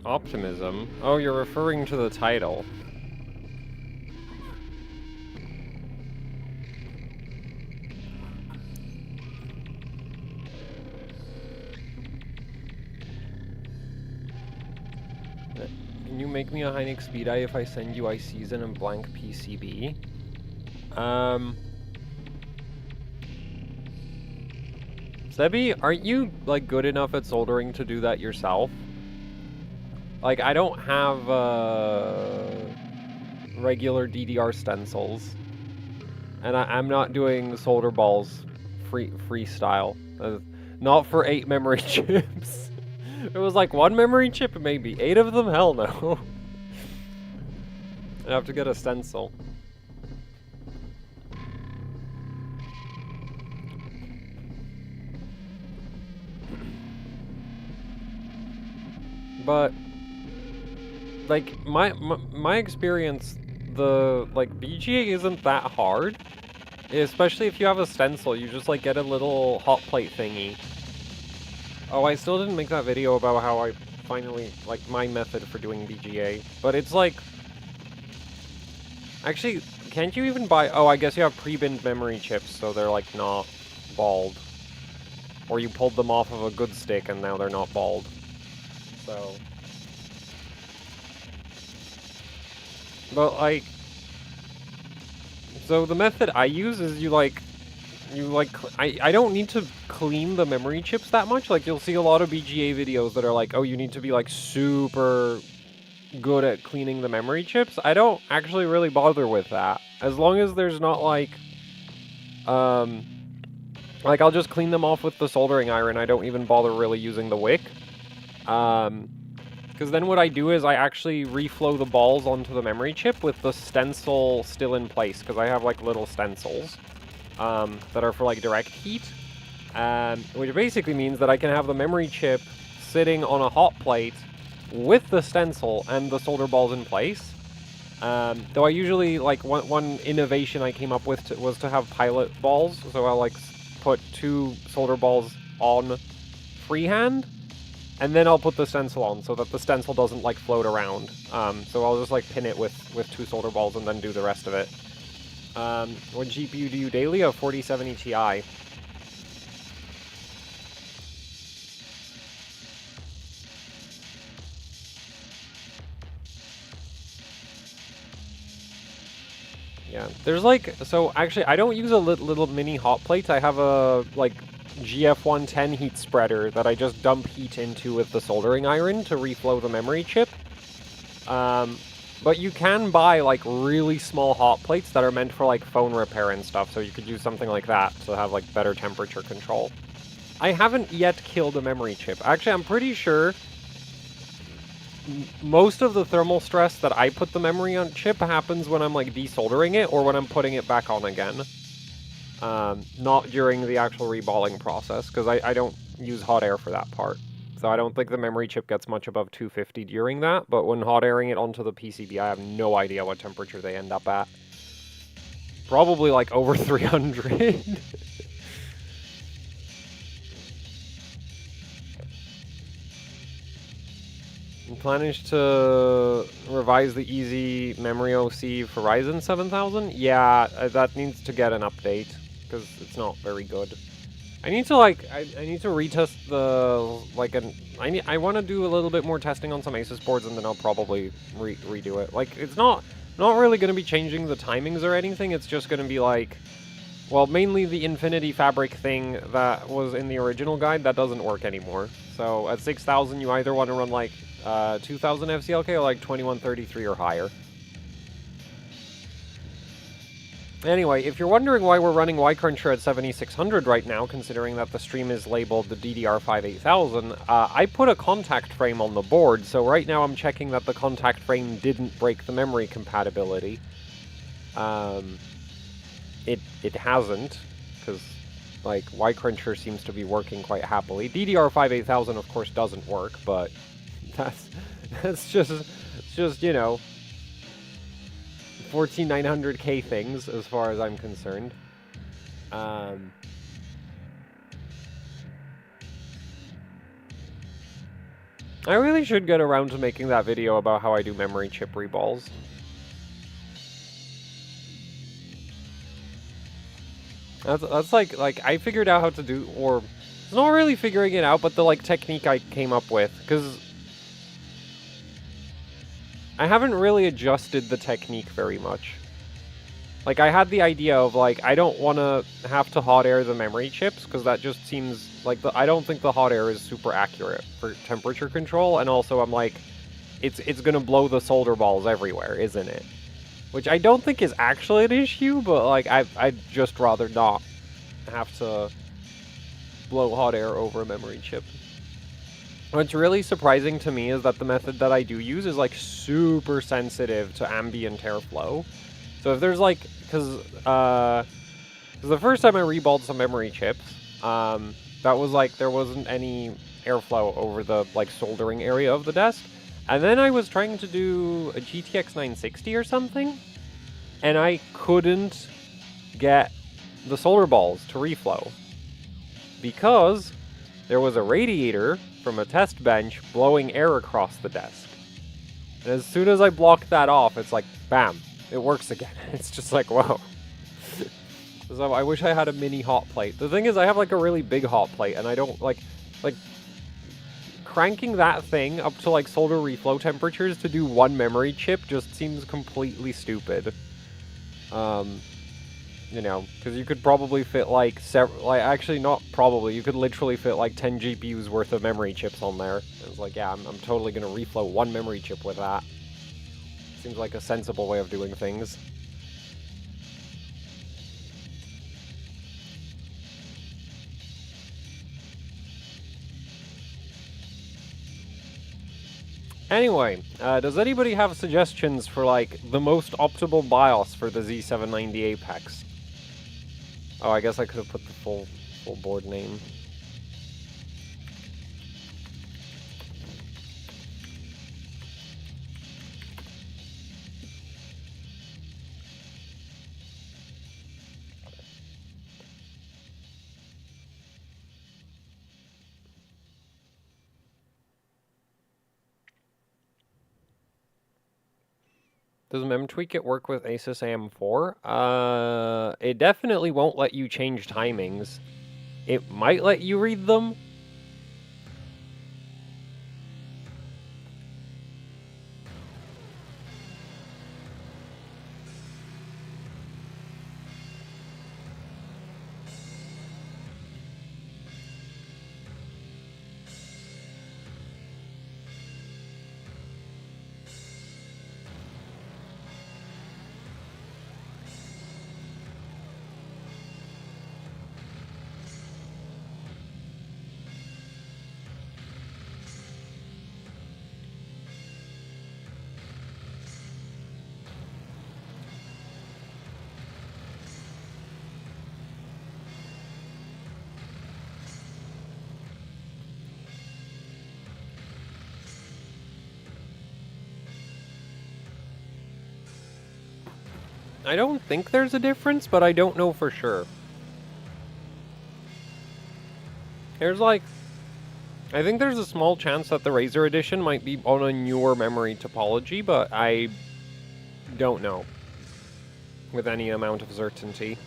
Optimism? Oh, you're referring to the title. Can you make me a Hynix speed eye if I send you ICs in a blank PCB? Sebi, aren't you, like, good enough at soldering to do that yourself? Like, I don't have, regular DDR stencils. And I'm not doing solder balls freestyle. Not for 8 memory chips. It was like 1 memory chip, maybe. 8 of them? Hell no. I have to get a stencil. But, like, my experience, like, BGA isn't that hard. Especially if you have a stencil, you just, like, get a little hot plate thingy. Oh, I still didn't make that video about how I finally, like, my method for doing BGA. But it's like... Actually, can't you even buy... Oh, I guess you have pre-binned memory chips, so they're, like, not bald. Or you pulled them off of a good stick and now they're not bald. So... But, like... So the method I use is I don't need to clean the memory chips that much. Like, you'll see a lot of BGA videos that are like, oh, you need to be, like, super good at cleaning the memory chips. I don't actually really bother with that. As long as there's not, like, I'll just clean them off with the soldering iron. I don't even bother really using the wick. Because then what I do is I actually reflow the balls onto the memory chip with the stencil still in place, because I have, like, little stencils that are for, like, direct heat, which basically means that I can have the memory chip sitting on a hot plate with the stencil and the solder balls in place. Though I usually, like, one innovation I came up with was to have pilot balls, so I'll, like, put 2 solder balls on freehand, and then I'll put the stencil on so that the stencil doesn't, like, float around. So I'll just, like, pin it with 2 solder balls and then do the rest of it. What GPU do you daily? A 4070 Ti. Yeah, there's, like, so actually I don't use a little mini hot plates. I have a, like, GF110 heat spreader that I just dump heat into with the soldering iron to reflow the memory chip. But you can buy, like, really small hot plates that are meant for, like, phone repair and stuff, so you could use something like that to have, like, better temperature control. I haven't yet killed a memory chip. Actually, I'm pretty sure most of the thermal stress that I put the memory on chip happens when I'm, like, desoldering it or when I'm putting it back on again. Not during the actual reballing process, because I don't use hot air for that part. So I don't think the memory chip gets much above 250 during that, but when hot airing it onto the PCB, I have no idea what temperature they end up at. Probably, like, over 300. I'm planning to revise the Easy Memory OC for Ryzen 7000. Yeah, that needs to get an update, because it's not very good. I need to, like, I need to retest the, like, I want to do a little bit more testing on some Asus boards, and then I'll probably redo it. Like, it's not really going to be changing the timings or anything, it's just going to be, like, well, mainly the Infinity Fabric thing that was in the original guide, that doesn't work anymore. So, at 6000, you either want to run, like, 2000 FCLK or, like, 2133 or higher. Anyway, if you're wondering why we're running Y-Cruncher at 7600 right now, considering that the stream is labeled the DDR5-8000, I put a contact frame on the board, so right now I'm checking that the contact frame didn't break the memory compatibility. It hasn't, because, like, Y-Cruncher seems to be working quite happily. DDR5-8000, of course, doesn't work, but that's just, you know, 14900K things, as far as I'm concerned. I really should get around to making that video about how I do memory chip reballs. That's like I figured out how to do, or it's not really figuring it out, but the like technique I came up with, because I haven't really adjusted the technique very much. Like, I had the idea of, like, I don't want to have to hot air the memory chips, because that just seems like I don't think the hot air is super accurate for temperature control, and also I'm like, it's gonna blow the solder balls everywhere, isn't it? Which I don't think is actually an issue, but, like, I'd just rather not have to blow hot air over a memory chip. What's really surprising to me is that the method that I do use is, like, super sensitive to ambient airflow. So if there's, like, because the first time I reballed some memory chips, that was, like, there wasn't any airflow over the, like, soldering area of the desk. And then I was trying to do a GTX 960 or something, and I couldn't get the solder balls to reflow because there was a radiator from a test bench blowing air across the desk. And as soon as I blocked that off, it's like, bam, it works again. It's just like, whoa. So I wish I had a mini hot plate. The thing is, I have like a really big hot plate, and I don't like cranking that thing up to like solder reflow temperatures to do one memory chip just seems completely stupid. You know, because you could probably fit like several, like actually not probably, you could literally fit like 10 GPUs worth of memory chips on there. And it's like, yeah, I'm totally gonna reflow one memory chip with that. Seems like a sensible way of doing things. Anyway, does anybody have suggestions for, like, the most optimal BIOS for the Z790 Apex? Oh, I guess I could have put the full board name. Does MemTweak it work with Asus AM4? It definitely won't let you change timings. It might let you read them. I don't think there's a difference, but I don't know for sure. There's like, I think there's a small chance that the Razer edition might be on a newer memory topology, but I don't know with any amount of certainty.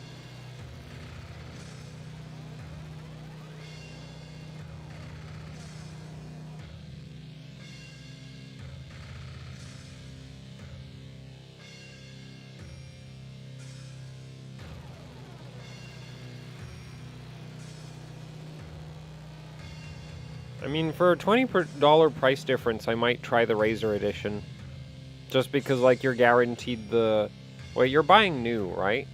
I mean, for a $20 price difference, I might try the Razer edition. Just because, like, you're guaranteed the... Wait, you're buying new, right?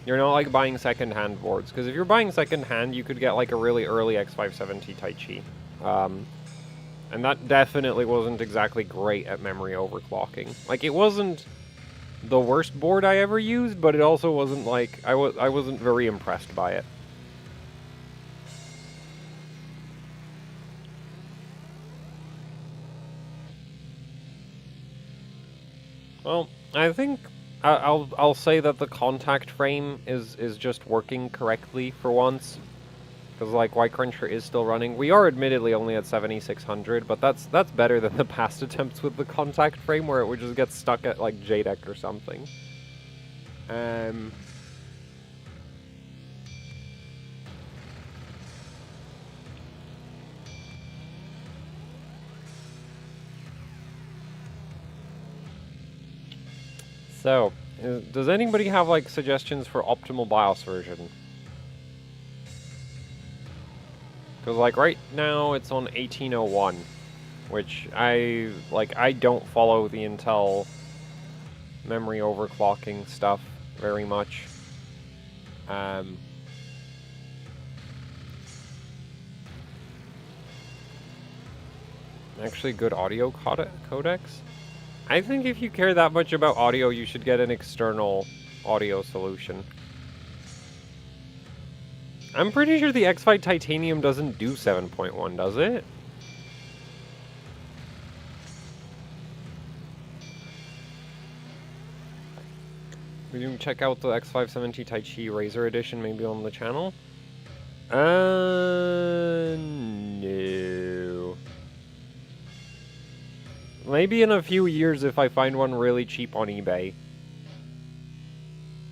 You're not, like, buying second-hand boards. Because if you're buying second-hand, you could get, like, a really early X570 Taichi. And that definitely wasn't exactly great at memory overclocking. Like, it wasn't the worst board I ever used, but it also wasn't, like... I wasn't very impressed by it. Well, I think I'll say that the contact frame is just working correctly for once. Because, like, Y-Cruncher is still running. We are admittedly only at 7600, but that's better than the past attempts with the contact frame, where it would just get stuck at, like, JDEC or something. So, does anybody have, like, suggestions for optimal BIOS version? Because, like, right now it's on 1801, which I don't follow the Intel memory overclocking stuff very much. Actually, good audio codecs? I think if you care that much about audio, you should get an external audio solution. I'm pretty sure the X5 Titanium doesn't do 7.1, does it? We can check out the X570 Taichi Razer edition maybe on the channel. No. Maybe in a few years if I find one really cheap on eBay.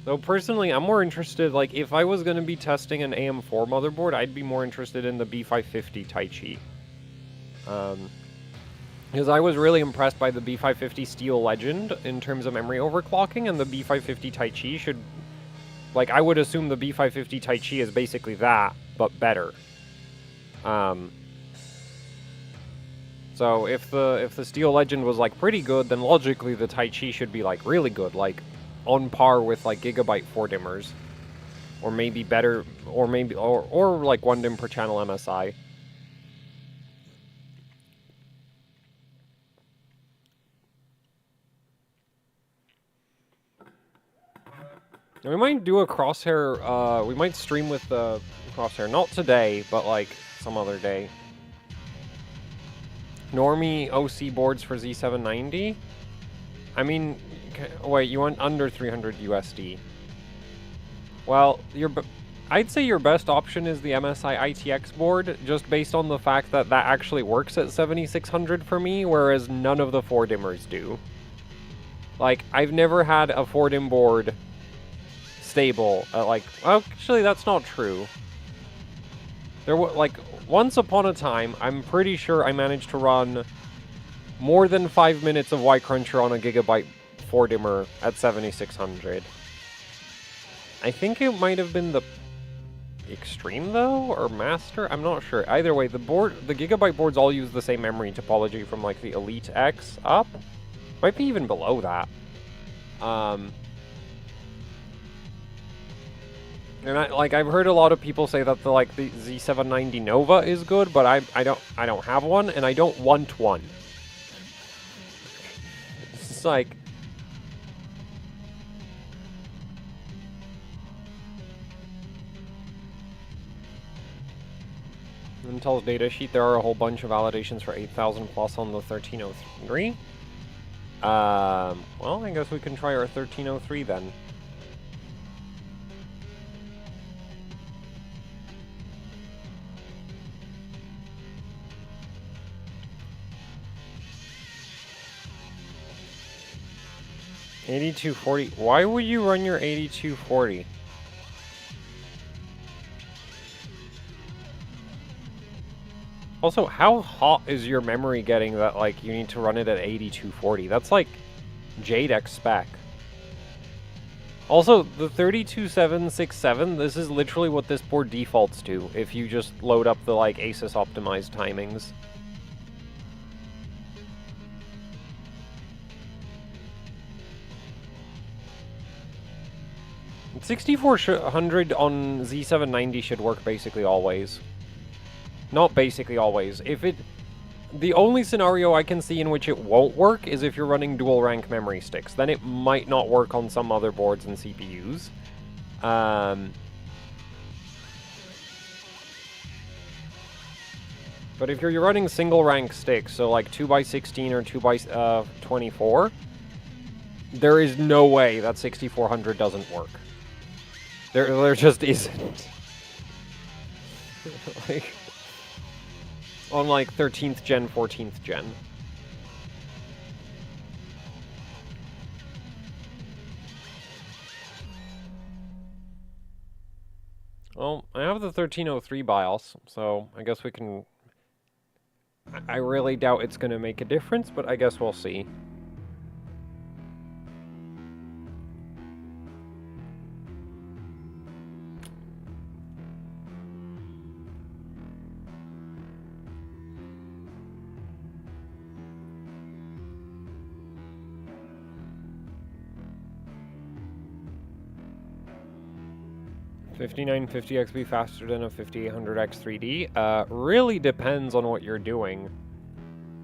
Though personally, I'm more interested, like, if I was going to be testing an AM4 motherboard, I'd be more interested in the B550 Taichi. Because I was really impressed by the B550 Steel Legend in terms of memory overclocking, and the B550 Taichi should... Like, I would assume the B550 Taichi is basically that, but better. So if the Steel Legend was, like, pretty good, then logically the Taichi should be, like, really good, like, on par with, like, Gigabyte 4 dimmers. Or maybe better, or maybe, or like 1 dim per channel MSI. We might do a Crosshair, we might stream with the Crosshair. Not today, but, like, some other day. Normie OC boards for Z790? I mean, wait, you want under 300 USD. Well, I'd say your best option is the MSI ITX board, just based on the fact that that actually works at 7600 for me, whereas none of the 4 dimmers do. Like, I've never had a 4 dim board stable at, like, well, actually that's not true. There was, like, once upon a time, I'm pretty sure I managed to run more than 5 minutes of Y-Cruncher on a Gigabyte 4 dimmer at 7600. I think it might have been the Extreme, though, or Master? I'm not sure. Either way, the Gigabyte boards all use the same memory topology from, like, the Elite X up. Might be even below that. And I've heard a lot of people say that the Z790 Nova is good, but I don't have one, and I don't want one. It's like... Intel's datasheet, there are a whole bunch of validations for 8000 plus on the 1303. Well, I guess we can try our 1303 then. $8240. Why would you run your 8240? Also, how hot is your memory getting that, like, you need to run it at 8240? That's, like, JDEC spec. Also, the 32767, this is literally what this board defaults to, if you just load up the, like, Asus-optimized timings. And 6400 on Z790 should work basically always. Not basically always. The only scenario I can see in which it won't work is if you're running dual rank memory sticks. Then it might not work on some motherboards and CPUs. But if you're running single rank sticks, so like 2x16 or 2x24, there is no way that 6400 doesn't work. There just isn't. Like, on like 13th gen, 14th gen. Well, I have the 1303 BIOS, so I guess we can... I really doubt it's going to make a difference, but I guess we'll see. $5950X be faster than a 5800X 3D? Really depends on what you're doing.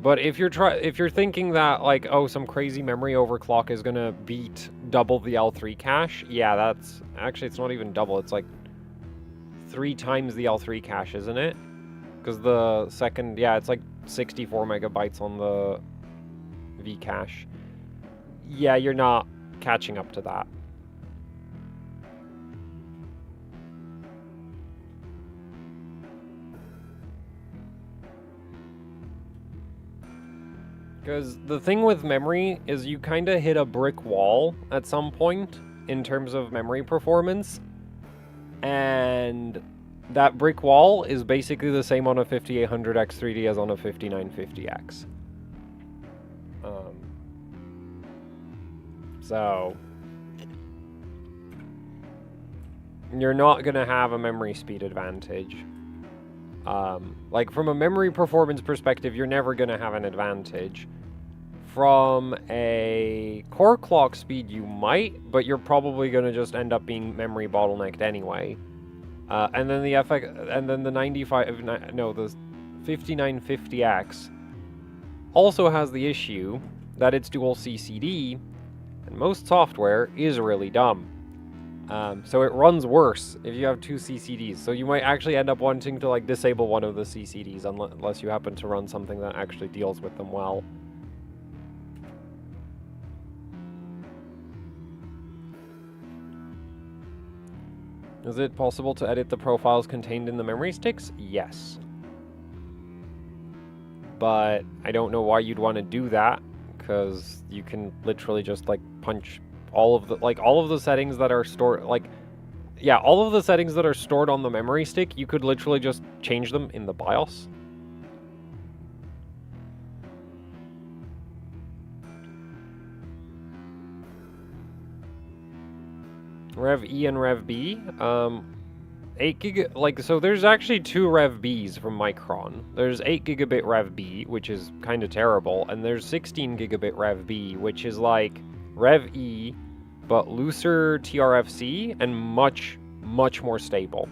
But if you're thinking that like, oh, some crazy memory overclock is gonna beat double the L3 cache, yeah, that's actually it's not even double. It's like 3 times the L3 cache, isn't it? Because the second, yeah, it's like 64 megabytes on the V cache. Yeah, you're not catching up to that. Because the thing with memory is you kind of hit a brick wall at some point in terms of memory performance. And that brick wall is basically the same on a 5800X 3D as on a 5950X. So you're not going to have a memory speed advantage. Like from a memory performance perspective, you're never going to have an advantage. From a core clock speed, you might, but you're probably going to just end up being memory bottlenecked anyway. And then the the 5950X also has the issue that it's dual CCD, and most software is really dumb. So it runs worse if you have 2 CCDs. So you might actually end up wanting to like disable one of the CCDs unless you happen to run something that actually deals with them well. Is it possible to edit the profiles contained in the memory sticks? Yes. But I don't know why you'd want to do that, because you can literally just like punch all of the settings that are stored, all of the settings that are stored on the memory stick, you could literally just change them in the BIOS. Rev E and Rev B, 8 gig, so there's actually 2 Rev Bs from Micron. There's 8 gigabit Rev B, which is kind of terrible, and there's 16 gigabit Rev B, which is like Rev E, but looser TRFC and much, much more stable.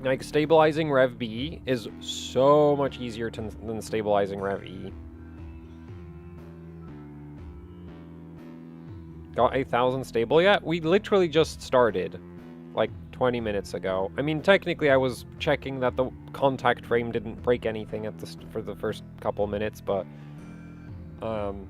Like stabilizing Rev B is so much easier than stabilizing Rev E. Got 8000 stable yet? We literally just started, like 20 minutes ago. I mean, technically I was checking that the contact frame didn't break anything for the first couple minutes, but I'm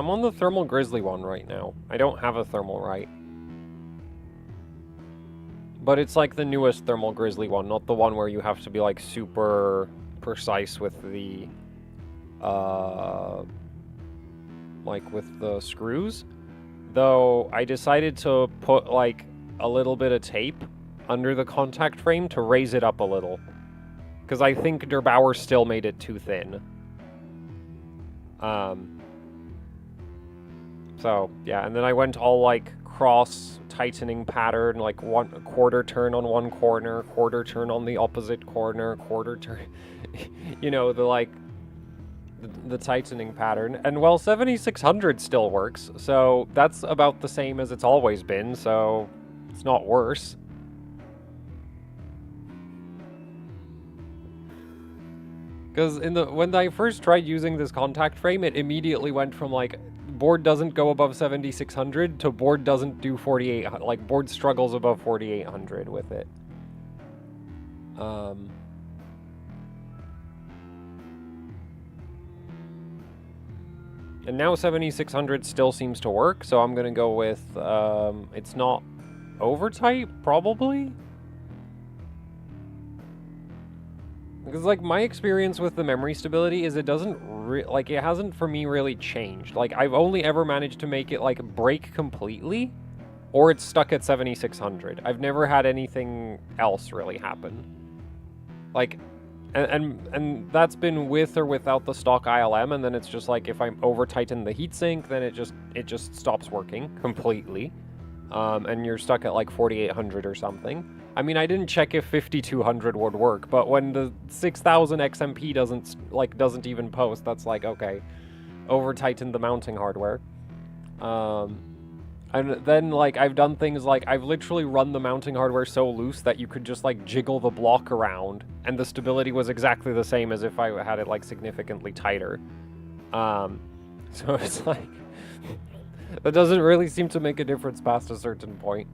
on the Thermal Grizzly one right now. I don't have a Thermal right. But it's like the newest Thermal Grizzly one, not the one where you have to be like super precise with the with the screws. Though I decided to put like a little bit of tape under the contact frame to raise it up a little, because I think Der Bauer still made it too thin. So yeah, and then I went all like cross tightening pattern, like quarter turn on one corner, quarter turn on the opposite corner, quarter turn, you know, the tightening pattern. And well, 7600 still works, so that's about the same as it's always been, so it's not worse. Because when I first tried using this contact frame, it immediately went from like board doesn't go above 7600 to board doesn't do 4800, like board struggles above 4800 with it. And now 7600 still seems to work, so I'm gonna go with, it's not over tight, probably? Because, like, my experience with the memory stability is it doesn't, like, it hasn't, for me, really changed. Like, I've only ever managed to make it, like, break completely, or it's stuck at 7600. I've never had anything else really happen. Like, and that's been with or without the stock ILM, and then it's just like if I'm over tighten the heatsink, then it just stops working completely, and you're stuck at like 4800 or something. I mean, I didn't check if 5200 would work, but when the 6000 XMP doesn't even post, that's like, okay, over tighten the mounting hardware. And then, like, I've done things like, I've literally run the mounting hardware so loose that you could just, like, jiggle the block around, and the stability was exactly the same as if I had it, like, significantly tighter. So it's like, that doesn't really seem to make a difference past a certain point.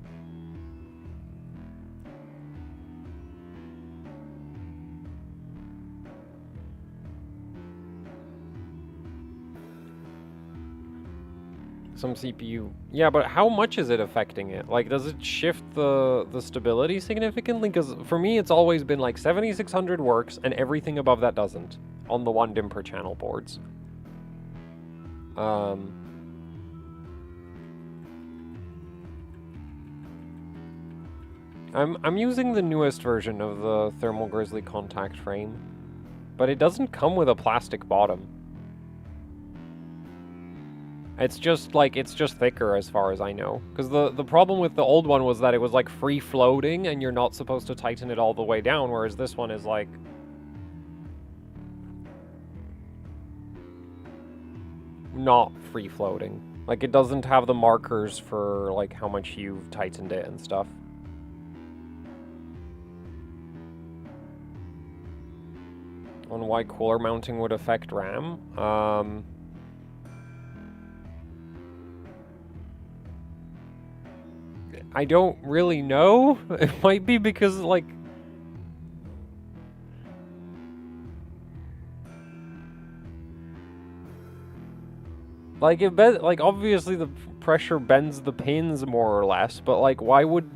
Some CPU. Yeah, but how much is it affecting it? Like, does it shift the stability significantly? Because for me, it's always been like 7600 works and everything above that doesn't on the 1 DIMM per channel boards. I'm using the newest version of the Thermal Grizzly contact frame, but it doesn't come with a plastic bottom. It's just, like, it's just thicker as far as I know. Because the problem with the old one was that it was, like, free-floating, and you're not supposed to tighten it all the way down, whereas this one is, like... not free-floating. Like, it doesn't have the markers for, like, how much you've tightened it and stuff. On why cooler mounting would affect RAM? I don't really know. It might be because, like... Like, obviously the pressure bends the pins more or less, but, like, why would...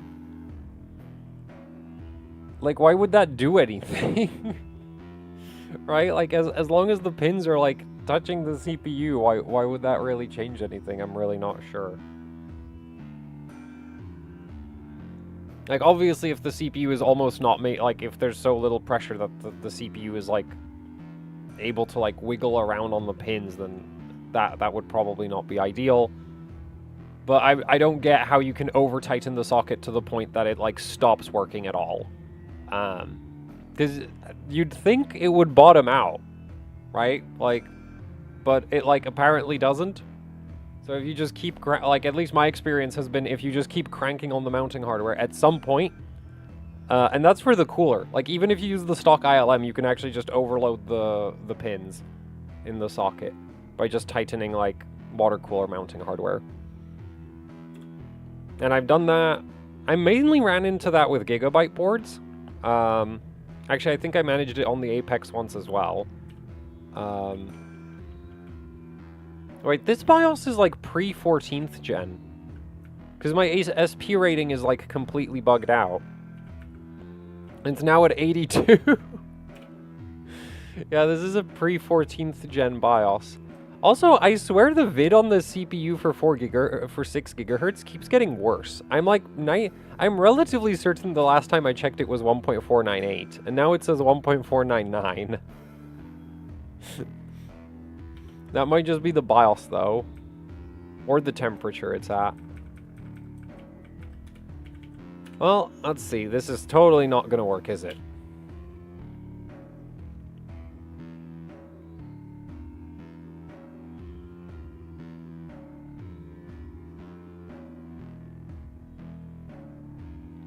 Like, why would that do anything? Right? Like, as long as the pins are, like, touching the CPU, why would that really change anything? I'm really not sure. Like, obviously, if the CPU is almost not made, like, if there's so little pressure that the CPU is, like, able to, like, wiggle around on the pins, then that would probably not be ideal. But I don't get how you can over-tighten the socket to the point that it, like, stops working at all. Because you'd think it would bottom out, right? Like, but it, like, apparently doesn't. So if you just keep, like, at least my experience has been, if you just keep cranking on the mounting hardware, at some point, and that's for the cooler. Like, even if you use the stock ILM, you can actually just overload the pins in the socket by just tightening, like, water cooler mounting hardware. And I've done that. I mainly ran into that with Gigabyte boards. Actually, I think I managed it on the Apex once as well. Wait, this BIOS is, like, pre-14th gen. Because my SP rating is, like, completely bugged out. It's now at 82. Yeah, this is a pre-14th gen BIOS. Also, I swear the vid on the CPU for 6 gigahertz keeps getting worse. I'm relatively certain the last time I checked it was 1.498, and now it says 1.499. That might just be the BIOS, though. Or the temperature it's at. Well, let's see. This is totally not going to work, is it?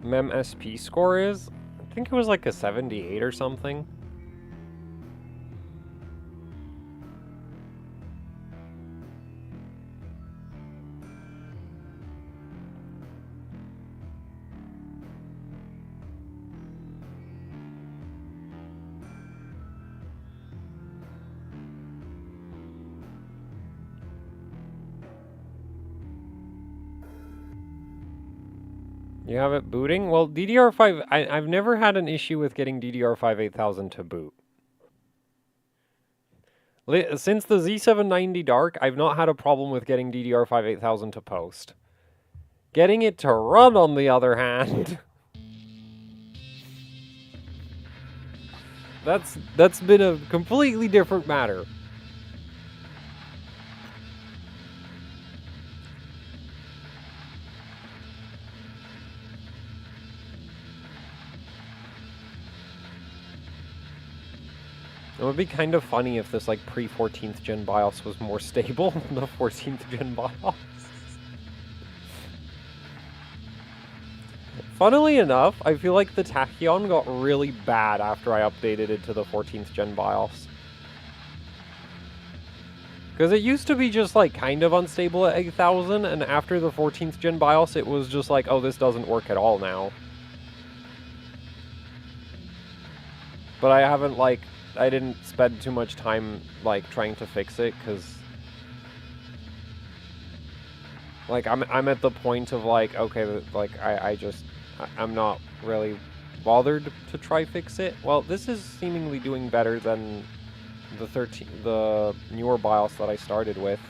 MEMSP score is? I think it was like a 78 or something. You have it booting? Well, DDR5, I've never had an issue with getting DDR5-8000 to boot. Since the Z790 Dark, I've not had a problem with getting DDR5-8000 to post. Getting it to run, on the other hand... That's been a completely different matter. It would be kind of funny if this, like, pre-14th gen BIOS was more stable than the 14th gen BIOS. Funnily enough, I feel like the Tachyon got really bad after I updated it to the 14th gen BIOS. Because it used to be just, like, kind of unstable at 8000, and after the 14th gen BIOS, it was just like, oh, this doesn't work at all now. But I haven't, like... I didn't spend too much time, like, trying to fix it, because... Like, I'm at the point of, like, okay, like, I'm not really bothered to try fix it. Well, this is seemingly doing better than the newer BIOS that I started with.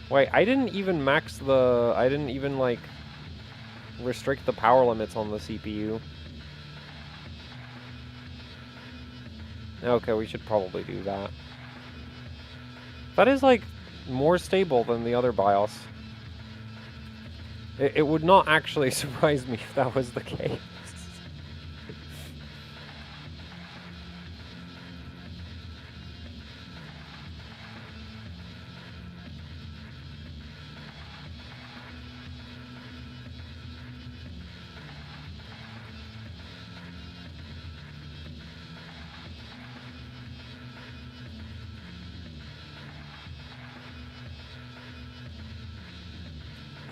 Wait, I didn't even I didn't even, like, restrict the power limits on the CPU. Okay, we should probably do that. That is, like, more stable than the other BIOS. It would not actually surprise me if that was the case.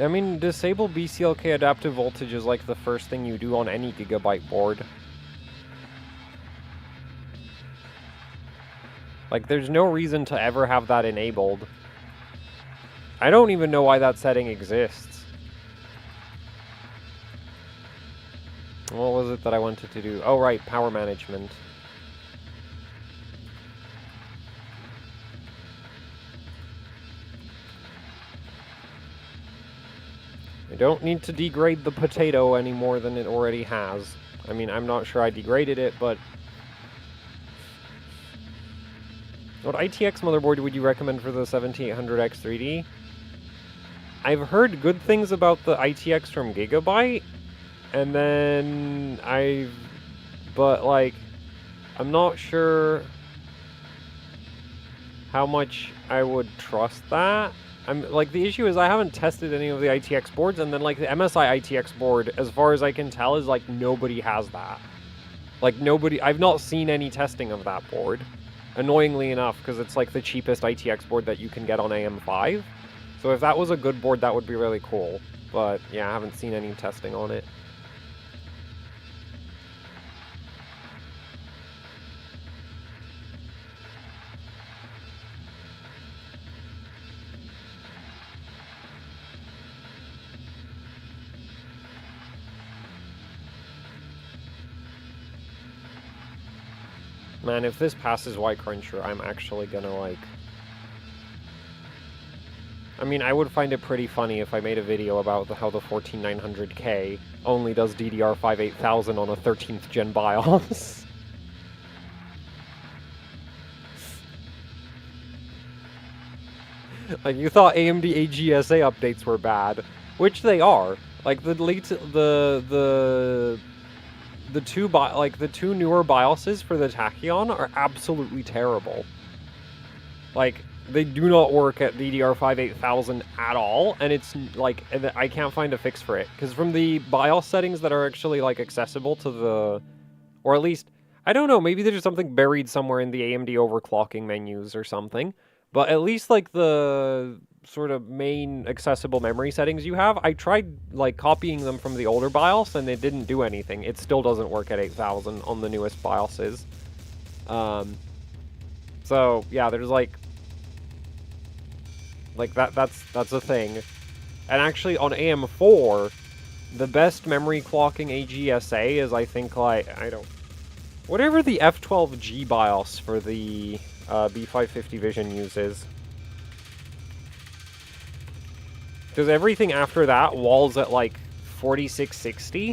I mean, disable BCLK adaptive voltage is like the first thing you do on any gigabyte board. Like, there's no reason to ever have that enabled. I don't even know why that setting exists. What was it that I wanted to do? Oh, right, power management. I don't need to degrade the potato any more than it already has. I mean, I'm not sure I degraded it, but... What ITX motherboard would you recommend for the 7800X 3D? I've heard good things about the ITX from Gigabyte, and then but, like, I'm not sure how much I would trust that. Like, the issue is I haven't tested any of the ITX boards, and then, like, the MSI ITX board, as far as I can tell, is, like, nobody has that. Like, I've not seen any testing of that board. Annoyingly enough, because it's, like, the cheapest ITX board that you can get on AM5. So if that was a good board, that would be really cool. But, yeah, I haven't seen any testing on it. Man, if this passes White Cruncher, I'm actually gonna, like... I mean, I would find it pretty funny if I made a video about how the 14900K only does DDR5-8000 on a 13th gen BIOS. Like, you thought AMD AGSA updates were bad, which they are. Like, the two newer BIOSes for the Tachyon are absolutely terrible. Like, they do not work at DDR5-8000 at all, and it's, like, I can't find a fix for it. Because from the BIOS settings that are actually, like, accessible to the... Or at least, I don't know, maybe there's something buried somewhere in the AMD overclocking menus or something. But at least, like, the sort of main accessible memory settings you have, I tried, like, copying them from the older BIOS, and it didn't do anything. It still doesn't work at 8000 on the newest BIOSes. So, yeah, there's, like, that's a thing. And actually, on AM4, the best memory clocking AGSA is, I think, like, I don't... Whatever the F12G BIOS for the B550 Vision uses. Because everything after that walls at, like, 4660?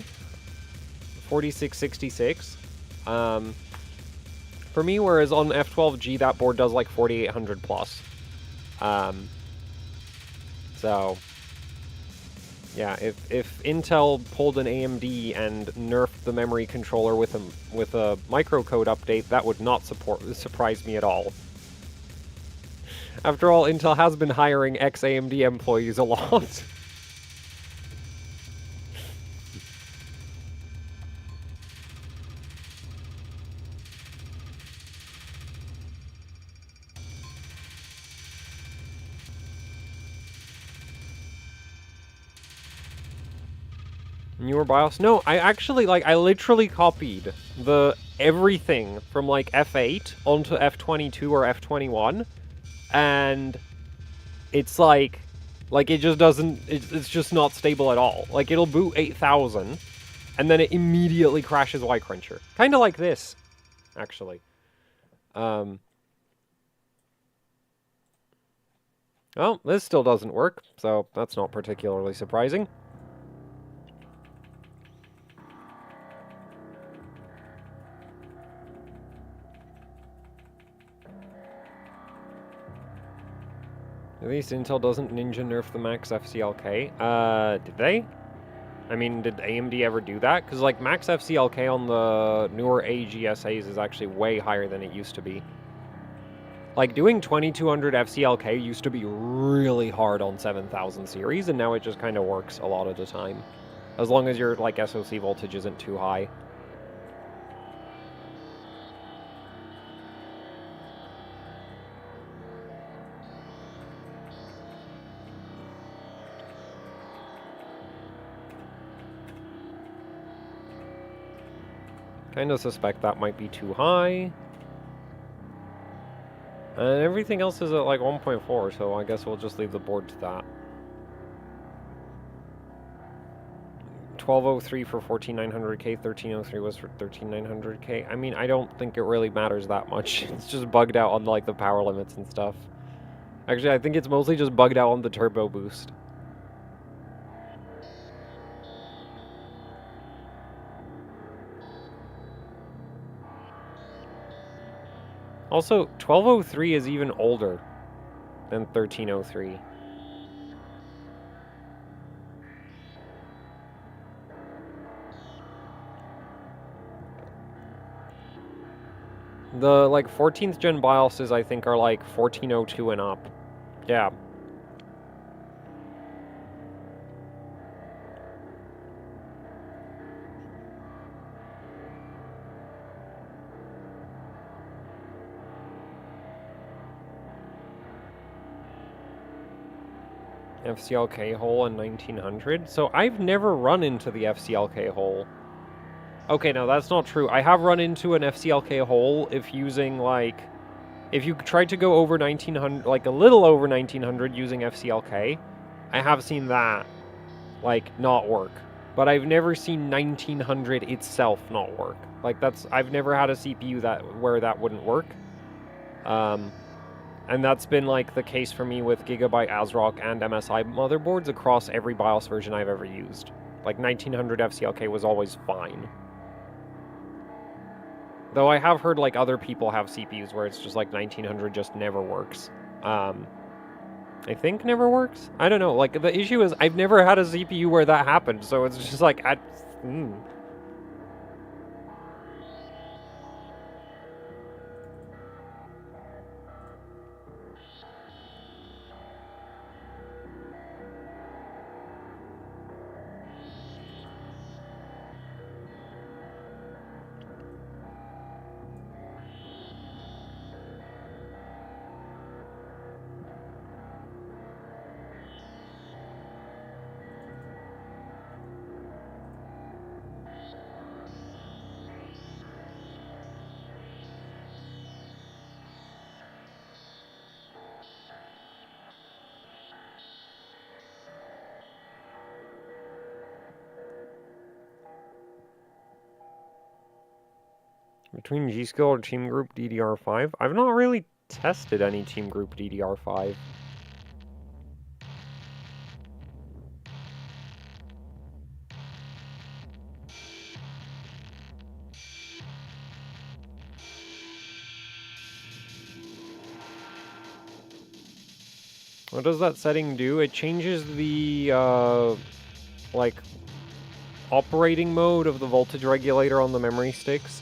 4666? For me, whereas on F12G, that board does, like, 4800 plus. So... Yeah, if Intel pulled an AMD and nerfed the memory controller with a microcode update, that would not surprise me at all. After all, Intel has been hiring ex-AMD employees a lot. Newer BIOS? No, I actually, like, I literally copied everything from, like, F8 onto F22 or F21, and it's like it just doesn't, it's just not stable at all. Like, it'll boot 8000, and then it immediately crashes Y-Cruncher. Kinda like this, actually. Well, this still doesn't work, so that's not particularly surprising. At least Intel doesn't ninja nerf the max FCLK. Did they? I mean, did AMD ever do that? Because, like, max FCLK on the newer AGSAs is actually way higher than it used to be. Like, doing 2200 FCLK used to be really hard on 7000 series, and now it just kind of works a lot of the time. As long as your, like, SoC voltage isn't too high. Kind of suspect that might be too high. And everything else is at like 1.4, so I guess we'll just leave the board to that. 1203 for 14900K, 1303 was for 13900K. I mean, I don't think it really matters that much. It's just bugged out on like the power limits and stuff. Actually, I think it's mostly just bugged out on the turbo boost. Also, 1203 is even older than 1303. The, like, 14th gen BIOSes, I think, are, like, 1402 and up. Yeah. FCLK hole in 1900? So I've never run into the FCLK hole. Okay, no, that's not true. I have run into an FCLK hole if using, like... If you tried to go over 1900, like a little over 1900 using FCLK, I have seen that, like, not work. But I've never seen 1900 itself not work. Like, I've never had a CPU where that wouldn't work. And that's been, like, the case for me with Gigabyte ASRock and MSI motherboards across every BIOS version I've ever used. Like, 1900 FCLK was always fine. Though I have heard, like, other people have CPUs where it's just, like, 1900 just never works. I think never works? I don't know. Like, the issue is I've never had a CPU where that happened, so it's just, like, Between G-Skill or Team Group DDR5? I've not really tested any Team Group DDR5. What does that setting do? It changes the, like, operating mode of the voltage regulator on the memory sticks.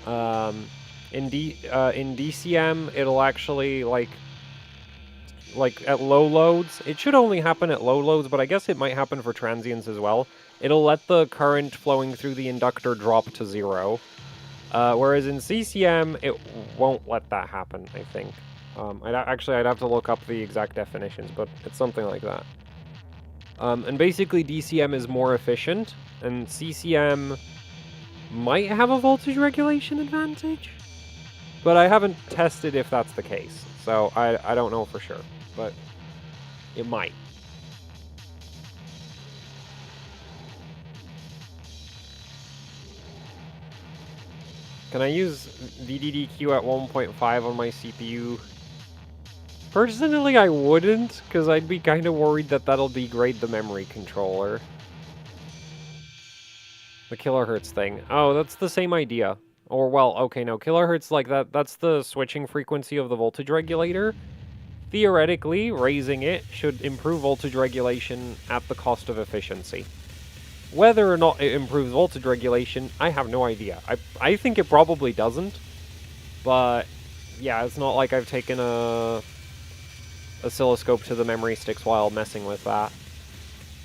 In DCM, it'll actually, like at low loads. It should only happen at low loads, but I guess it might happen for transients as well. It'll let the current flowing through the inductor drop to 0. Whereas in CCM, it won't let that happen, I think. I'd have to look up the exact definitions, but it's something like that. And basically, DCM is more efficient, and CCM might have a voltage regulation advantage, but I haven't tested if that's the case, so I don't know for sure, but it might. Can I use VDDQ at 1.5 on my CPU? Personally, I wouldn't, because I'd be kind of worried that that'll degrade the memory controller. The kilohertz thing. Oh, that's the same idea. Or, well, okay, no, kilohertz, like, that's the switching frequency of the voltage regulator. Theoretically, raising it should improve voltage regulation at the cost of efficiency. Whether or not it improves voltage regulation, I have no idea. I think it probably doesn't, but yeah, it's not like I've taken a oscilloscope to the memory sticks while messing with that.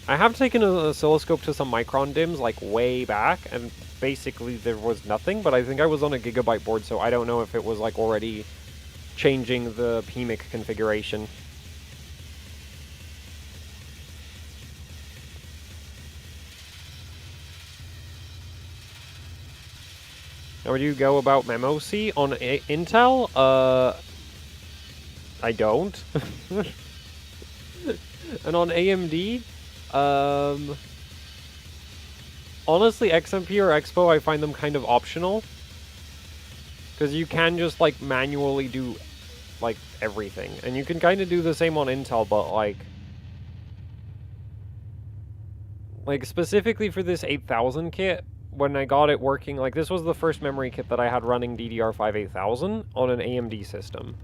I have taken an oscilloscope to some micron DIMMs, like, way back, and basically there was nothing, but I think I was on a gigabyte board, so I don't know if it was, like, already changing the PMIC configuration. How would you go about MemOC on Intel? I don't. And on AMD, honestly, XMP or Expo, I find them kind of optional. Because you can just, like, manually do, like, everything. And you can kind of do the same on Intel, but, like, specifically for this 8000 kit, when I got it working, like, this was the first memory kit that I had running DDR5-8000 on an AMD system.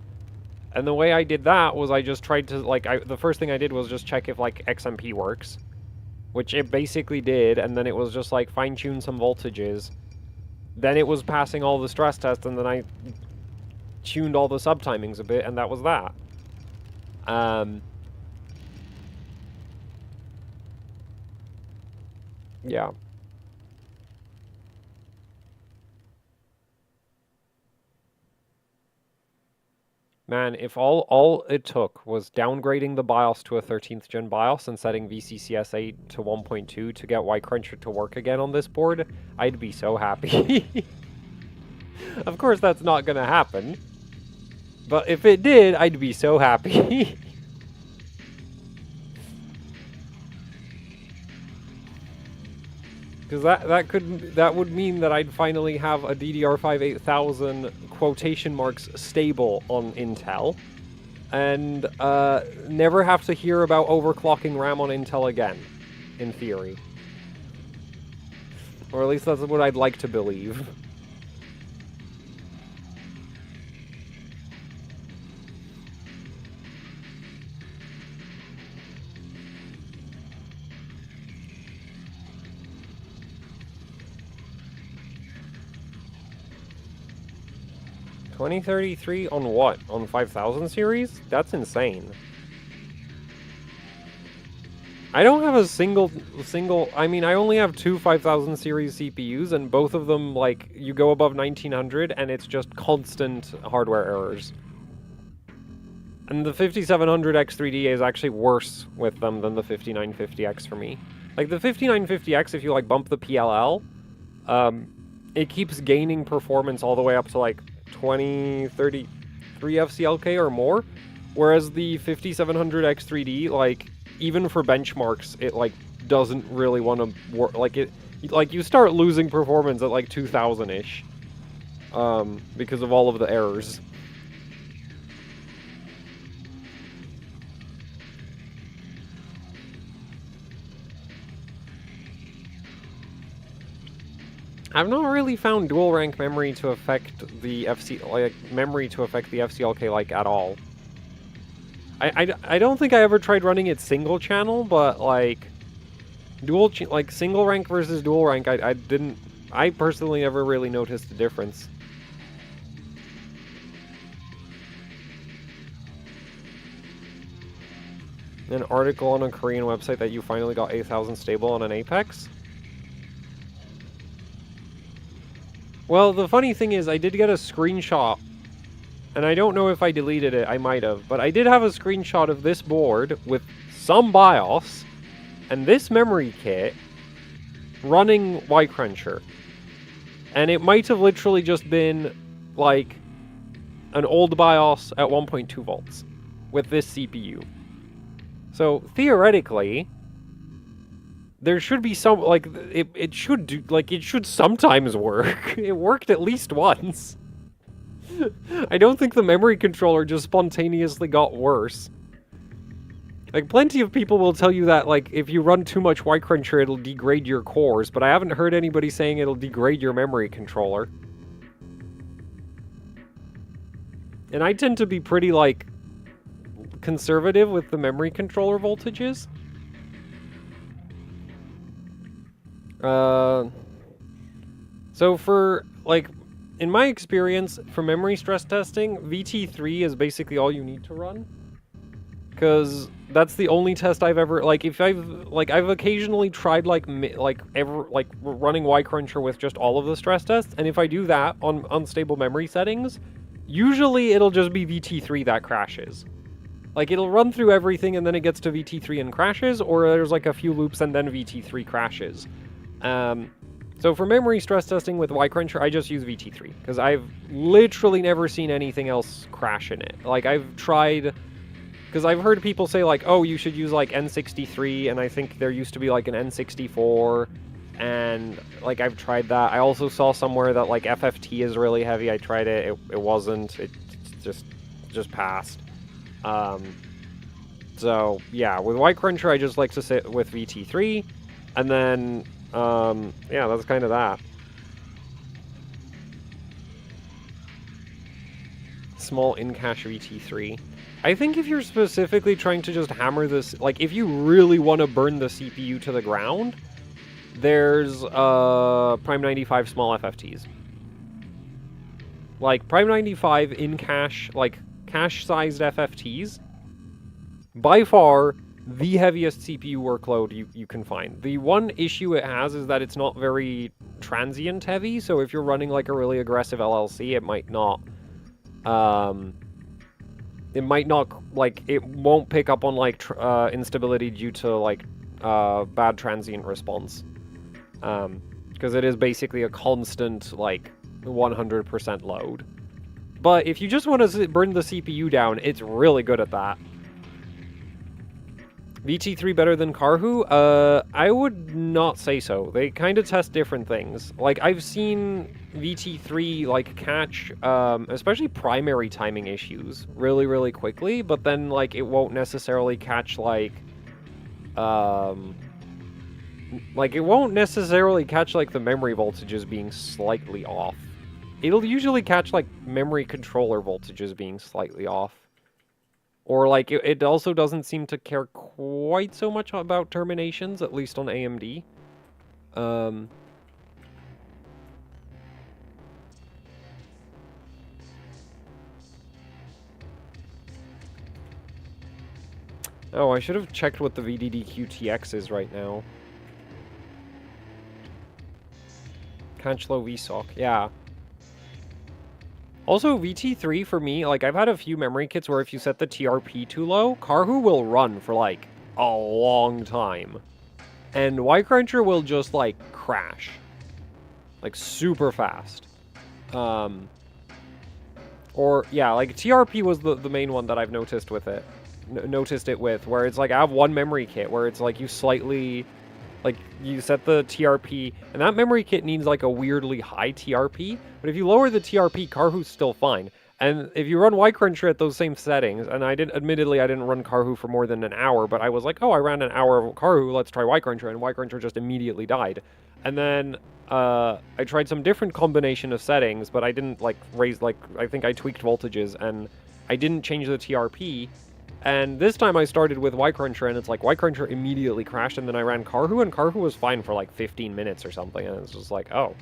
And the way I did that was I just tried to, like, the first thing I did was just check if, like, XMP works. Which it basically did, and then it was just, like, fine-tune some voltages. Then it was passing all the stress tests, and then I tuned all the subtimings a bit, and that was that. Yeah. Man, if all it took was downgrading the BIOS to a 13th gen BIOS and setting VCCS 8 to 1.2 to get Y-Cruncher to work again on this board, I'd be so happy. Of course that's not gonna happen. But if it did, I'd be so happy. Because that would mean that I'd finally have a DDR5-8000 quotation marks stable on Intel, and never have to hear about overclocking RAM on Intel again, in theory. Or at least that's what I'd like to believe. $2033 on what? On 5000 series? That's insane. I don't have a single, I mean, I only have two 5000 series CPUs, and both of them, like, you go above 1900, and it's just constant hardware errors. And the 5700X3D is actually worse with them than the 5950X for me. Like, the 5950X, if you, like, bump the PLL, it keeps gaining performance all the way up to, like, 20, 33 FCLK or more, whereas the 5700X3D, like, even for benchmarks, it, like, doesn't really want to work, like, you start losing performance at, like, 2000-ish. because of all of the errors. I've not really found dual rank memory to affect the FCLK like at all. I don't think I ever tried running it single channel, but like single rank versus dual rank, I personally never really noticed the difference. An article on a Korean website that you finally got 8000 stable on an Apex. Well, the funny thing is, I did get a screenshot, and I don't know if I deleted it, I might have, but I did have a screenshot of this board with some BIOS, and this memory kit running Y-Cruncher. And it might have literally just been, like, an old BIOS at 1.2 volts with this CPU. So, theoretically, there should be some, like, it should do, like, it should sometimes work. It worked at least once. I don't think the memory controller just spontaneously got worse. Like, plenty of people will tell you that, like, if you run too much Y-Cruncher, it'll degrade your cores, but I haven't heard anybody saying it'll degrade your memory controller. And I tend to be pretty, like, conservative with the memory controller voltages. So for, like, in my experience, for memory stress testing, VT3 is basically all you need to run. Because that's the only test I've ever, like, I've occasionally tried, running Y-Cruncher with just all of the stress tests, and if I do that on unstable memory settings, usually it'll just be VT3 that crashes. Like, it'll run through everything and then it gets to VT3 and crashes, or there's, like, a few loops and then VT3 crashes. So for memory stress testing with Y-Cruncher, I just use VT3, because I've literally never seen anything else crash in it. Like, I've tried, because I've heard people say, like, oh, you should use, like, N63, and I think there used to be, like, an N64, and, like, I've tried that. I also saw somewhere that, like, FFT is really heavy. I tried it. It wasn't. It just passed. So, yeah, with Y-Cruncher, I just like to sit with VT3, and then, yeah, that's kind of that. Small in-cache VT3. I think if you're specifically trying to just hammer this, like, if you really want to burn the CPU to the ground, there's, Prime 95 small FFTs. Like, Prime 95 in-cache, like, cache-sized FFTs, by far, the heaviest CPU workload you can find. The one issue it has is that it's not very transient heavy, so if you're running, like, a really aggressive LLC, it might not, like, it won't pick up on, like, instability due to, like, bad transient response. Because it is basically a constant, like, 100% load. But if you just want to burn the CPU down, it's really good at that. VT3 better than Karhu? I would not say so. They kind of test different things. Like, I've seen VT3, like, catch, especially primary timing issues really, really quickly, but then, like, it won't necessarily catch, like, it won't necessarily catch, like, the memory voltages being slightly off. It'll usually catch, like, memory controller voltages being slightly off. Or, like, it also doesn't seem to care quite so much about terminations, at least on AMD. Oh, I should have checked what the VDD-QTX is right now. Catch low VSOC, yeah. Also, VT3 for me, like, I've had a few memory kits where if you set the TRP too low, Karhu will run for, like, a long time. And Y-Cruncher will just, like, crash. Like, super fast. Or, yeah, like, TRP was the main one that I've noticed with it. Noticed it with, where it's like, I have one memory kit where it's like, you slightly Like, you set the TRP, and that memory kit needs, like, a weirdly high TRP, but if you lower the TRP, Karhu's still fine. And if you run Y-Cruncher at those same settings, and admittedly, I didn't run Karhu for more than an hour, but I was like, oh, I ran an hour of Karhu, let's try Y-Cruncher, and Y-Cruncher just immediately died. And then, I tried some different combination of settings, but I didn't, like, raise, like, I think I tweaked voltages, and I didn't change the TRP, and this time I started with Y-Cruncher, and it's like Y-Cruncher immediately crashed, and then I ran Karhu, and Karhu was fine for like 15 minutes or something, and it's just like, oh.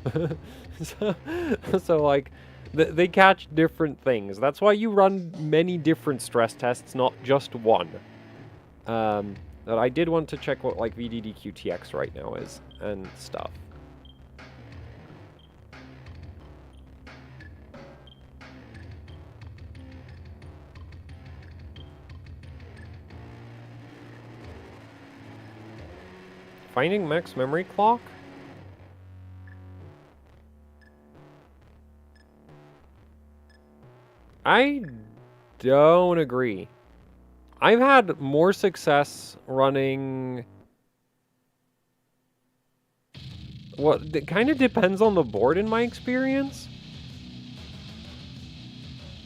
so like, they catch different things. That's why you run many different stress tests, not just one. But I did want to check what like VDDQ-TX right now is, and stuff. Finding max memory clock? I don't agree. I've had more success running... Well, it kind of depends on the board in my experience.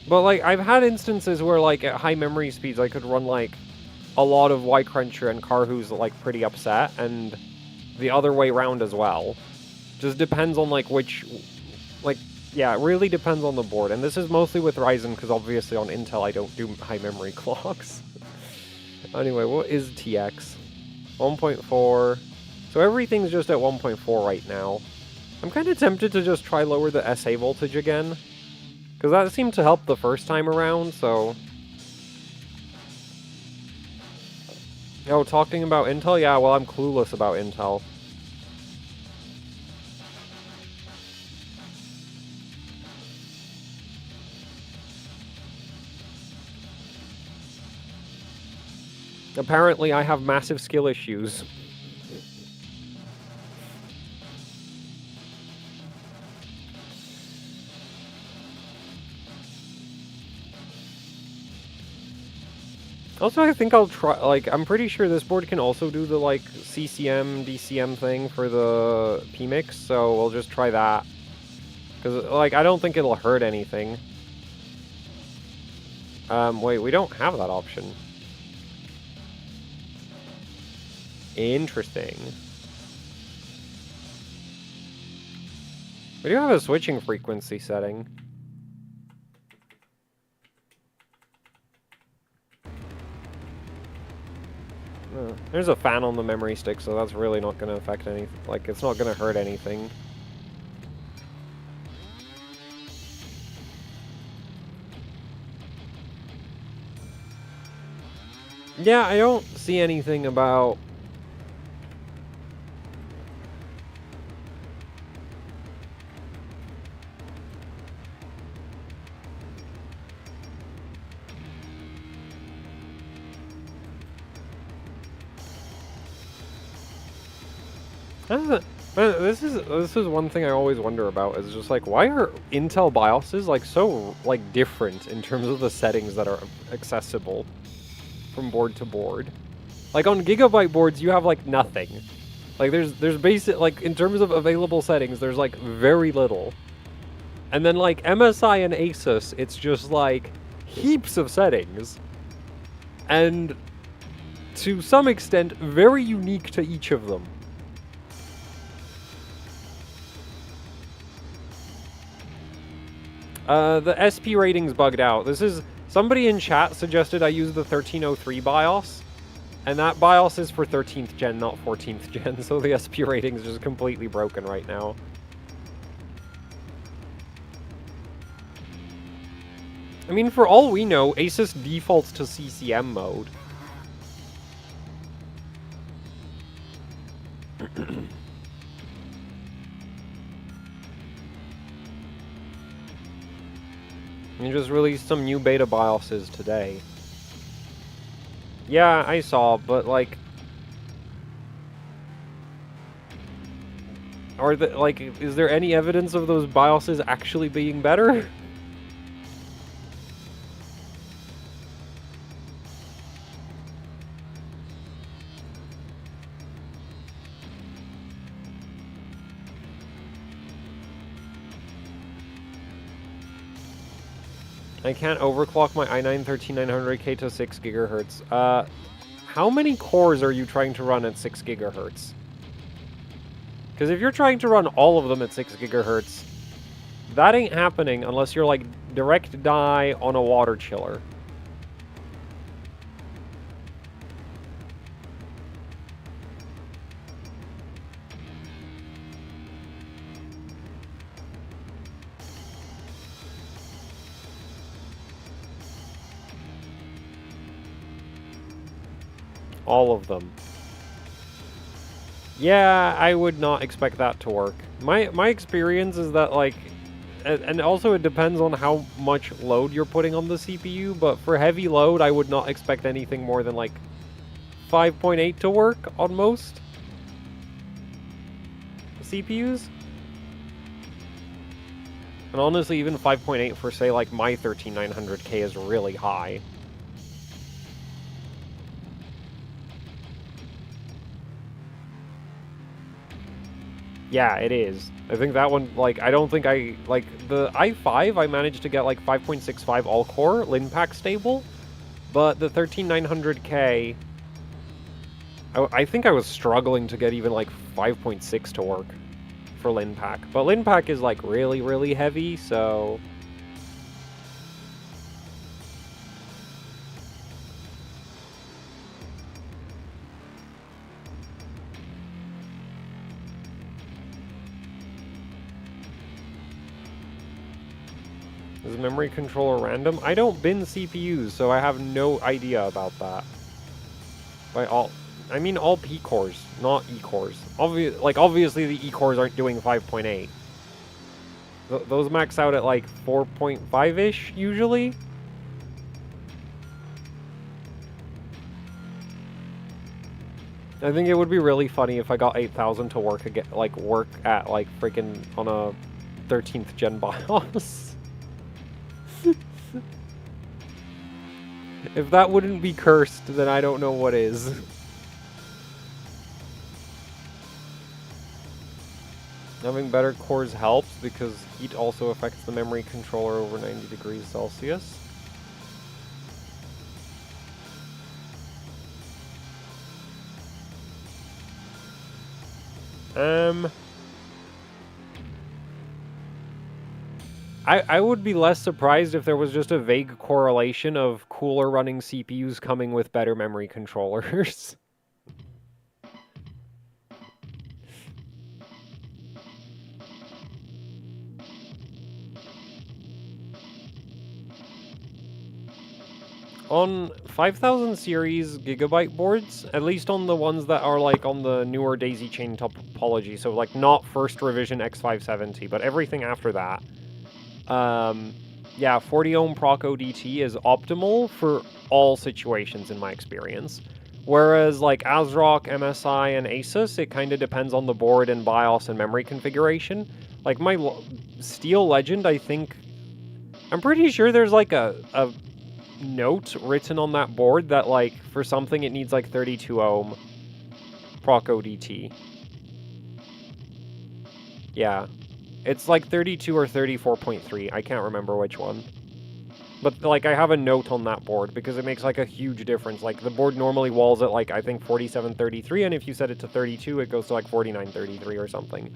But, like, I've had instances where, like, at high memory speeds, I could run, like, a lot of Y-Cruncher and Karhu's, like, pretty upset, and the other way around as well. Just depends on, like, which... Like, yeah, it really depends on the board. And this is mostly with Ryzen, because obviously on Intel I don't do high memory clocks. Anyway, what is TX? 1.4. So everything's just at 1.4 right now. I'm kind of tempted to just try lower the SA voltage again. Because that seemed to help the first time around, so... Oh, talking about Intel? Yeah, well, I'm clueless about Intel. Apparently, I have massive skill issues. Also, I think I'll try, like, I'm pretty sure this board can also do the, like, CCM, DCM thing for the PMix, so we'll just try that. Because, like, I don't think it'll hurt anything. Wait, we don't have that option. Interesting. We do have a switching frequency setting. There's a fan on the memory stick, so that's really not going to affect anything. Like, it's not going to hurt anything. Yeah, I don't see anything about... This is one thing I always wonder about, is just like, why are Intel BIOSes like so like different in terms of the settings that are accessible from board to board? Like on Gigabyte boards, you have like nothing. Like there's basic, like in terms of available settings, there's like very little. And then like MSI and Asus, it's just like heaps of settings. And to some extent, very unique to each of them. The SP rating's bugged out. This is... Somebody in chat suggested I use the 1303 BIOS, and that BIOS is for 13th gen, not 14th gen, so the SP rating is just completely broken right now. I mean, for all we know, Asus defaults to CCM mode. You just released some new beta BIOSes today. Yeah, I saw, but like... Are the, like, is there any evidence of those BIOSes actually being better? I can't overclock my i9-13900K to 6 gigahertz. How many cores are you trying to run at 6 gigahertz? Because if you're trying to run all of them at 6 gigahertz, that ain't happening unless you're like direct die on a water chiller. All of them. Yeah, I would not expect that to work. My experience is that, like, and also it depends on how much load you're putting on the CPU, but for heavy load, I would not expect anything more than, like, 5.8 to work on most CPUs. And honestly, even 5.8 for, say, like, my 13900K is really high. Yeah, it is. I think that one, like, I don't think I, like, the i5, I managed to get, like, 5.65 all-core, Linpack stable, but the 13900K, I think I was struggling to get even, like, 5.6 to work for Linpack. But Linpack is, like, really, really heavy, so... Is memory controller random? I don't bin CPUs, so I have no idea about that. By all... I mean all P cores, not E cores. Obviously the E cores aren't doing 5.8. Those max out at like 4.5-ish usually. I think it would be really funny if I got 8000 to work again, like work at like freaking on a 13th gen BIOS. If that wouldn't be cursed, then I don't know what is. Having better cores helps because heat also affects the memory controller over 90 degrees Celsius. I would be less surprised if there was just a vague correlation of cooler running CPUs coming with better memory controllers. On 5000 series Gigabyte boards, at least on the ones that are like on the newer daisy chain topology, so like not first revision X570, but everything after that, yeah, 40 ohm proc ODT is optimal for all situations in my experience. Whereas like ASRock, MSI, and Asus, it kind of depends on the board and BIOS and memory configuration. Like my Steel Legend, I'm pretty sure there's like a note written on that board that like for something it needs like 32 ohm proc ODT. Yeah. It's like 32 or 34.3. I can't remember which one. But, like, I have a note on that board because it makes, like, a huge difference. Like, the board normally walls at, like, I think 4733, and if you set it to 32, it goes to, like, 4933 or something.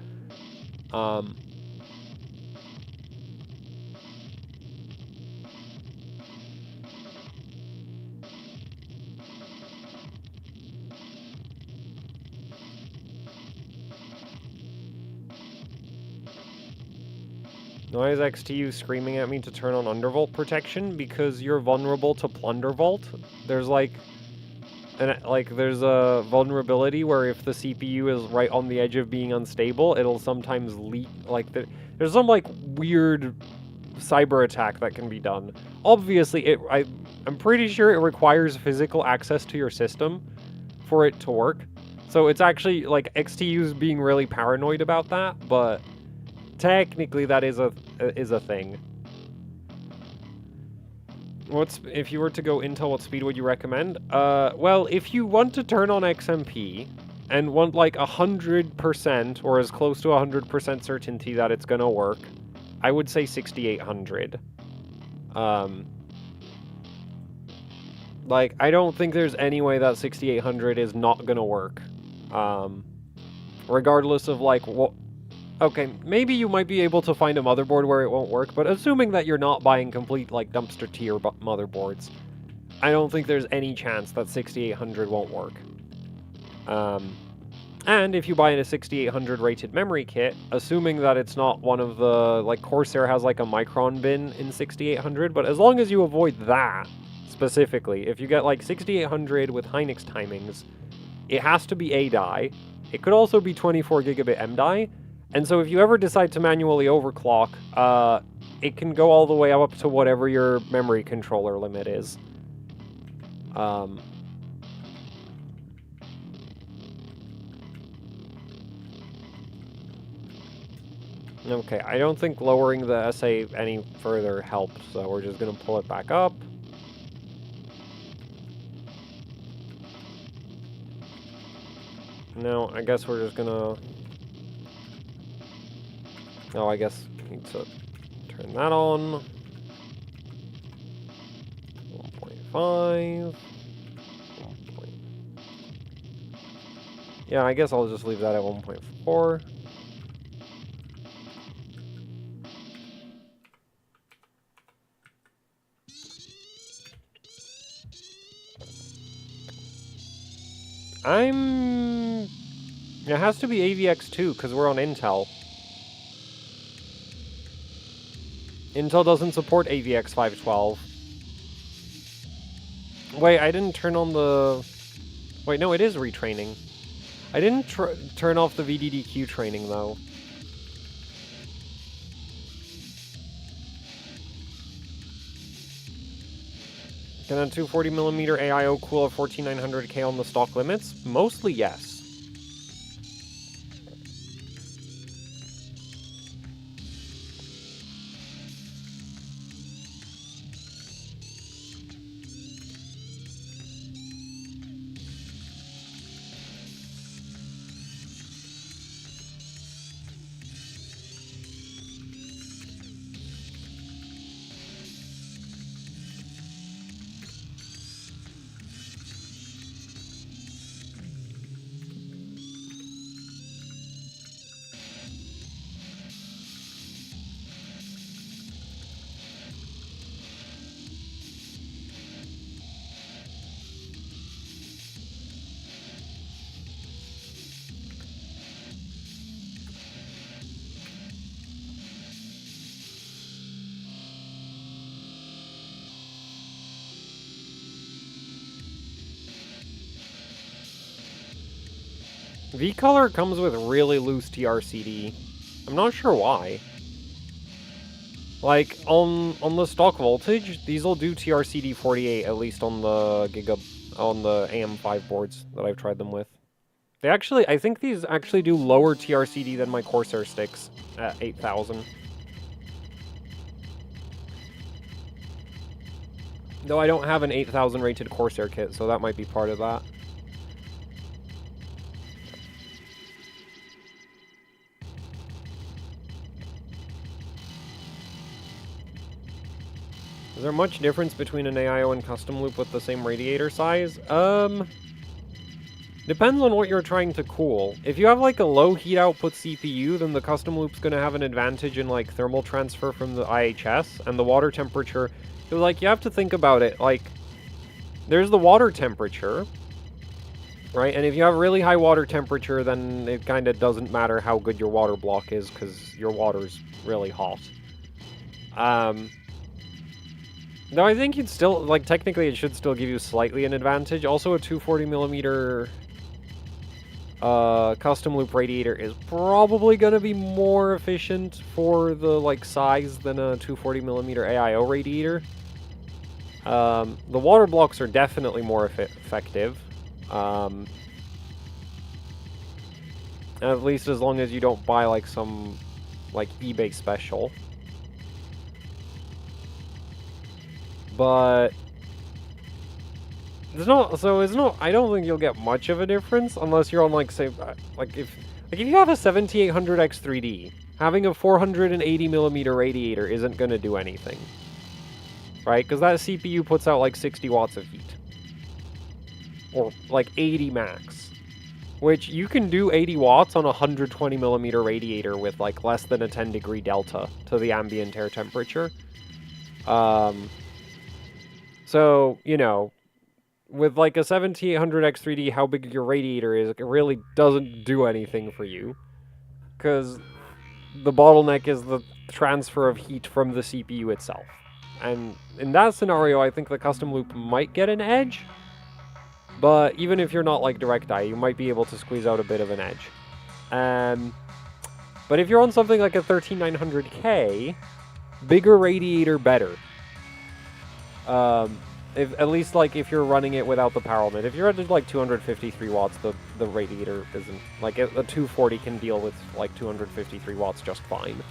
Why is XTU screaming at me to turn on undervolt protection? Because you're vulnerable to plundervolt. There's there's a vulnerability where if the CPU is right on the edge of being unstable, it'll sometimes leak. Like there's some like weird cyber attack that can be done. Obviously, I'm pretty sure it requires physical access to your system for it to work. So it's actually like XTU's being really paranoid about that, but technically that is a thing. If you were to go Intel, what speed would you recommend? Well, if you want to turn on XMP and want like 100% or as close to 100% certainty that it's gonna work, I would say 6800. Like, I don't think there's any way that 6800 is not gonna work. Regardless of, like, what... Okay, maybe you might be able to find a motherboard where it won't work, but assuming that you're not buying complete, like, dumpster tier motherboards, I don't think there's any chance that 6800 won't work. And if you buy a 6800 rated memory kit, assuming that it's not one of the, like, Corsair has, like, a Micron bin in 6800, but as long as you avoid that, specifically, if you get, like, 6800 with Hynix timings, it has to be A die. It could also be 24 gigabit M die, and so if you ever decide to manually overclock, it can go all the way up to whatever your memory controller limit is. Okay, I don't think lowering the SA any further helps, so we're just gonna pull it back up. No, I guess we're just gonna... Oh, I guess we need to turn that on. 1.5. Yeah, I guess I'll just leave that at 1.4. It has to be AVX2, because we're on Intel. Intel doesn't support AVX512. Wait, I didn't turn on the... Wait, no, it is retraining. I didn't turn off the VDDQ training, though. Can a 240mm AIO cool a 14900K on the stock limits? Mostly yes. V-Color comes with really loose TRCD. I'm not sure why. Like, on the stock voltage, these will do TRCD 48, at least on the AM5 boards that I've tried them with. They actually, I think these actually do lower TRCD than my Corsair sticks at 8000. Though I don't have an 8000 rated Corsair kit, so that might be part of that. Is there much difference between an AIO and custom loop with the same radiator size? Depends on what you're trying to cool. If you have like a low heat output CPU, then the custom loop's gonna have an advantage in like thermal transfer from the IHS, and the water temperature, like you have to think about it, like there's the water temperature, right? And if you have really high water temperature, then it kind of doesn't matter how good your water block is, because your water's really hot. Though I think you'd still, like, technically it should still give you slightly an advantage. Also, a 240mm custom loop radiator is probably going to be more efficient for the, like, size than a 240mm AIO radiator. The water blocks are definitely more effective. At least as long as you don't buy, like, some, like, eBay special. But it's not, I don't think you'll get much of a difference unless you're on, like, say, like if you have a 7800X3D, having a 480mm radiator isn't going to do anything. right? Because that CPU puts out like 60 watts of heat. Or like 80 max. Which you can do 80 watts on a 120 millimeter radiator with like less than a 10 degree delta to the ambient air temperature. So, you know, with like a 7800X3D, how big your radiator is, it really doesn't do anything for you. Because the bottleneck is the transfer of heat from the CPU itself. And in that scenario, I think the custom loop might get an edge. But even if you're not like DirectX, you might be able to squeeze out a bit of an edge. But if you're on something like a 13900K, bigger radiator better. At least like if you're running it without the power limit. If you're at like 253 watts, the radiator isn't like a 240 can deal with like 253 watts just fine.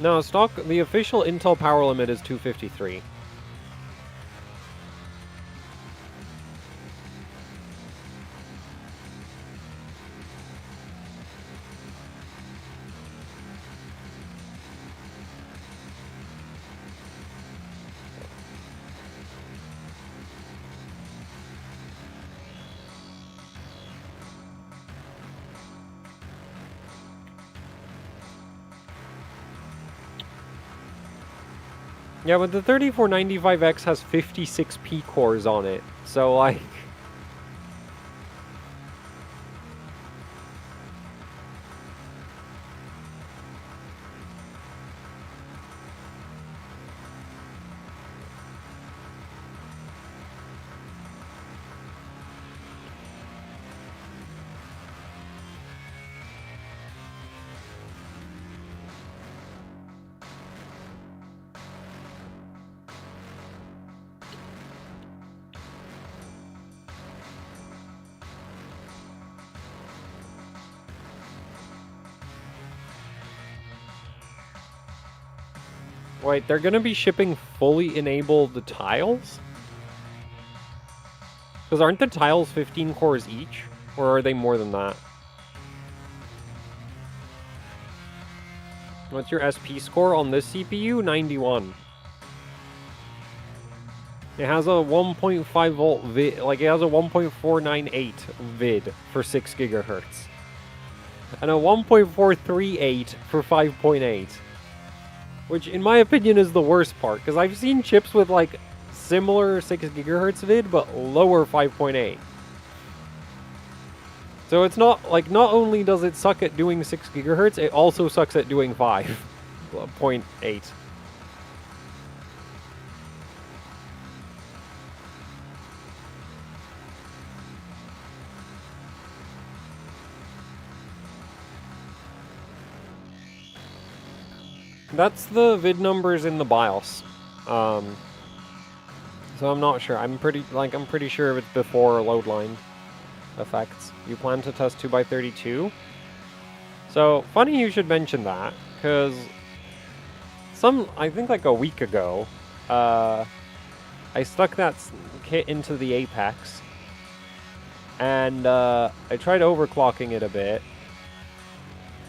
No, the official Intel power limit is 253. Yeah, but the 3495X has 56 P cores on it, so like... Wait, they're gonna be shipping fully enabled tiles? Because aren't the tiles 15 cores each? Or are they more than that? What's your SP score on this CPU? 91. It has a 1.5 volt vid, like it has a 1.498 vid for 6 gigahertz. And a 1.438 for 5.8. Which, in my opinion, is the worst part, because I've seen chips with, like, similar 6 gigahertz vid, but lower 5.8. So it's not, like, not only does it suck at doing 6 gigahertz, it also sucks at doing 5.8. That's the vid numbers in the BIOS. So I'm not sure. I'm pretty sure it's before load line effects. You plan to test 2x32? So, funny you should mention that, because I think like a week ago, I stuck that kit into the Apex, and I tried overclocking it a bit.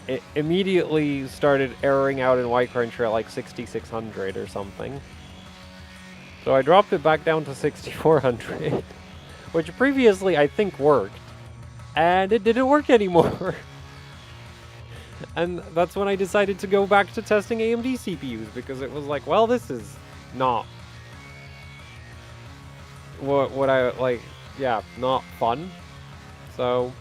It immediately started erroring out in Whitecruncher at like 6600 or something. So I dropped it back down to 6400, which previously I think worked, and it didn't work anymore. And that's when I decided to go back to testing AMD CPUs, because it was like, well, this is not what I like, yeah, not fun. So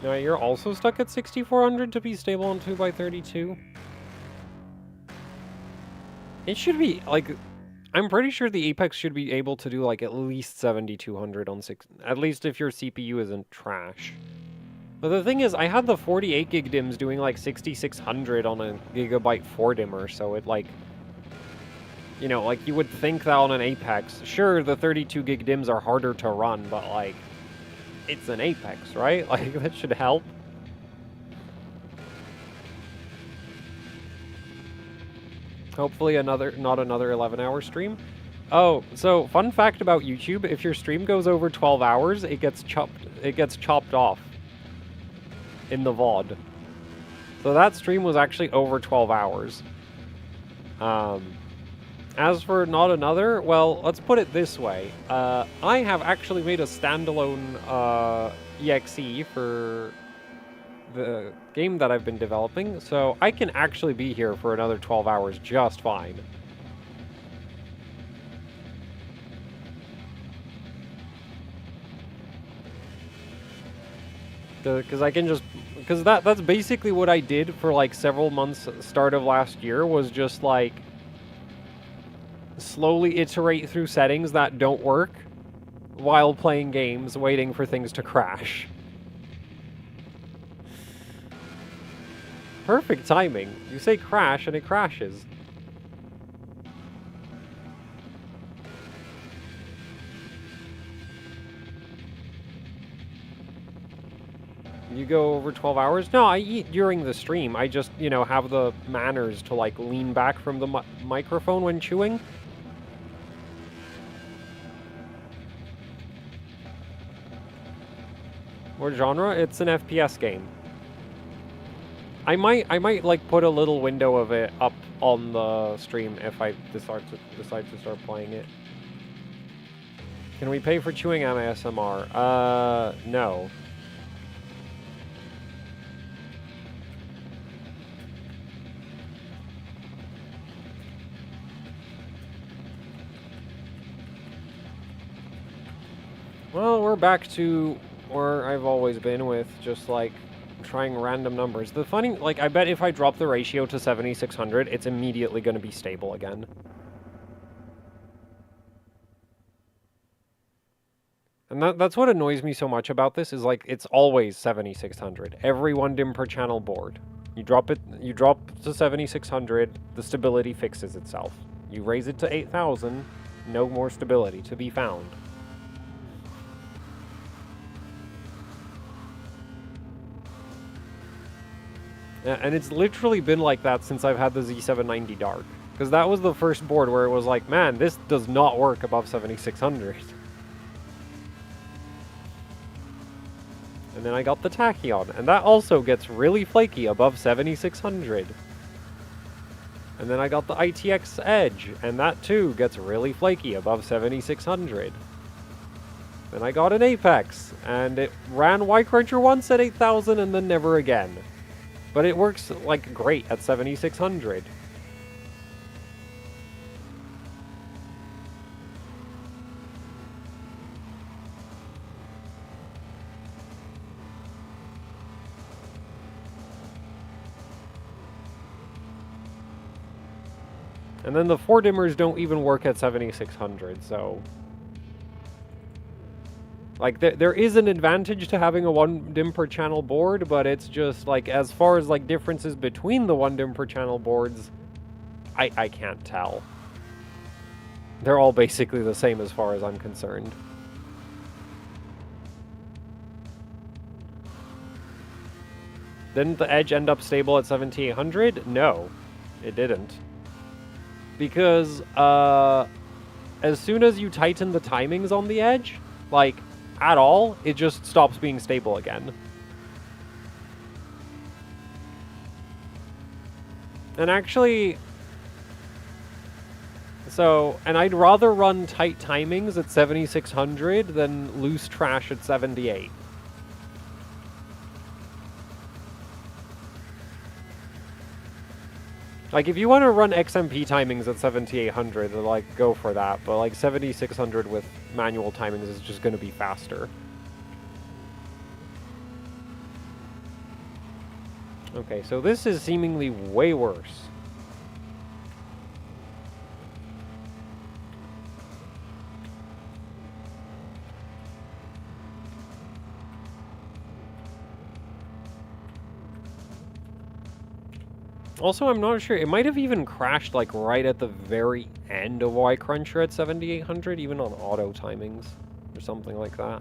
now you're also stuck at 6400 to be stable on 2x32? It should be, like, I'm pretty sure the Apex should be able to do, like, at least 7200 on 6, at least if your CPU isn't trash. But the thing is, I had the 48 gig DIMMs doing, like, 6600 on a Gigabyte 4 dimmer, so it, like, you know, like, you would think that on an Apex. Sure, the 32 gig DIMMs are harder to run, but, like, it's an Apex, right? Like, that should help. Hopefully not another 11-hour stream. Oh, so fun fact about YouTube, if your stream goes over 12 hours, it gets chopped off in the VOD. So that stream was actually over 12 hours. As for not another, well, let's put it this way. I have actually made a standalone EXE for the game that I've been developing, so I can actually be here for another 12 hours just fine. Because I can just... Because that's basically what I did for, like, several months at the start of last year, was just, like, slowly iterate through settings that don't work while playing games, waiting for things to crash. Perfect timing. You say crash and it crashes. You go over 12 hours? No, I eat during the stream. I just, you know, have the manners to, like, lean back from the microphone when chewing. What genre? It's an FPS game. I might like put a little window of it up on the stream if I decide to start playing it. Can we pay for chewing ASMR? No. Well, we're back to where I've always been with just, like, trying random numbers. The funny, like, I bet if I drop the ratio to 7600, it's immediately going to be stable again. And that's what annoys me so much about this, is, like, it's always 7600. Every 1 DIMM per channel board. You drop to 7600, the stability fixes itself. You raise it to 8000, no more stability to be found. Yeah, and it's literally been like that since I've had the Z790 Dark. Because that was the first board where it was like, man, this does not work above 7600. And then I got the Tachyon, and that also gets really flaky above 7600. And then I got the ITX Edge, and that too gets really flaky above 7600. Then I got an Apex, and it ran Y-Cruncher once at 8000 and then never again. But it works, like, great at 7600. And then the 4 dimmers don't even work at 7600, so... Like, there is an advantage to having a 1 DIMM per channel board, but it's just, like, as far as, like, differences between the 1 DIMM per channel boards, I can't tell. They're all basically the same as far as I'm concerned. Didn't the Edge end up stable at 7800? No, it didn't. Because, as soon as you tighten the timings on the Edge, like, at all, it just stops being stable again. And actually... So, and I'd rather run tight timings at 7600 than loose trash at 78. Like, if you want to run XMP timings at 7800, then, like, go for that. But, like, 7600 with manual timings is just going to be faster. Okay, so this is seemingly way worse. Also, I'm not sure. It might have even crashed like right at the very end of Y Cruncher at 7800, even on auto timings or something like that.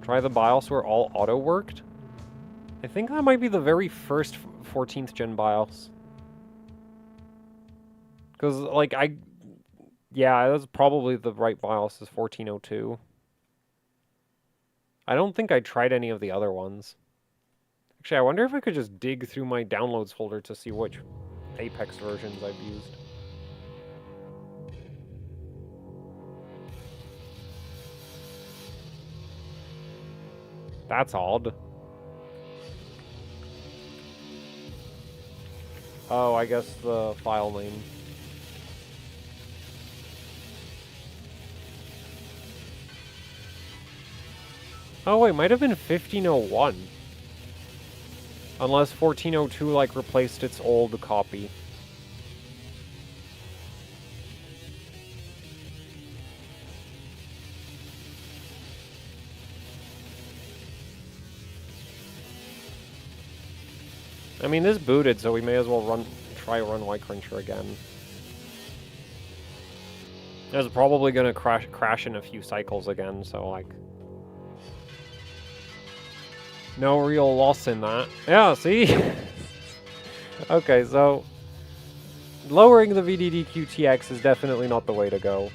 Try the BIOS where all auto worked. I think that might be the very first 14th gen BIOS. Because, like, yeah, that's probably the right BIOS is 1402. I don't think I tried any of the other ones. Actually, I wonder if I could just dig through my downloads folder to see which Apex versions I've used. That's odd. Oh, I guess the file name. Oh, wait, might have been 1501. Unless 1402, like, replaced its old copy. I mean, this booted, so we may as well try run Ycruncher again. It's probably gonna crash in a few cycles again, so, like... No real loss in that. Yeah, see? Okay, so... lowering the VDD QTX is definitely not the way to go.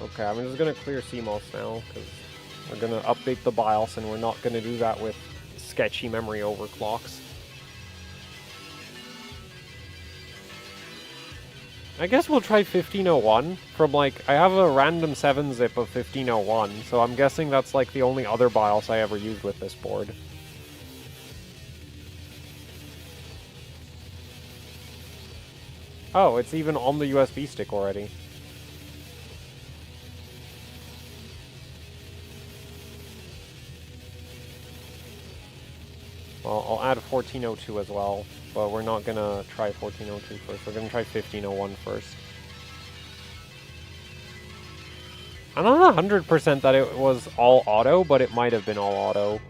Okay, I'm just gonna clear CMOS now, because we're gonna update the BIOS, and we're not gonna do that with sketchy memory overclocks. I guess we'll try 1501 from, like, I have a random 7-zip of 1501, so I'm guessing that's, like, the only other BIOS I ever used with this board. Oh, it's even on the USB stick already. Well, I'll add 1402 as well, but we're not gonna try 1402 first. We're gonna try 1501 first. I'm not 100% that it was all auto, but it might have been all auto.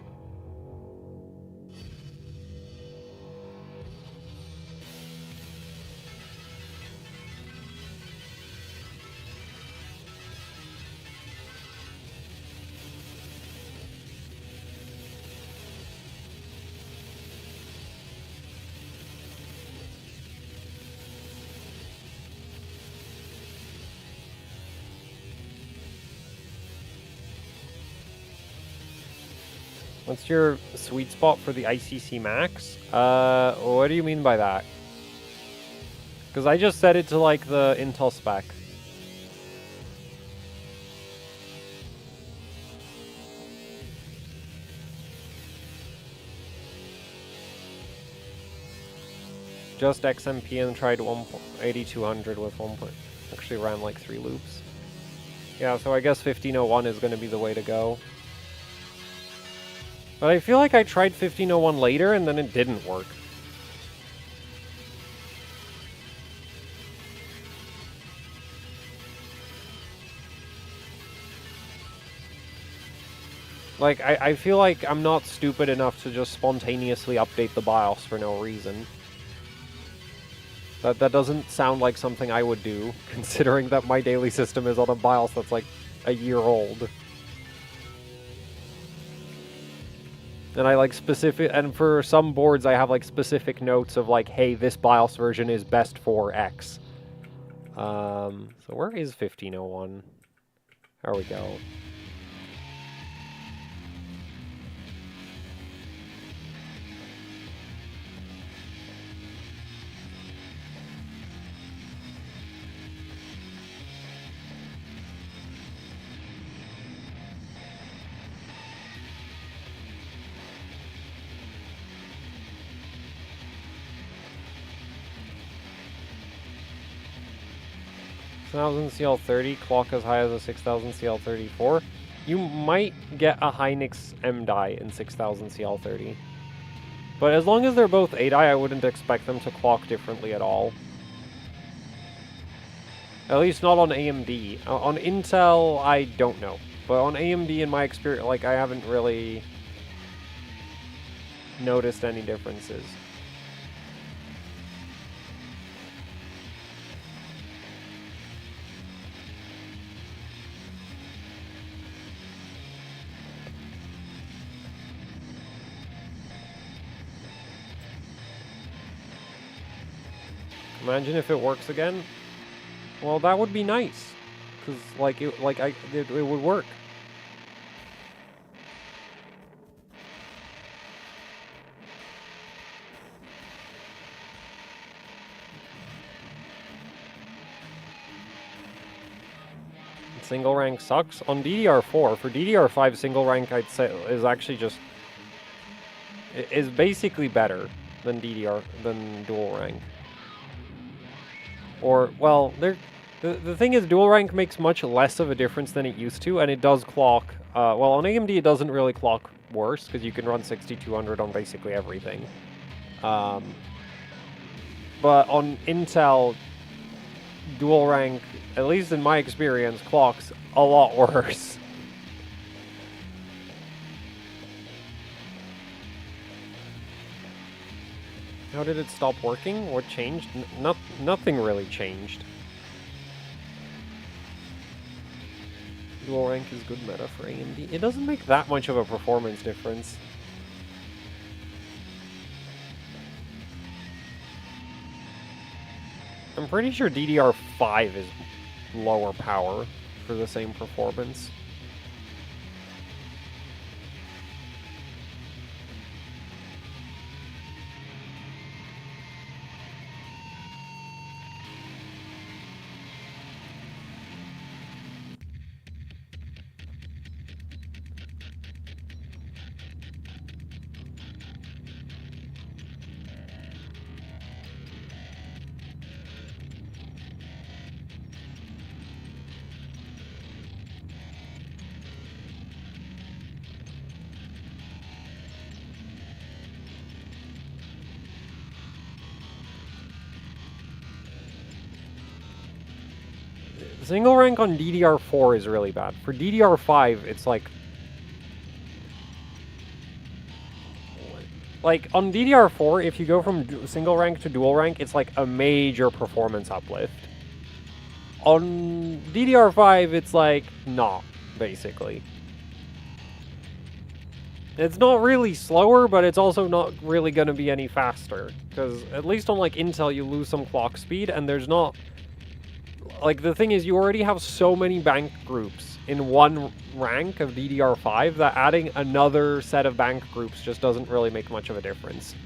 What's your sweet spot for the ICC Max? What do you mean by that? Because I just set it to, like, the Intel spec. Just XMP and tried 8200 with 1. Actually ran like 3 loops. Yeah, so I guess 1501 is going to be the way to go. But I feel like I tried 1501 later and then it didn't work. Like, I feel like I'm not stupid enough to just spontaneously update the BIOS for no reason. That doesn't sound like something I would do, considering that my daily system is on a BIOS that's like a year old. And I like and for some boards I have like specific notes of like, hey, this BIOS version is best for X. So where is 1501? There we go. CL30, clock as high as a 6000 CL34. You might get a Hynix M die in 6000 CL30. But as long as they're both 8i, I wouldn't expect them to clock differently at all. At least not on AMD. On Intel, I don't know. But on AMD, in my experience, like, I haven't really noticed any differences. Imagine if it works again. Well, that would be nice, because it would work. Single rank sucks on DDR4. For DDR5, single rank I'd say is actually just is basically better than dual rank. Or, well, the thing is, dual rank makes much less of a difference than it used to, and it does clock. Well, on AMD, it doesn't really clock worse, because you can run 6200 on basically everything. But on Intel, dual rank, at least in my experience, clocks a lot worse. How did it stop working? What changed? Nothing really changed. Dual rank is good meta for AMD. It doesn't make that much of a performance difference. I'm pretty sure DDR5 is lower power for the same performance. Single rank on DDR4 is really bad. For DDR5, it's like on DDR4, if you go from single rank to dual rank, it's like a major performance uplift. On DDR5, it's like, nah, basically. It's not really slower, but it's also not really going to be any faster. Because at least on like Intel, you lose some clock speed, and there's not... Like, the thing is, you already have so many bank groups in one rank of DDR5 that adding another set of bank groups just doesn't really make much of a difference.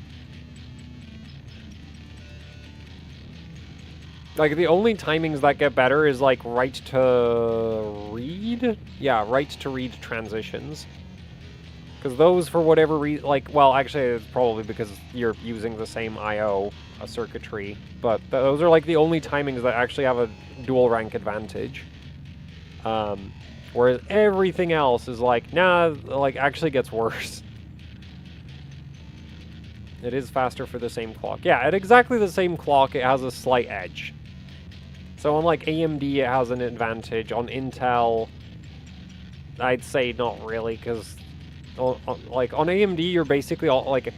Like, the only timings that get better is, like, write to read? Yeah, write to read transitions. Because those, for whatever reason, like, well, actually, it's probably because you're using the same I.O. circuitry, but those are, like, the only timings that actually have a dual rank advantage. Whereas everything else is like, nah, like, actually gets worse. It is faster for the same clock. Yeah, at exactly the same clock, it has a slight edge. So on, like, AMD, it has an advantage. On Intel, I'd say not really, because... like, on AMD, you're basically all, like,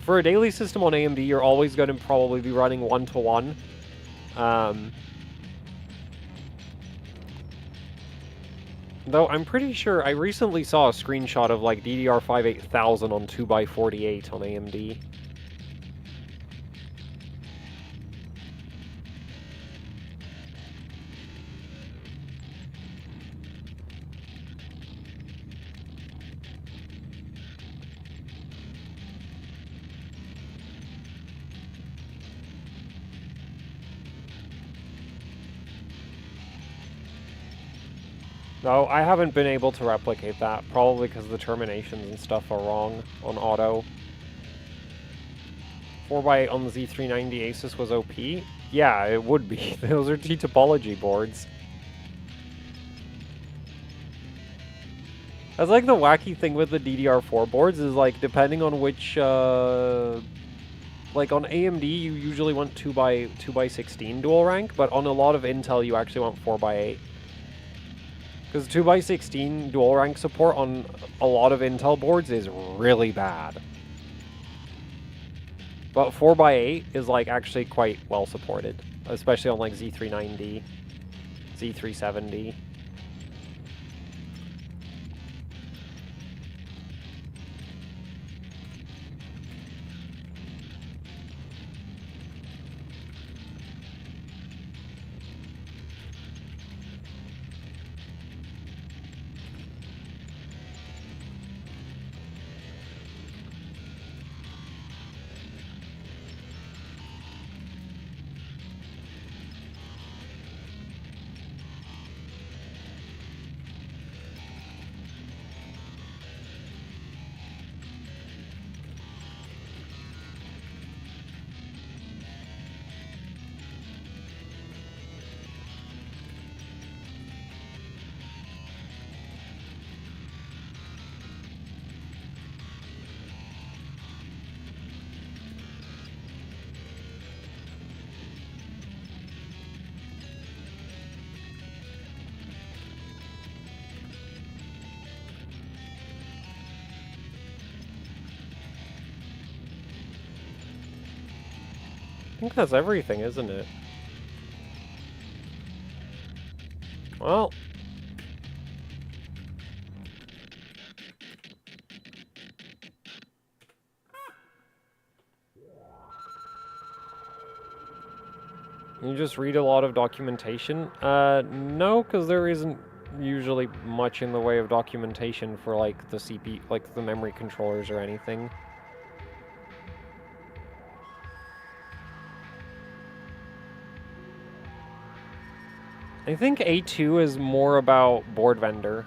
for a daily system on AMD, you're always going to probably be running 1-to-1. Though I'm pretty sure, I recently saw a screenshot of, like, DDR5-8000 on 2x48 on AMD. No, I haven't been able to replicate that, probably because the terminations and stuff are wrong on auto. 4x on the Z790 Asus was OP? Yeah, it would be. Those are topology boards. That's like the wacky thing with the DDR4 boards is, like, depending on which, like, on AMD, you usually want 2x16 dual rank, but on a lot of Intel, you actually want 4x8. Because 2x16 dual rank support on a lot of Intel boards is really bad. But 4x8 is like actually quite well supported, especially on like Z390, Z370. I think that's everything, isn't it? Well. You just read a lot of documentation? No, because there isn't usually much in the way of documentation for like the CPU, like the memory controllers or anything. I think A2 is more about board vendor.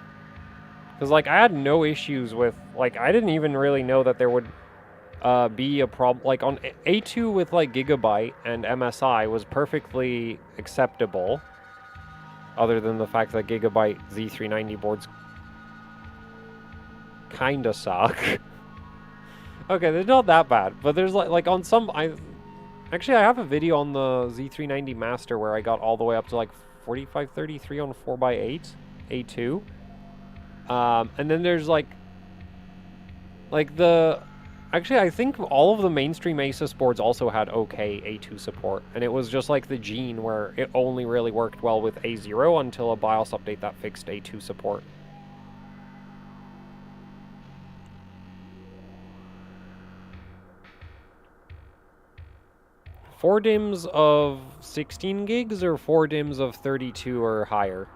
Because, like, I had no issues with, like, I didn't even really know that there would be a problem. Like, on A2 with, like, Gigabyte and MSI was perfectly acceptable. Other than the fact that Gigabyte Z390 boards kinda suck. Okay, they're not that bad. But there's, like on some... Actually, I have a video on the Z390 Master where I got all the way up to, like, 4533 on 4x8, A2. And then there's, like the... Actually, I think all of the mainstream Asus boards also had okay A2 support. And it was just like the Gene where it only really worked well with A0 until a BIOS update that fixed A2 support. Four DIMMs of 16 gigs or 4 DIMMs of 32 or higher?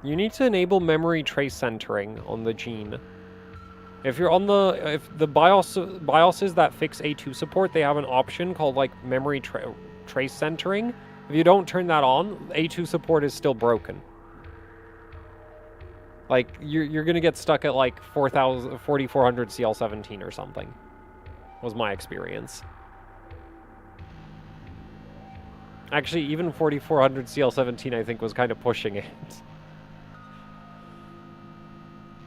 You need to enable memory trace centering on the Gene. If you're on if the BIOSes that fix A2 support, they have an option called like memory trace centering. If you don't turn that on, A2 support is still broken. Like you're gonna get stuck at like 4400 CL17 or something. Was my experience. Actually, even 4400 CL17 I think was kind of pushing it.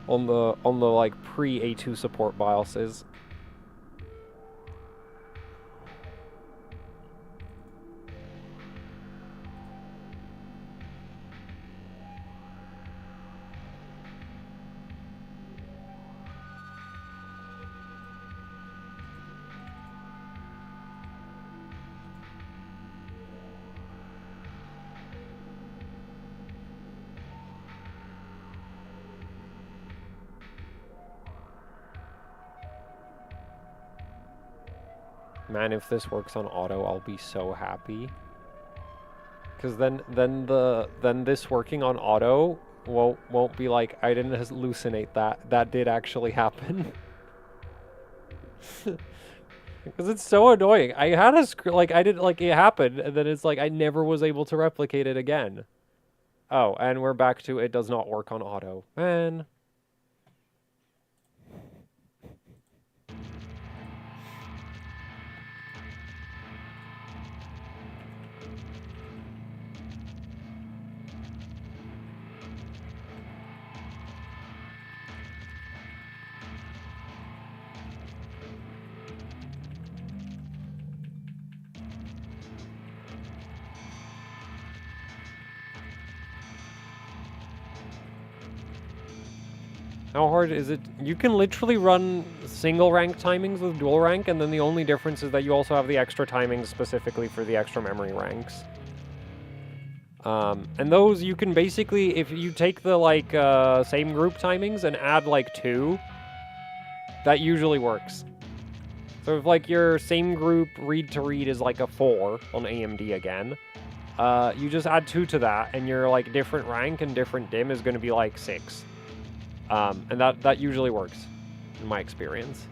on the like pre-A2 support BIOSes. Man, if this works on auto, I'll be so happy. Because then this working on auto won't be like, I didn't hallucinate that. That did actually happen. Because it's so annoying. I had a like I did like it happened, and then it's like I never was able to replicate it again. Oh, and we're back to it does not work on auto. Man. How hard is it? You can literally run single rank timings with dual rank, and then the only difference is that you also have the extra timings specifically for the extra memory ranks. And those you can basically, if you take the like same group timings and add like 2, that usually works. So if like your same group read to read is like a 4 on AMD again, you just add 2 to that, and your like different rank and different dim is going to be like 6. And that usually works, in my experience.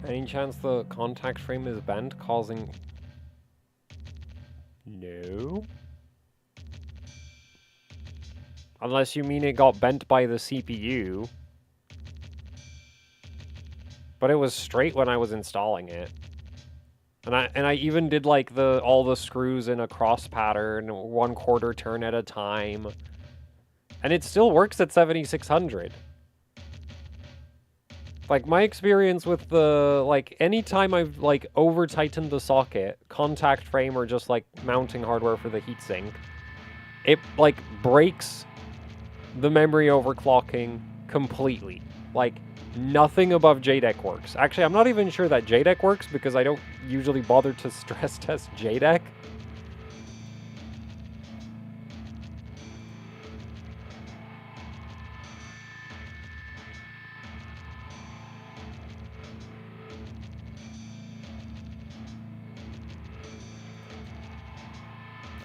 Any chance the contact frame is bent, causing... No. Unless you mean it got bent by the CPU. But it was straight when I was installing it. And I even did like all the screws in a cross pattern, 1/4 turn at a time. And it still works at 7600. Like, my experience with the, like, anytime I've, like, over-tightened the socket, contact frame, or just, like, mounting hardware for the heatsink, it, like, breaks the memory overclocking completely. Like, nothing above JDEC works. Actually, I'm not even sure that JDEC works, because I don't usually bother to stress test JDEC.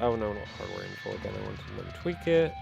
Oh no, not hardware info again. I want to tweak it.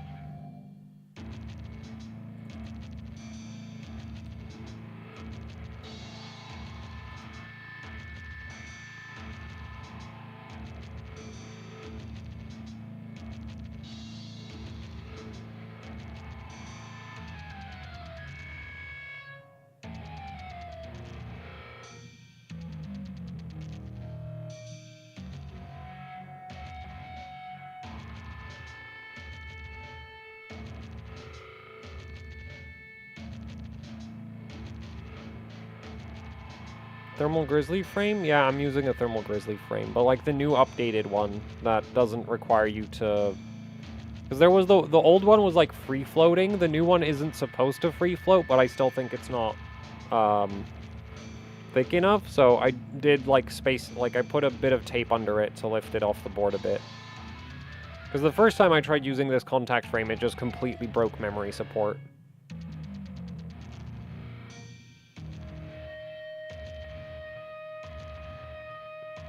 Thermal Grizzly frame? Yeah, I'm using a Thermal Grizzly frame, but like the new updated one that doesn't require you to... Because there was the old one was like free floating, the new one isn't supposed to free float, but I still think it's not thick enough, so I did like I put a bit of tape under it to lift it off the board a bit. Because the first time I tried using this contact frame, it just completely broke memory support.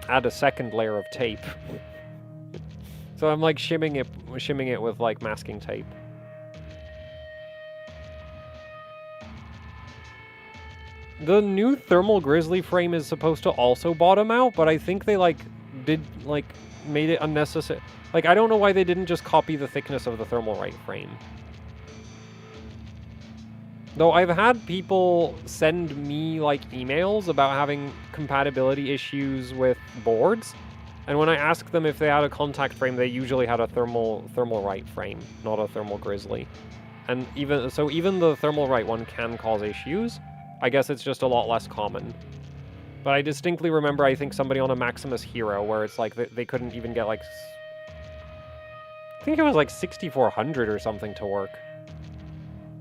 Add a second layer of tape. So I'm like shimming it with like masking tape. The new Thermal Grizzly frame is supposed to also bottom out, but I think they made it unnecessary. Like, I don't know why they didn't just copy the thickness of the Thermalright frame. Though I've had people send me, like, emails about having compatibility issues with boards, and when I ask them if they had a contact frame, they usually had a Thermalright frame, not a Thermal Grizzly. And even the Thermalright one can cause issues. I guess it's just a lot less common. But I distinctly remember, I think, somebody on a Maximus Hero, where it's like, they couldn't even get, like... I think it was, like, 6400 or something to work.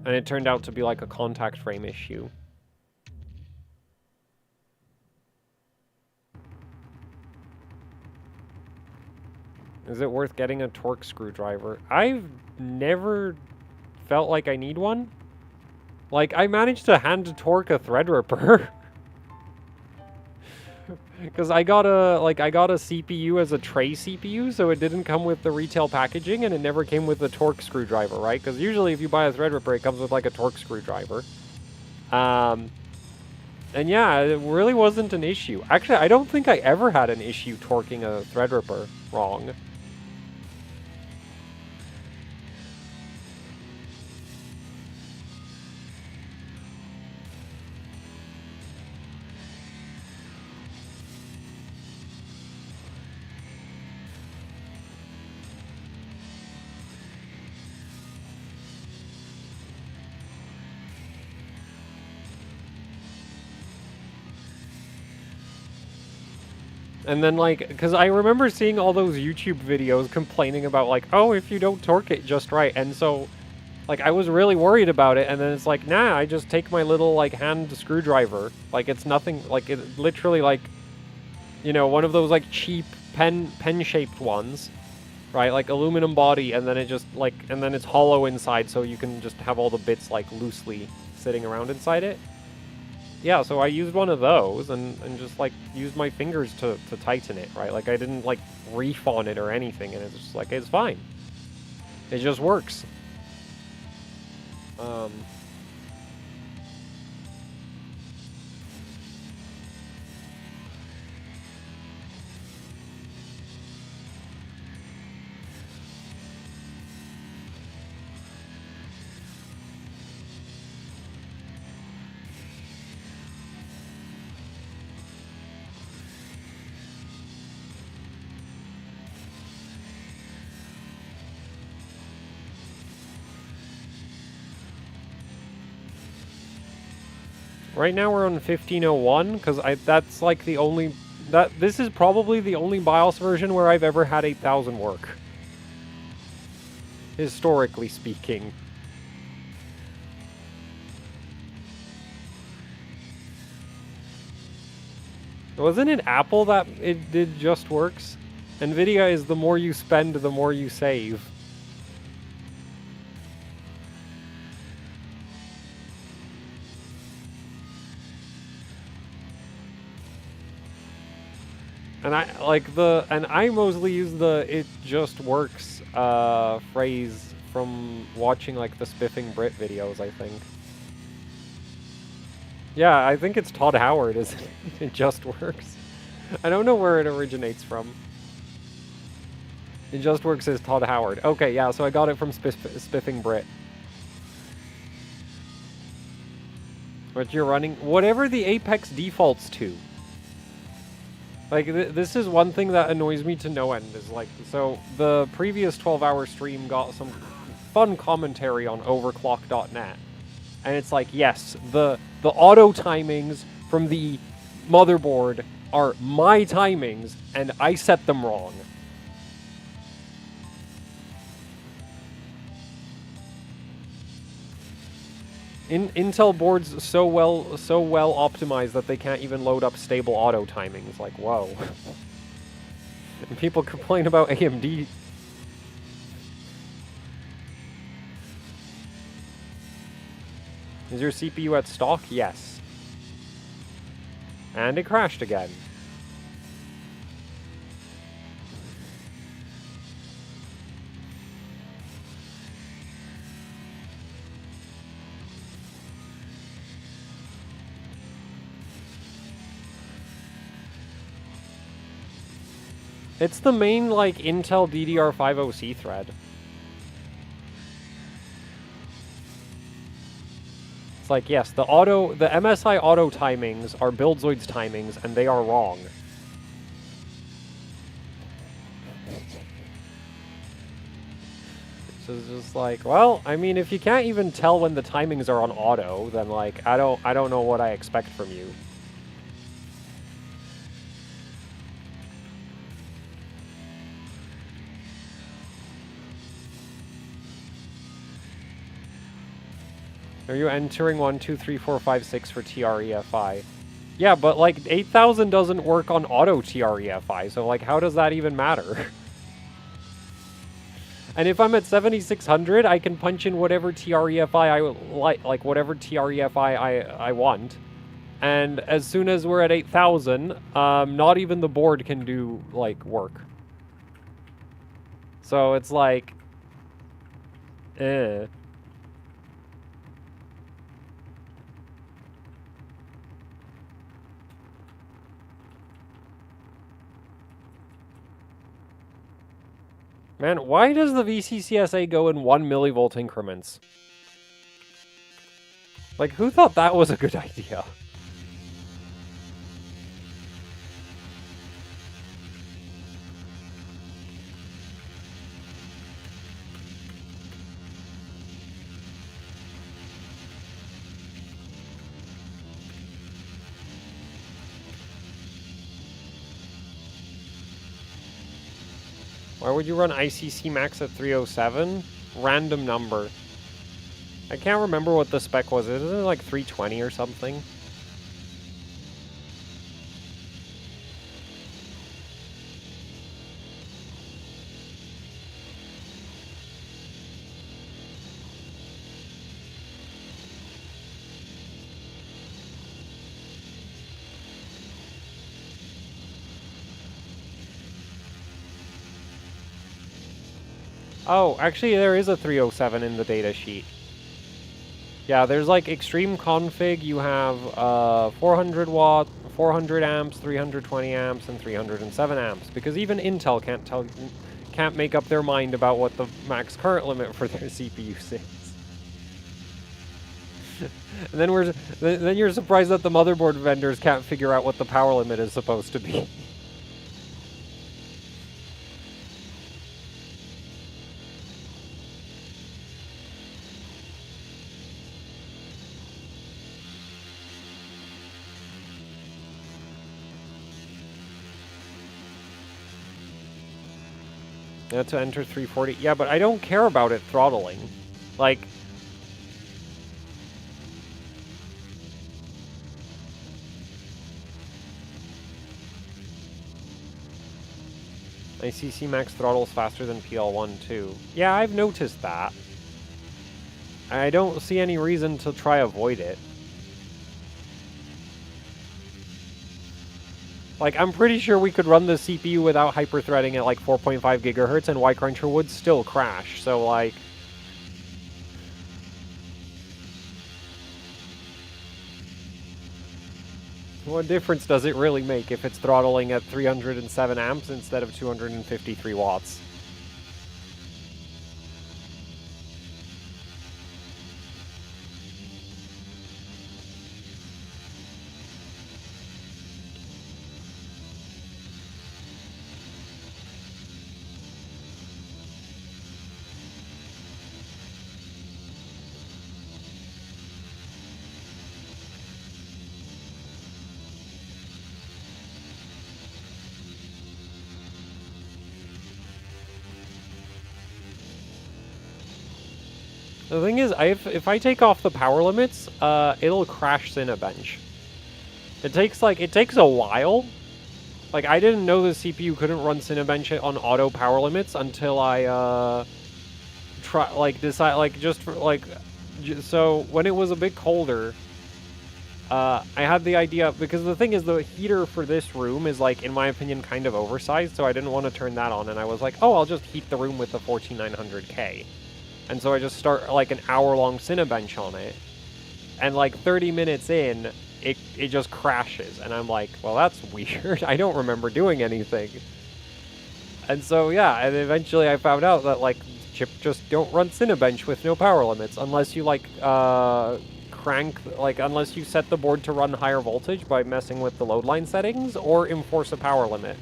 And it turned out to be like a contact frame issue. Is it worth getting a torque screwdriver? I've never felt like I need one. Like, I managed to hand torque a Threadripper. Because I got a CPU as a tray CPU, so it didn't come with the retail packaging, and it never came with the torque screwdriver, right? Because usually if you buy a Threadripper, it comes with like a torque screwdriver. And yeah, it really wasn't an issue. Actually, I don't think I ever had an issue torquing a Threadripper wrong. And then, like, because I remember seeing all those YouTube videos complaining about, like, oh, if you don't torque it just right. And so, like, I was really worried about it. And then it's like, nah, I just take my little, like, hand screwdriver. Like, it's nothing, like, it literally, like, you know, one of those, like, cheap pen-shaped ones. Right, like aluminum body, and then it just, like, and then it's hollow inside, so you can just have all the bits, like, loosely sitting around inside it. Yeah, so I used one of those, and just, like, used my fingers to tighten it, right? Like, I didn't, like, reef on it or anything, and it's just, like, it's fine. It just works. Right now we're on 1501, because that's, like, the only... This is probably the only BIOS version where I've ever had 8000 work. Historically speaking. Wasn't it Apple that it did just works? NVIDIA is the more you spend, the more you save. And I mostly use the "it just works" phrase from watching, like, the Spiffing Brit videos, I think. Yeah, I think it's Todd Howard, isn't it? It just works. I don't know where it originates from. It just works as Todd Howard. Okay, yeah, so I got it from Spiffing Brit. But you're running whatever the Apex defaults to. Like, this is one thing that annoys me to no end, is, like, so the previous 12-hour stream got some fun commentary on overclock.net. And it's like, yes, the auto timings from the motherboard are my timings, and I set them wrong. Intel boards so well optimized that they can't even load up stable auto timings. Like, whoa. And people complain about AMD. Is your CPU at stock? Yes. And it crashed again. It's the main, like, Intel DDR5-80 thread. It's like, yes, the MSI auto timings are Buildzoid's timings, and they are wrong. So it's just like, well, I mean, if you can't even tell when the timings are on auto, then, like, I don't know what I expect from you. Are you entering 1, 2, 3, 4, 5, 6 for TREFI? Yeah, but, like, 8000 doesn't work on auto TREFI, so, like, how does that even matter? And if I'm at 7600, I can punch in whatever TREFI like whatever TREFI I want. And as soon as we're at 8000, not even the board can do, like, work. So it's like, eh. Man, why does the VCCSA go in 1 millivolt increments? Like, who thought that was a good idea? Why would you run ICC max at 307? Random number. I can't remember what the spec was. Isn't it like 320 or something? Oh, actually there is a 307 in the data sheet. Yeah, there's like extreme config, you have 400 watt, 400 amps, 320 amps, and 307 amps. Because even Intel can't make up their mind about what the max current limit for their CPUs is. And then you're surprised that the motherboard vendors can't figure out what the power limit is supposed to be. Yeah, to enter 340. Yeah, but I don't care about it throttling. Like, ICC max throttles faster than PL1 too. Yeah, I've noticed that. I don't see any reason to try avoid it. Like, I'm pretty sure we could run the CPU without hyperthreading at like 4.5 gigahertz and Y-Cruncher would still crash, so like... What difference does it really make if it's throttling at 307 amps instead of 253 watts? The thing is, if I take off the power limits, it'll crash Cinebench. It takes a while. Like, I didn't know the CPU couldn't run Cinebench on auto power limits until I, so when it was a bit colder, I had the idea, because the thing is, the heater for this room is, like, in my opinion, kind of oversized, so I didn't want to turn that on, and I was like, oh, I'll just heat the room with the 14900K. And so I just start, like, an hour-long Cinebench on it, and, like, 30 minutes in, it just crashes, and I'm like, well, that's weird. I don't remember doing anything. And so, yeah, and eventually I found out that, like, chip just don't run Cinebench with no power limits, unless you, like, unless you set the board to run higher voltage by messing with the load line settings, or enforce a power limit.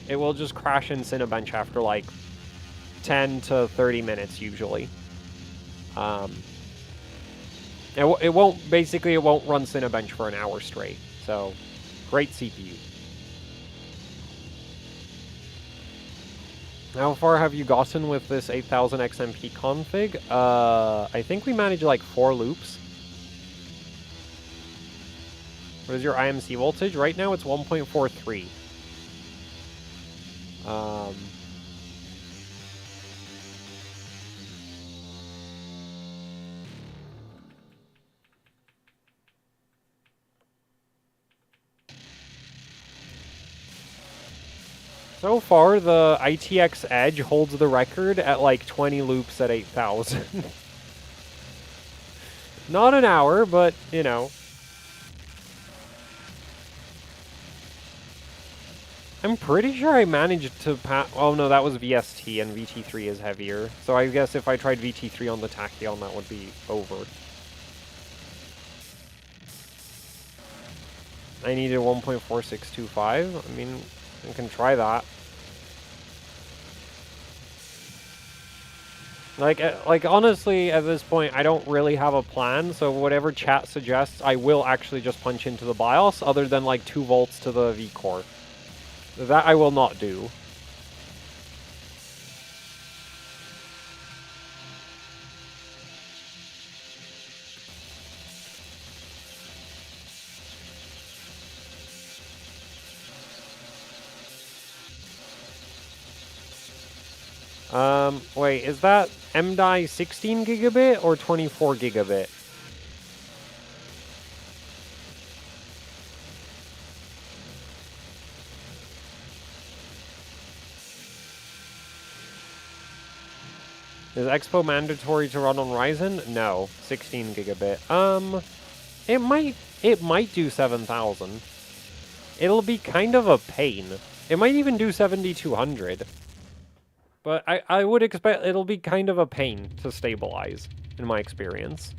It will just crash in Cinebench after, like, 10 to 30 minutes, usually. It won't run Cinebench for an hour straight, so great CPU. How far have you gotten with this 8000 XMP config? I think we managed like 4 loops. What is your IMC voltage? Right now it's 1.43. So far, the ITX Edge holds the record at like 20 loops at 8000. Not an hour, but, you know. I'm pretty sure I managed to pass... Oh no, that was VST, and VT3 is heavier. So I guess if I tried VT3 on the Tachyon, that would be over. I needed 1.4625. I mean, I can try that. Like honestly, at this point, I don't really have a plan, so whatever chat suggests, I will actually just punch into the BIOS, other than like 2 volts to the V-core. That I will not do. Wait, is that MDI 16 gigabit or 24 gigabit? Is Expo mandatory to run on Ryzen? No, 16 gigabit. It might do 7000. It'll be kind of a pain. It might even do 7200. But I would expect it'll be kind of a pain to stabilize, in my experience.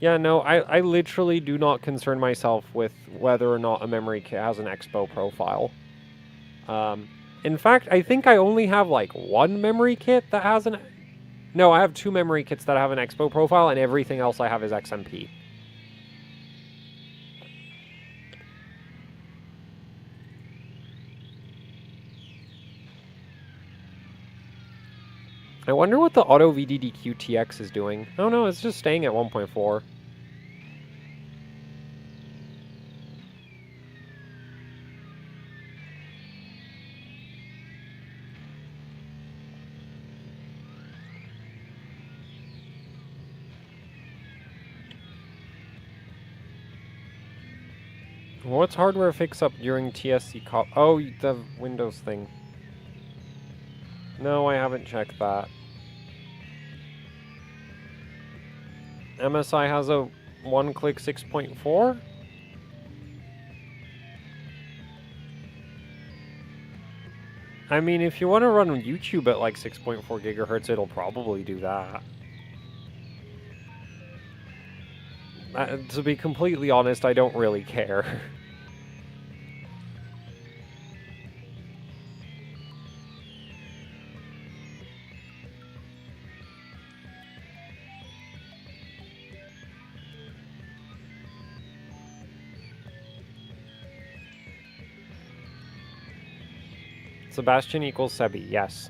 Yeah, no, I literally do not concern myself with whether or not a memory kit has an Expo profile. In fact, I think I only have like one memory kit that has an... No, I have two memory kits that have an Expo profile, and everything else I have is XMP. I wonder what the Auto VDDQ TX is doing. Oh no, it's just staying at 1.4. What's hardware fix-up during TSC call? Oh, the Windows thing. No, I haven't checked that. MSI has a one-click 6.4? I mean, if you want to run YouTube at like 6.4 gigahertz, it'll probably do that. To be completely honest, I don't really care. Sebastian equals Sebi, yes.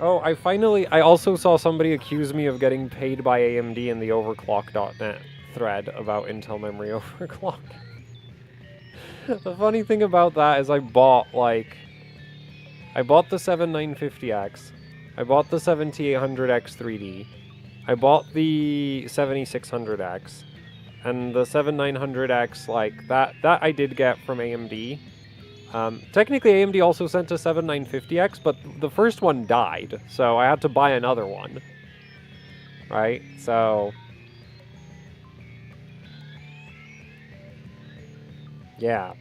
Oh, I also saw somebody accuse me of getting paid by AMD in the overclock.net thread about Intel memory overclock. The funny thing about that is I bought the 7950X, I bought the 7800X 3D, I bought the 7600X, and the 7900X, like, that I did get from AMD. Technically, AMD also sent a 7950X, but the first one died, so I had to buy another one. Right? So... yeah.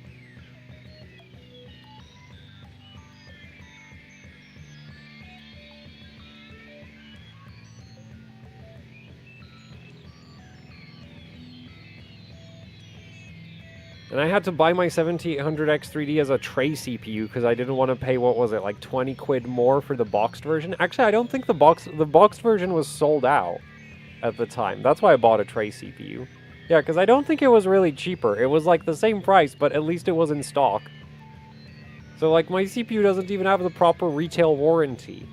And I had to buy my 7800X 3D as a tray CPU because I didn't want to pay, what was it, like 20 quid more for the boxed version? Actually, I don't think the boxed version was sold out at the time. That's why I bought a tray CPU. Yeah, because I don't think it was really cheaper. It was like the same price, but at least it was in stock. So like my CPU doesn't even have the proper retail warranty.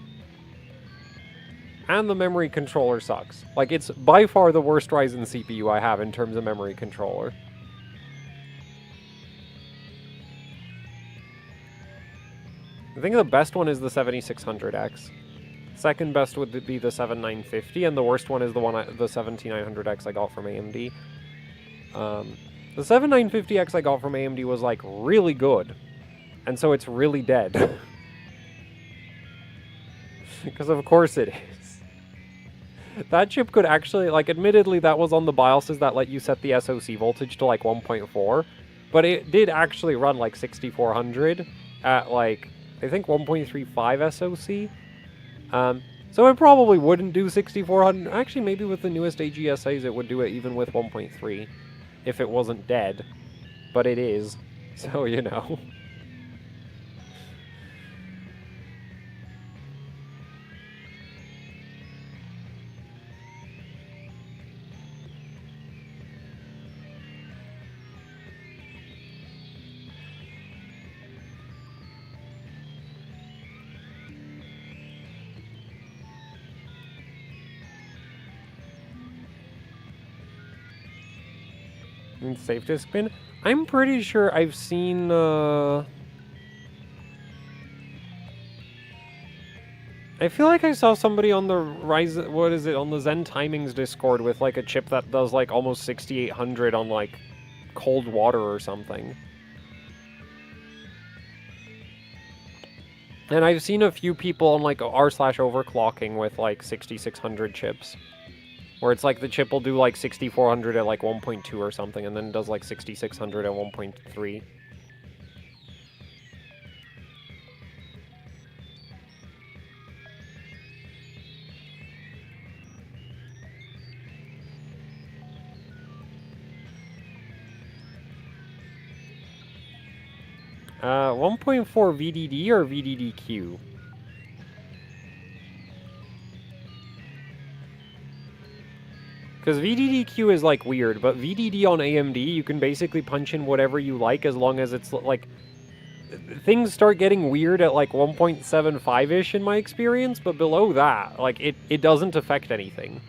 And the memory controller sucks. Like, it's by far the worst Ryzen CPU I have in terms of memory controller. I think the best one is the 7600X. Second best would be the 7950, and the worst one is the 7900X I got from AMD. The 7950X I got from AMD was, like, really good. And so it's really dead. Because of course it is. That chip could actually, like, admittedly, that was on the BIOSes that let you set the SoC voltage to, like, 1.4. But it did actually run, like, 6400 at, like, I think 1.35 SoC. So it probably wouldn't do 6400. Actually, maybe with the newest AGSAs, it would do it even with 1.3. If it wasn't dead. But it is. So, you know. Safe disk bin? I'm pretty sure I've seen, I feel like I saw somebody on the Ryzen, what is it, on the Zen Timings Discord with, like, a chip that does, like, almost 6800 on, like, cold water or something. And I've seen a few people on, like, r/overclocking with, like, 6600 chips. Where it's like the chip will do like 6400 at like 1.2 or something, and then does like 6600 at 1.3. Uh, 1.4 VDD or VDDQ? Because VDDQ is, like, weird, but VDD on AMD, you can basically punch in whatever you like as long as it's, like... Things start getting weird at, like, 1.75-ish in my experience, but below that, like, it doesn't affect anything.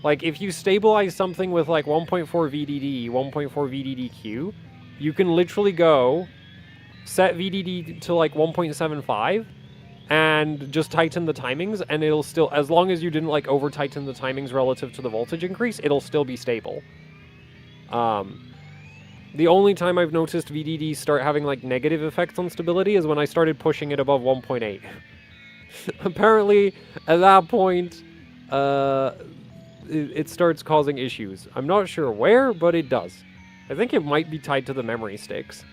Like, if you stabilize something with, like, 1.4 VDD, 1.4 VDDQ, you can literally go, set VDD to, like, 1.75, and just tighten the timings, and it'll still, as long as you didn't, like, over-tighten the timings relative to the voltage increase, it'll still be stable. The only time I've noticed VDD start having, like, negative effects on stability is when I started pushing it above 1.8. Apparently, at that point, it starts causing issues. I'm not sure where, but it does. I think it might be tied to the memory sticks.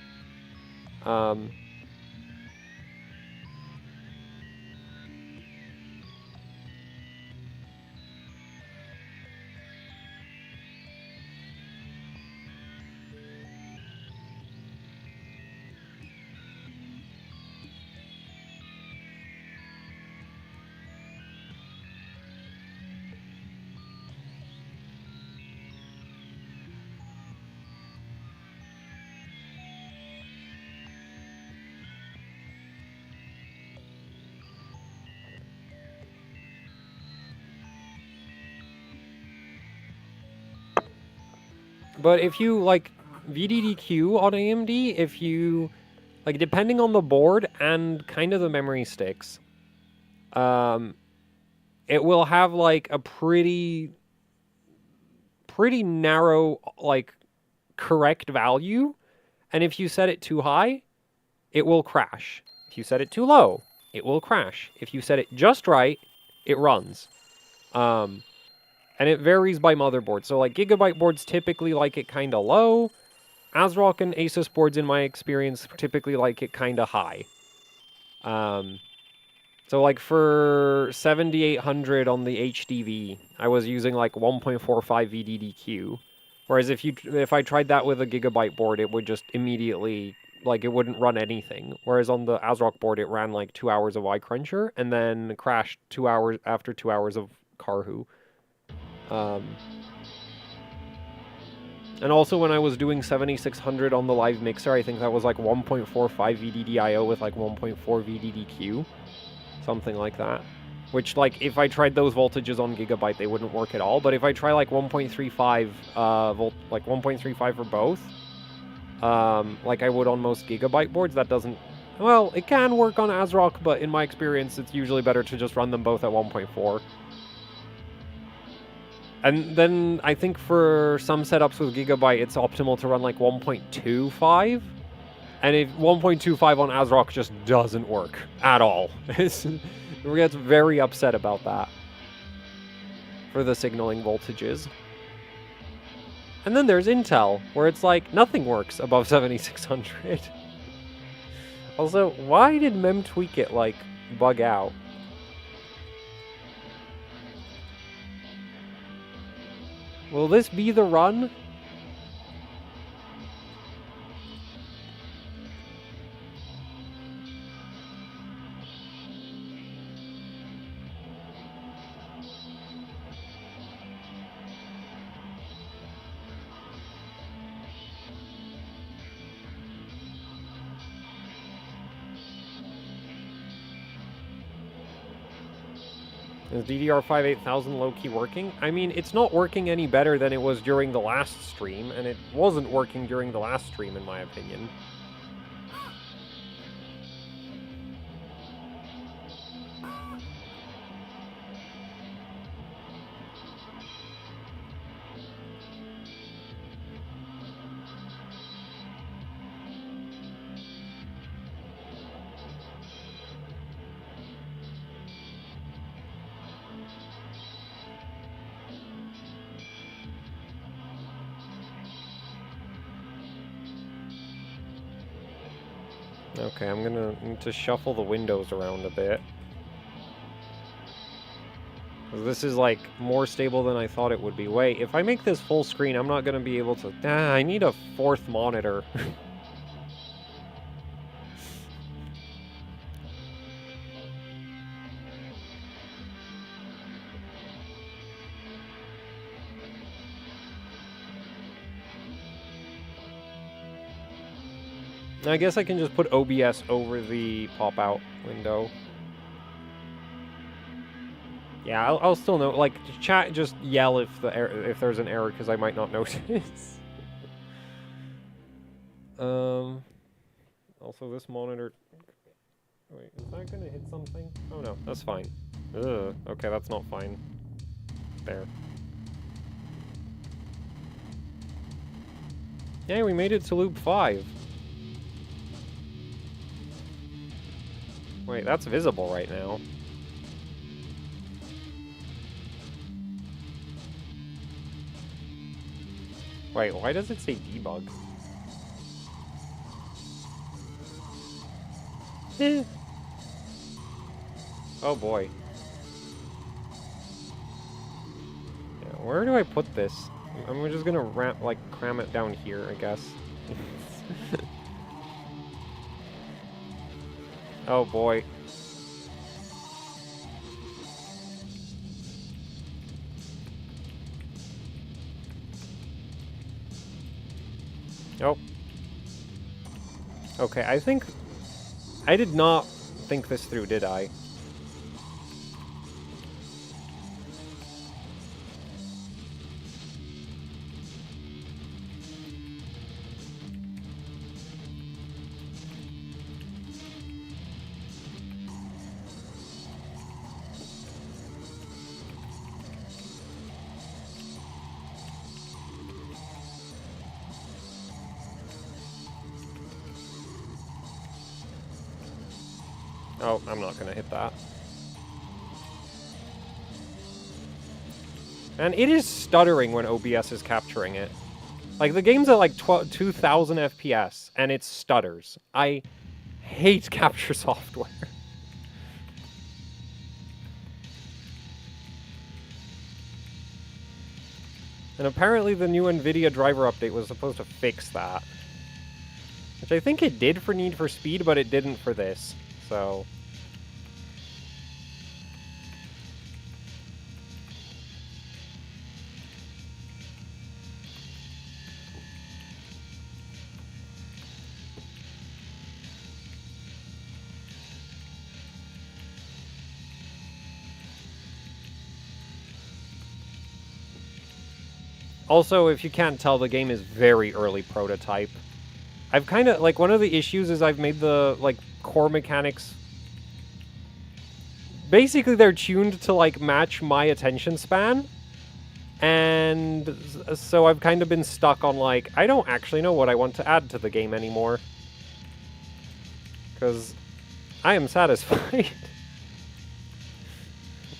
But if you, like, VDDQ on AMD, if you, like, depending on the board and kind of the memory sticks, it will have, like, a pretty narrow, like, correct value. And if you set it too high, it will crash. If you set it too low, it will crash. If you set it just right, it runs. And it varies by motherboard. So, like, Gigabyte boards typically like it kind of low. ASRock and Asus boards, in my experience, typically like it kind of high. So, like, for 7800 on the HDV, I was using, like, 1.45 VDDQ. Whereas if I tried that with a Gigabyte board, it would just immediately, like, it wouldn't run anything. Whereas on the ASRock board, it ran, like, 2 hours of iCruncher, and then crashed 2 hours after 2 hours of Karhu. And also when I was doing 7600 on the live mixer, I think that was like 1.45 VDDIO with like 1.4 VDDQ. Something like that. Which, like, if I tried those voltages on Gigabyte, they wouldn't work at all. But if I try like 1.35 like 1.35 for both, like I would on most Gigabyte boards, that doesn't... Well, it can work on ASRock, but in my experience, it's usually better to just run them both at 1.4. And then I think for some setups with Gigabyte, it's optimal to run like 1.25. And if 1.25 on ASRock just doesn't work at all. It gets very upset about that. for the signaling voltages. And then there's Intel, where it's like, nothing works above 7600. Also, why did memtweak it, like, bug out? Will this be the run? Is DDR5-8000 low-key working? I mean, it's not working any better than it was during the last stream, and it wasn't working during the last stream, in my opinion. Okay, I'm gonna need to shuffle the windows around a bit. This is, like, more stable than I thought it would be. Wait, if I make this full screen, I'm not gonna be able to... I need a fourth monitor. I guess I can just put OBS over the pop-out window. Yeah, I'll still know. Like, chat, just yell if there's an error, because I might not notice. Also, this monitor... Wait, is that gonna hit something? Oh no, that's fine. Ugh, okay, that's not fine. There. Yeah, we made it to loop 5. Wait, that's visible right now. Wait, why does it say debug? Oh boy. Yeah, where do I put this? I'm just gonna cram it down here, I guess. Oh boy. Oh. Okay, I think... I did not think this through, did I? Oh, I'm not gonna hit that. And it is stuttering when OBS is capturing it. Like, the game's at like 2000 FPS, and it stutters. I hate capture software. And apparently the new NVIDIA driver update was supposed to fix that. Which I think it did for Need for Speed, but it didn't for this. So... Also, if you can't tell, the game is very early prototype. I've kind of, like, one of the issues is I've made the, like, core mechanics... Basically, they're tuned to, like, match my attention span. And so I've kind of been stuck on, like, I don't actually know what I want to add to the game anymore. Because I am satisfied.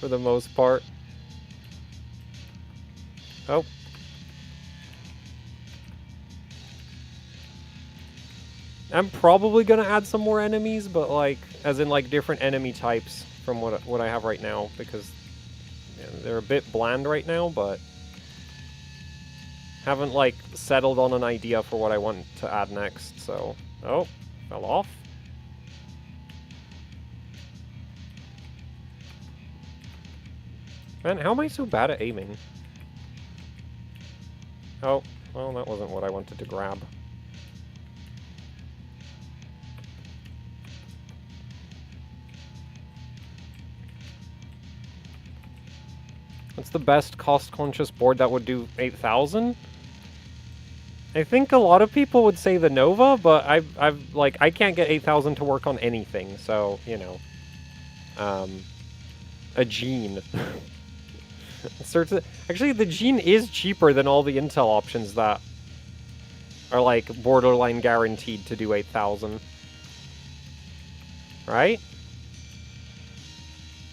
For the most part. Oh. I'm probably gonna add some more enemies, but like, as in like different enemy types from what I have right now, because they're a bit bland right now, but haven't like settled on an idea for what I want to add next, so... Oh, fell off. Man, how am I so bad at aiming? Oh, well, that wasn't what I wanted to grab. What's the best cost-conscious board that would do 8,000? I think a lot of people would say the Nova, but I can't get 8,000 to work on anything, so, you know. A Gene. Actually, the Gene is cheaper than all the Intel options that are, like, borderline guaranteed to do 8,000. Right?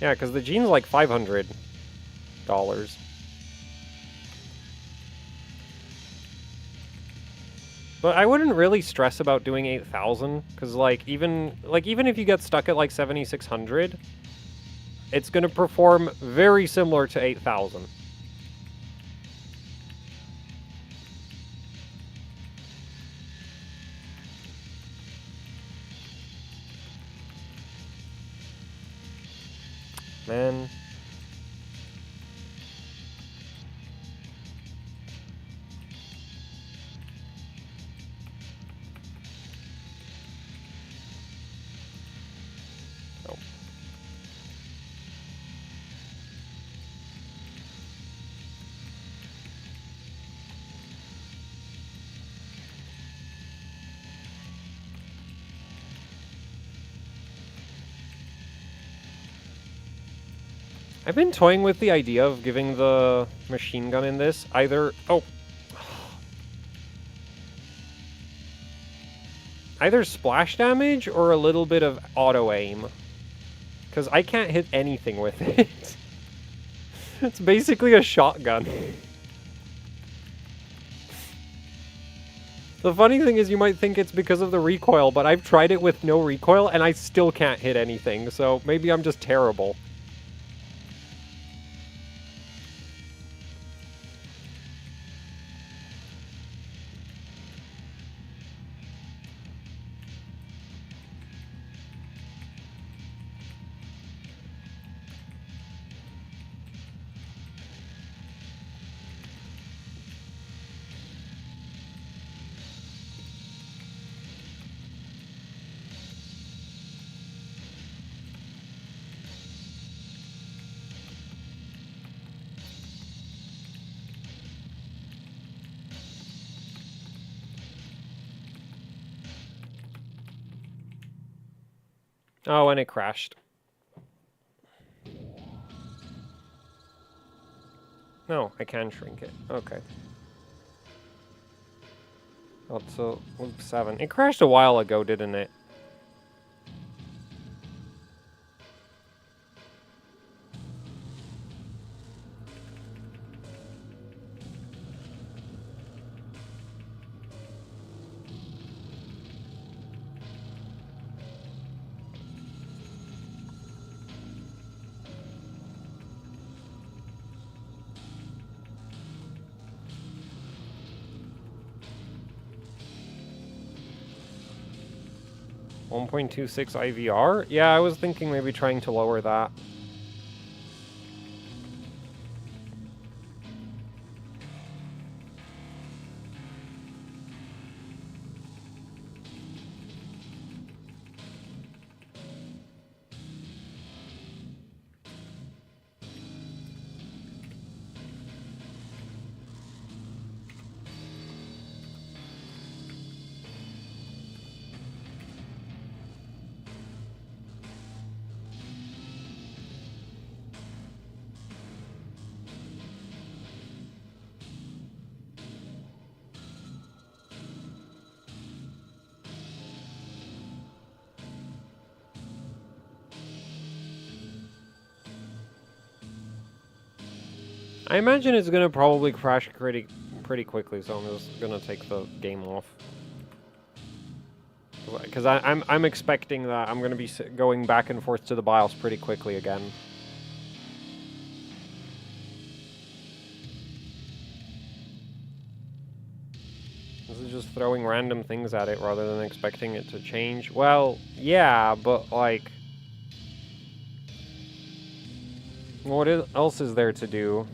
Yeah, because the Gene's like $500. But I wouldn't really stress about doing 8,000, because, like, even if you get stuck at, like, 7,600, it's going to perform very similar to 8,000. Man. Oh. I've been toying with the idea of giving the machine gun in this either... Oh. Either splash damage or a little bit of auto-aim. Because I can't hit anything with it. It's basically a shotgun. The funny thing is you might think it's because of the recoil, but I've tried it with no recoil and I still can't hit anything, so maybe I'm just terrible. Oh, and it crashed. No, I can shrink it. Okay. Oh, so loop 7. It crashed a while ago, didn't it? .26 IVR? Yeah, I was thinking maybe trying to lower that. I imagine it's gonna probably crash pretty quickly, so I'm just gonna take the game off. Because I'm expecting that I'm gonna be going back and forth to the BIOS pretty quickly again. This is just throwing random things at it rather than expecting it to change. Well, yeah, but like, what else is there to do?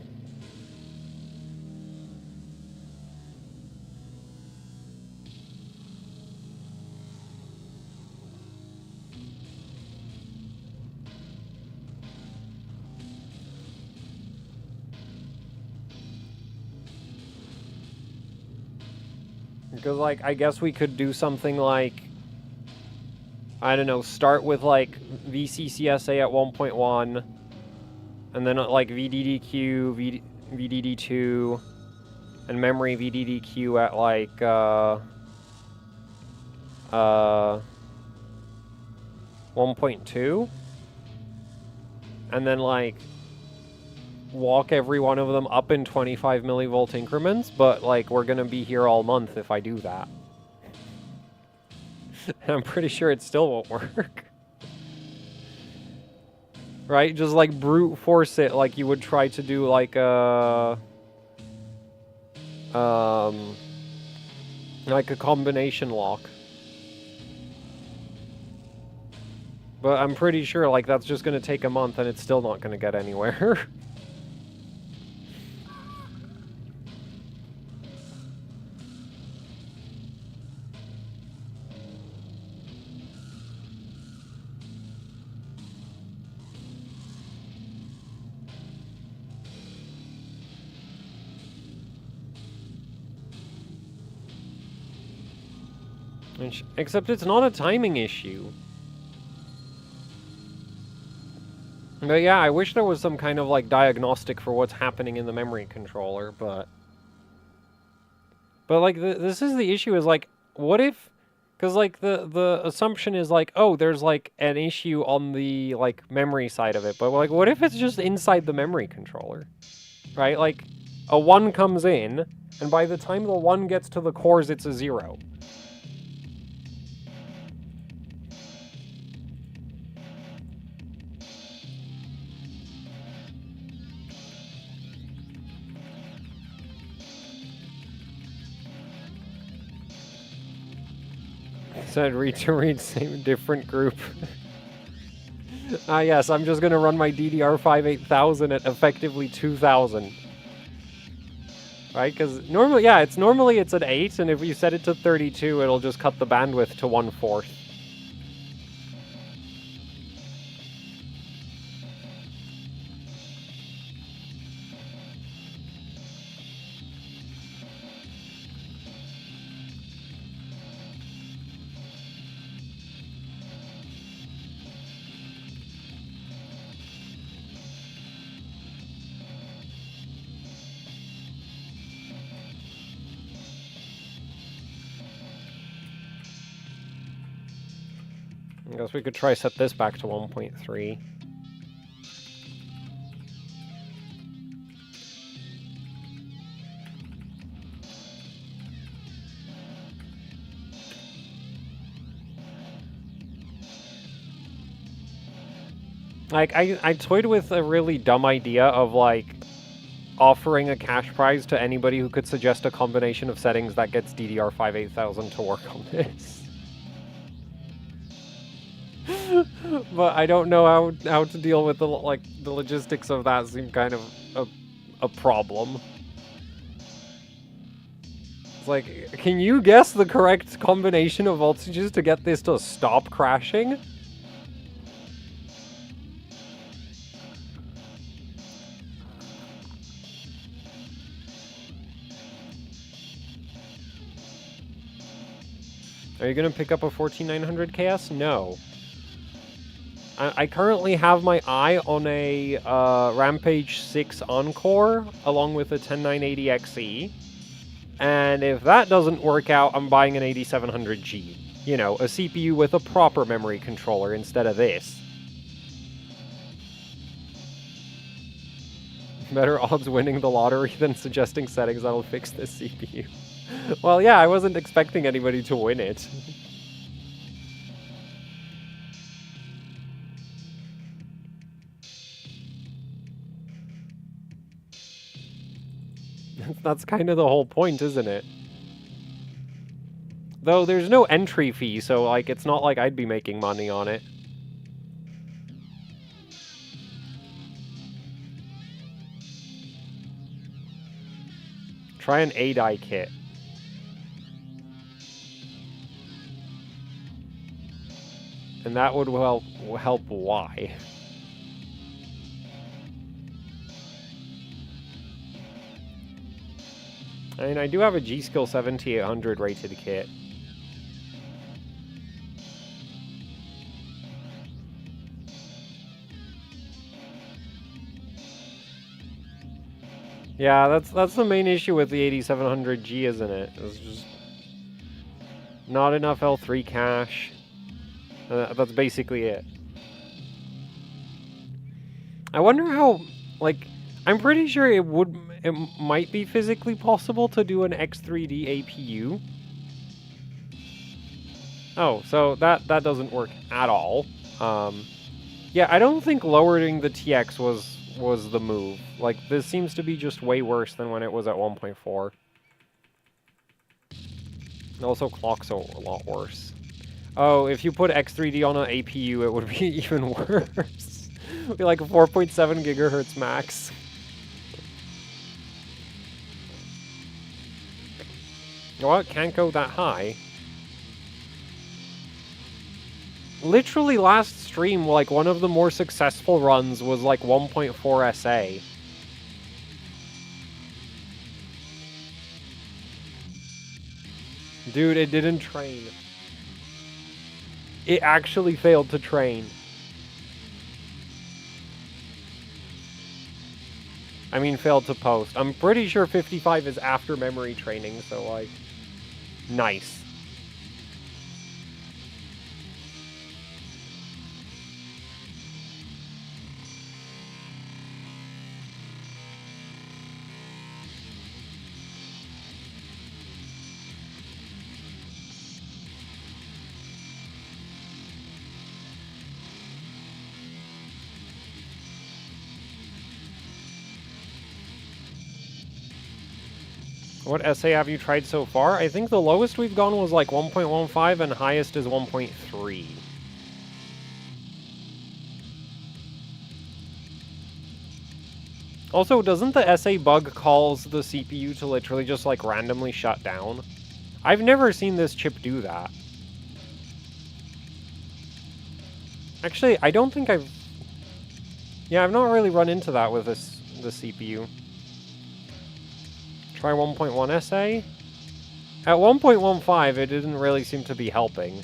Because, like, I guess we could do something like, I don't know, start with, like, VCCSA at 1.1, and then, like, VDDQ, VDD2, and memory VDDQ at, like, 1.2, and then, like, walk every one of them up in 25 millivolt increments, but, like, we're gonna be here all month if I do that. I'm pretty sure it still won't work. Right? Just, like, brute force it like you would try to do, like, a combination lock. But I'm pretty sure, like, that's just gonna take a month and it's still not gonna get anywhere. Except it's not a timing issue. But yeah, I wish there was some kind of, like, diagnostic for what's happening in the memory controller, but... But, like, this is the issue, is, like, what if... Because, like, the assumption is, like, oh, there's, like, an issue on the, like, memory side of it. But, like, what if it's just inside the memory controller? Right? Like, a 1 comes in, and by the time the 1 gets to the cores, it's a 0. Said read same different group. Ah yes, I'm just gonna run my DDR5-8000 at effectively 2000. Right? Because normally, yeah, normally it's at 8, and if you set it to 32, it'll just cut the bandwidth to 1/4. I guess we could try set this back to 1.3. Like, I toyed with a really dumb idea of, like, offering a cash prize to anybody who could suggest a combination of settings that gets DDR5-8000 to work on this. But I don't know how to deal with the logistics of that. Seem kind of a problem. It's like, can you guess the correct combination of voltages to get this to stop crashing? Are you gonna pick up a 14900 KS? No. I currently have my eye on a Rampage 6 Encore, along with a 10980XE. And if that doesn't work out, I'm buying an 8700G. You know, a CPU with a proper memory controller instead of this. Better odds winning the lottery than suggesting settings that'll fix this CPU. Well, yeah, I wasn't expecting anybody to win it. That's kind of the whole point, isn't it? Though there's no entry fee, so like it's not like I'd be making money on it. Try an A-die kit. And that would help why? I mean, I do have a G-Skill 7800 rated kit. Yeah, that's the main issue with the 8700G, isn't it? It's just not enough L3 cache. That's basically it. I wonder how, like, I'm pretty sure it might be physically possible to do an X3D APU. Oh, so that doesn't work at all. Yeah, I don't think lowering the TX was the move. Like, this seems to be just way worse than when it was at 1.4. It also clocks a lot worse. Oh, if you put X3D on an APU, it would be even worse. It would be like 4.7 gigahertz max. Well, it can't go that high. Literally last stream, like, one of the more successful runs was like 1.4 SA. Dude, it didn't train. It actually failed to train. I mean, failed to post. I'm pretty sure 55 is after memory training, so, like, nice. What essay have you tried so far? I think the lowest we've gone was like 1.15 and highest is 1.3. Also, doesn't the SA bug cause the CPU to literally just like randomly shut down? I've never seen this chip do that. Actually, I don't think I've... Yeah, I've not really run into that with the CPU. Try 1.1 SA? At 1.15, it didn't really seem to be helping.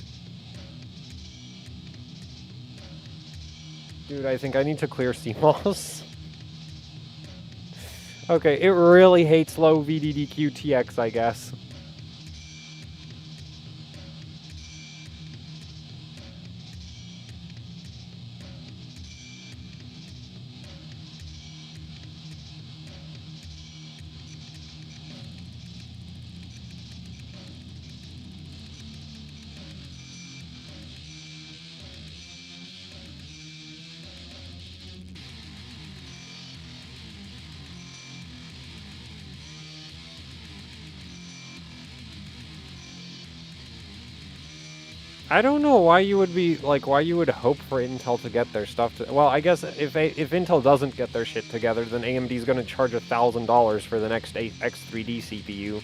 Dude, I think I need to clear CMOS. Okay, it really hates low VDDQ TX, I guess. I don't know why you would be, like, why you would hope for Intel to get their stuff to... Well, I guess if Intel doesn't get their shit together, then AMD's gonna charge $1,000 for the next X3D CPU.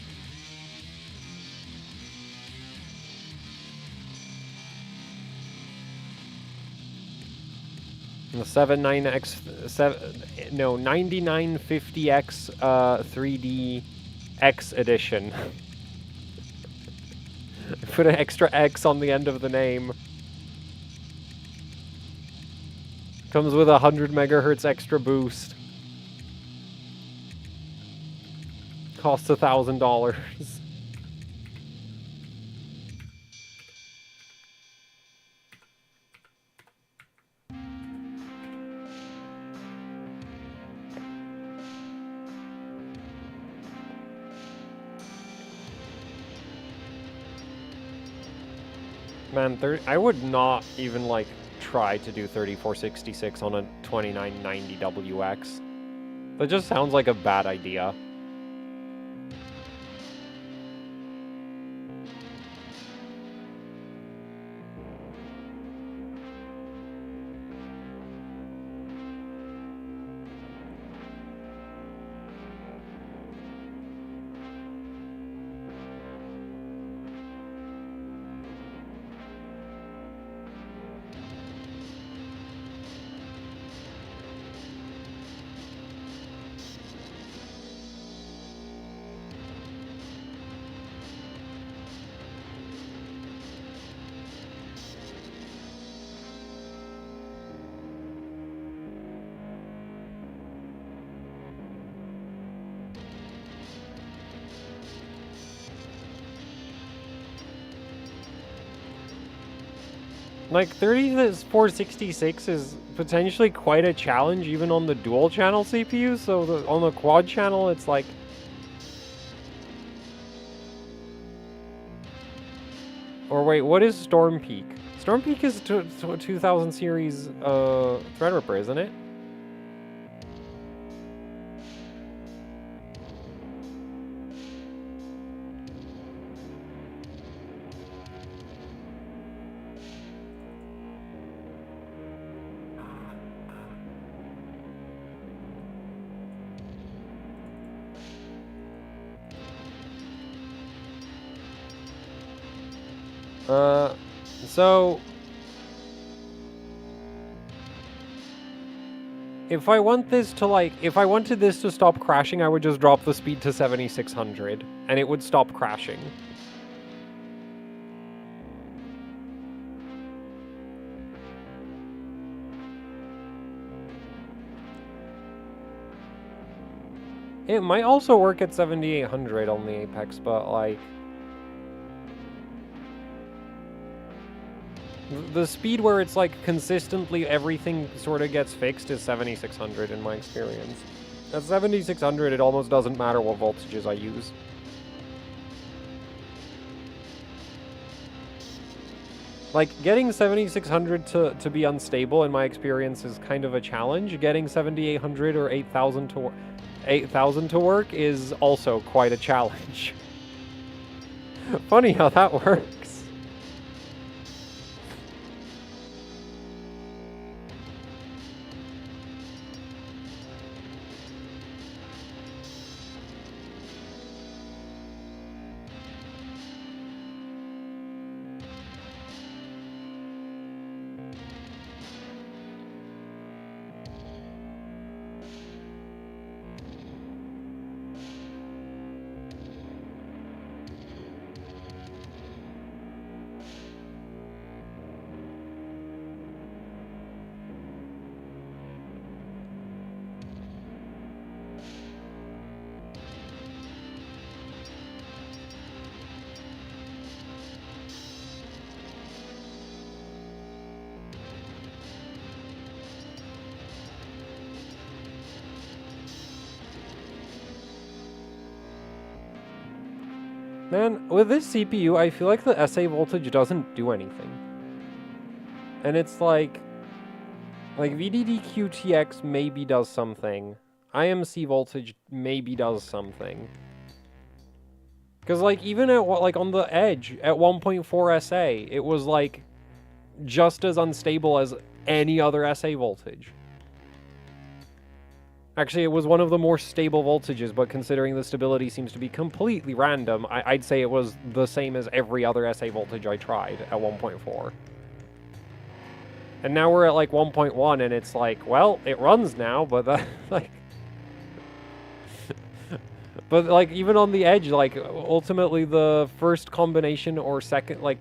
The 9950X 3D X edition. Put an extra X on the end of the name. Comes with 100 megahertz extra boost. Costs $1,000. Man, I would not even, like, try to do 3466 on a 2990 WX. That just sounds like a bad idea. Like, 3466 is potentially quite a challenge even on the dual channel CPU, so on the quad channel it's like... Or wait, what is Storm Peak? Storm Peak is 2000 series Threadripper, isn't it? So if I want this to, like, if I wanted this to stop crashing, I would just drop the speed to 7600 and it would stop crashing. It might also work at 7800 on the Apex, but, like, the speed where it's, like, consistently everything sort of gets fixed is 7600 in my experience. At 7600, it almost doesn't matter what voltages I use. Like, getting 7600 to be unstable, in my experience, is kind of a challenge. Getting 7800 or 8000 to work is also quite a challenge. Funny how that works. Man, with this CPU, I feel like the SA voltage doesn't do anything. And it's like VDD-QTX maybe does something. IMC voltage maybe does something. Because, like, even at, like, on the edge, at 1.4 SA, it was, like, just as unstable as any other SA voltage. Actually, it was one of the more stable voltages, but considering the stability seems to be completely random, I'd say it was the same as every other SA voltage I tried at 1.4. And now we're at, like, 1.1, and it's like, well, it runs now, but that, like... but, like, even on the edge, like, ultimately the first combination or second, like,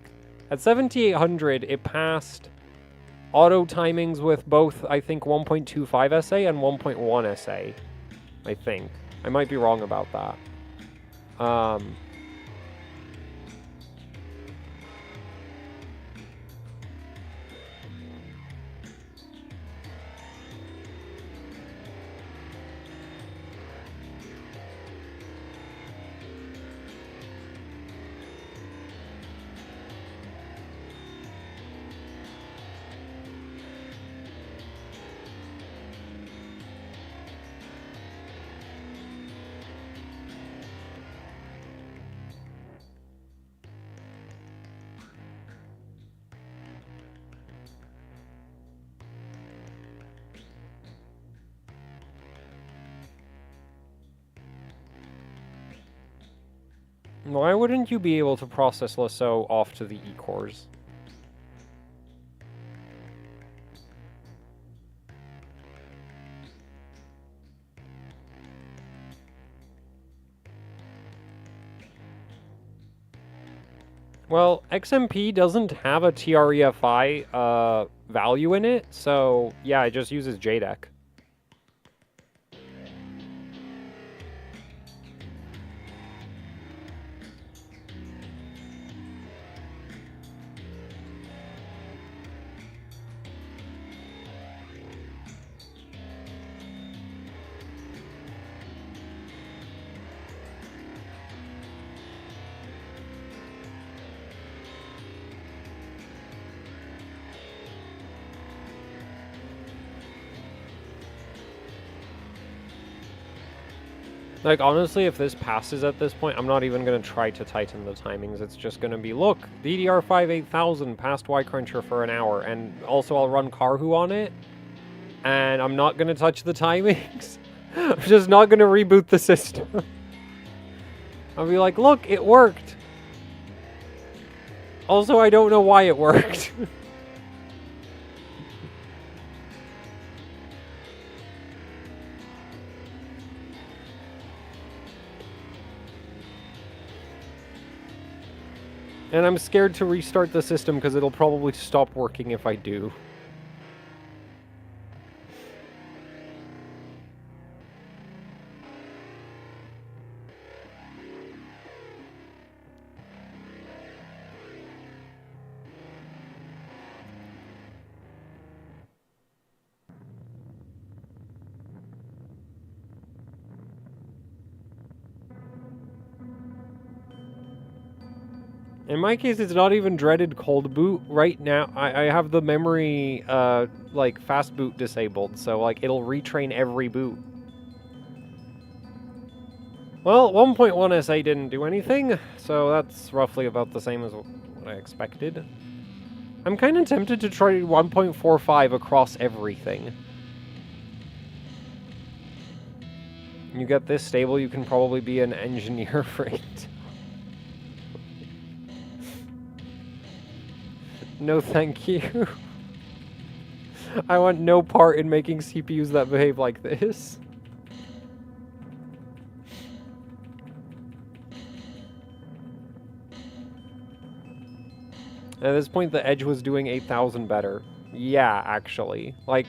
at 7800, it passed auto timings with both, I think, 1.25 SA and 1.1 SA. I think. I might be wrong about that. Why wouldn't you be able to process lasso off to the E-cores? Well, XMP doesn't have a TREFI value in it, so yeah, it just uses JDEC. Like, honestly, if this passes at this point, I'm not even going to try to tighten the timings. It's just going to be, look, DDR5-8000 passed Y-Cruncher for an hour, and also I'll run Karhu on it, and I'm not going to touch the timings. I'm just not going to reboot the system. I'll be like, look, it worked. Also, I don't know why it worked. And I'm scared to restart the system because it'll probably stop working if I do. In my case, it's not even dreaded cold boot. Right now, I have the memory, like, fast boot disabled, so, like, it'll retrain every boot. Well, 1.1 SA didn't do anything, so that's roughly about the same as what I expected. I'm kind of tempted to try 1.45 across everything. You get this stable, you can probably be an engineer for it. No thank you. I want no part in making CPUs that behave like this. At this point, the Edge was doing 8000 better. Yeah, actually. Like,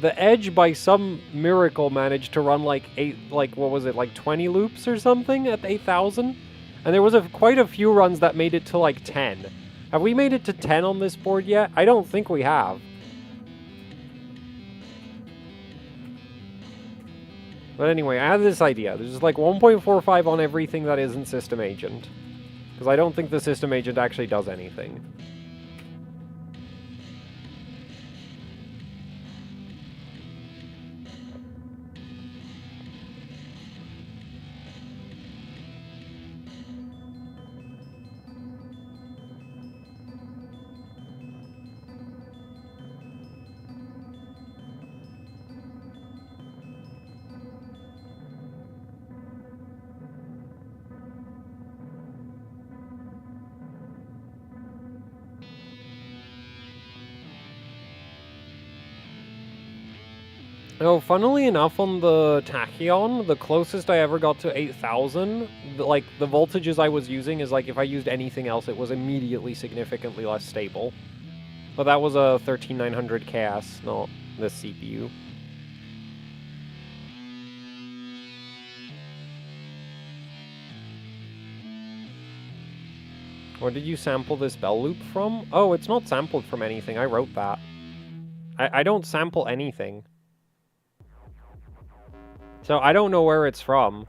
the Edge, by some miracle, managed to run like 20 loops or something at 8000? And there was quite a few runs that made it to like 10. Have we made it to 10 on this board yet? I don't think we have. But anyway, I had this idea. There's just like 1.45 on everything that isn't System Agent. Because I don't think the System Agent actually does anything. Oh, funnily enough, on the Tachyon, the closest I ever got to 8000, like, the voltages I was using is, like, if I used anything else, it was immediately significantly less stable. But that was a 13900 KS, not this CPU. Where did you sample this bell loop from? Oh, it's not sampled from anything, I wrote that. I don't sample anything. So I don't know where it's from.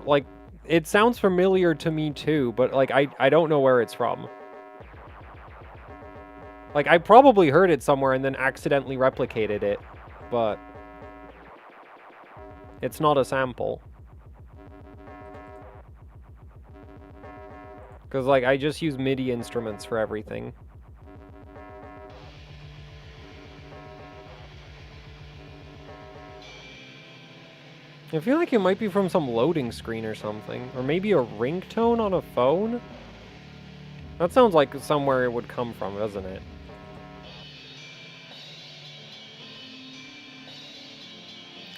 Like, it sounds familiar to me too, but like, I don't know where it's from. Like, I probably heard it somewhere and then accidentally replicated it, but it's not a sample. Because, like, I just use MIDI instruments for everything. I feel like it might be from some loading screen or something. Or maybe a ringtone on a phone? That sounds like somewhere it would come from, doesn't it?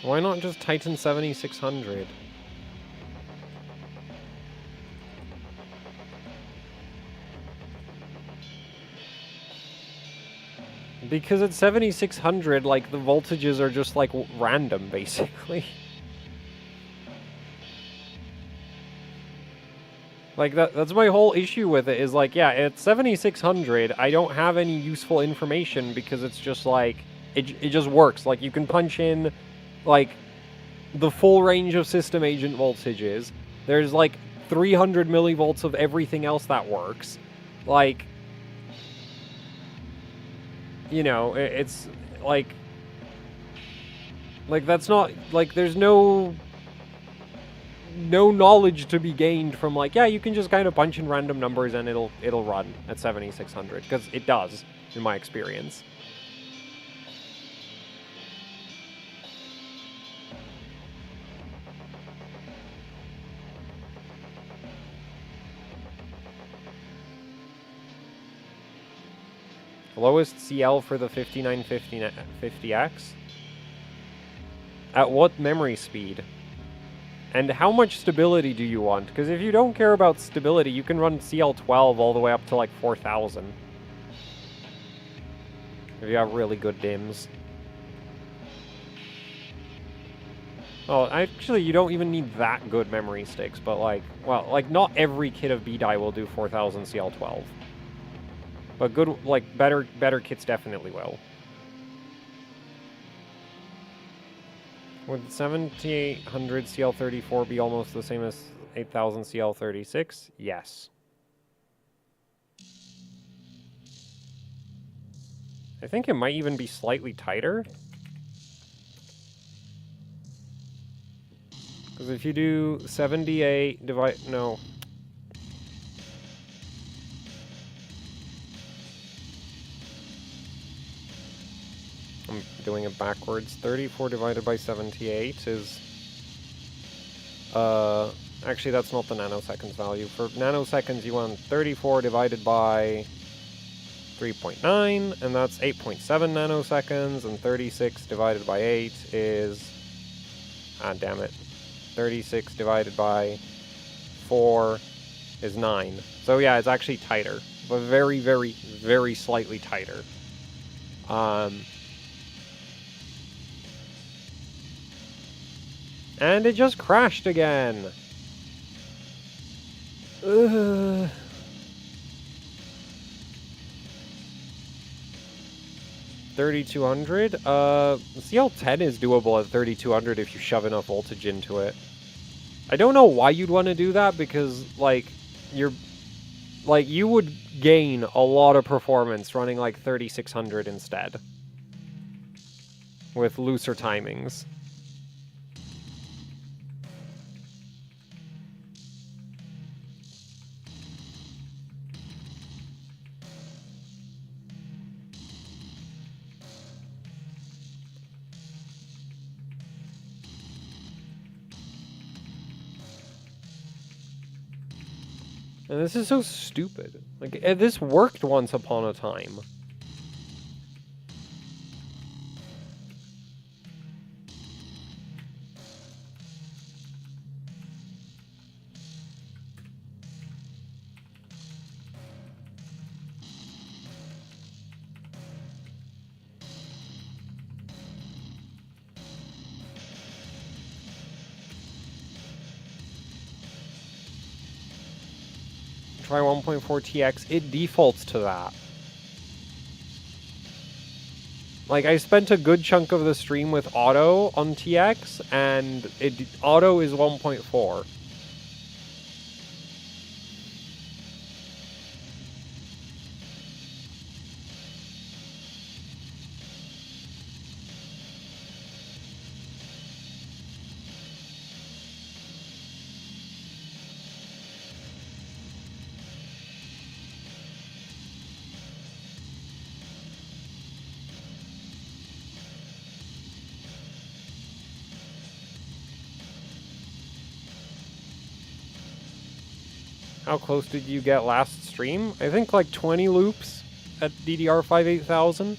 Why not just Titan 7600? Because at 7600, like, the voltages are just, like, random, basically. Like, that's my whole issue with it, is like, yeah, at 7600, I don't have any useful information because it's just like, it just works. Like, you can punch in, like, the full range of system agent voltages. There's, like, 300 millivolts of everything else that works. Like, you know, it's, like, that's not, like, there's no knowledge to be gained from, like, yeah, you can just kind of punch in random numbers and it'll run at 7600, because it does, in my experience. Lowest CL for the 5950X? At what memory speed? And how much stability do you want? Because if you don't care about stability, you can run CL12 all the way up to like 4000. If you have really good DIMMs. Oh, actually, you don't even need that good memory sticks, but like, well, like, not every kit of B-Die will do 4000 CL12. But good, like, better kits definitely will. Would 7800 CL34 be almost the same as 8000 CL36? Yes. I think it might even be slightly tighter. Because if you do 78 no. I'm doing it backwards. 34 divided by 78 is... actually, that's not the nanoseconds value. For nanoseconds, you want 34 divided by 3.9, and that's 8.7 nanoseconds, and 36 divided by 8 is... ah, damn it. 36 divided by 4 is 9. So yeah, it's actually tighter, but very, very, very slightly tighter. And it just crashed again. Ugh. $3,200? CL10 is doable at 3200 if you shove enough voltage into it. I don't know why you'd want to do that, because, like, you would gain a lot of performance running, like, 3600 instead. With looser timings. And this is so stupid. Like, this worked once upon a time. Try 1.4 TX, it defaults to that. Like, I spent a good chunk of the stream with auto on TX, and auto is 1.4. How close did you get last stream? I think like 20 loops at DDR5-8000.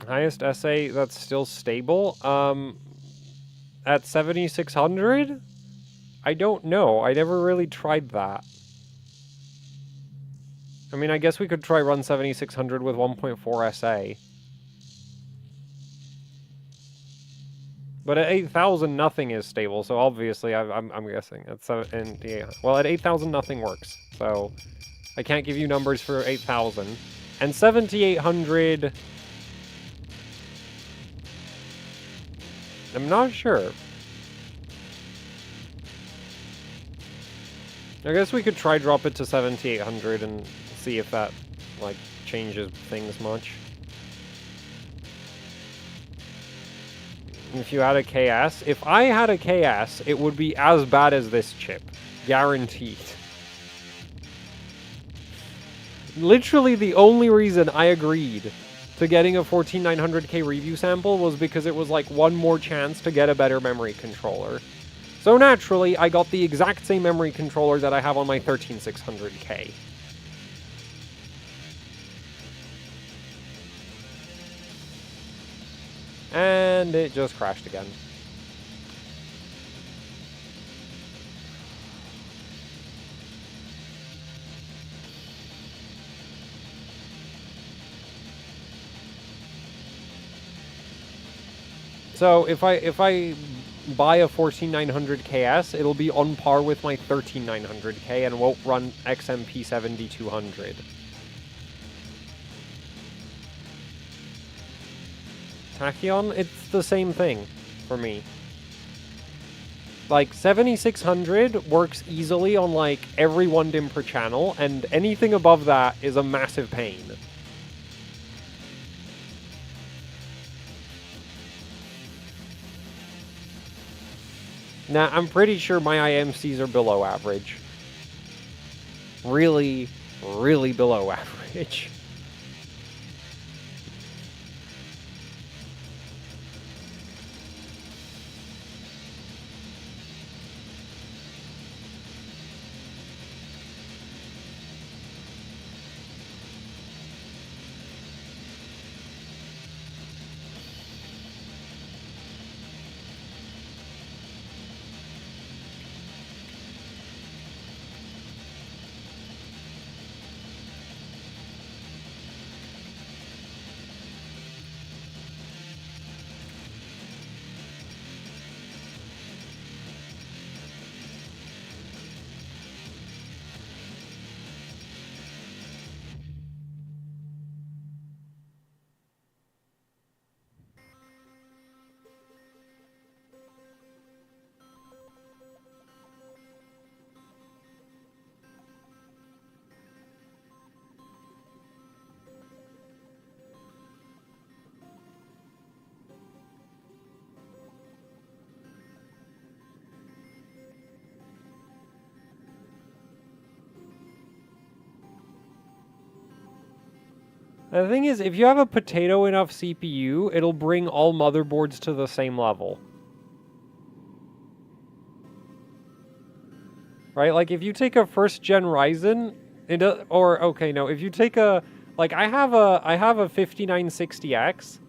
Highest SA that's still stable? At 7600? I don't know. I never really tried that. I mean, I guess we could try run 7600 with 1.4 SA. But at 8000, nothing is stable, so obviously I'm guessing. At 7800. Well, at 8000, nothing works, so I can't give you numbers for 8000. And 7800... I'm not sure. I guess we could try drop it to 7800 and see if that, like, changes things much. If you had a KS, if I had a KS, it would be as bad as this chip. Guaranteed. Literally the only reason I agreed to getting a 14900K review sample was because it was like one more chance to get a better memory controller. So naturally, I got the exact same memory controller that I have on my 13600K. And it just crashed again. So if I buy a 14900 KS, it'll be on par with my 13900K and won't run XMP 7200. Tachyon, it's the same thing for me. Like, 7600 works easily on, like, every 1 DIMM per channel, and anything above that is a massive pain. Now, I'm pretty sure my IMCs are below average. Really, really below average. The thing is, if you have a potato enough CPU, it'll bring all motherboards to the same level. Right? Like, if you take a first-gen Ryzen, if you take a... Like, I have a 5960X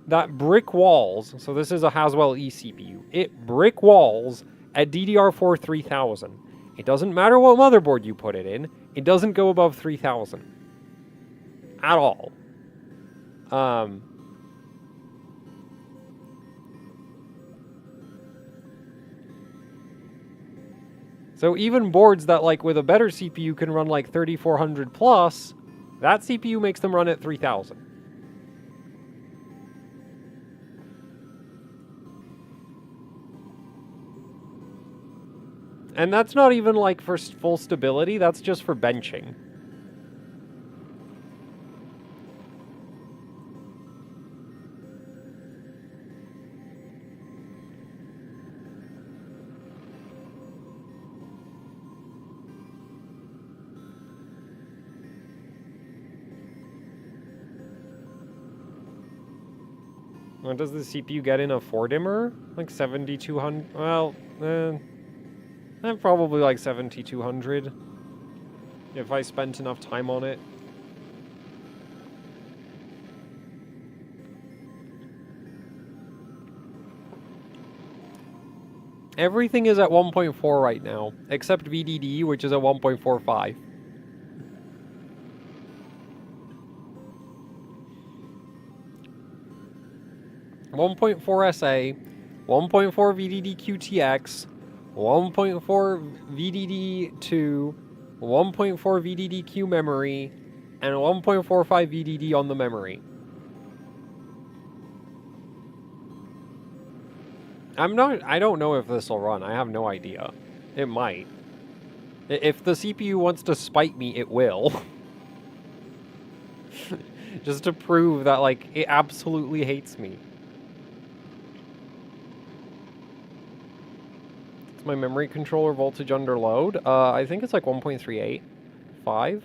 that brick walls, so this is a Haswell E CPU, it brick walls at DDR4 3000. It doesn't matter what motherboard you put it in, it doesn't go above 3000. At all. So even boards that, like, with a better CPU can run, like, 3400 plus, that CPU makes them run at 3000. And that's not even, like, for full stability, that's just for benching. What does the CPU get in a 4-dimmer? Like 7200? Well, probably like 7200. If I spent enough time on it. Everything is at 1.4 right now, except VDD, which is at 1.45. .4 SA, 1.4 VDD QTX, 1.4 VDD2, 1.4 VDD-Q memory, and 1.45 VDD on the memory. I don't know if this will run. I have no idea. It might. If the CPU wants to spite me, it will. Just to prove that, like, it absolutely hates me. Is my memory controller voltage under load? I think it's like 1.38. 5?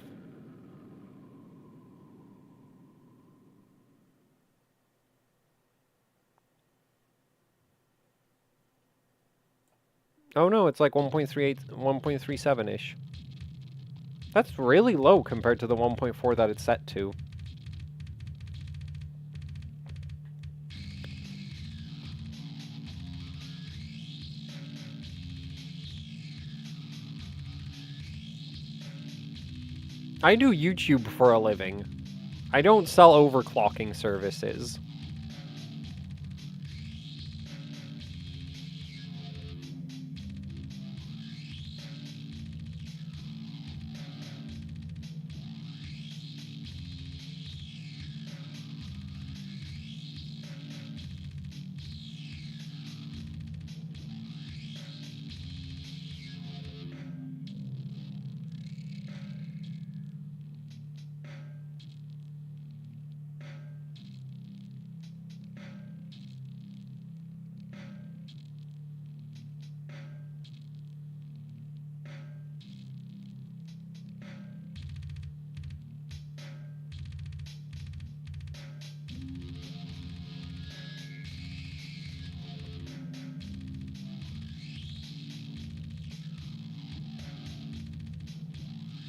Oh no, it's like 1.38, 1.37-ish. That's really low compared to the 1.4 that it's set to. I do YouTube for a living. I don't sell overclocking services.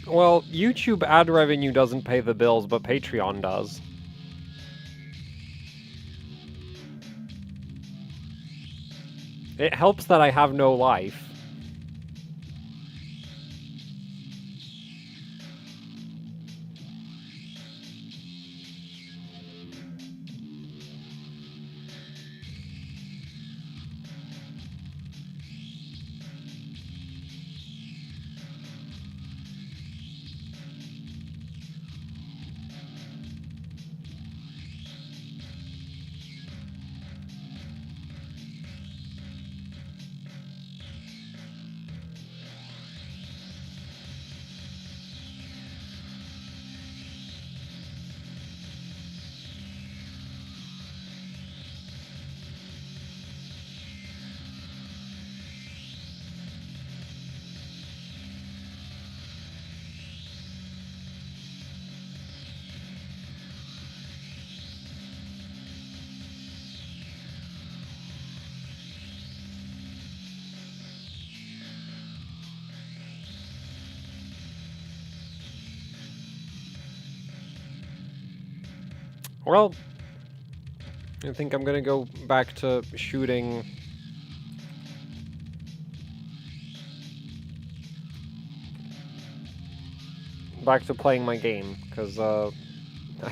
Well, YouTube ad revenue doesn't pay the bills, but Patreon does. It helps that I have no life. Well, I think I'm gonna go back to shooting. Back to playing my game, because I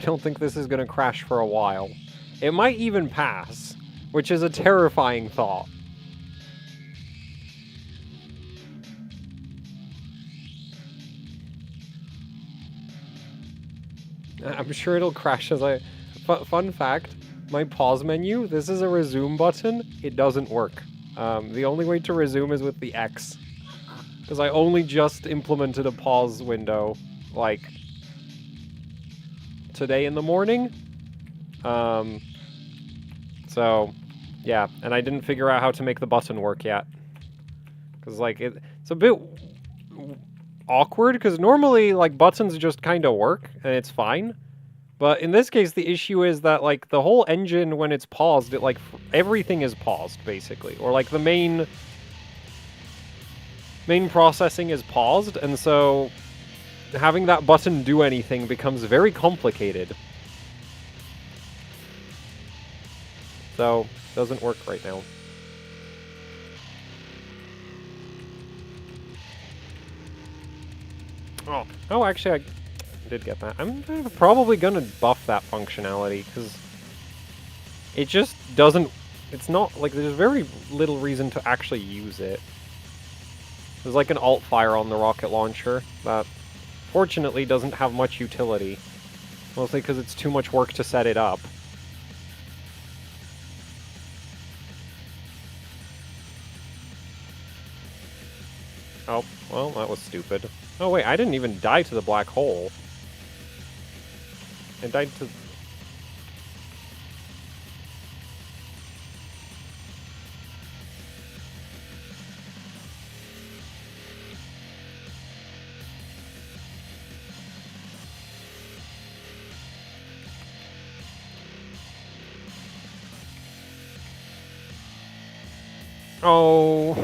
don't think this is gonna crash for a while. It might even pass, which is a terrifying thought. I'm sure it'll crash as I... Fun fact, my pause menu, this is a resume button, it doesn't work. The only way to resume is with the X. Because I only just implemented a pause window, like, today in the morning. So, yeah, and I didn't figure out how to make the button work yet. Because, like, it's a bit awkward, because normally, like, buttons just kind of work, and it's fine. But in this case, the issue is that, like, the whole engine, when it's paused, it, like, everything is paused, basically. Or, like, the main processing is paused, and so having that button do anything becomes very complicated. So, doesn't work right now. Oh, actually, I did get that. I'm probably gonna buff that functionality, because it just doesn't... It's not, like, there's very little reason to actually use it. There's, like, an alt fire on the rocket launcher that, fortunately, doesn't have much utility. Mostly because it's too much work to set it up. Oh, well, that was stupid. Oh, wait, I didn't even die to the black hole. I died to... Oh...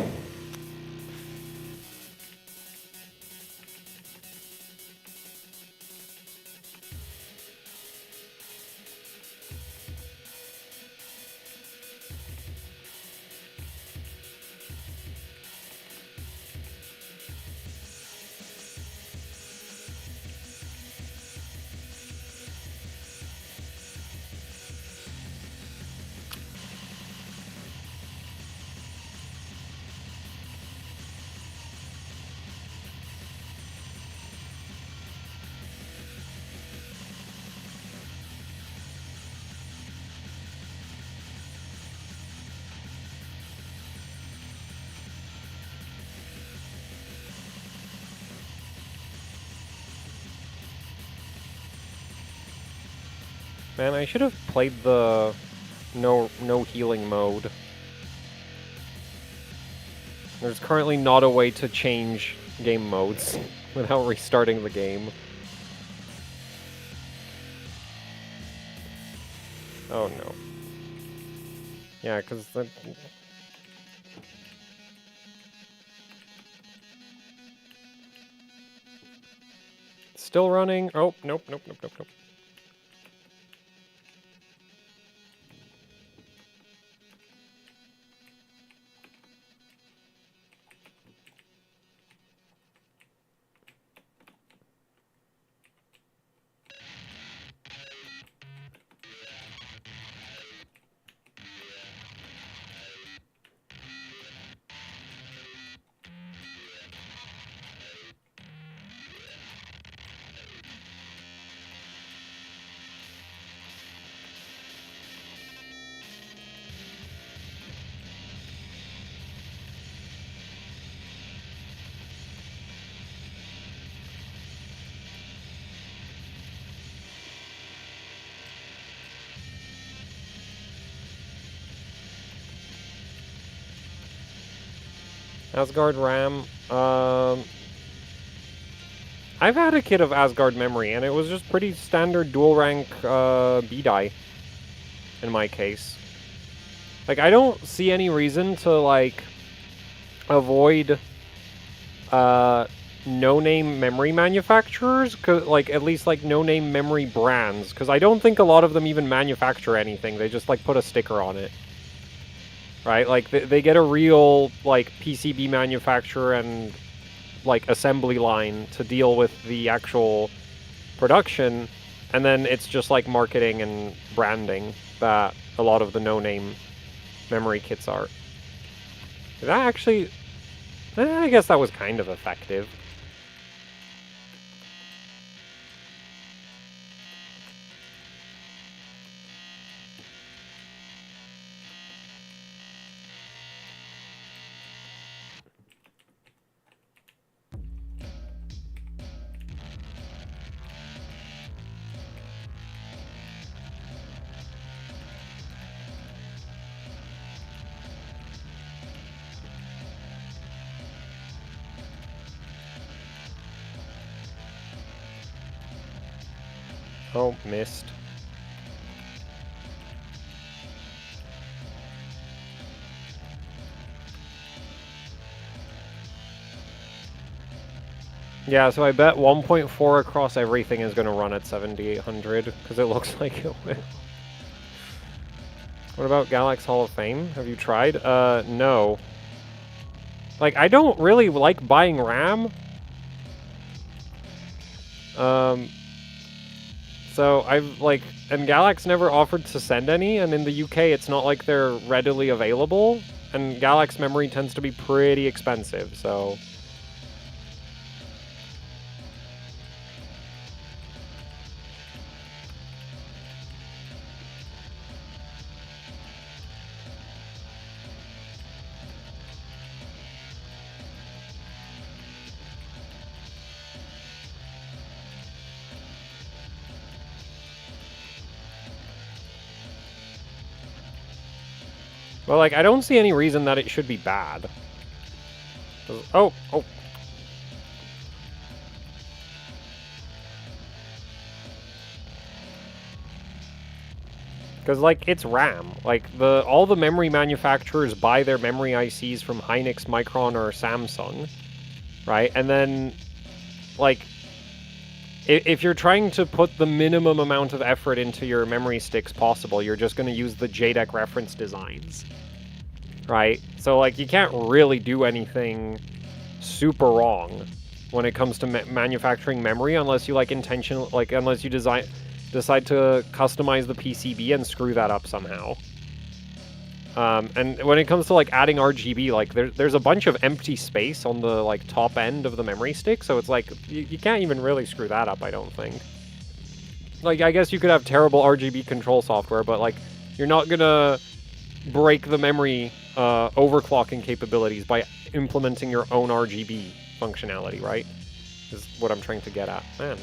Man, I should have played the no healing mode. There's currently not a way to change game modes without restarting the game. Oh no. Yeah, because that... Still running. Oh, nope. Asgard RAM. I've had a kit of Asgard memory, and it was just pretty standard dual rank B-die, in my case. Like, I don't see any reason to, like, avoid no-name memory manufacturers, like, at least, like, no-name memory brands, because I don't think a lot of them even manufacture anything. They just, like, put a sticker on it. Right? Like, they get a real, like, PCB manufacturer and, like, assembly line to deal with the actual production, and then it's just, like, marketing and branding that a lot of the no-name memory kits are. That actually... I guess that was kind of effective. Oh, missed. Yeah, so I bet 1.4 across everything is going to run at 7800, because it looks like it will. What about Galaxy Hall of Fame? Have you tried? No. Like, I don't really like buying RAM. So I've, like, and Galax never offered to send any, and in the UK it's not like they're readily available, and Galax memory tends to be pretty expensive, so... Well, like, I don't see any reason that it should be bad. Oh. Because, like, it's RAM. Like, all the memory manufacturers buy their memory ICs from Hynix, Micron, or Samsung, right? And then, like, if you're trying to put the minimum amount of effort into your memory sticks possible, you're just going to use the JDEC reference designs, right? So, like, you can't really do anything super wrong when it comes to manufacturing memory unless you, like, unless you decide to customize the PCB and screw that up somehow. And when it comes to, like, adding RGB, like, there's a bunch of empty space on the, like, top end of the memory stick, so it's like, you can't even really screw that up, I don't think. Like, I guess you could have terrible RGB control software, but, like, you're not gonna break the memory overclocking capabilities by implementing your own RGB functionality, right? Is what I'm trying to get at. Man.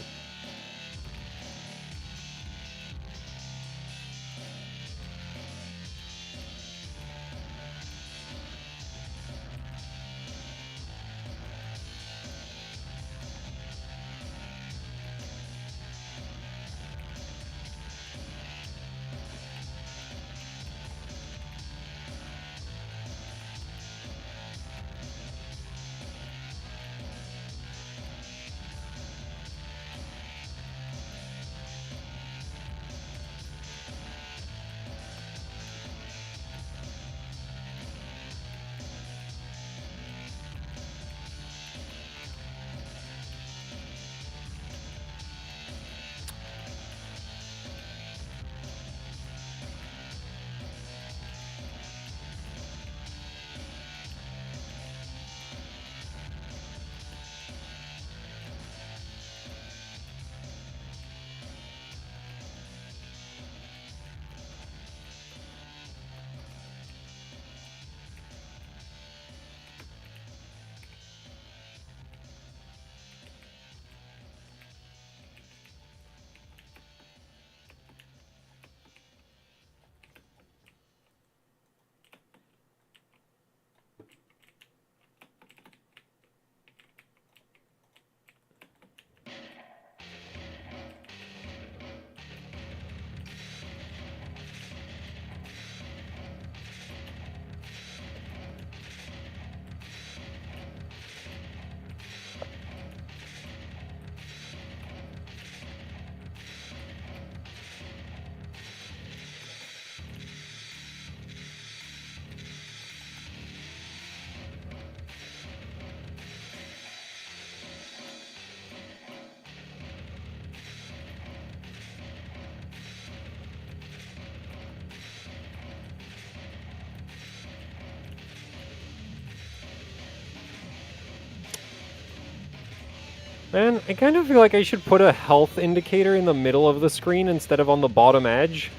Man, I kind of feel like I should put a health indicator in the middle of the screen instead of on the bottom edge.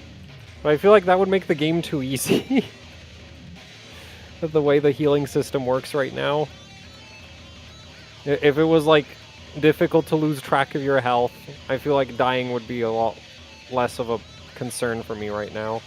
But I feel like that would make the game too easy. With the way the healing system works right now. If it was, like, difficult to lose track of your health, I feel like dying would be a lot less of a concern for me right now.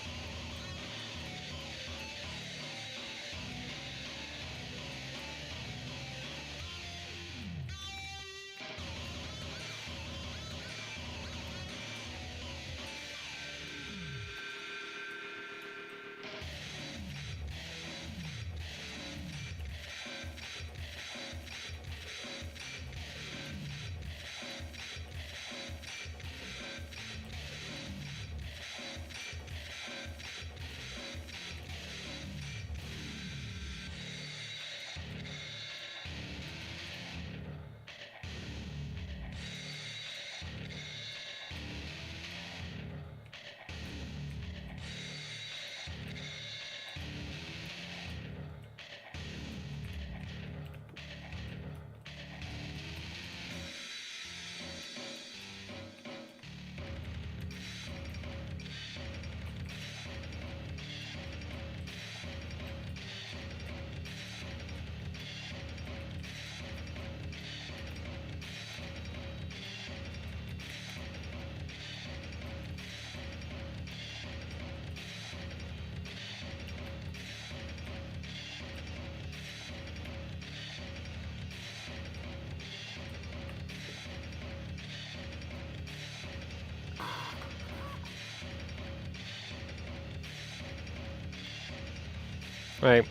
Right.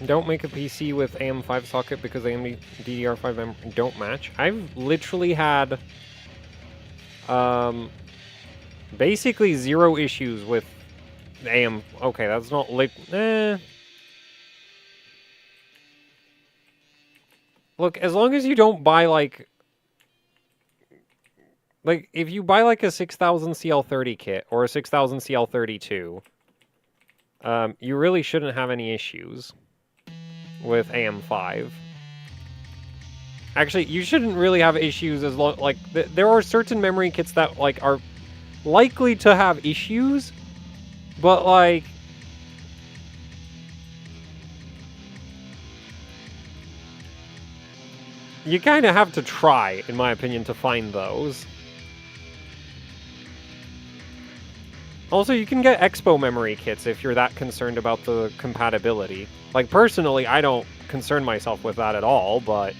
Don't make a PC with AM5 socket because AMD DDR5 memory don't match. I've literally had basically 0 issues with AM. Okay, that's not Look, as long as you don't buy like if you buy like a 6000 CL30 kit or a 6000 CL32, you really shouldn't have any issues with AM5. Actually, you shouldn't really have issues as long there are certain memory kits that like are likely to have issues, but like you kind of have to try, in my opinion, to find those. Also, you can get Expo memory kits if you're that concerned about the compatibility. Like, personally, I don't concern myself with that at all, but...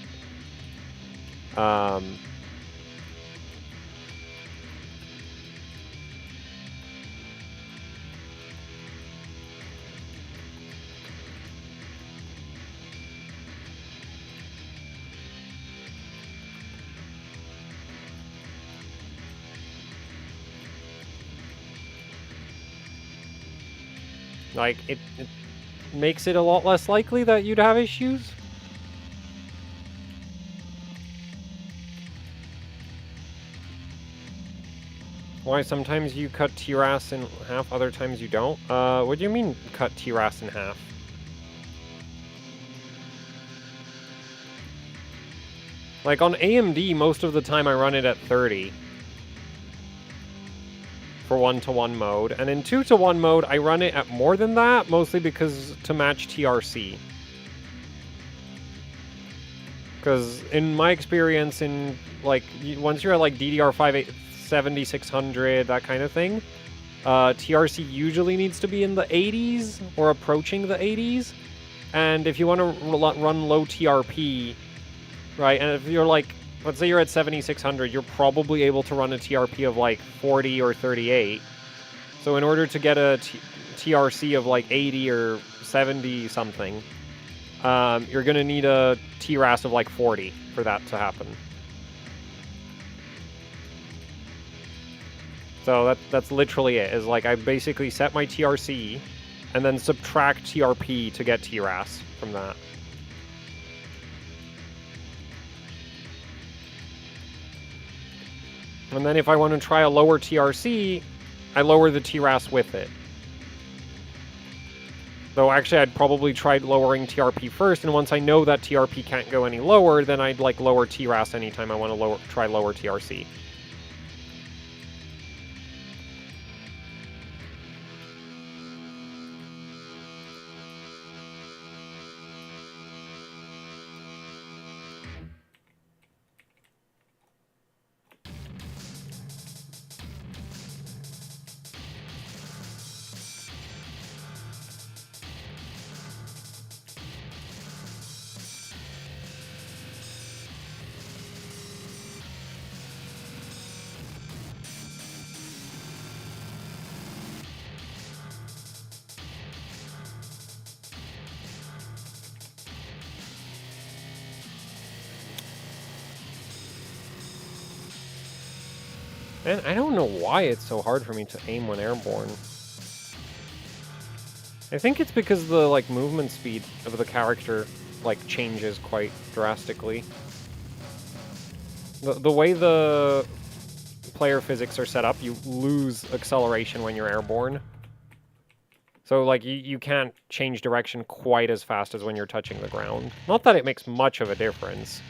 like, it makes it a lot less likely that you'd have issues. Why sometimes you cut TRAS in half, other times you don't? What do you mean cut TRAS in half? Like on AMD, most of the time I run it at 30 for 1-to-1 mode, and in 2-to-1 mode I run it at more than that, mostly because to match TRC. Because in my experience, in like once you're at like DDR5-8000, that kind of thing, TRC usually needs to be in the 80s or approaching the 80s, and if you want to run low TRP, right, and if you're like, let's say you're at 7600, you're probably able to run a TRP of like 40 or 38. So in order to get a TRC of like 80 or 70 something, you're going to need a TRAS of like 40 for that to happen. So that's literally it, is like I basically set my TRC and then subtract TRP to get TRAS from that. And then if I want to try a lower TRC, I lower the TRAS with it. Though actually I'd probably try lowering TRP first, and once I know that TRP can't go any lower, then I'd like lower TRAS anytime I want to try lower TRC. Man, I don't know why it's so hard for me to aim when airborne. I think it's because the like movement speed of the character like changes quite drastically. The way the player physics are set up, you lose acceleration when you're airborne. So like you can't change direction quite as fast as when you're touching the ground. Not that it makes much of a difference.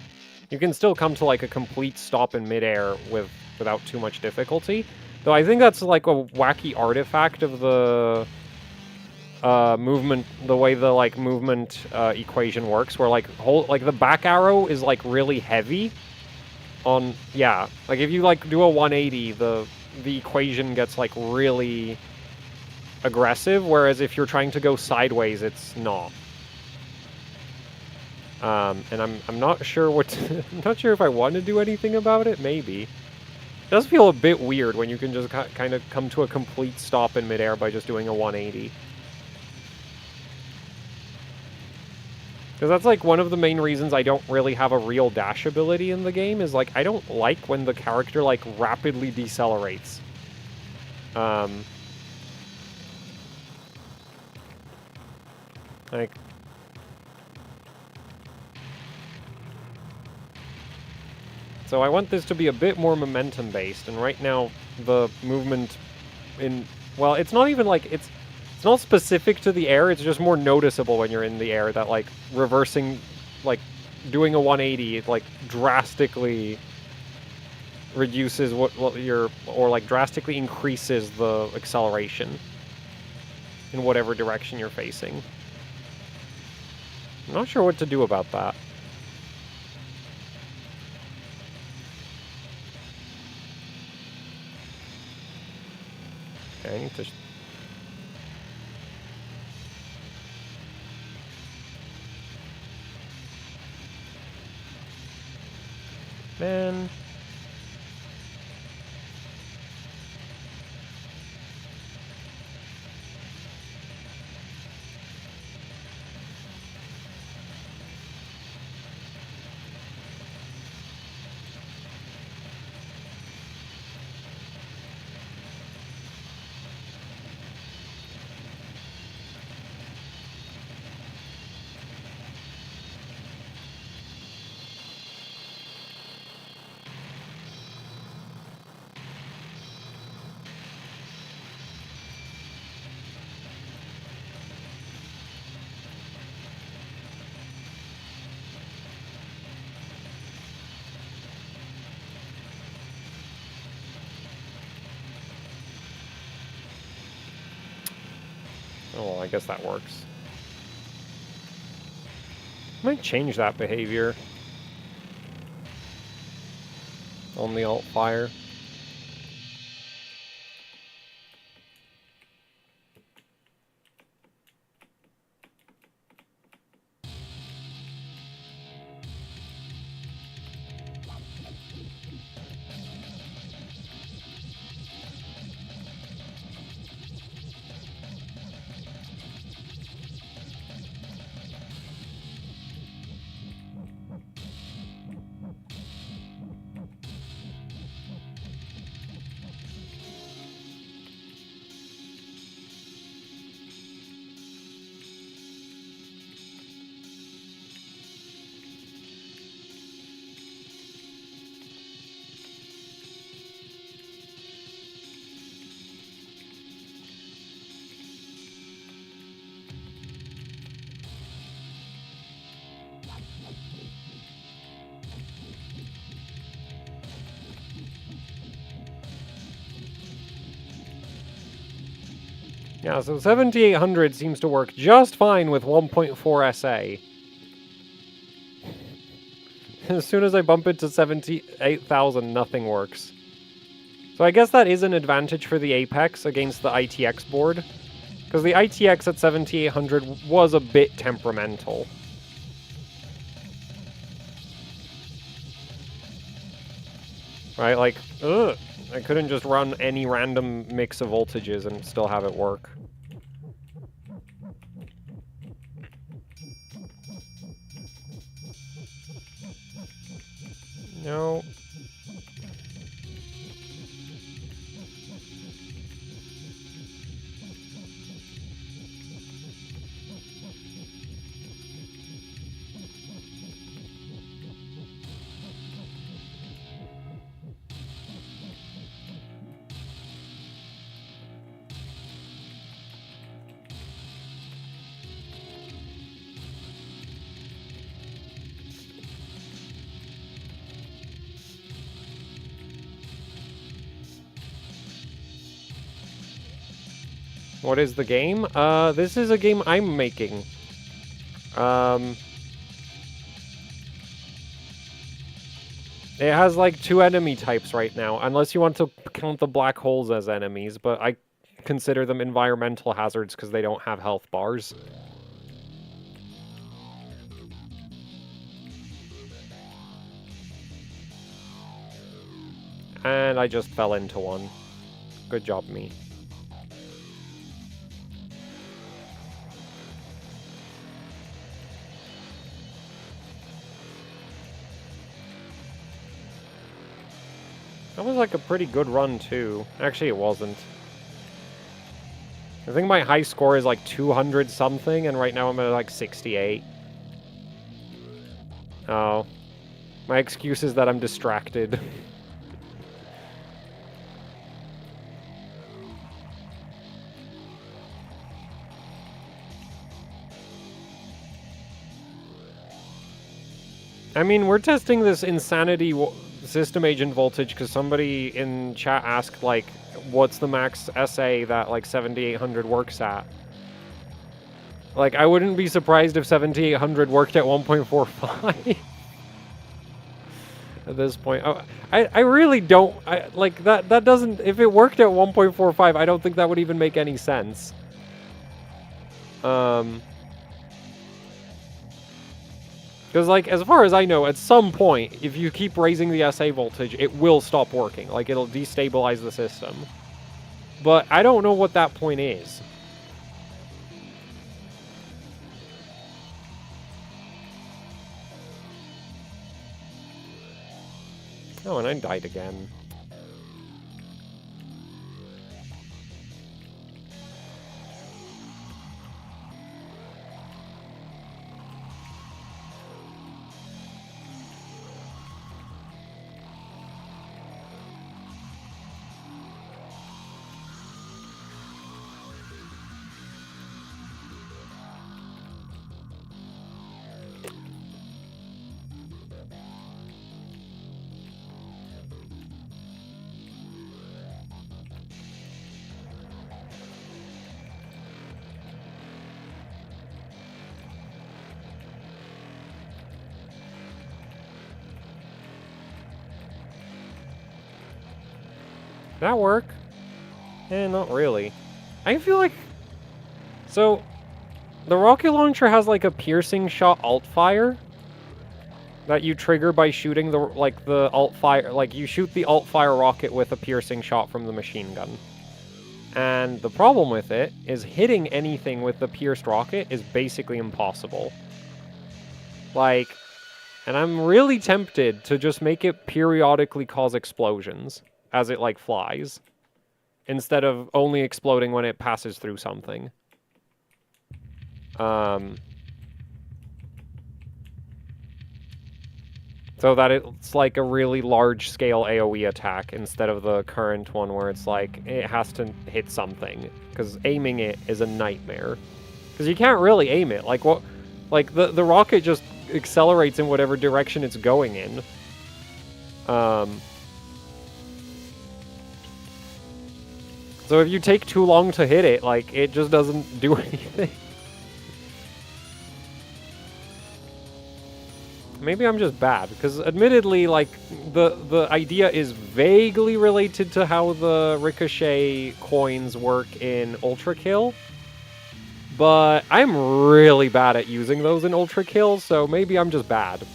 You can still come to like a complete stop in midair without too much difficulty. Though I think that's like a wacky artifact of the movement, the way the like movement equation works, where like the back arrow is like really heavy on, yeah, like if you like do a 180, the equation gets like really aggressive, whereas if you're trying to go sideways, it's not. And I'm not sure what I'm not sure if I want to do anything about it. Maybe it does feel a bit weird when you can just kind of come to a complete stop in midair by just doing a 180. Because that's like one of the main reasons I don't really have a real dash ability in the game, is like I don't like when the character like rapidly decelerates. Like, so I want this to be a bit more momentum based, and right now the movement well, it's not even like it's not specific to the air, it's just more noticeable when you're in the air that like reversing, like doing a 180, it like drastically reduces what or like drastically increases the acceleration in whatever direction you're facing. I'm not sure what to do about that. Okay, I need to... Man... Oh, well, I guess that works. I might change that behavior on the alt fire. Yeah, so 7800 seems to work just fine with 1.4 SA. As soon as I bump it to 78,000, nothing works. So I guess that is an advantage for the Apex against the ITX board, because the ITX at 7800 was a bit temperamental. Right, like, ugh, I couldn't just run any random mix of voltages and still have it work. No. What is the game? This is a game I'm making. It has like 2 enemy types right now, unless you want to count the black holes as enemies, but I consider them environmental hazards because they don't have health bars. And I just fell into one. Good job, me. That was like a pretty good run too. Actually, it wasn't. I think my high score is like 200 something, and right now I'm at like 68. Oh. My excuse is that I'm distracted. I mean, we're testing this insanity system agent voltage because somebody in chat asked, like, what's the max SA that, like, 7800 works at? Like, I wouldn't be surprised if 7800 worked at 1.45 at this point. Oh, I really don't, like, that doesn't, if it worked at 1.45, I don't think that would even make any sense. Because, like, as far as I know, at some point, if you keep raising the SA voltage, it will stop working. Like, it'll destabilize the system. But I don't know what that point is. Oh, and I died again. That work? Eh, not really. I feel like... So, the rocket launcher has like a piercing shot alt-fire that you trigger by shooting the, like, the alt-fire... Like, you shoot the alt-fire rocket with a piercing shot from the machine gun. And the problem with it is hitting anything with the pierced rocket is basically impossible. Like, and I'm really tempted to just make it periodically cause explosions as it, like, flies, instead of only exploding when it passes through something. So that it's like a really large-scale AoE attack instead of the current one where it's like, it has to hit something, because aiming it is a nightmare. Because you can't really aim it. Like, what? Like, the rocket just accelerates in whatever direction it's going in. So if you take too long to hit it, like, it just doesn't do anything. Maybe I'm just bad, because admittedly, like, the idea is vaguely related to how the ricochet coins work in Ultra Kill. But I'm really bad at using those in Ultra Kill, so maybe I'm just bad.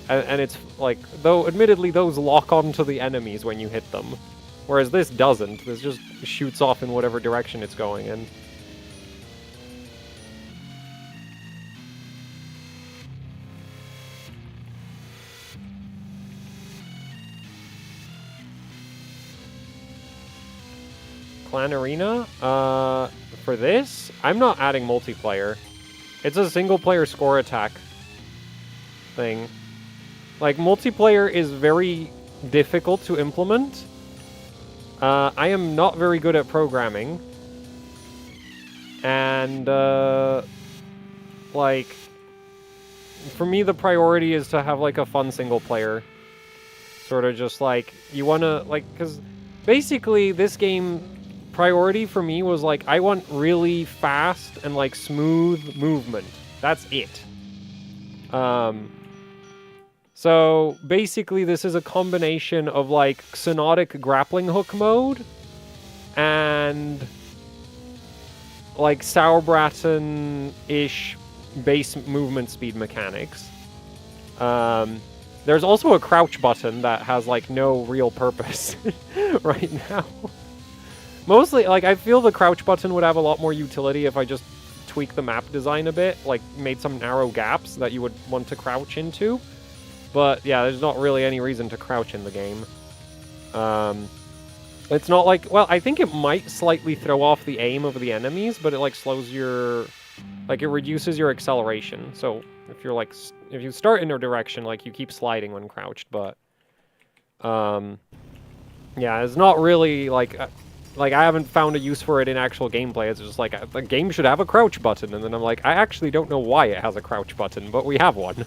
And it's, like, though admittedly those lock onto the enemies when you hit them. Whereas this doesn't. This just shoots off in whatever direction it's going in. Clan Arena? For this, I'm not adding multiplayer. It's a single-player score attack thing. Like, multiplayer is very difficult to implement. I am not very good at programming. And, like, for me, the priority is to have, like, a fun single-player. Sort of just, like, you want to, like, because basically this game... priority for me was, like, I want really fast and, like, smooth movement. That's it. So, basically, this is a combination of, like, Xenotic grappling hook mode and, like, Sauerbraten-ish base movement speed mechanics. There's also a crouch button that has, like, no real purpose right now. Mostly, like, I feel the crouch button would have a lot more utility if I just tweaked the map design a bit, like, made some narrow gaps that you would want to crouch into. But, yeah, there's not really any reason to crouch in the game. It's not like, well, I think it might slightly throw off the aim of the enemies, but it like slows your, like it reduces your acceleration. So if you're like, if you start in a direction, like you keep sliding when crouched, but yeah, it's not really like I haven't found a use for it in actual gameplay. It's just like the game should have a crouch button, and then I'm like, I actually don't know why it has a crouch button, but we have one.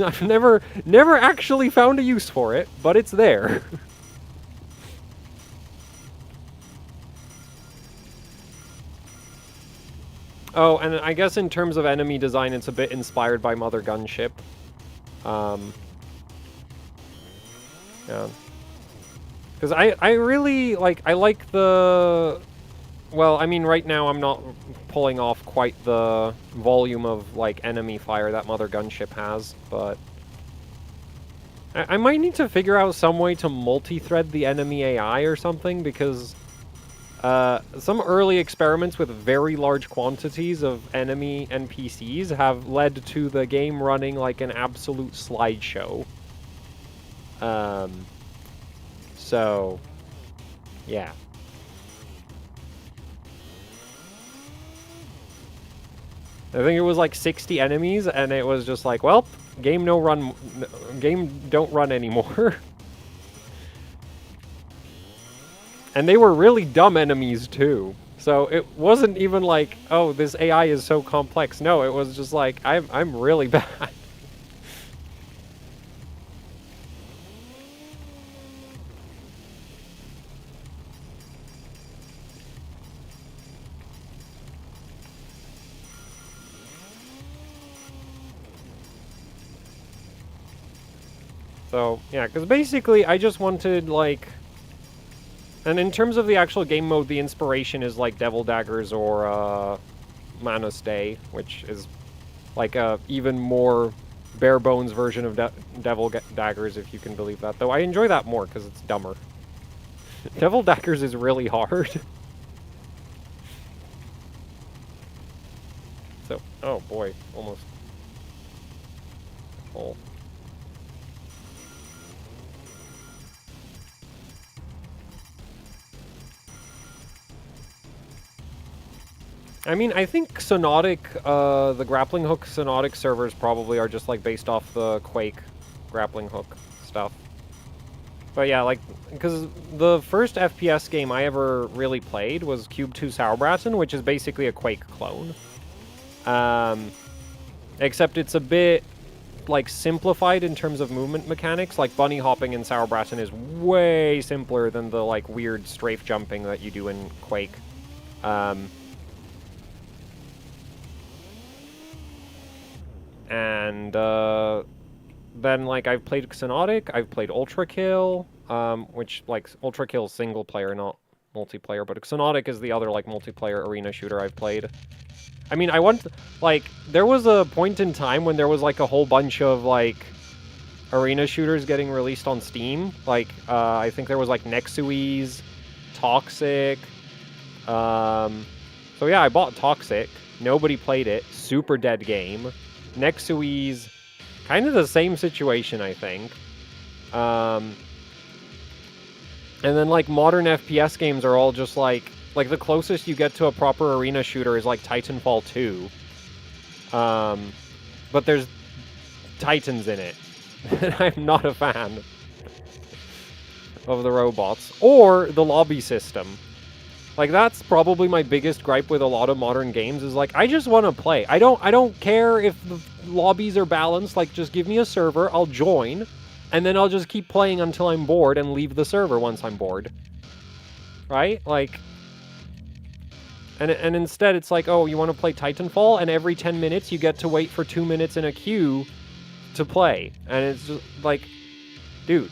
I've never actually found a use for it, but it's there. Oh, and I guess in terms of enemy design, it's a bit inspired by Mother Gunship. Yeah. Because I really, like, I like the... Well, I mean, right now I'm not pulling off quite the volume of, like, enemy fire that Mother Gunship has, but... I might need to figure out some way to multi-thread the enemy AI or something, because... some early experiments with very large quantities of enemy NPCs have led to the game running like an absolute slideshow. So, yeah. I think it was like 60 enemies, and it was just like, well, game don't run anymore. And they were really dumb enemies, too. So it wasn't even like, oh, this AI is so complex. No, it was just like, I'm really bad. So, yeah, because basically I just wanted, like... And in terms of the actual game mode, the inspiration is like Devil Daggers or Mana Stay, which is like a even more bare bones version of Devil Daggers, if you can believe that. Though I enjoy that more because it's dumber. Devil Daggers is really hard. So, oh boy, almost. Oh. I mean, I think Sonotic, the grappling hook Sonotic servers probably are just, like, based off the Quake grappling hook stuff. But yeah, like, because the first FPS game I ever really played was Cube 2 Sauerbraten, which is basically a Quake clone. Except it's a bit, like, simplified in terms of movement mechanics. Like, bunny hopping in Sauerbraten is way simpler than the, like, weird strafe jumping that you do in Quake. And then, like, I've played Xenotic, I've played Ultra Kill, which, like, Ultra Kill's single player, not multiplayer, but Xenotic is the other, like, multiplayer arena shooter I've played. I mean, like, there was a point in time when there was, like, a whole bunch of, like, arena shooters getting released on Steam. Like, I think there was, like, Nexuiz, Toxic. So yeah, I bought Toxic. Nobody played it. Super dead game. Nexuiz, kind of the same situation, I think. And then, like, modern FPS games are all just, like, the closest you get to a proper arena shooter is, like, Titanfall 2. But there's Titans in it. And I'm not a fan of the robots. Or the lobby system. Like, that's probably my biggest gripe with a lot of modern games, is like, I just want to play. I don't care if the lobbies are balanced. Like, just give me a server, I'll join, and then I'll just keep playing until I'm bored and leave the server once I'm bored. Right? Like, and instead it's like, oh, you want to play Titanfall, and every 10 minutes you get to wait for 2 minutes in a queue to play. And it's just like, dude.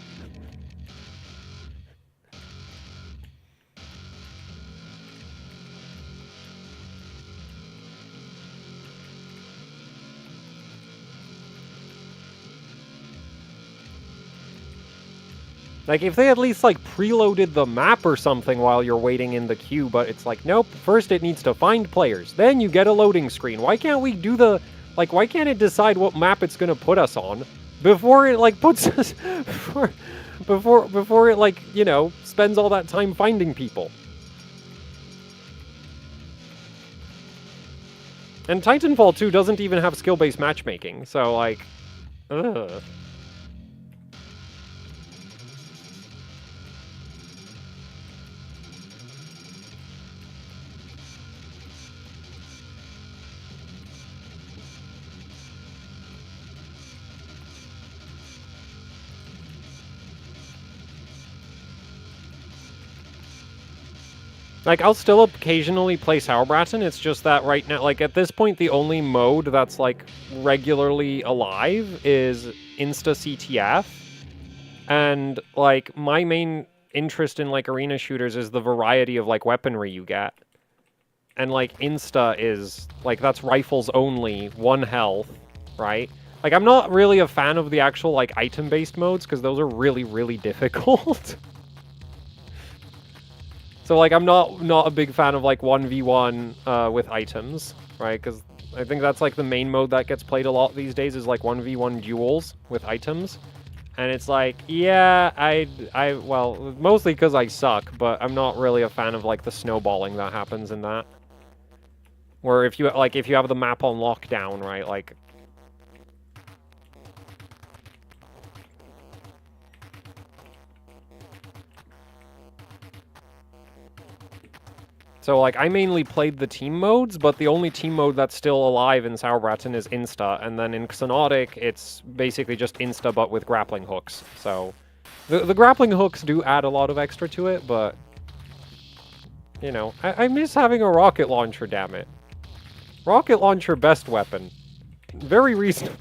Like, if they at least, like, preloaded the map or something while you're waiting in the queue, but it's like, nope, first it needs to find players, then you get a loading screen. Why can't we do the... Like, why can't it decide what map it's gonna put us on? before it like puts us before it like, you know, spends all that time finding people. And Titanfall 2 doesn't even have skill-based matchmaking, so like, ugh. Like, I'll still occasionally play Sauerbraten, it's just that right now, like, at this point, the only mode that's, like, regularly alive is Insta-CTF. And, like, my main interest in, like, arena shooters is the variety of, like, weaponry you get. And, like, Insta is, like, that's rifles only, 1 health, right? Like, I'm not really a fan of the actual, like, item-based modes, because those are really, really difficult. So, like, I'm not a big fan of, like, 1v1 with items, right? Because I think that's, like, the main mode that gets played a lot these days is, like, 1v1 duels with items. And it's like, yeah, well, mostly because I suck, but I'm not really a fan of, like, the snowballing that happens in that. Where if you, like, if you have the map on lockdown, right, like... So, like, I mainly played the team modes, but the only team mode that's still alive in Sauerbraten is Insta, and then in Xenotic, it's basically just Insta, but with grappling hooks. So, the grappling hooks do add a lot of extra to it, but... You know, I miss having a rocket launcher, damn it. Rocket launcher, best weapon. Very reasonable.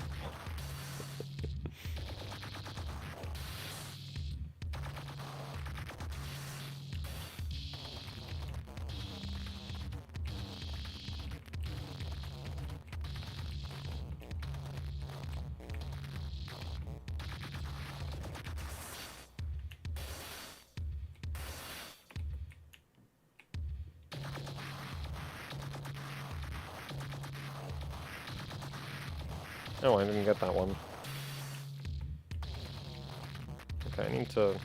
Oh, I didn't get that one. Okay, I need to...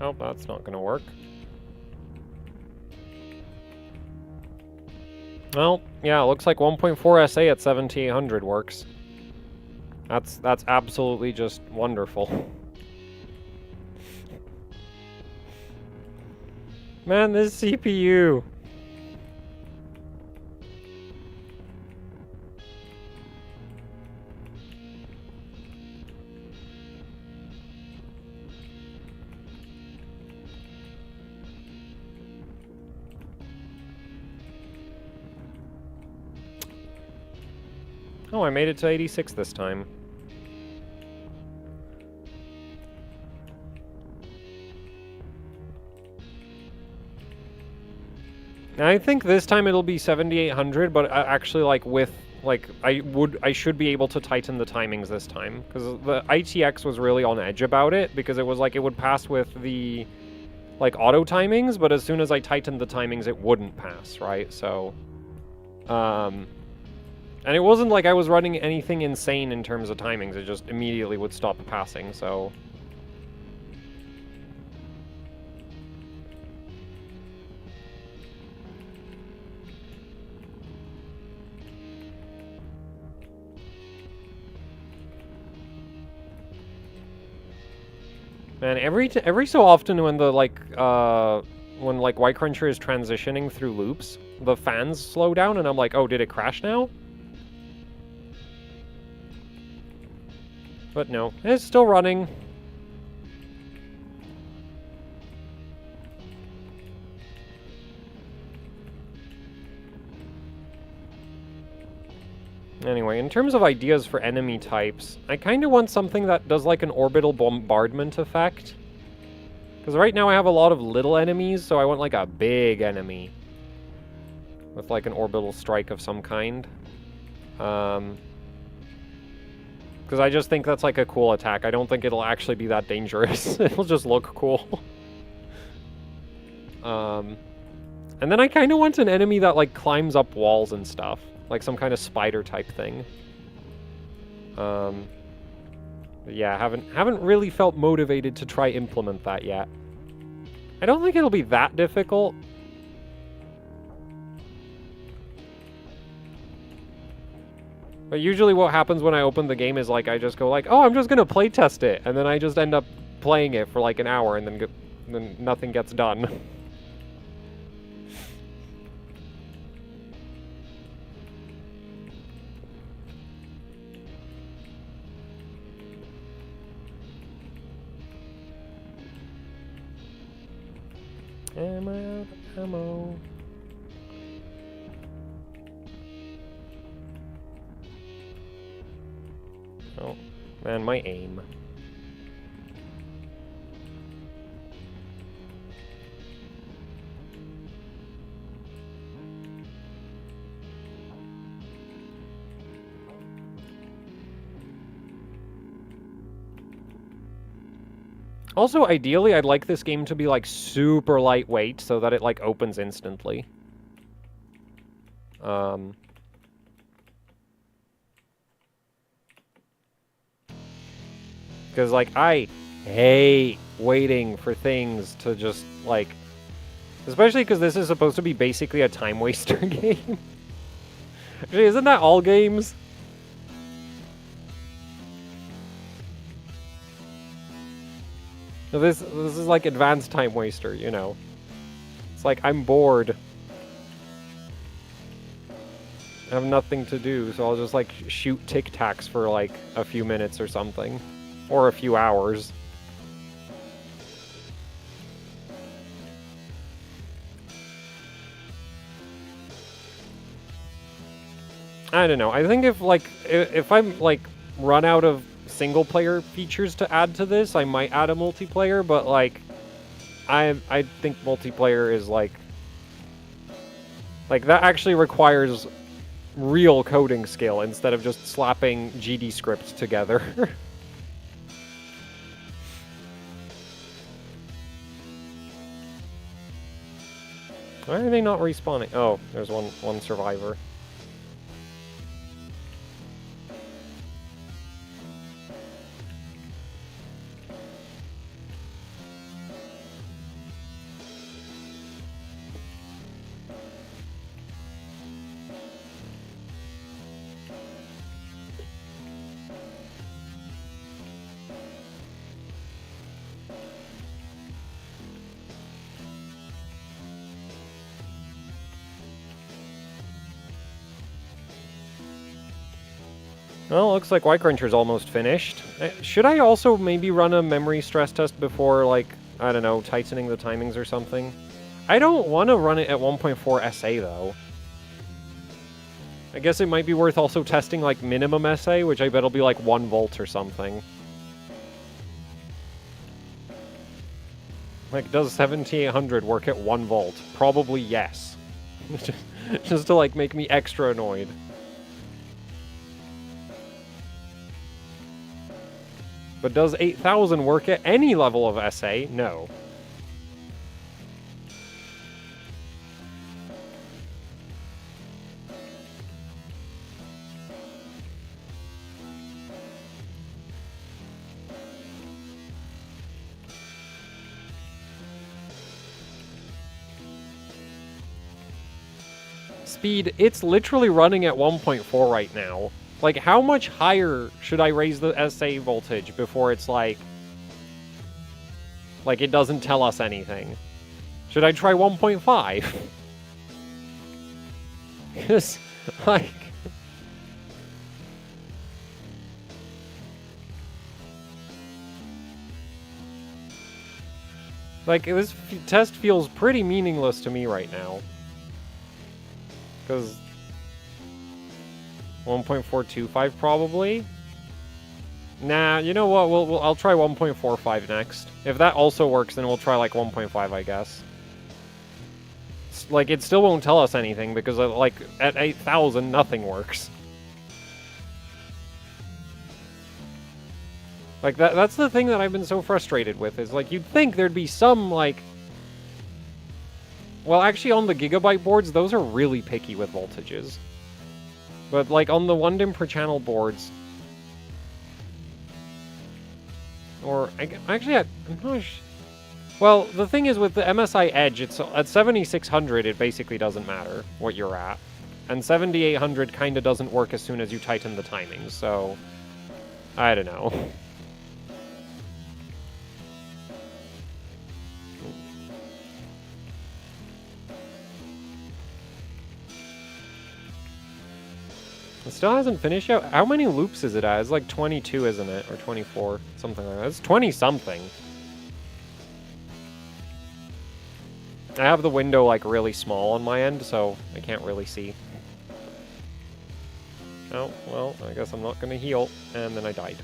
Oh, that's not gonna work. Well, yeah, it looks like 1.4 SA at 7800 works. That's absolutely just wonderful. Man, this CPU. Oh, I made it to 86 this time. I think this time it'll be 7800, but actually, like, with, like, I should be able to tighten the timings this time. Because the ITX was really on edge about it, because it was like, it would pass with the, like, auto timings, but as soon as I tightened the timings, it wouldn't pass, right? So, and it wasn't like I was running anything insane in terms of timings, it just immediately would stop passing, so... Man, every so often when the, like, when, like, White Cruncher is transitioning through loops, the fans slow down, and I'm like, oh, did it crash now? But no, it's still running. Anyway, in terms of ideas for enemy types, I kind of want something that does like an orbital bombardment effect. Because right now I have a lot of little enemies, so I want like a big enemy. With like an orbital strike of some kind. Because I just think that's like a cool attack. I don't think it'll actually be that dangerous. It'll just look cool. And then I kind of want an enemy that like climbs up walls and stuff. Like some kind of spider type thing. Yeah, haven't really felt motivated to try implement that yet. I don't think it'll be that difficult. But usually what happens when I open the game is like I just go like, oh, I'm just gonna play test it, and then I just end up playing it for like an hour and then nothing gets done. Am I out of ammo? Oh, man, my aim. Also, ideally, I'd like this game to be, like, super lightweight so that it, like, opens instantly. Because, like, I hate waiting for things to just, like... Especially because this is supposed to be basically a time waster game. Actually, isn't that all games? This is like advanced time waster, you know. It's like, I'm bored. I have nothing to do, so I'll just like shoot Tic Tacs for like a few minutes or something. Or a few hours. I don't know. I think if I'm like run out of single player features to add to this, I might add a multiplayer, but like I think multiplayer is like that actually requires real coding skill instead of just slapping GD scripts together. Why are they not respawning? Oh, there's one survivor. Well, looks like Y Cruncher's almost finished. Should I also maybe run a memory stress test before, like, I don't know, tightening the timings or something? I don't want to run it at 1.4 SA, though. I guess it might be worth also testing, like, minimum SA, which I bet will be, like, 1 volt or something. Like, does 7800 work at 1 volt? Probably yes. Just to, like, make me extra annoyed. But does 8000 work at any level of SA? No. Speed, it's literally running at 1.4 right now. Like, how much higher should I raise the SA voltage before it's like it doesn't tell us anything? Should I try 1.5? Because, like... Like, this test feels pretty meaningless to me right now. Because... 1.425 probably. Nah, you know what? I'll try 1.45 next. If that also works, then we'll try like 1.5, I guess. Like, it still won't tell us anything because, like, at 8,000, nothing works. Like, that's the thing that I've been so frustrated with, is, like, you'd think there'd be some, like... Well, actually, on the Gigabyte boards, those are really picky with voltages. But, like, on the 1 DIMM per channel boards... Or, actually, I'm not sure... Well, the thing is, with the MSI Edge, it's at 7600, it basically doesn't matter what you're at. And 7800 kind of doesn't work as soon as you tighten the timings, so... I don't know. It still hasn't finished yet? How many loops is it at? It's like 22, isn't it? Or 24, something like that. It's 20-something. I have the window, like, really small on my end, so I can't really see. Oh, well, I guess I'm not gonna heal. And then I died.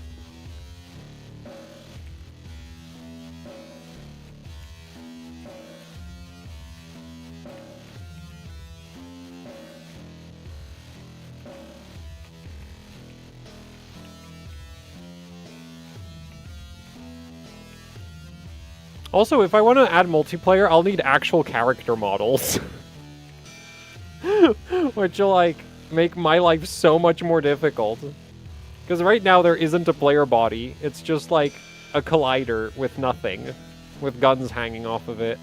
Also, if I want to add multiplayer, I'll need actual character models. Which will, like, make my life so much more difficult. Because right now there isn't a player body. It's just, like, a collider with nothing. With guns hanging off of it.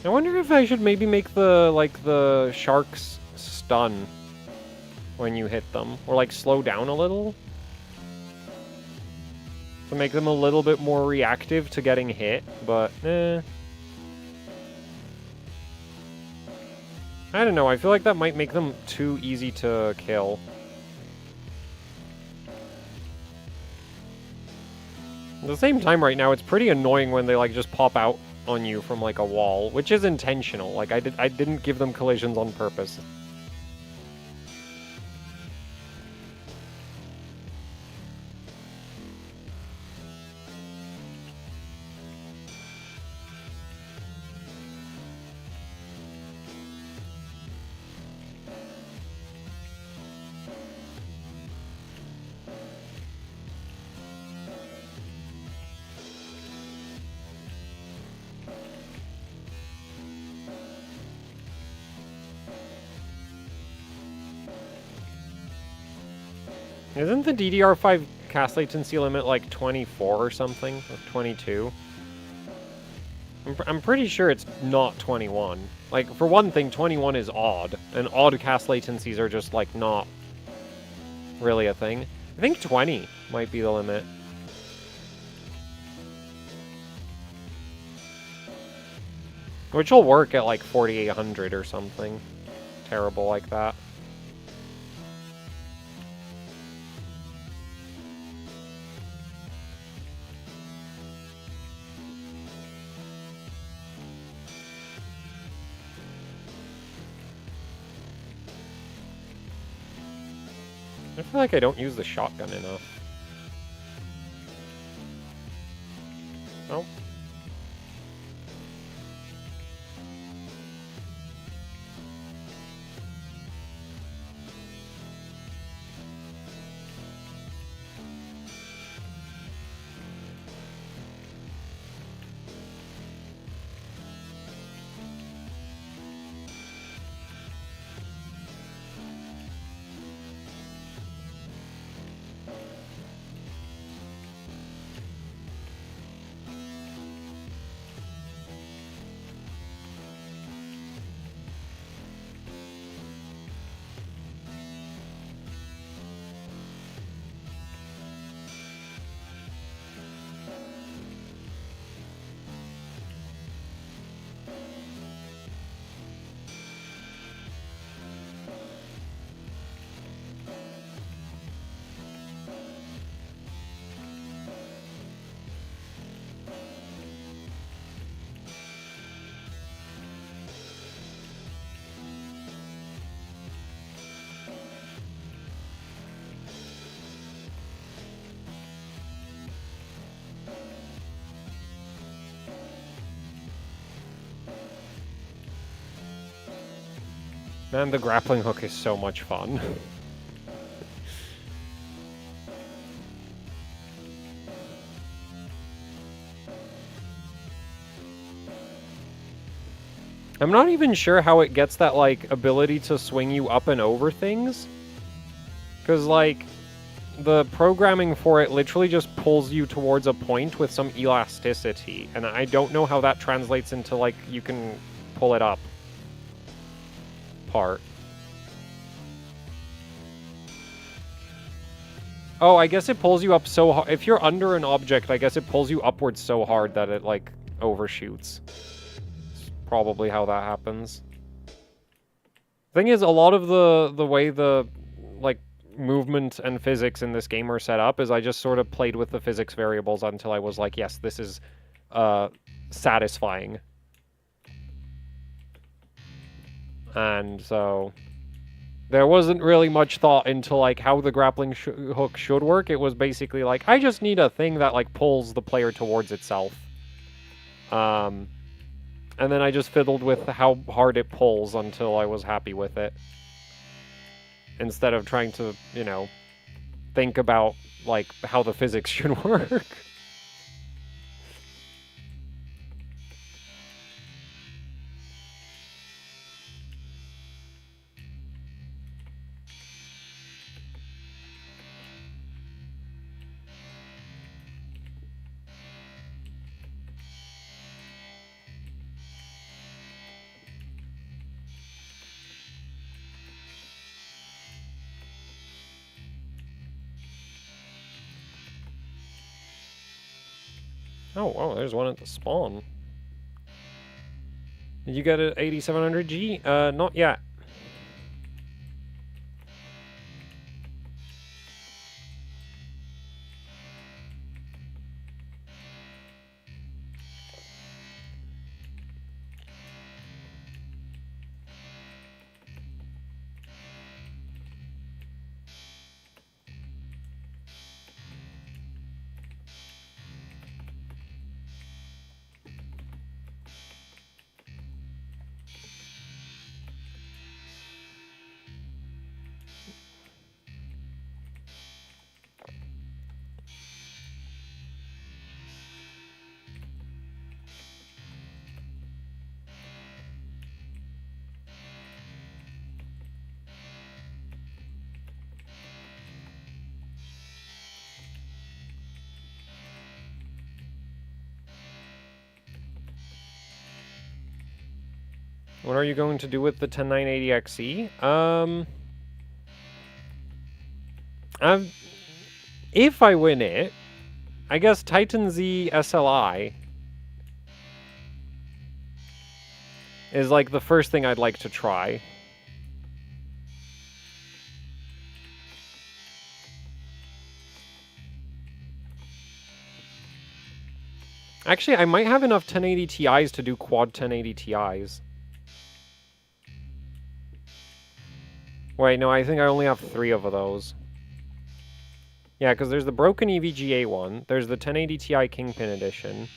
I wonder if I should maybe make the, like, the sharks stun when you hit them. Or, like, slow down a little. To make them a little bit more reactive to getting hit, but, I don't know, I feel like that might make them too easy to kill. At the same time right now, it's pretty annoying when they, like, just pop out on you from, like, a wall, which is intentional. Like, I didn't give them collisions on purpose. Isn't the DDR5 cast latency limit like 24 or something? Or 22? I'm pretty sure it's not 21. Like, for one thing, 21 is odd. And odd cast latencies are just, like, not really a thing. I think 20 might be the limit. Which will work at, like, 4800 or something. Terrible like that. I feel like I don't use the shotgun enough. Oh. Man, the grappling hook is so much fun. I'm not even sure how it gets that, like, ability to swing you up and over things. Because, like, the programming for it literally just pulls you towards a point with some elasticity. And I don't know how that translates into, like, you can pull it up part. Oh, I guess it pulls you up so hard. If you're under an object, I guess it pulls you upwards so hard that it, like, overshoots. Probably how that happens. Thing is, a lot of the way the, like, movement and physics in this game are set up is I just sort of played with the physics variables until I was like, yes, this is satisfying. And so there wasn't really much thought into, like, how the grappling hook should work. It was basically like, I just need a thing that, like, pulls the player towards itself. And then I just fiddled with how hard it pulls until I was happy with it. Instead of trying to, you know, think about, like, how the physics should work. Oh, there's one at the spawn. Did you get an 8700G? Not yet. What are you going to do with the 10980XE? If I win it, I guess Titan Z SLI is, like, the first thing I'd like to try. Actually, I might have enough 1080 Ti's to do quad 1080 Ti's. Wait, no, I think I only have 3 of those. Yeah, because there's the broken EVGA one, there's the 1080 Ti Kingpin edition,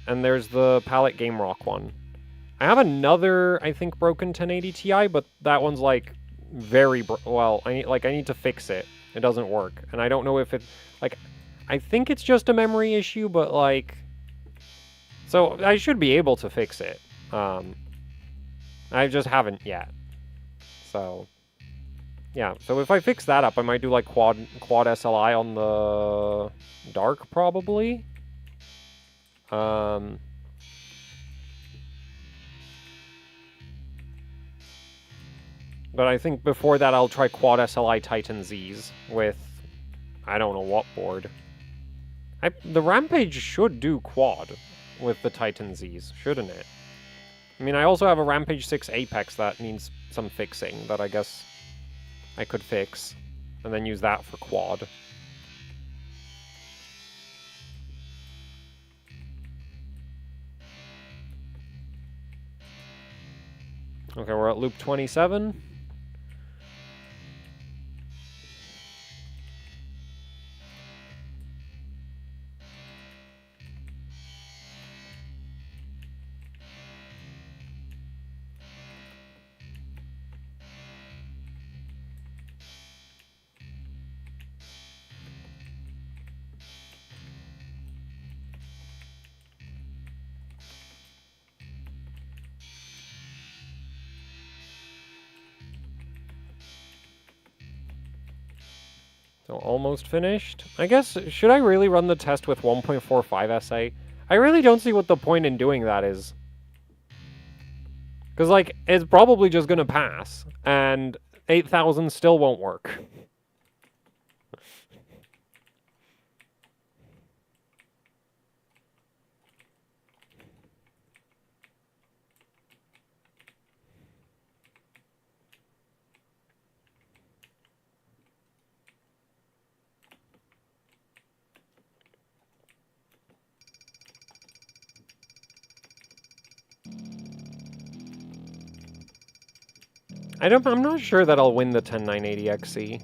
and there's the Palette Game Rock one. I have another, I think, broken 1080 Ti, but that one's, like, very well, I need to fix it. It doesn't work, and I don't know if it, like, I think it's just a memory issue, but, like, so I should be able to fix it. I just haven't yet. So yeah, so if I fix that up, I might do, like, quad SLI on the Dark, probably. But I think before that, I'll try quad SLI Titan Zs with, I don't know what board. The Rampage should do quad with the Titan Zs, shouldn't it? I mean, I also have a Rampage 6 Apex that needs some fixing that I guess I could fix, and then use that for quad. Okay, we're at loop 27. So almost finished. I guess, should I really run the test with 1.45 SA? I really don't see what the point in doing that is. Because, like, it's probably just going to pass, and 8000 still won't work. I'm not sure that I'll win the 10980XE.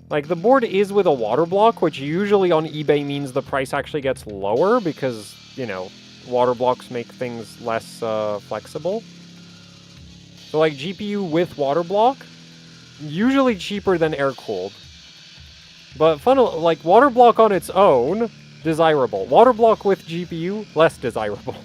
Like, the board is with a water block, which usually on eBay means the price actually gets lower because, you know, water blocks make things less flexible. So, like, GPU with water block, usually cheaper than air-cooled. But, like, water block on its own, desirable. Water block with GPU, less desirable.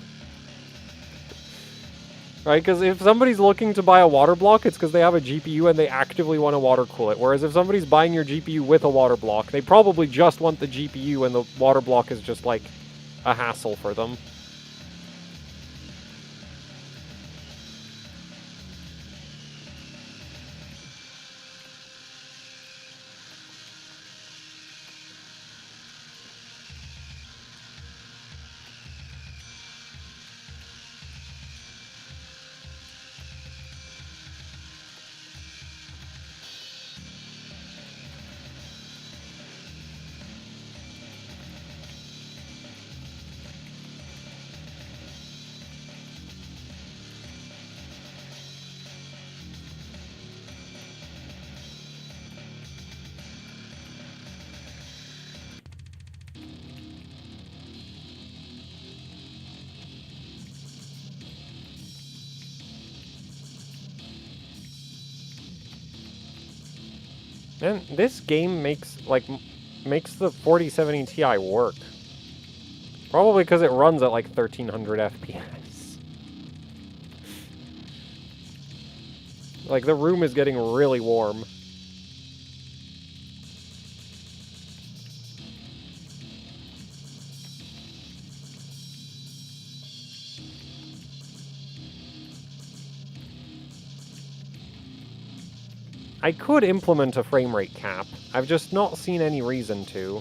Right, because if somebody's looking to buy a water block, it's because they have a GPU and they actively want to water cool it. Whereas if somebody's buying your GPU with a water block, they probably just want the GPU and the water block is just like a hassle for them. And this game makes the 4070 Ti work. Probably because it runs at like 1300 FPS. Like, the room is getting really warm. I could implement a frame rate cap. I've just not seen any reason to.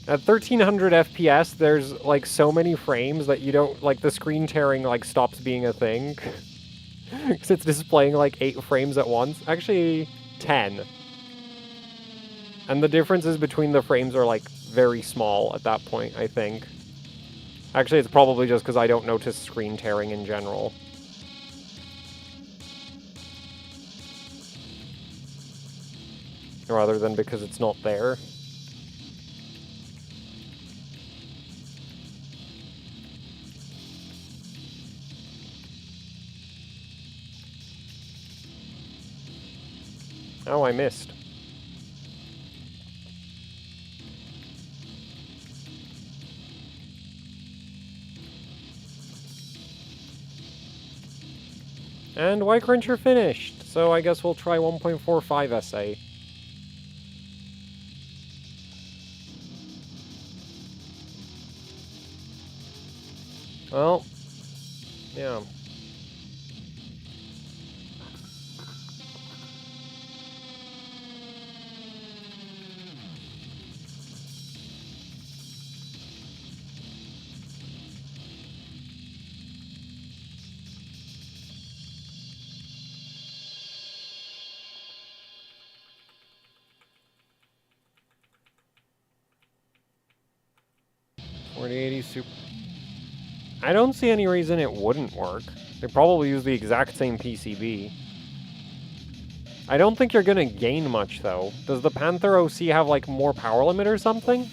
At 1300 FPS, there's like so many frames that you don't, like, the screen tearing like stops being a thing. Because it's displaying like 8 frames at once. Actually, 10. And the differences between the frames are, like, very small at that point, I think. Actually, it's probably just because I don't notice screen tearing in general. Rather than because it's not there. Oh, I missed. And Y-Cruncher finished, so I guess we'll try 1.45 SA. Well, yeah. Super. I don't see any reason it wouldn't work. They probably use the exact same PCB. I don't think you're gonna gain much, though. Does the Panther OC have, like, more power limit or something?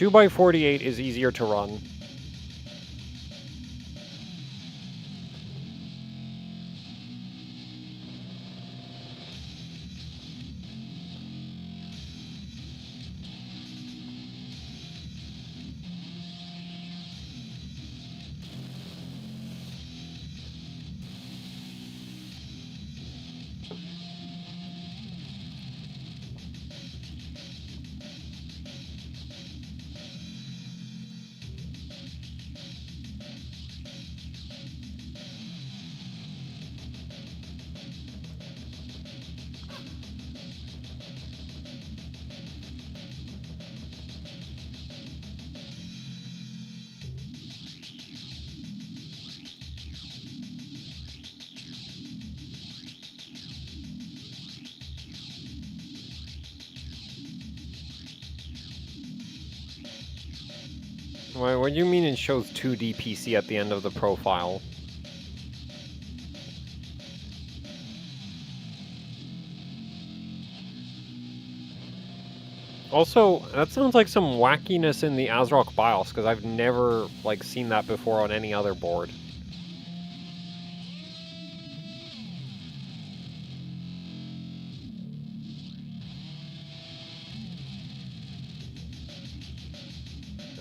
2x48 is easier to run. What do you mean it shows 2D PC at the end of the profile? Also, that sounds like some wackiness in the ASRock BIOS, because I've never, like, seen that before on any other board.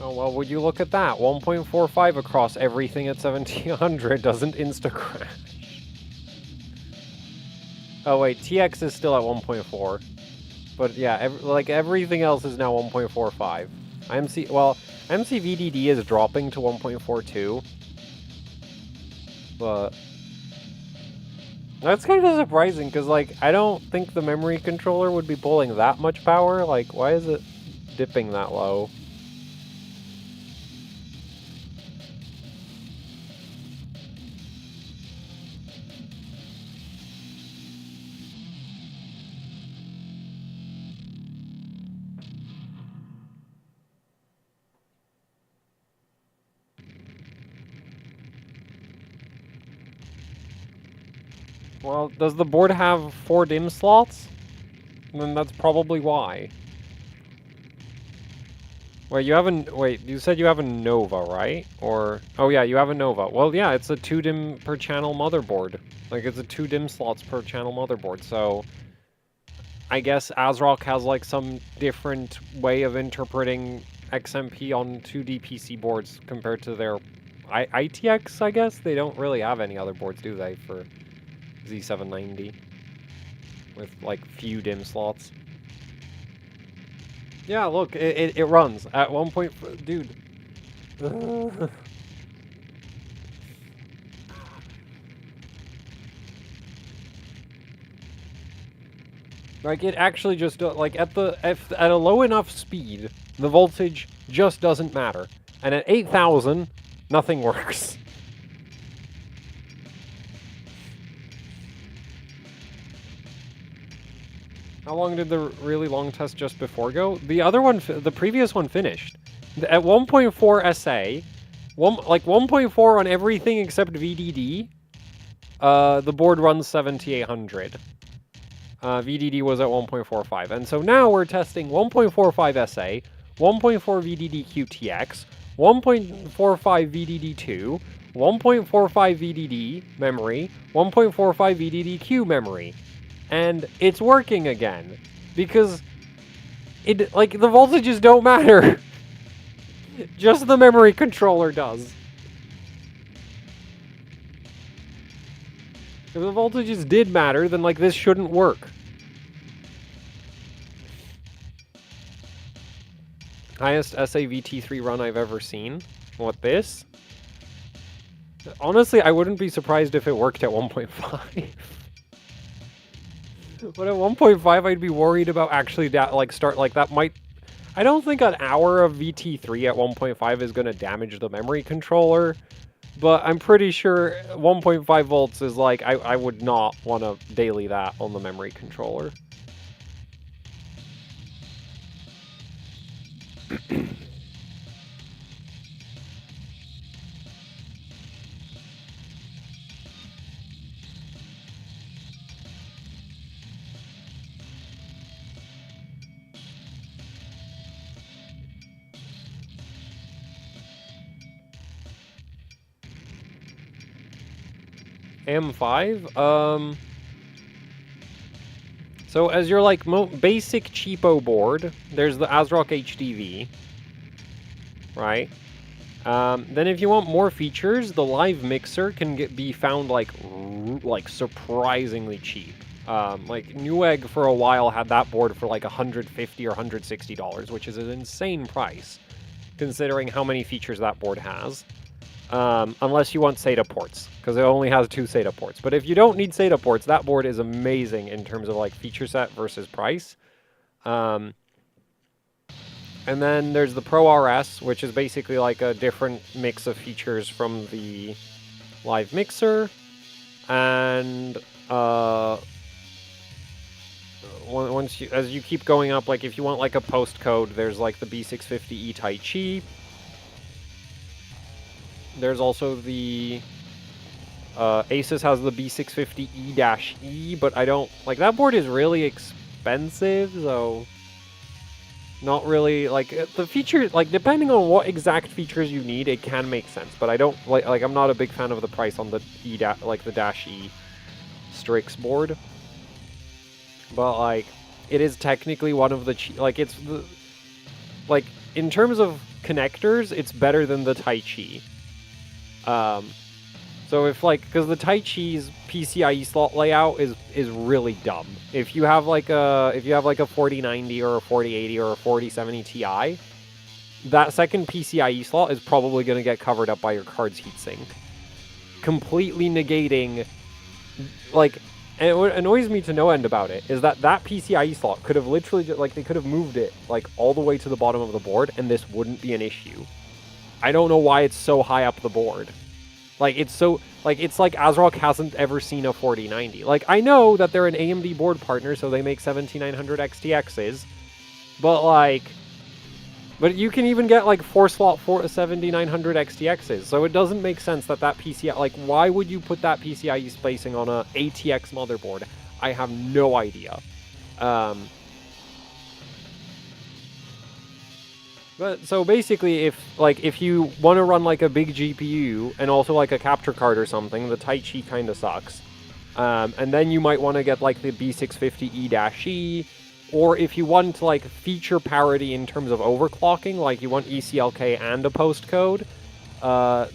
Oh, well, would you look at that? 1.45 across everything at 1700 doesn't insta-crash. Oh, wait, TX is still at 1.4. But yeah, like everything else is now 1.45. IMC VDD is dropping to 1.42. But that's kind of surprising, because, like, I don't think the memory controller would be pulling that much power. Like, why is it dipping that low? Well, does the board have 4 DIMM slots? Then that's probably why. Wait, you said you have a Nova, right? Or, oh yeah, you have a Nova. Well, yeah, it's a 2 DIMM per channel motherboard. Like, it's a 2 DIMM slots per channel motherboard, so I guess ASRock has, like, some different way of interpreting XMP on 2D PC boards compared to their ITX, I guess? They don't really have any other boards, do they, for Z790? With, like, few DIMM slots. Yeah, look, it runs at 1 point... Dude. Like, it actually just, like, at a low enough speed, the voltage just doesn't matter. And at 8,000, nothing works. How long did the really long test just before go? The previous one finished. At 1.4 SA, like 1.4 on everything except VDD, the board runs 7800. VDD was at 1.45, and so now we're testing 1.45 SA, 1.4 VDD QTX, 1.45 VDD2, 1.45 VDD memory, 1.45 VDD-Q memory. And it's working again, because the voltages don't matter. Just the memory controller does. If the voltages did matter, then, like, this shouldn't work. Highest SAVT3 run I've ever seen. What, this? Honestly, I wouldn't be surprised if it worked at 1.5. But at 1.5, I'd be worried about actually that might... I don't think an hour of VT3 at 1.5 is going to damage the memory controller, but I'm pretty sure 1.5 volts is like, I would not want to daily that on the memory controller. AM5? So as your like basic cheapo board, there's the ASRock HDV, right? Then if you want more features, the live mixer can be found like surprisingly cheap. Like Newegg for a while had that board for like $150 or $160, which is an insane price, considering how many features that board has. Unless you want SATA ports, because it only has 2 SATA ports. But if you don't need SATA ports, that board is amazing in terms of like feature set versus price. And then there's the Pro RS, which is basically like a different mix of features from the live mixer. And as you keep going up, like if you want like a postcode, there's like the B650E Tai Chi. There's also the Asus has the B650E-E, but I don't like that board is really expensive, so not really like the features. Like depending on what exact features you need, it can make sense. But I don't like I'm not a big fan of the price on the the Dash E Strix board. But like it is technically one of the it's the like in terms of connectors, it's better than the Tai Chi. So if like, because the Tai Chi's PCIe slot layout is really dumb. If you have like a 4090 or a 4080 or a 4070 Ti, that second PCIe slot is probably going to get covered up by your card's heatsink, completely negating. Like, and what annoys me to no end about it is that PCIe slot could have literally they could have moved it like all the way to the bottom of the board, and this wouldn't be an issue. I don't know why it's so high up the board. Like, it's so... Like, it's like ASRock hasn't ever seen a 4090. Like, I know that they're an AMD board partner, so they make 7900 XTXs. But, like... But you can even get, like, 4-slot 7900 XTXs. So it doesn't make sense that PCI... Like, why would you put that PCIe spacing on a ATX motherboard? I have no idea. But so basically, if you want to run like a big GPU and also like a capture card or something, the Tai Chi kind of sucks. And then you might want to get like the B650E-E, or if you want like feature parity in terms of overclocking, like you want ECLK and a postcode,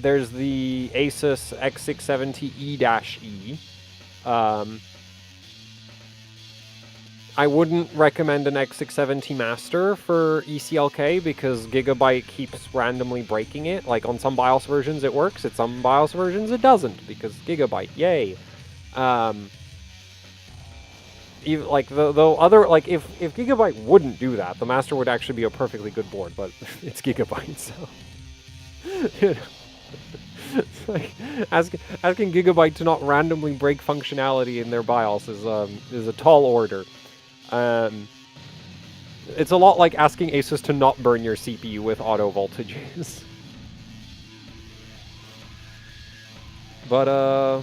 there's the Asus X670E-E. I wouldn't recommend an X670 Master for ECLK because Gigabyte keeps randomly breaking it. Like on some BIOS versions it works, at some BIOS versions it doesn't because Gigabyte, yay. Even like the other like if Gigabyte wouldn't do that, the Master would actually be a perfectly good board, but it's Gigabyte, so you know. It's like asking Gigabyte to not randomly break functionality in their BIOS is a tall order. It's a lot like asking Asus to not burn your CPU with auto voltages. But,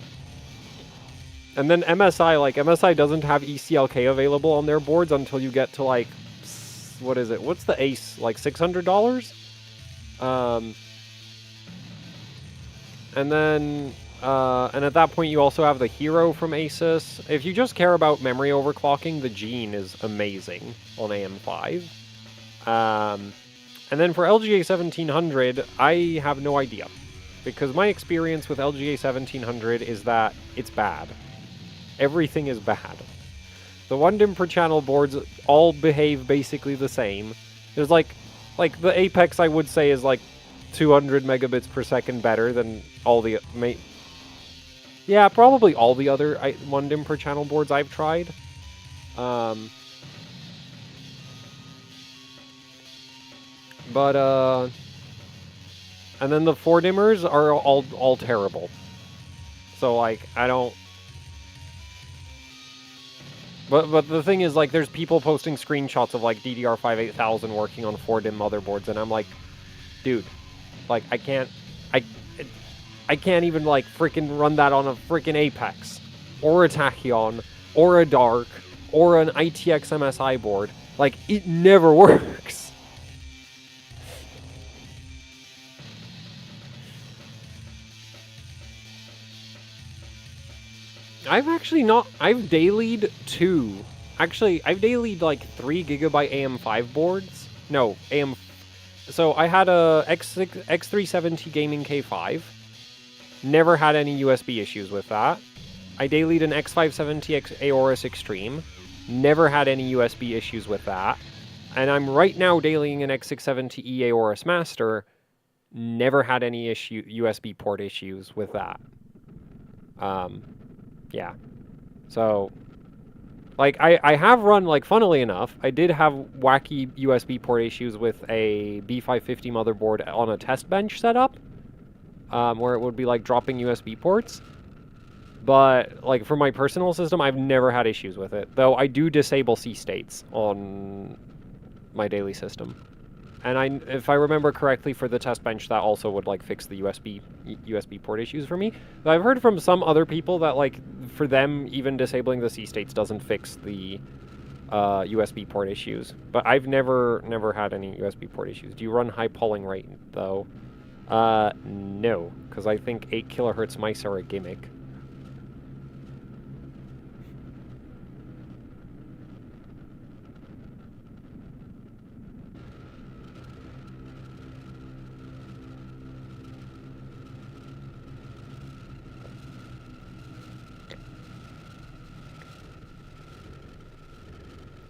and then MSI, like, MSI doesn't have ECLK available on their boards until you get to, like, what is it? What's the Ace? Like, $600? And then, and at that point you also have the Hero from Asus. If you just care about memory overclocking, the Gene is amazing on AM5. And then for LGA 1700, I have no idea. Because my experience with LGA 1700 is that it's bad. Everything is bad. The 1 DIMM per channel boards all behave basically the same. There's like the Apex I would say is like 200 megabits per second better than all the... Yeah, probably all the other 1 DIMM per channel boards I've tried. And then the 4 dimmers are all terrible. So, like, I don't... But the thing is, like, there's people posting screenshots of, like, DDR5-8000 working on 4 DIMM motherboards, and I'm like, dude, like, I can't even, like, freaking run that on a freaking Apex, or a Tachyon, or a Dark, or an ITX MSI board. Like, it never works. I've actually not... I've dailied 2. Actually, I've dailied like 3 gigabyte AM5 boards. No, AM... So I had a X370 Gaming K5. Never had any USB issues with that. I dailied an X570 Aorus Extreme. Never had any USB issues with that. And I'm right now dailying an X670E Aorus Master. Never had any USB port issues with that. Yeah. So, like, I have run, like, funnily enough, I did have wacky USB port issues with a B550 motherboard on a test bench setup, where it would be, like, dropping USB ports. But, like, for my personal system, I've never had issues with it. Though I do disable C states on my daily system. And if I remember correctly, for the test bench, that also would, like, fix the USB port issues for me. But I've heard from some other people that, like, for them, even disabling the C states doesn't fix the USB port issues. But I've never had any USB port issues. Do you run high polling rate, though? No, because I think 8 kilohertz mice are a gimmick.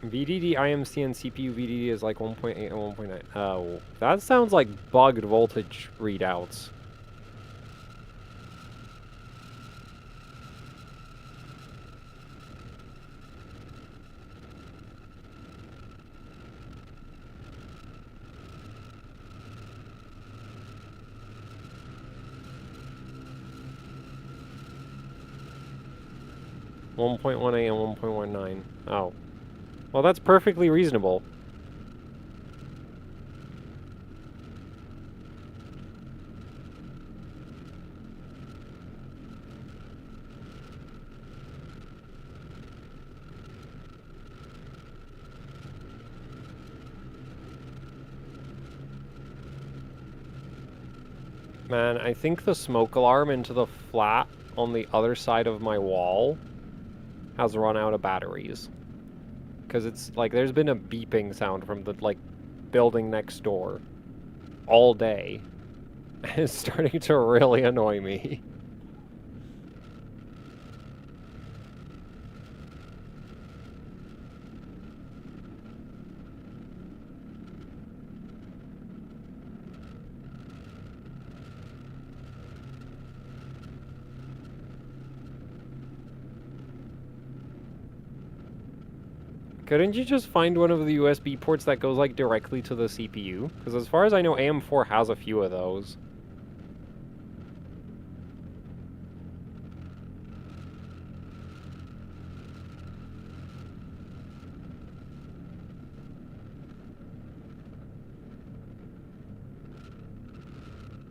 VDD, IMC, and CPU VDD is like 1.8 and 1.9. Oh, that sounds like bugged voltage readouts. .18 and 1.19. Oh. Well, that's perfectly reasonable. Man, I think the smoke alarm into the flat on the other side of my wall has run out of batteries. Because it's, like, there's been a beeping sound from the, like, building next door all day. It's starting to really annoy me. Couldn't you just find one of the USB ports that goes, like, directly to the CPU? Because as far as I know, AM4 has a few of those.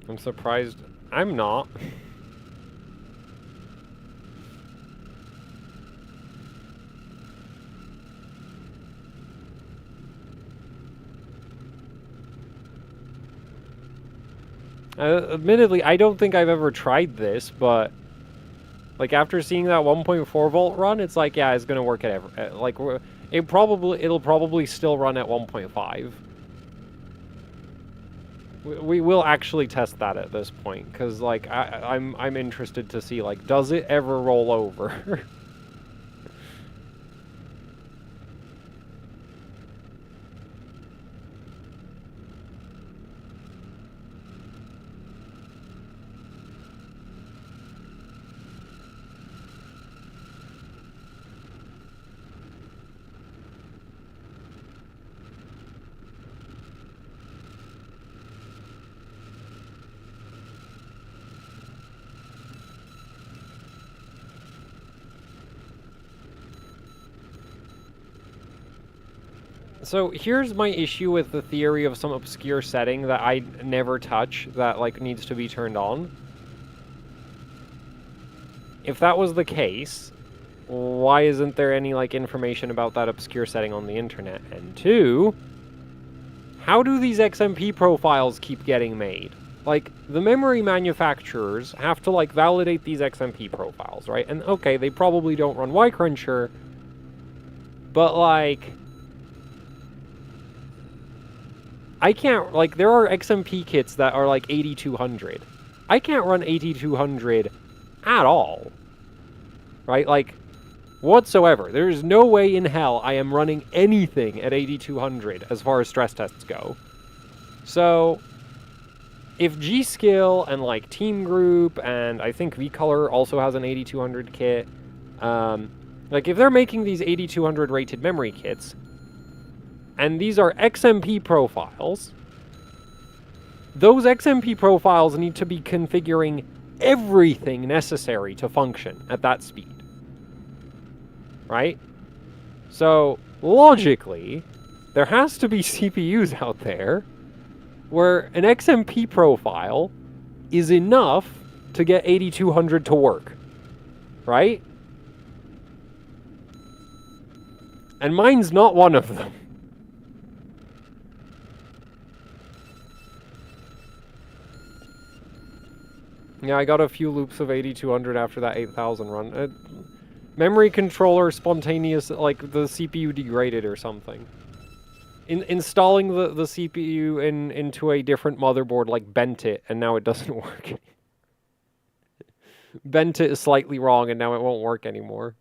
I'm surprised. I'm not. Admittedly, I don't think I've ever tried this, but like after seeing that 1.4 volt run, it's like, yeah, it's gonna work at like it'll probably still run at 1.5. We will actually test that at this point, because like I'm interested to see, like, does it ever roll over? So here's my issue with the theory of some obscure setting that I never touch that, like, needs to be turned on. If that was the case, why isn't there any, like, information about that obscure setting on the internet? And two, how do these XMP profiles keep getting made? Like, the memory manufacturers have to, like, validate these XMP profiles, right? And, okay, they probably don't run Y-Cruncher, but, like, I can't, like, there are XMP kits that are, like, 8200. I can't run 8200 at all, right? Like, whatsoever. There's no way in hell I am running anything at 8200 as far as stress tests go. So, if G-Skill and, like, Team Group, and I think V-Color also has an 8200 kit, like, if they're making these 8200 rated memory kits, and these are XMP profiles, those XMP profiles need to be configuring everything necessary to function at that speed. Right? So, logically, there has to be CPUs out there where an XMP profile is enough to get 8200 to work. Right? And mine's not one of them. Yeah, I got a few loops of 8200 after that 8000 run. Memory controller spontaneous, like, the CPU degraded or something. Installing the CPU into a different motherboard, like, bent it, and now it doesn't work. Bent it slightly wrong, and now it won't work anymore.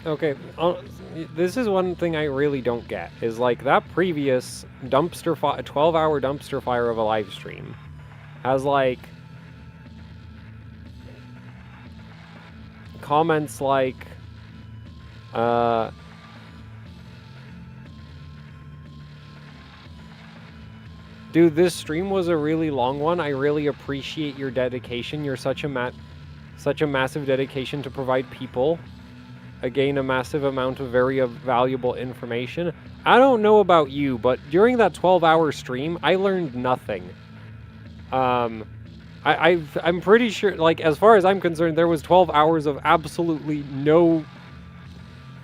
Okay, this is one thing I really don't get, is like that previous 12-hour dumpster fire of a live stream has like comments like, dude, this stream was a really long one. I really appreciate your dedication. You're such a massive dedication to provide people again a massive amount of very valuable information. I don't know about you, but during that 12-hour stream, I learned nothing. I'm pretty sure, like, as far as I'm concerned, there was 12 hours of absolutely no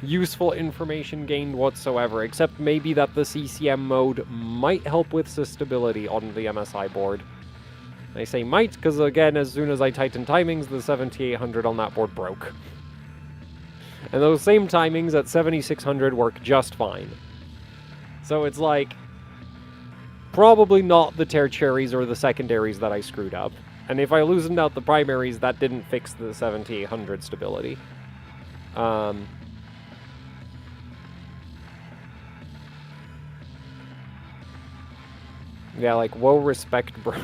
useful information gained whatsoever, except maybe that the CCM mode might help with stability on the MSI board. I say might, because again, as soon as I tighten timings, the 7800 on that board broke. And those same timings at 7600 work just fine. So it's like, probably not the tertiaries or the secondaries that I screwed up. And if I loosened out the primaries, that didn't fix the 7800 stability. Yeah, like, whoa, respect, bro.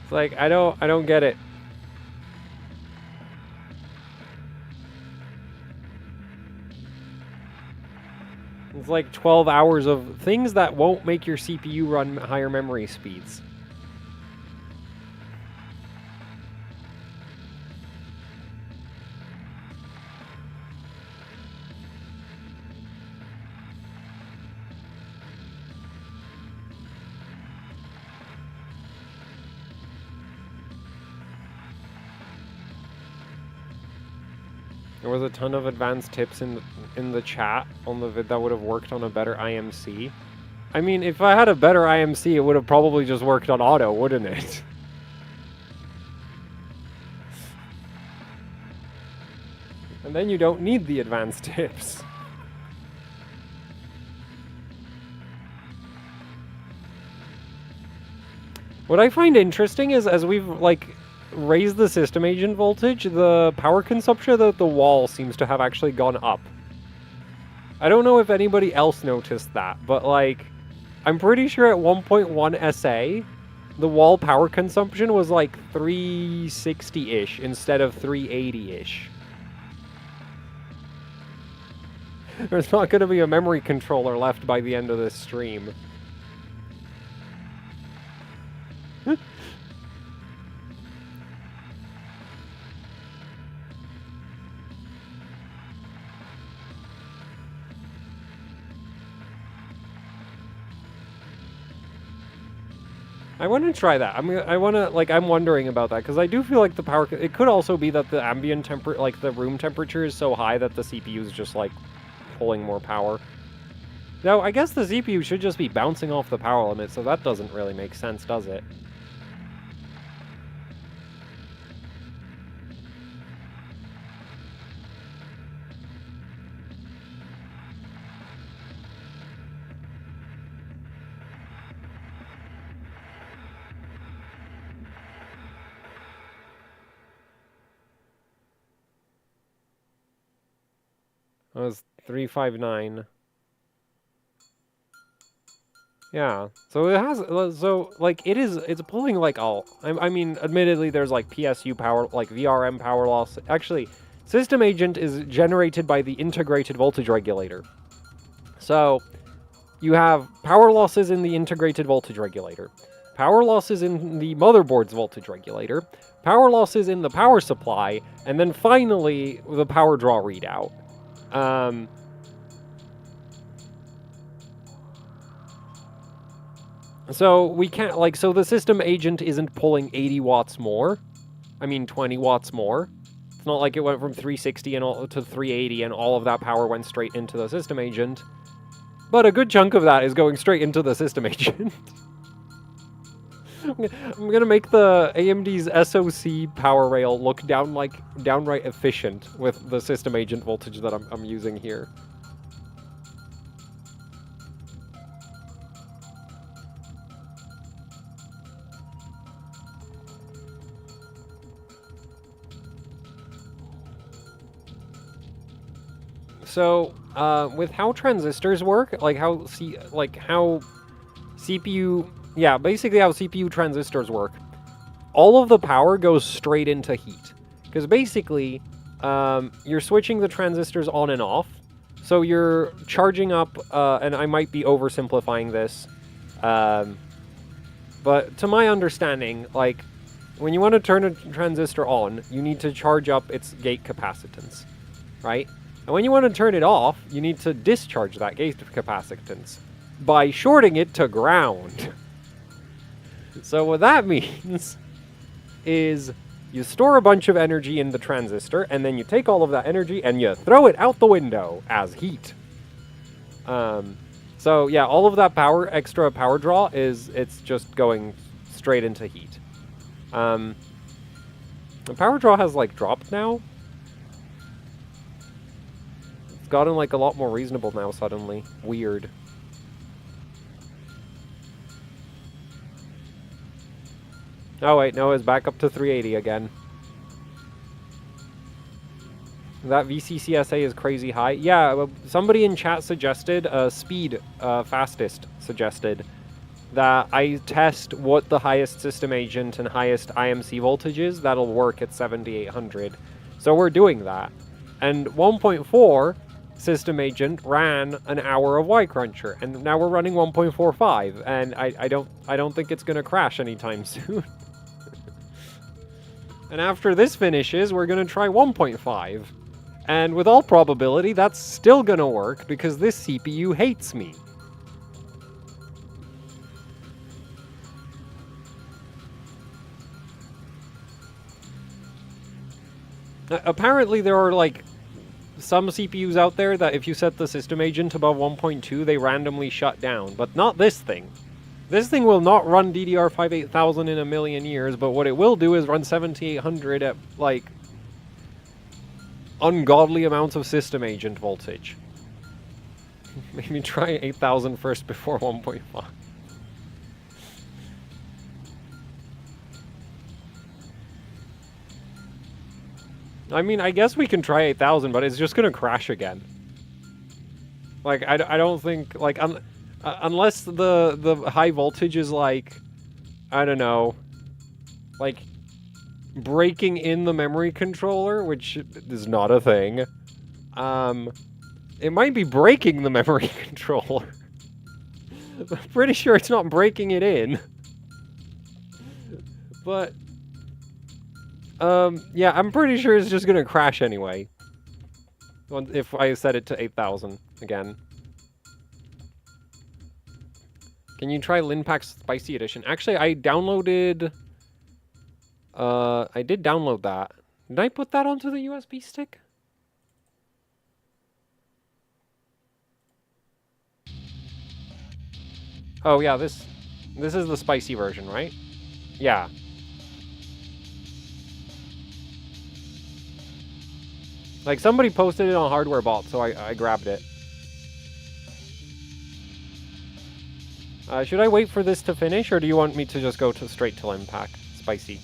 It's like, I don't get it. It's like 12 hours of things that won't make your CPU run higher memory speeds. There was a ton of advanced tips in the chat on the vid that would have worked on a better IMC. I mean, if I had a better IMC, it would have probably just worked on auto, wouldn't it? And then you don't need the advanced tips. What I find interesting is as we've, like, raised the system agent voltage, the power consumption of the wall seems to have actually gone up. I don't know if anybody else noticed that, but, like, I'm pretty sure at 1.1 SA, the wall power consumption was, like, 360-ish instead of 380-ish. There's not going to be a memory controller left by the end of this stream. I want to try that. I'm wondering about that because I do feel like the power. It could also be that the ambient temperature, like the room temperature, is so high that the CPU is just like pulling more power. Now, I guess the CPU should just be bouncing off the power limit, so that doesn't really make sense, does it? That was 359. Yeah, so it has, so, like, it's pulling, like, all, I mean, admittedly, there's, like, PSU power, like, VRM power loss. Actually, system agent is generated by the integrated voltage regulator. So, you have power losses in the integrated voltage regulator, power losses in the motherboard's voltage regulator, power losses in the power supply, and then finally, the power draw readout. So we can't, like, so the system agent isn't pulling 80 watts more. I mean, 20 watts more. It's not like it went from 360 and all to 380 and all of that power went straight into the system agent. But a good chunk of that is going straight into the system agent. I'm gonna make the AMD's SoC power rail look downright efficient with the system agent voltage that I'm using here. So, with how transistors work, like how CPU, yeah, basically how CPU transistors work, all of the power goes straight into heat. Because basically, you're switching the transistors on and off, so you're charging up, and I might be oversimplifying this, but to my understanding, like, when you want to turn a transistor on, you need to charge up its gate capacitance, right? And when you want to turn it off, you need to discharge that gate capacitance by shorting it to ground. So what that means is you store a bunch of energy in the transistor, and then you take all of that energy and you throw it out the window as heat. So yeah, all of that extra power draw it's just going straight into heat. The power draw has, like, dropped now. Gotten, like, a lot more reasonable now suddenly. Weird. Oh wait, no, it's back up to 380 again. That VCCSA is crazy high. Yeah, somebody in chat suggested, Speed Fastest suggested that I test what the highest system agent and highest IMC voltage is. That'll work at 7800. So we're doing that. And 1.4 system agent ran an hour of Y-Cruncher, and now we're running 1.45, and I don't think it's gonna crash anytime soon. And after this finishes, we're gonna try 1.5, and with all probability, that's still gonna work because this CPU hates me. Apparently, there are, like, some CPUs out there that if you set the system agent above 1.2, they randomly shut down, but not this thing. This thing will not run DDR5-8000 in a million years, but what it will do is run 7800 at, like, ungodly amounts of system agent voltage. Maybe try 8000 first before 1.5. I mean, I guess we can try 8000, but it's just gonna crash again. Like, I don't think, like, unless the high voltage is, like, I don't know, like, breaking in the memory controller, which is not a thing. It might be breaking the memory controller. I'm pretty sure it's not breaking it in. But, yeah, I'm pretty sure it's just gonna crash anyway. If I set it to 8000 again. Can you try Linpack's Spicy Edition? Actually, I downloaded... I did download that. Did I put that onto the USB stick? Oh, yeah, this is the spicy version, right? Yeah. Like, somebody posted it on Hardware Vault, so I grabbed it. Should I wait for this to finish, or do you want me to just go straight to Linpack? Spicy.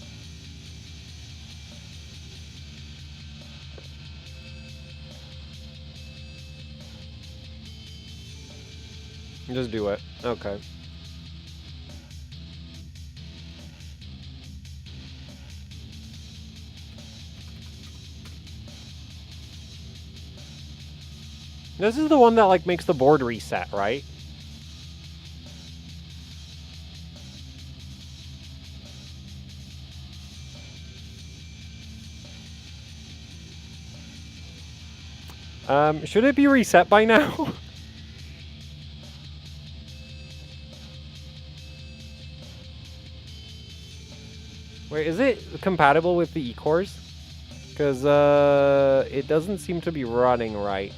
Just do it. Okay. This is the one that, like, makes the board reset, right? Should it be reset by now? Wait, is it compatible with the E-cores? Because, it doesn't seem to be running right.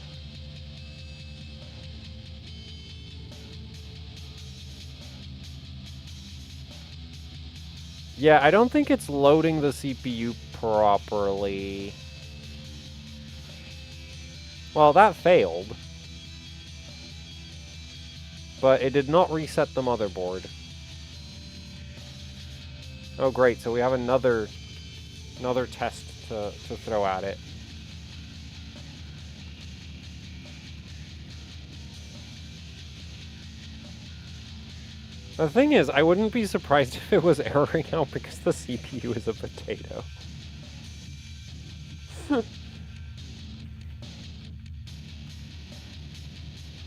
Yeah, I don't think it's loading the CPU properly. Well, that failed. But it did not reset the motherboard. Oh, great, so we have another test to throw at it. The thing is, I wouldn't be surprised if it was erroring out because the CPU is a potato.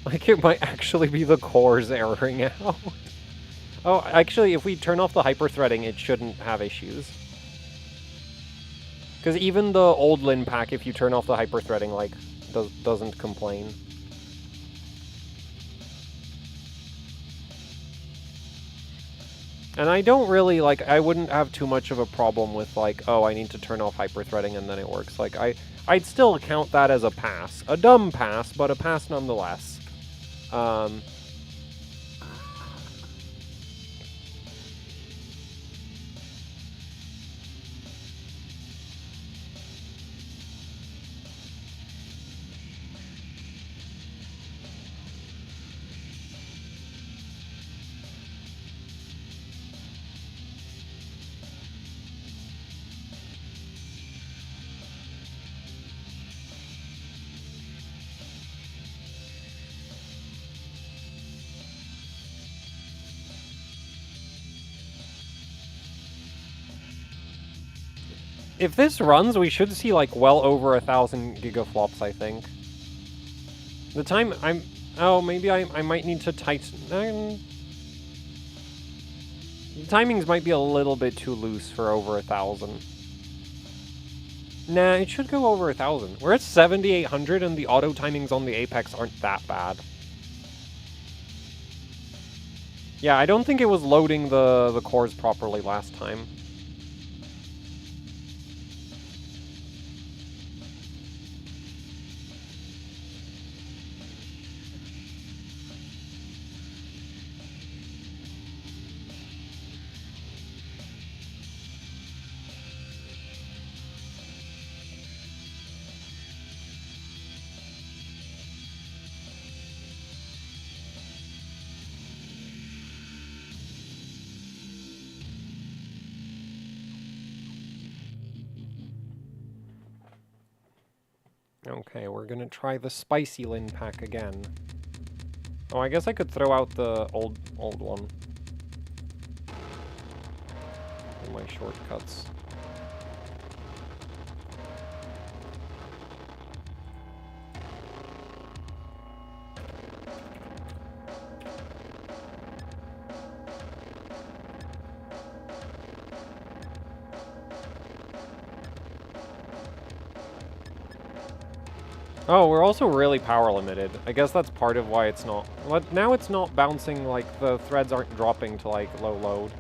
Like, it might actually be the cores erroring out. Oh, actually, if we turn off the hyperthreading, it shouldn't have issues. Because even the old Linpack, if you turn off the hyperthreading, like, doesn't complain. And I don't really, like, I wouldn't have too much of a problem with, like, oh, I need to turn off hyperthreading and then it works. Like, I'd still count that as a pass. A dumb pass, but a pass nonetheless. If this runs, we should see, like, well over 1,000 gigaflops, I think. The time oh, maybe I might need to tighten... the timings might be a little bit too loose for over 1,000. Nah, it should go over 1,000. We're at 7,800 and the auto timings on the Apex aren't that bad. Yeah, I don't think it was loading the cores properly last time. Okay, we're gonna try the spicy Lin pack again. Oh, I guess I could throw out the old one. In my shortcuts. Oh, we're also really power limited. I guess that's part of why it's not... Now it's not bouncing, like, the threads aren't dropping to, like, low load.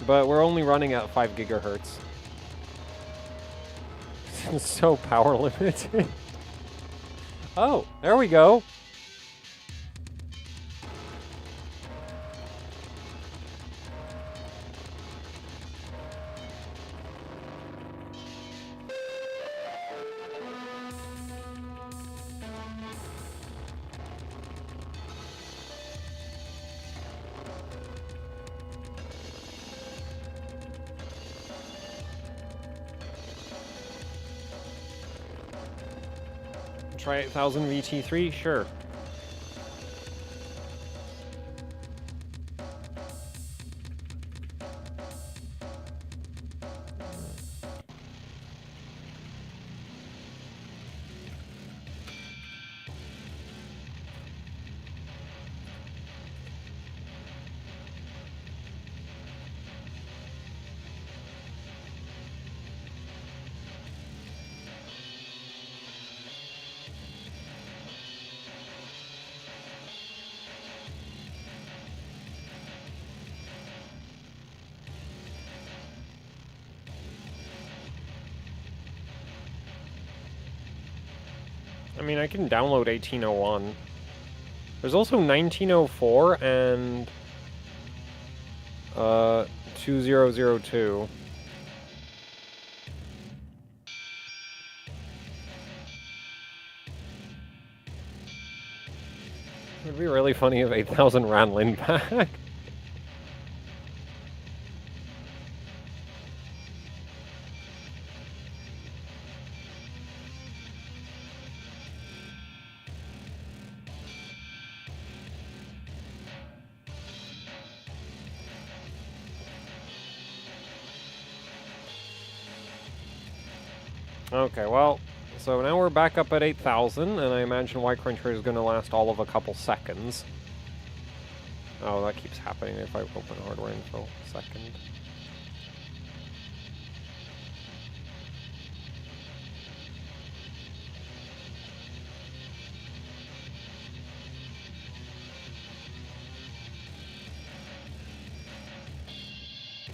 But we're only running at 5 gigahertz. It's so power limited. Oh, there we go. Try 8000 VT3? Sure. I mean, I can download 1801. There's also 1904 and 2002. It'd be really funny if 8000 ran Lin pack. Okay, well, so now we're back up at 8000, and I imagine Y Cruncher is going to last all of a couple seconds. Oh, that keeps happening if I open hardware info. Second.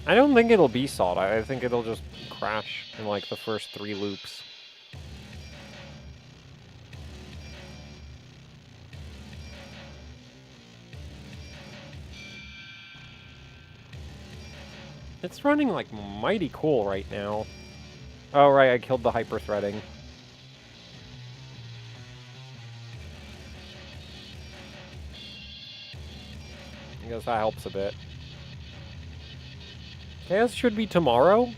I don't think it'll be salt. I think it'll just crash in like the first 3 loops. It's running like mighty cool right now. Oh right, I killed the hyper-threading. I guess that helps a bit. Chaos should be tomorrow,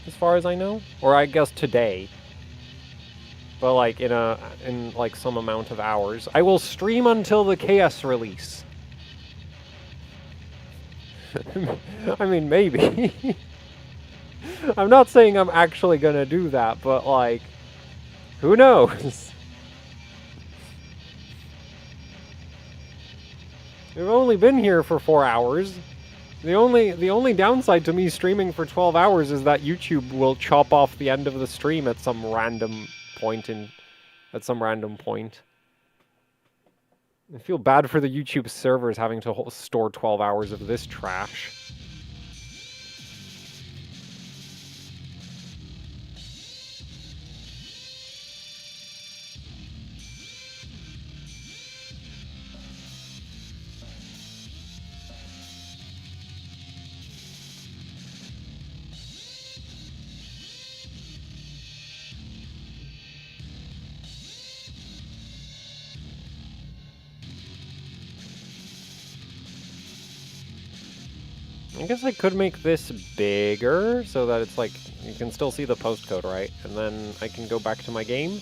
as far as I know, or I guess today. But like in like some amount of hours, I will stream until the Chaos release. I mean, maybe. I'm not saying I'm actually gonna do that, but like, who knows? We've only been here for 4 hours. The only downside to me streaming for 12 hours is that YouTube will chop off the end of the stream at some random point I feel bad for the YouTube servers having to store 12 hours of this trash. I guess I could make this bigger so that it's like, you can still see the postcode, right? And then I can go back to my game.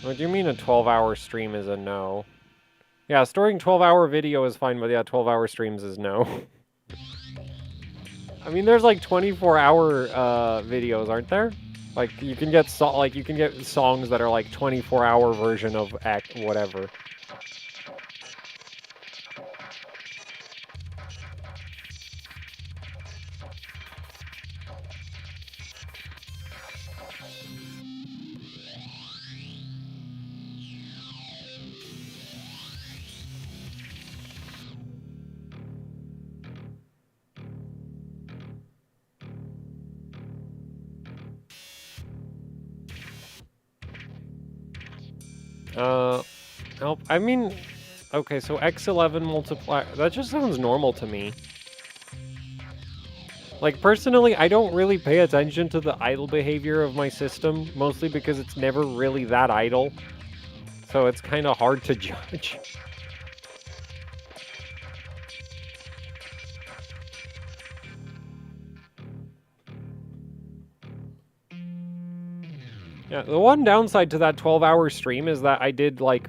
What do you mean a 12-hour stream is a no? Yeah, storing 12-hour video is fine, but yeah, 12-hour streams is no. I mean, there's like 24-hour videos, aren't there? Like you can get songs that are like 24-hour version of whatever. I mean, okay, so X11 multiply, that just sounds normal to me. Like, personally, I don't really pay attention to the idle behavior of my system, mostly because it's never really that idle. So it's kind of hard to judge. Yeah, the one downside to that 12-hour stream is that I did, like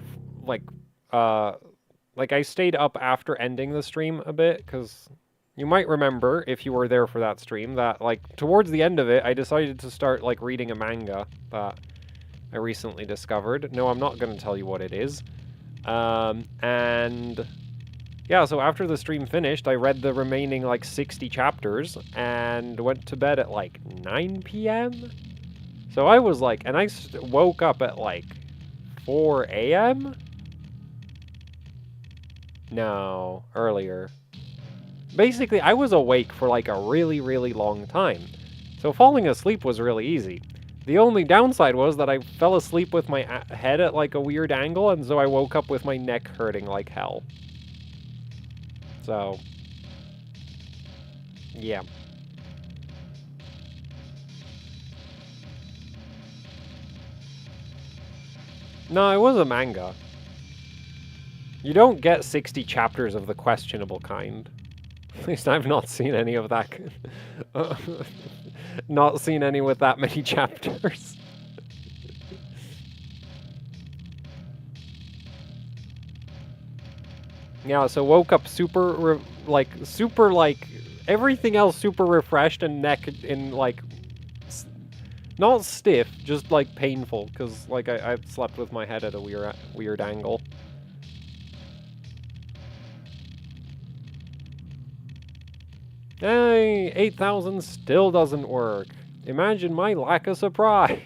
I stayed up after ending the stream a bit, because you might remember, if you were there for that stream, that, like, towards the end of it, I decided to start, like, reading a manga that I recently discovered. No, I'm not going to tell you what it is. And yeah, so after the stream finished, I read the remaining, like, 60 chapters, and went to bed at, like, 9 p.m.? So I was, like, and I woke up at, like, 4 a.m.? No, earlier. Basically, I was awake for, like, a really, really long time. So falling asleep was really easy. The only downside was that I fell asleep with my head at, like, a weird angle, and so I woke up with my neck hurting like hell. So, yeah. No, it was a manga. You don't get 60 chapters of the questionable kind. At least I've not seen any of that. Not seen any with that many chapters. Yeah, so woke up super, everything else super refreshed and neck in, like, not stiff, just, like, painful, because, like, I slept with my head at a weird angle. Hey, 8000 still doesn't work. Imagine my lack of surprise.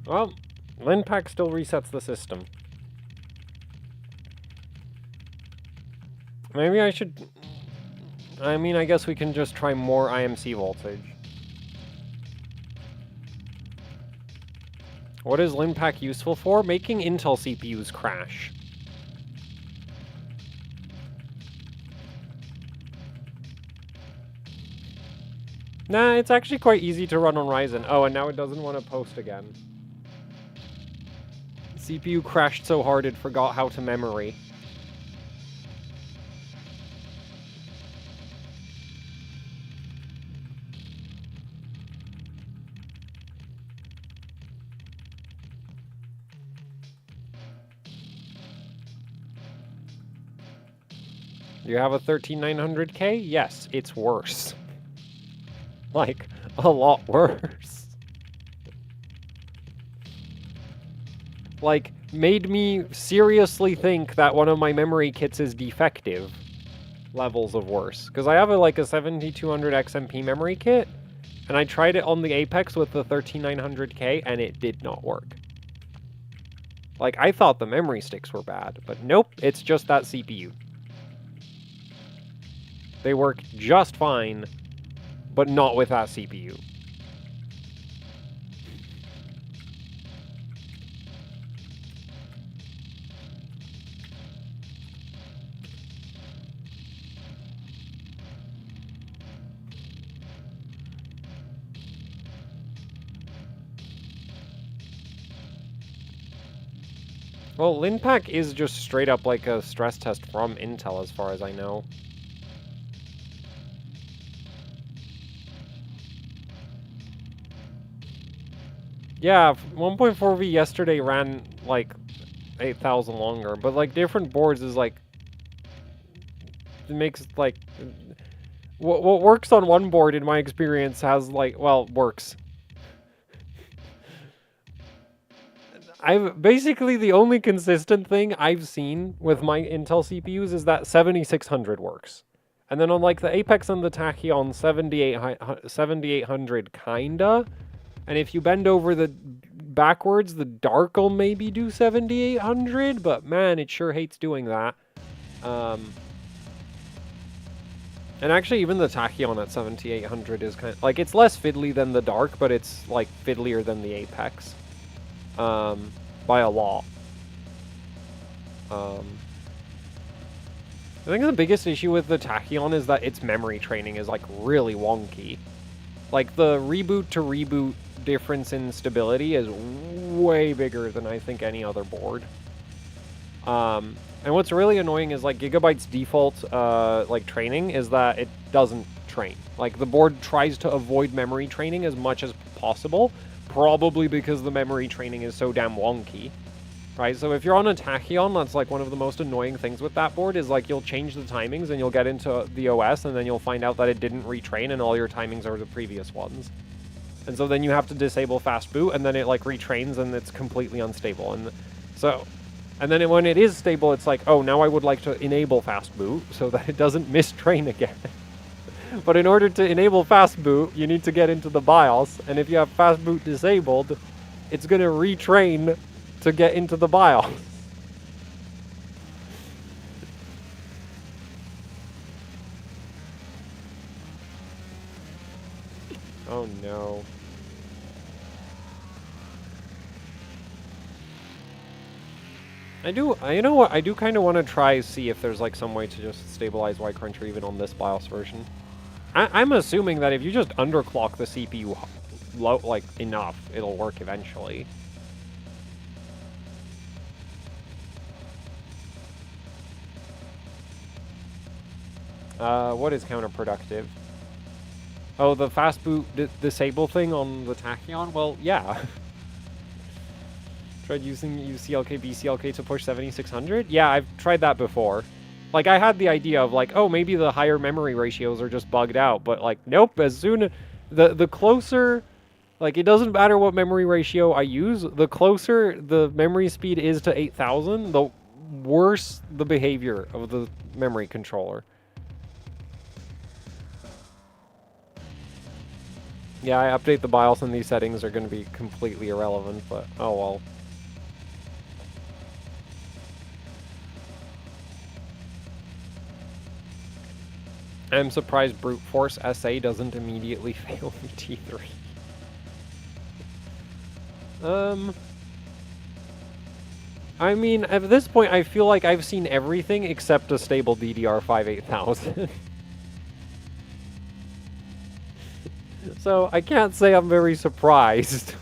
Well, LinPack still resets the system. Maybe I should... I mean, I guess we can just try more IMC voltage. What is LinPack useful for? Making Intel CPUs crash. Nah, it's actually quite easy to run on Ryzen. Oh, and now it doesn't want to post again. CPU crashed so hard it forgot how to memory. You have a 13900K? Yes, it's worse. Like, a lot worse. like, made me seriously think that one of my memory kits is defective levels of worse. Because I have like a 7200 XMP memory kit, and I tried it on the Apex with the 13900K, and it did not work. Like, I thought the memory sticks were bad, but nope, it's just that CPU. They work just fine, but not with that CPU. Well, Linpack is just straight up like a stress test from Intel as far as I know. Yeah, 1.4V yesterday ran like 8000 longer, but like different boards is like, it makes like, what works on one board in my experience has like, well, works. Basically the only consistent thing I've seen with my Intel CPUs is that 7600 works. And then on like the Apex and the Tachyon, 7800 kinda. And if you bend over the backwards, the dark will maybe do 7800, but man, it sure hates doing that. And actually even the Tachyon at 7800 is kind of, like, it's less fiddly than the dark, but it's like fiddlier than the Apex. By a lot. I think the biggest issue with the Tachyon is that its memory training is like really wonky. Like the reboot to reboot difference in stability is way bigger than I think any other board. And what's really annoying is like Gigabyte's default like training is that it doesn't train. Like the board tries to avoid memory training as much as possible, probably because the memory training is so damn wonky. Right, so if you're on a Tachyon, that's like one of the most annoying things with that board is like you'll change the timings and you'll get into the OS and then you'll find out that it didn't retrain and all your timings are the previous ones. And so then you have to disable fast boot and then it like retrains and it's completely unstable. And so, and then when it is stable, it's like, oh, now I would like to enable fast boot so that it doesn't mistrain again. But in order to enable fast boot, you need to get into the BIOS, and if you have fast boot disabled, it's going to retrain to get into the BIOS. Oh no. You know what, I do kind of want to try see if there's like some way to just stabilize Y Cruncher even on this BIOS version. I'm assuming that if you just underclock the CPU low, like, enough, it'll work eventually. What is counterproductive? Oh, the fast boot disable thing on the Tachyon? Well, yeah. Tried using UCLK, BCLK to push 7600? Yeah, I've tried that before. Like, I had the idea of, like, oh, maybe the higher memory ratios are just bugged out, but, like, nope, as soon... The closer... Like, it doesn't matter what memory ratio I use, the closer the memory speed is to 8000, the worse the behavior of the memory controller. Yeah, I update the BIOS and these settings are going to be completely irrelevant, but oh well. I'm surprised Brute Force SA doesn't immediately fail me T3. I mean, at this point, I feel like I've seen everything except a stable DDR5-8000. So, I can't say I'm very surprised.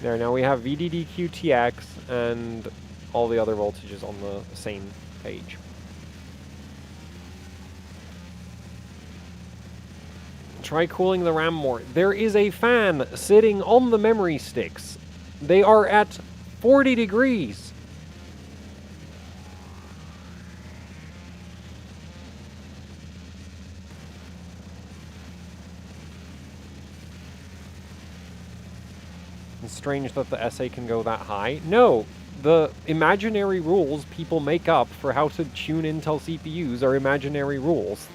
There, now we have VDD QTX and all the other voltages on the same page. Try cooling the RAM more. There is a fan sitting on the memory sticks. They are at 40 degrees. It's strange that the SA can go that high. No, the imaginary rules people make up for how to tune Intel CPUs are imaginary rules.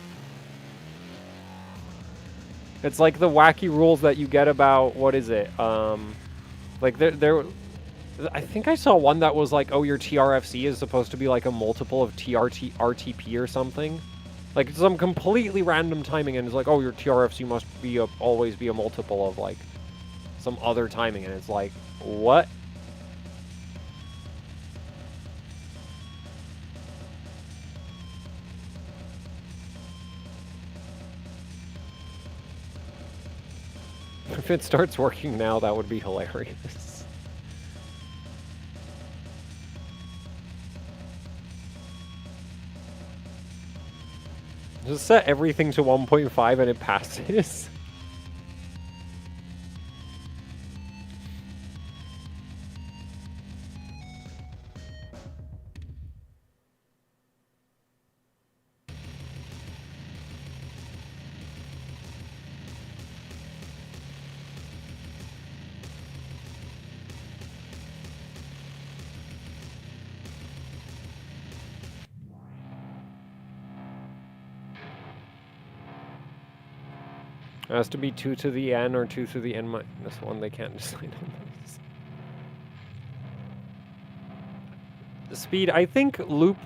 It's like the wacky rules that you get about, what is it? Like I think I saw one that was like, oh, your TRFC is supposed to be like a multiple of RTP or something. Like some completely random timing, and it's like, oh, your TRFC must be always be a multiple of like some other timing, and it's like, what? If it starts working now, that would be hilarious. Just set everything to 1.5 and it passes. It has to be 2 to the n or 2 to the n minus 1. They can't decide on this. The speed, I think loop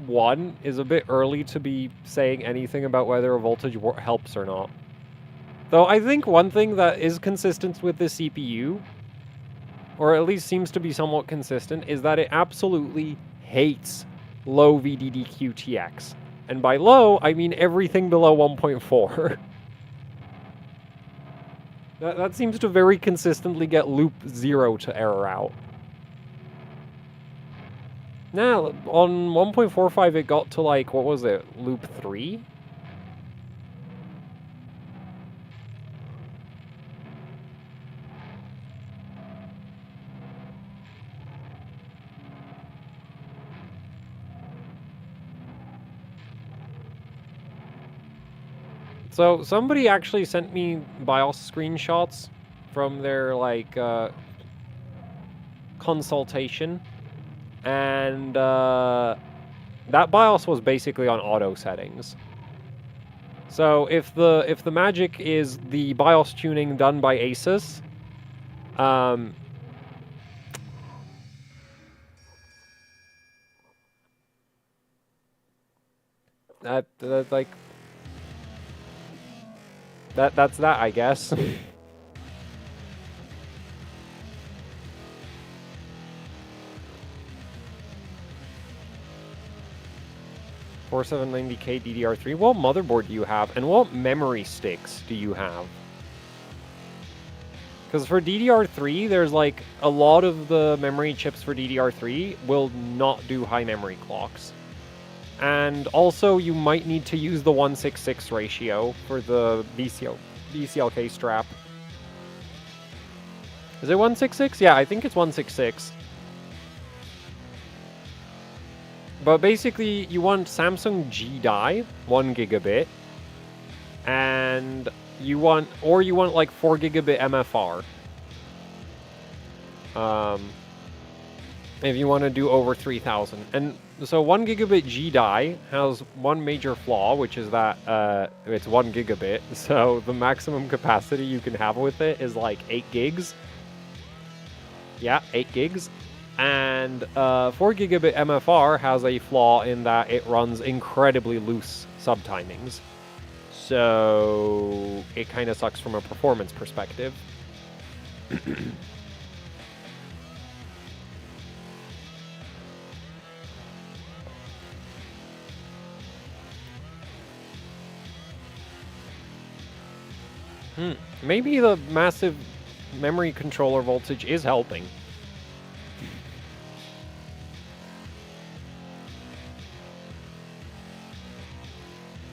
1 is a bit early to be saying anything about whether a voltage helps or not. Though I think one thing that is consistent with the CPU, or at least seems to be somewhat consistent, is that it absolutely hates low VDD QTX. And by low, I mean everything below 1.4. That seems to very consistently get loop 0 to error out. Now, on 1.45 it got to like, what was it, loop 3? So, somebody actually sent me BIOS screenshots from their, like, consultation. And, that BIOS was basically on auto settings. So, if the magic is the BIOS tuning done by Asus, that's that, I guess. 4790K DDR3. What motherboard do you have, and what memory sticks do you have? Because for DDR3, there's like a lot of the memory chips for DDR3 will not do high memory clocks. And also, you might need to use the 166 ratio for the VCLK strap. Is it 166? Yeah, I think it's 166. But basically, you want Samsung G die, 1 gigabit, and you want like 4 gigabit MFR. If you want to do over 3000. And so 1 gigabit G die has one major flaw, which is that it's 1 gigabit. So the maximum capacity you can have with it is like 8 gigs. Yeah, 8 gigs. And 4 gigabit MFR has a flaw in that it runs incredibly loose subtimings. So it kind of sucks from a performance perspective. Maybe the massive memory controller voltage is helping.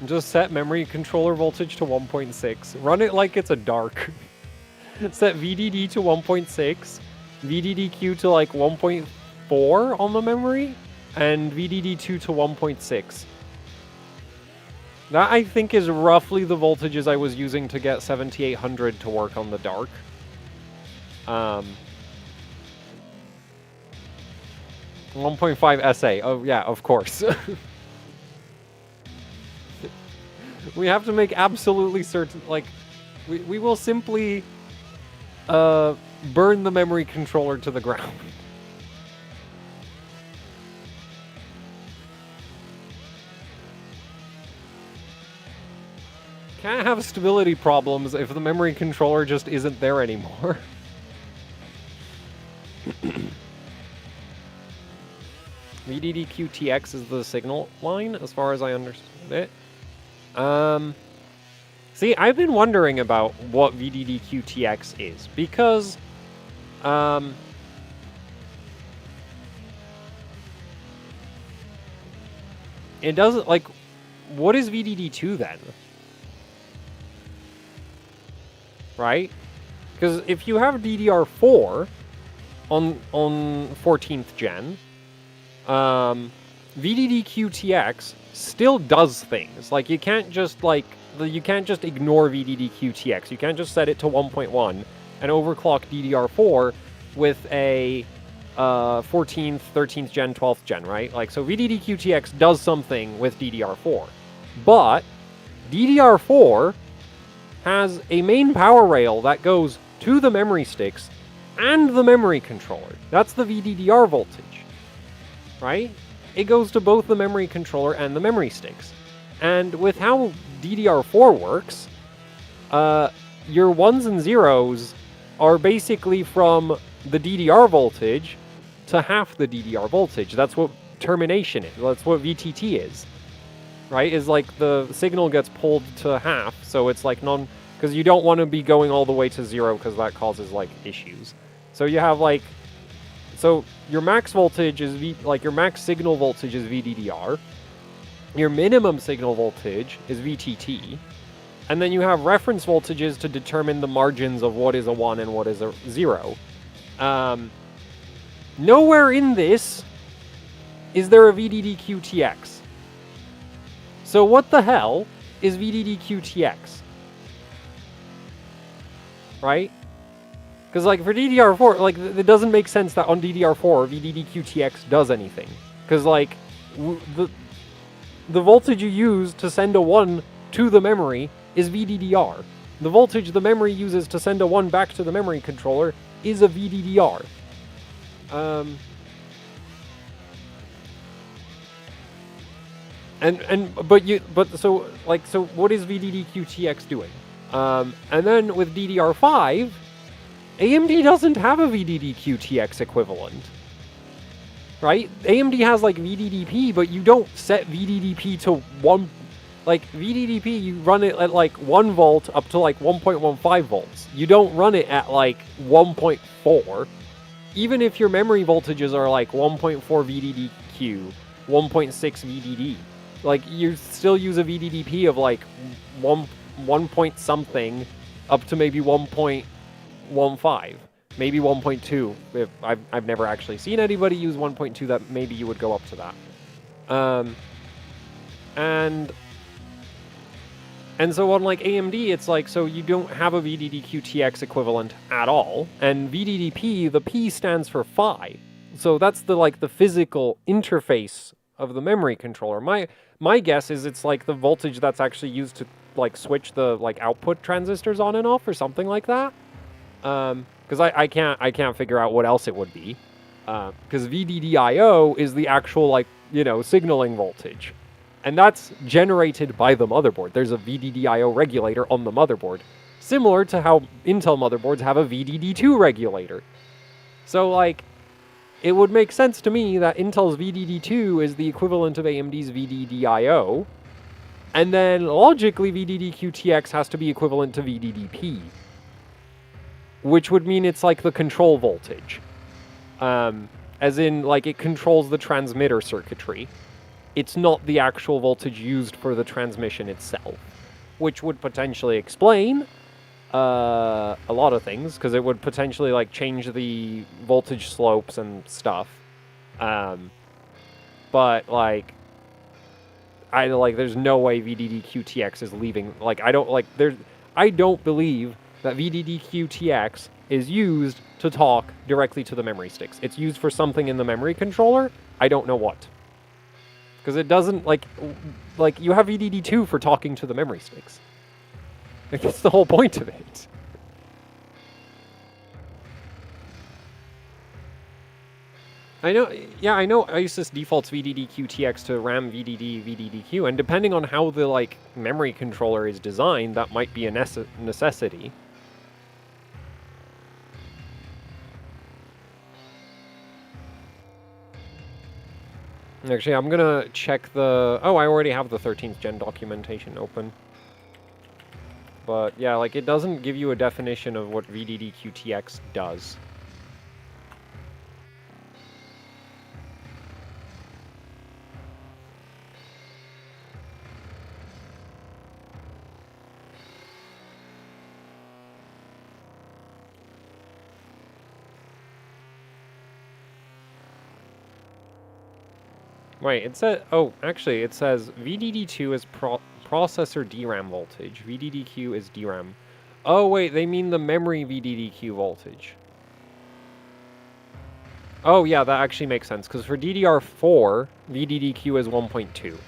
Just set memory controller voltage to 1.6. Run it like it's a dark. Set VDD to 1.6, VDDQ to like 1.4 on the memory, and VDD2 to 1.6. That, I think, is roughly the voltages I was using to get 7800 to work on the dark. 1.5 SA. Oh, yeah, of course. We have to make absolutely certain, like, we will simply burn the memory controller to the ground. Can't have stability problems if the memory controller just isn't there anymore. VDD-QTX is the signal line, as far as I understand it. See, I've been wondering about what VDD-QTX is, because, it doesn't, like, what is VDD2 then? Right? Because if you have DDR4 on 14th gen, VDD-QTX still does things. Like, you can't just, like, you can't just ignore VDD-QTX. You can't just set it to 1.1 and overclock DDR4 with a 14th, 13th gen, 12th gen, right? Like, so VDD-QTX does something with DDR4. But DDR4 has a main power rail that goes to the memory sticks and the memory controller. That's the VDDR voltage, right? It goes to both the memory controller and the memory sticks. And with how DDR4 works, your ones and zeros are basically from the DDR voltage to half the DDR voltage. That's what termination is. That's what VTT is. Right? Is like the signal gets pulled to half, so it's like because you don't want to be going all the way to 0 because that causes like issues. So you have like, so your max voltage is your max signal voltage is VDDR. Your minimum signal voltage is VTT. And then you have reference voltages to determine the margins of what is a 1 and what is a 0. Nowhere in this is there a VDD-QTX. So what the hell is VDD-QTX? Right? Because, like, for DDR4, like, it doesn't make sense that on DDR4, VDD-QTX does anything. Because, like, the voltage you use to send a 1 to the memory is VDDR. The voltage the memory uses to send a 1 back to the memory controller is a VDDR. So what is VDD-QTX doing? And then with DDR5, AMD doesn't have a VDD-QTX equivalent. Right? AMD has like VDDP, but you don't set VDDP to 1. Like, VDDP, you run it at like 1 volt up to like 1.15 volts. You don't run it at like 1.4. Even if your memory voltages are like 1.4 VDDQ, 1.6 VDD. Like, you still use a VDDP of like 1 point something up to maybe 1.15. Maybe 1.2. If I've never actually seen anybody use 1.2, that maybe you would go up to that. And so on like AMD, it's like, so you don't have a VDD-QTX equivalent at all. And VDDP, the P stands for phi. So that's the like the physical interface of the memory controller. My guess is it's like the voltage that's actually used to like switch the like output transistors on and off or something like that. Because I can't figure out what else it would be. Because VDDIO is the actual like, you know, signaling voltage. And that's generated by the motherboard. There's a VDDIO regulator on the motherboard. Similar to how Intel motherboards have a VDD2 regulator. So like, it would make sense to me that Intel's VDD2 is the equivalent of AMD's VDDIO. And then logically VDD-QTX has to be equivalent to VDDP. Which would mean it's like the control voltage. As in, like, it controls the transmitter circuitry. It's not the actual voltage used for the transmission itself. Which would potentially explain a lot of things, because it would potentially, like, change the voltage slopes and stuff. But, like, there's no way VDD-QTX is leaving. Like, I don't believe that VDD-QTX is used to talk directly to the memory sticks. It's used for something in the memory controller. I don't know what. Because it doesn't, like, you have VDD2 for talking to the memory sticks. Like, that's the whole point of it. I know, yeah, I know ISIS defaults VDD-QTX to RAM VDD-VDD-Q, and depending on how the, like, memory controller is designed, that might be a necessity. Actually, I'm gonna check the... Oh, I already have the 13th gen documentation open. But, yeah, like, it doesn't give you a definition of what VDD-QTX does. Wait, it says... Oh, actually, it says VDD2 is processor DRAM voltage. VDD-Q is DRAM. Oh, wait, they mean the memory VDD-Q voltage. Oh, yeah, that actually makes sense, because for DDR4, VDD-Q is 1.2.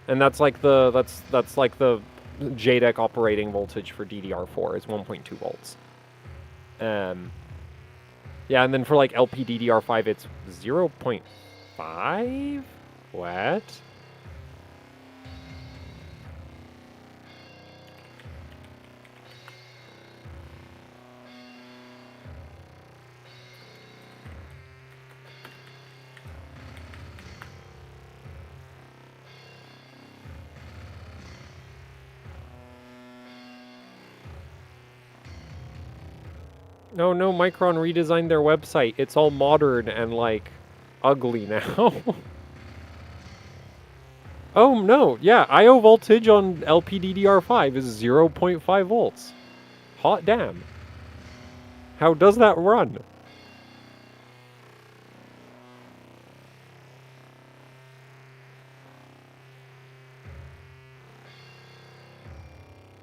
And that's like the... That's like the JDEC operating voltage for DDR4 is 1.2 volts. Yeah, and then for, like, LPDDR5, it's 0.5? What? No, Micron redesigned their website. It's all modern and, like, ugly now. Oh, no. Yeah, I/O voltage on LPDDR5 is 0.5 volts. Hot damn. How does that run?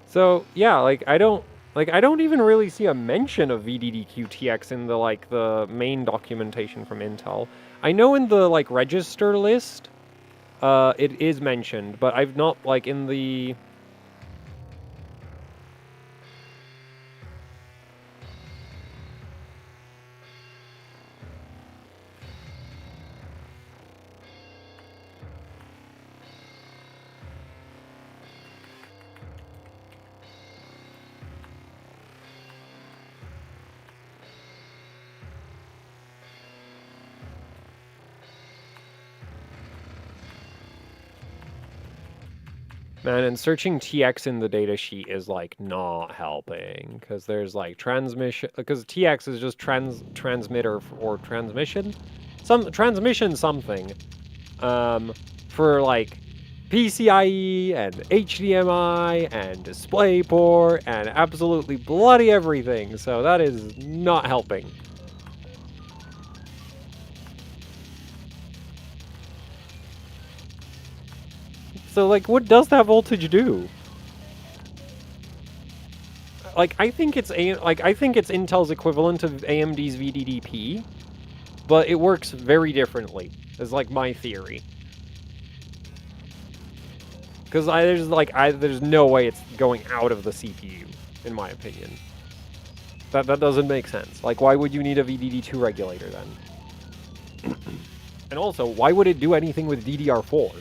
So, yeah, like, I don't even really see a mention of VDD-QTX in the, like, the main documentation from Intel. I know in the, like, register list, it is mentioned, but I've not, like, in the... Man, and searching TX in the datasheet is, like, not helping, because there's, like, transmission... Because TX is just transmitter or transmission? Transmission something. For, like, PCIe and HDMI and DisplayPort and absolutely bloody everything, so that is not helping. So, like, what does that voltage do? Like, I think it's Intel's equivalent of AMD's VDDP, but it works very differently. Is, like, my theory. Because there's no way it's going out of the CPU, in my opinion. That doesn't make sense. Like, why would you need a VDD2 regulator then? And also, why would it do anything with DDR4?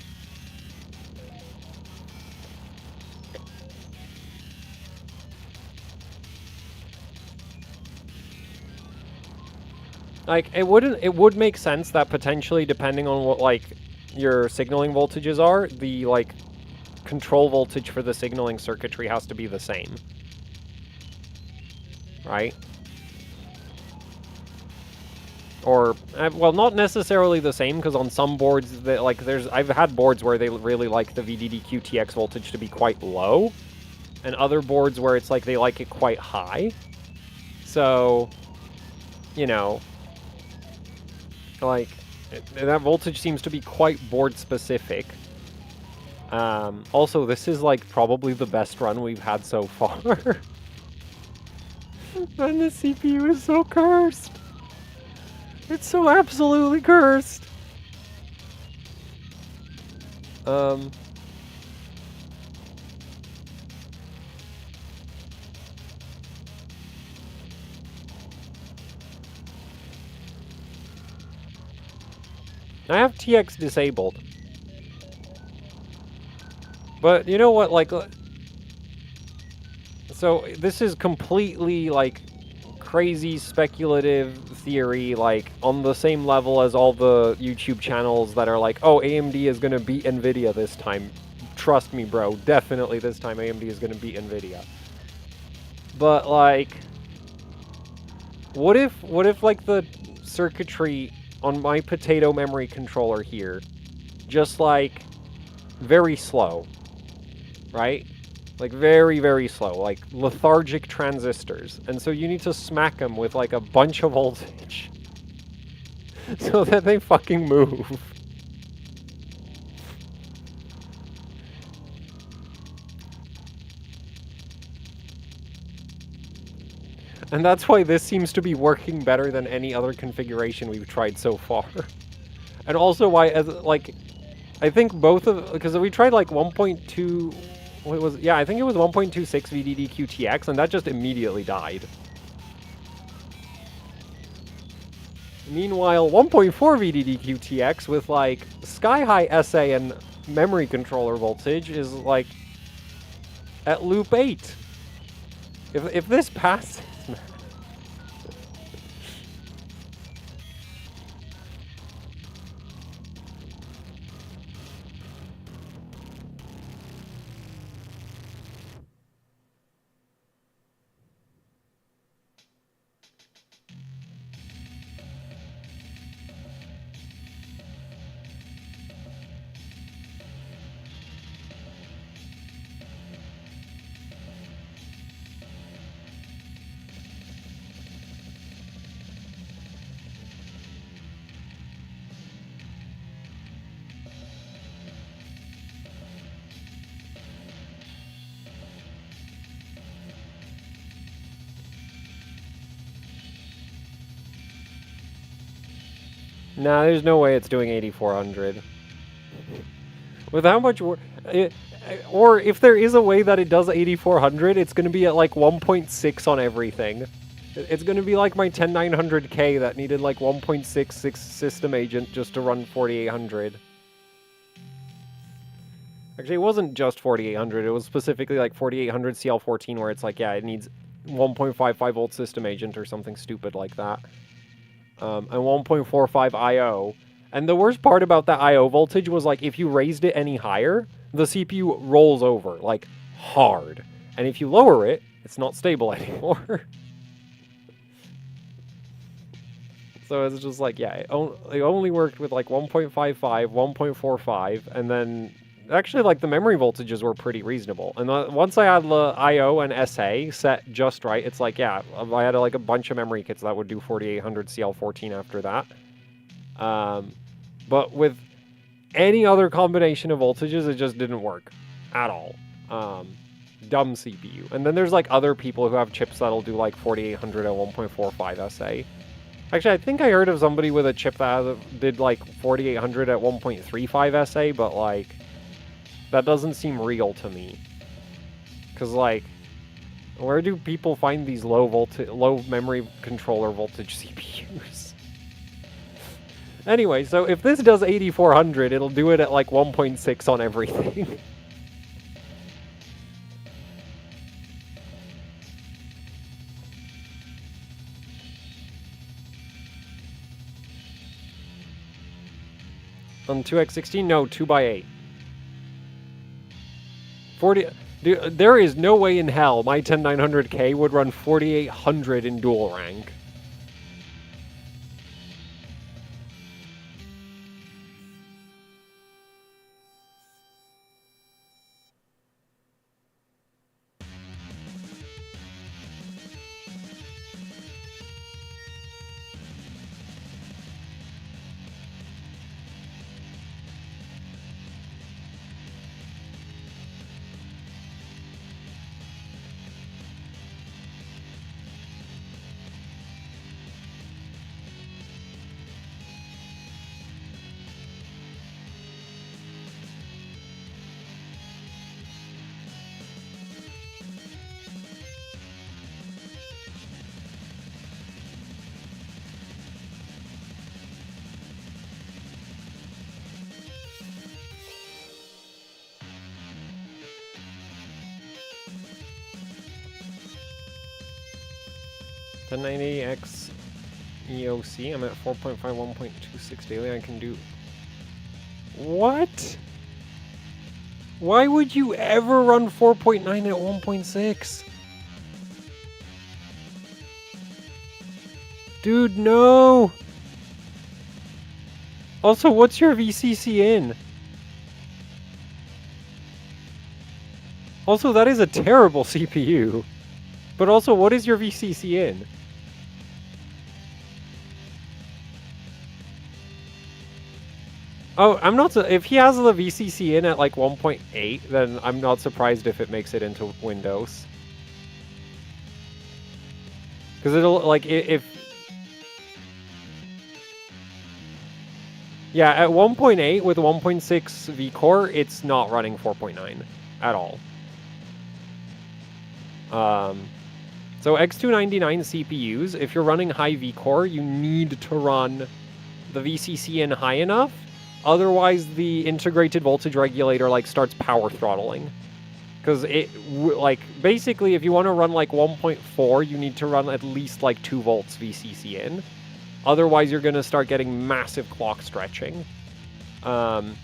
Like, it would make sense that potentially, depending on what, like, your signaling voltages are, the, like, control voltage for the signaling circuitry has to be the same. Right? Or, well, not necessarily the same, because on some boards, I've had boards where they really like the VDD-QTX voltage to be quite low, and other boards where it's like they like it quite high. So, you know... Like, that voltage seems to be quite board-specific. Also, this is, like, probably the best run we've had so far. And the CPU is so cursed. It's so absolutely cursed. I have TX disabled. But you know what, like, so this is completely, like, crazy speculative theory, like, on the same level as all the YouTube channels that are like, oh, AMD is gonna beat NVIDIA this time. Trust me, bro, definitely this time AMD is gonna beat NVIDIA. But, like, what if, like, the circuitry on my potato memory controller here, just, like, very slow, right? Like, very, very slow, like, lethargic transistors. And so you need to smack them with, like, a bunch of voltage so that they fucking move. And that's why this seems to be working better than any other configuration we've tried so far. And also why, as like, I think both of, because we tried like 1.2, what was, yeah, I think it was 1.26 VDD QTX, and that just immediately died. Meanwhile, 1.4 VDD QTX with like sky-high SA and memory controller voltage is like at loop 8. If this passes, man. Nah, there's no way it's doing 8400. With how much work... Or if there is a way that it does 8400, it's going to be at like 1.6 on everything. It's going to be like my 10900K that needed like 1.66 system agent just to run 4800. Actually, it wasn't just 4800, it was specifically like 4800 CL14 where it's like, yeah, it needs 1.55 volt system agent or something stupid like that. And 1.45 I/O. And the worst part about that I/O voltage was, like, if you raised it any higher, the CPU rolls over, like, hard. And if you lower it, it's not stable anymore. So it's just like, yeah, it only worked with, like, 1.55, 1.45, and then... Actually, like, the memory voltages were pretty reasonable. And once I had the I/O and SA set just right, it's like, yeah, I had, like, a bunch of memory kits that would do 4800 CL14 after that. But with any other combination of voltages, it just didn't work at all. Dumb CPU. And then there's, like, other people who have chips that'll do, like, 4800 at 1.45 SA. Actually, I think I heard of somebody with a chip that did, like, 4800 at 1.35 SA, but, like... That doesn't seem real to me. Because, like, where do people find these low memory controller voltage CPUs? Anyway, so if this does 8400, it'll do it at, like, 1.6 on everything. On 2x16? No, 2x8. 40... Dude, there is no way in hell my 10900K would run 4800 in dual rank. 1090X EOC. I'm at 4.5, 1.26 daily. I can do... What? Why would you ever run 4.9 at 1.6? Dude, no! Also, what's your VCC in? Also, that is a terrible CPU. But also, what is your VCC in? Oh, I'm not... If he has the VCC in at like 1.8, then I'm not surprised if it makes it into Windows. Because it'll, like, if... Yeah, at 1.8 with 1.6 V-Core, it's not running 4.9 at all. So X299 CPUs, if you're running high V-Core, you need to run the VCC in high enough. Otherwise, the integrated voltage regulator like starts power throttling. Because it, like, basically, if you want to run like 1.4, you need to run at least like 2 volts VCC in. Otherwise, you're going to start getting massive clock stretching. And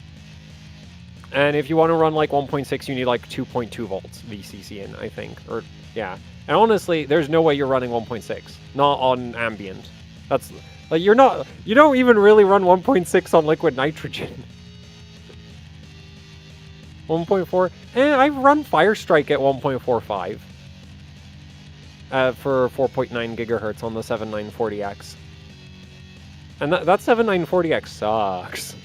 if you want to run like 1.6, you need like 2.2 volts VCC in, I think. Or, yeah. And honestly, there's no way you're running 1.6. Not on ambient. That's, like, you don't even really run 1.6 on liquid nitrogen. 1.4, I've run Firestrike at 1.45. For 4.9 gigahertz on the 7940X. And that 7940X sucks.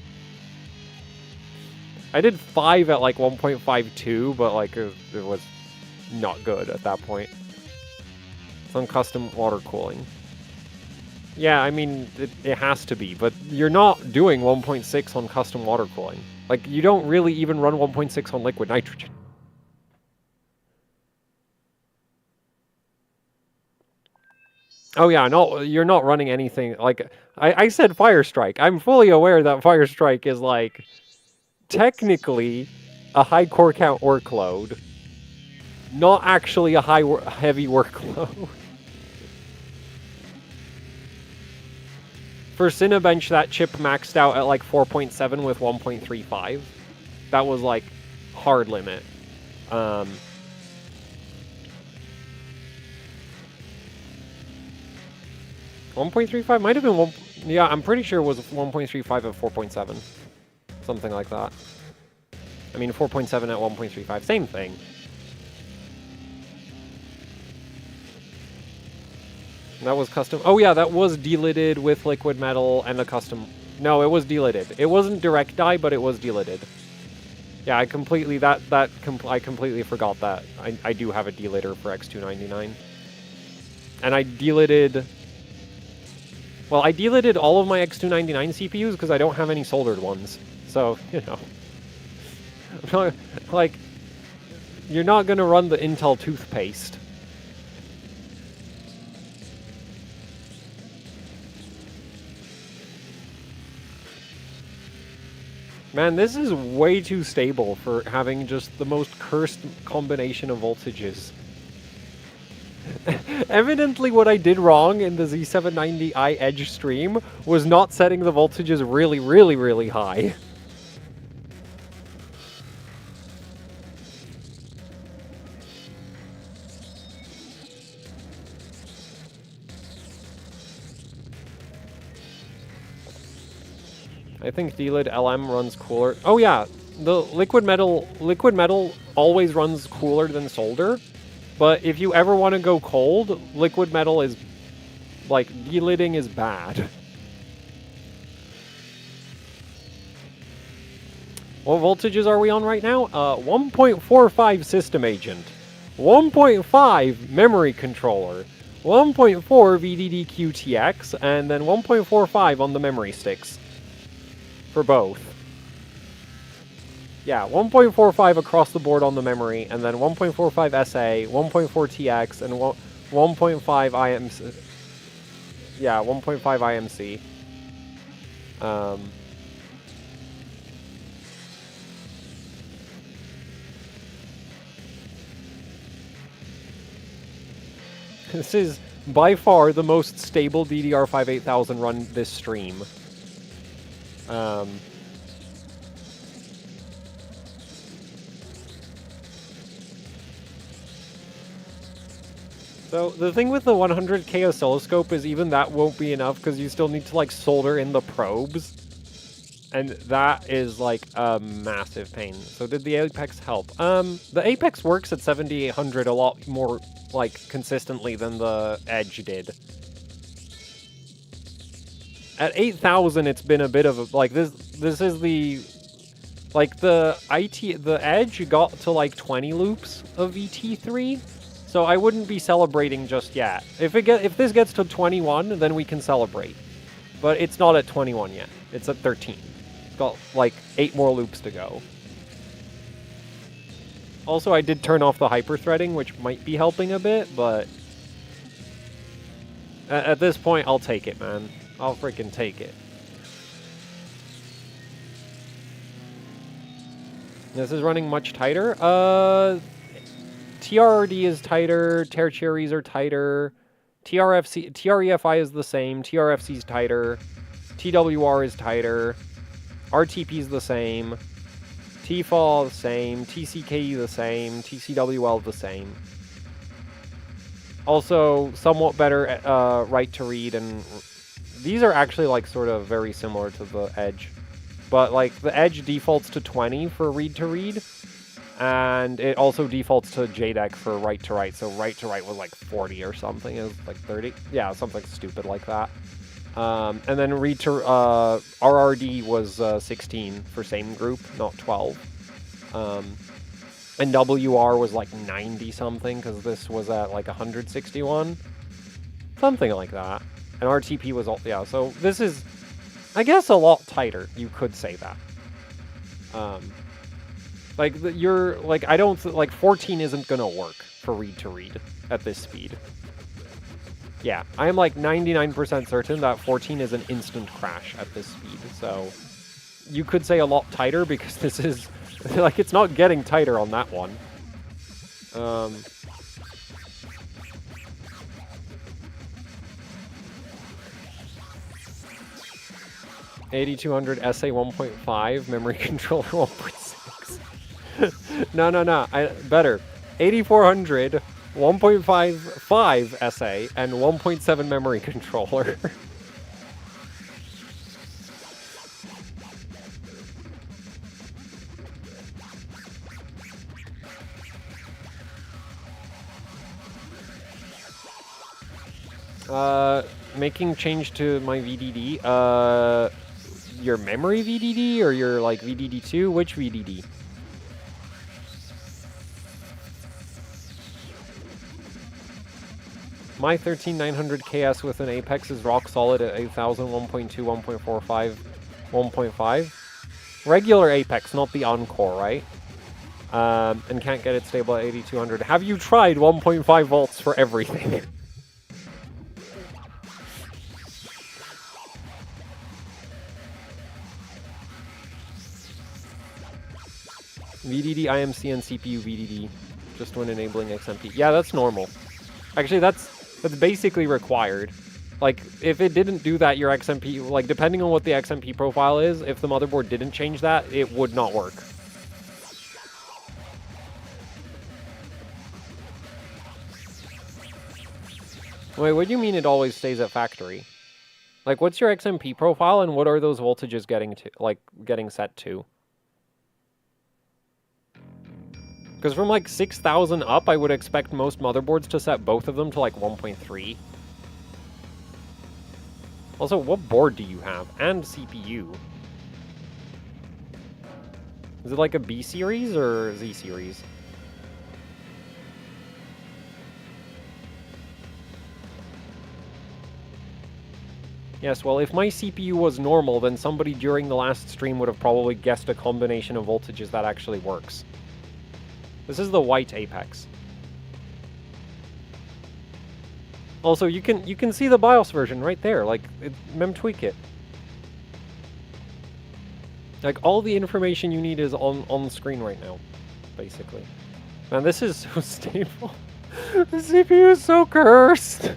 I did 5 at like 1.52, but like it was not good at that point. It's on custom water cooling. Yeah, I mean, it has to be, but you're not doing 1.6 on custom water cooling. Like, you don't really even run 1.6 on liquid nitrogen. Oh yeah, no, you're not running anything, like, I said Firestrike. I'm fully aware that Firestrike is, like, technically a high core count workload, not actually a heavy workload. For Cinebench, that chip maxed out at like 4.7 with 1.35. That was like hard limit. 1.35 might have been one. Yeah, I'm pretty sure it was 1.35 at 4.7, something like that. I mean, 4.7 at 1.35, same thing. That was custom. Oh yeah, that was delidded with liquid metal and a custom. No, it was delidded. It wasn't direct die, but it was delidded. Yeah, I completely forgot that. I do have a delidder for X299. And I delidded. Well, I delidded all of my X299 CPUs because I don't have any soldered ones. So, you know. Like, you're not gonna run the Intel toothpaste. Man, this is way too stable for having just the most cursed combination of voltages. Evidently what I did wrong in the Z790i Edge stream was not setting the voltages really, really, really high. I think DLID LM runs cooler. Oh yeah, the liquid metal always runs cooler than solder. But if you ever want to go cold, liquid metal is, like, delidding is bad. What voltages are we on right now? 1.45 system agent, 1.5 memory controller, 1.4 VDD QTX, and then 1.45 on the memory sticks. For both. Yeah, 1.45 across the board on the memory, and then 1.45 SA, 1.4 TX, and 1.5 IMC. Yeah, 1.5 IMC. This is by far the most stable DDR5-8000 run this stream. So the thing with the 100K oscilloscope is even that won't be enough because you still need to like solder in the probes. And that is like a massive pain. So did the Apex help? The Apex works at 7800 a lot more like consistently than the Edge did. At 8000 it's been a bit of a, like this is the like the Edge got to like 20 loops of ET3. So I wouldn't be celebrating just yet. If this gets to 21, then we can celebrate. But it's not at 21 yet. It's at 13. It's got like 8 more loops to go. Also, I did turn off the hyper-threading, which might be helping a bit, but at this point, I'll take it, man. I'll freaking take it. This is running much tighter. TRRD is tighter, tertiaries are tighter, TREFI is the same, TRFC is tighter, TWR is tighter, RTP is the same, TFAW the same, TCKE the same, TCWL the same. Also, somewhat better write to read, and these are actually like sort of very similar to the Edge. But like the Edge defaults to 20 for read to read. And it also defaults to JDEC for write-to-write, so write-to-write was like 40 or something, it was like 30. Yeah, something stupid like that. And then RRD was 16 for same group, not 12. And WR was like 90-something, because this was at like 161. Something like that. And RTP was all, yeah, so this is, I guess, a lot tighter, you could say that. Like, I don't, like, 14 isn't gonna work for read-to-read at this speed. Yeah, I am, like, 99% certain that 14 is an instant crash at this speed, so you could say a lot tighter because this is, like, it's not getting tighter on that one. 8200 SA 1.5, memory controller 1.6. No. Better. 8400, 1.55 SA, and 1.7 memory controller. Making change to my VDD. Your memory VDD or your, like, VDD2? Which VDD? My 13900 KS with an Apex is rock solid at 8000, 1.2, 1.45, 1.5. Regular Apex, not the Encore, right? And can't get it stable at 8200. Have you tried 1.5 volts for everything? VDD, IMC, and CPU VDD, just when enabling XMP. Yeah, that's normal. Actually, that's basically required. Like, if it didn't do that, your XMP, like, depending on what the XMP profile is, if the motherboard didn't change that, it would not work. Wait, what do you mean it always stays at factory? Like, what's your XMP profile, and what are those voltages getting to, like, getting set to? Because from, like, 6000 up, I would expect most motherboards to set both of them to, like, 1.3. Also, what board do you have? And CPU? Is it, like, a B series or Z series? Yes, well, if my CPU was normal, then somebody during the last stream would have probably guessed a combination of voltages that actually works. This is the white Apex. Also, you can see the BIOS version right there, like, memtweak it. Like, all the information you need is on the screen right now, basically. Man, this is so stable. The CPU is so cursed.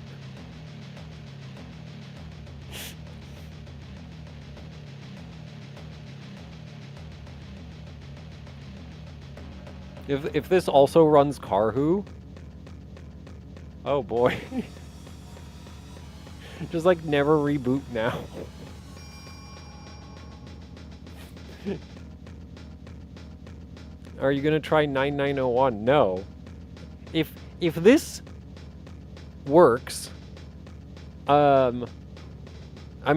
If this also runs Carhu, oh boy. Just like never reboot now. Are you gonna try 9901? No. If this works, I'm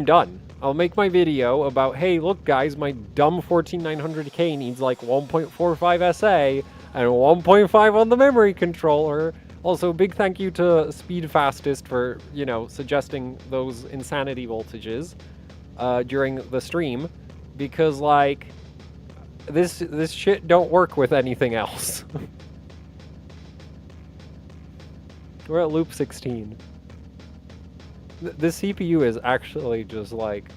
done. I'll make my video about, hey, look guys, my dumb 14900K needs like 1.45 SA and 1.5 on the memory controller. Also, big thank you to Speed Fastest for, you know, suggesting those insanity voltages during the stream, because like this shit don't work with anything else. We're at loop 16. This CPU is actually just like...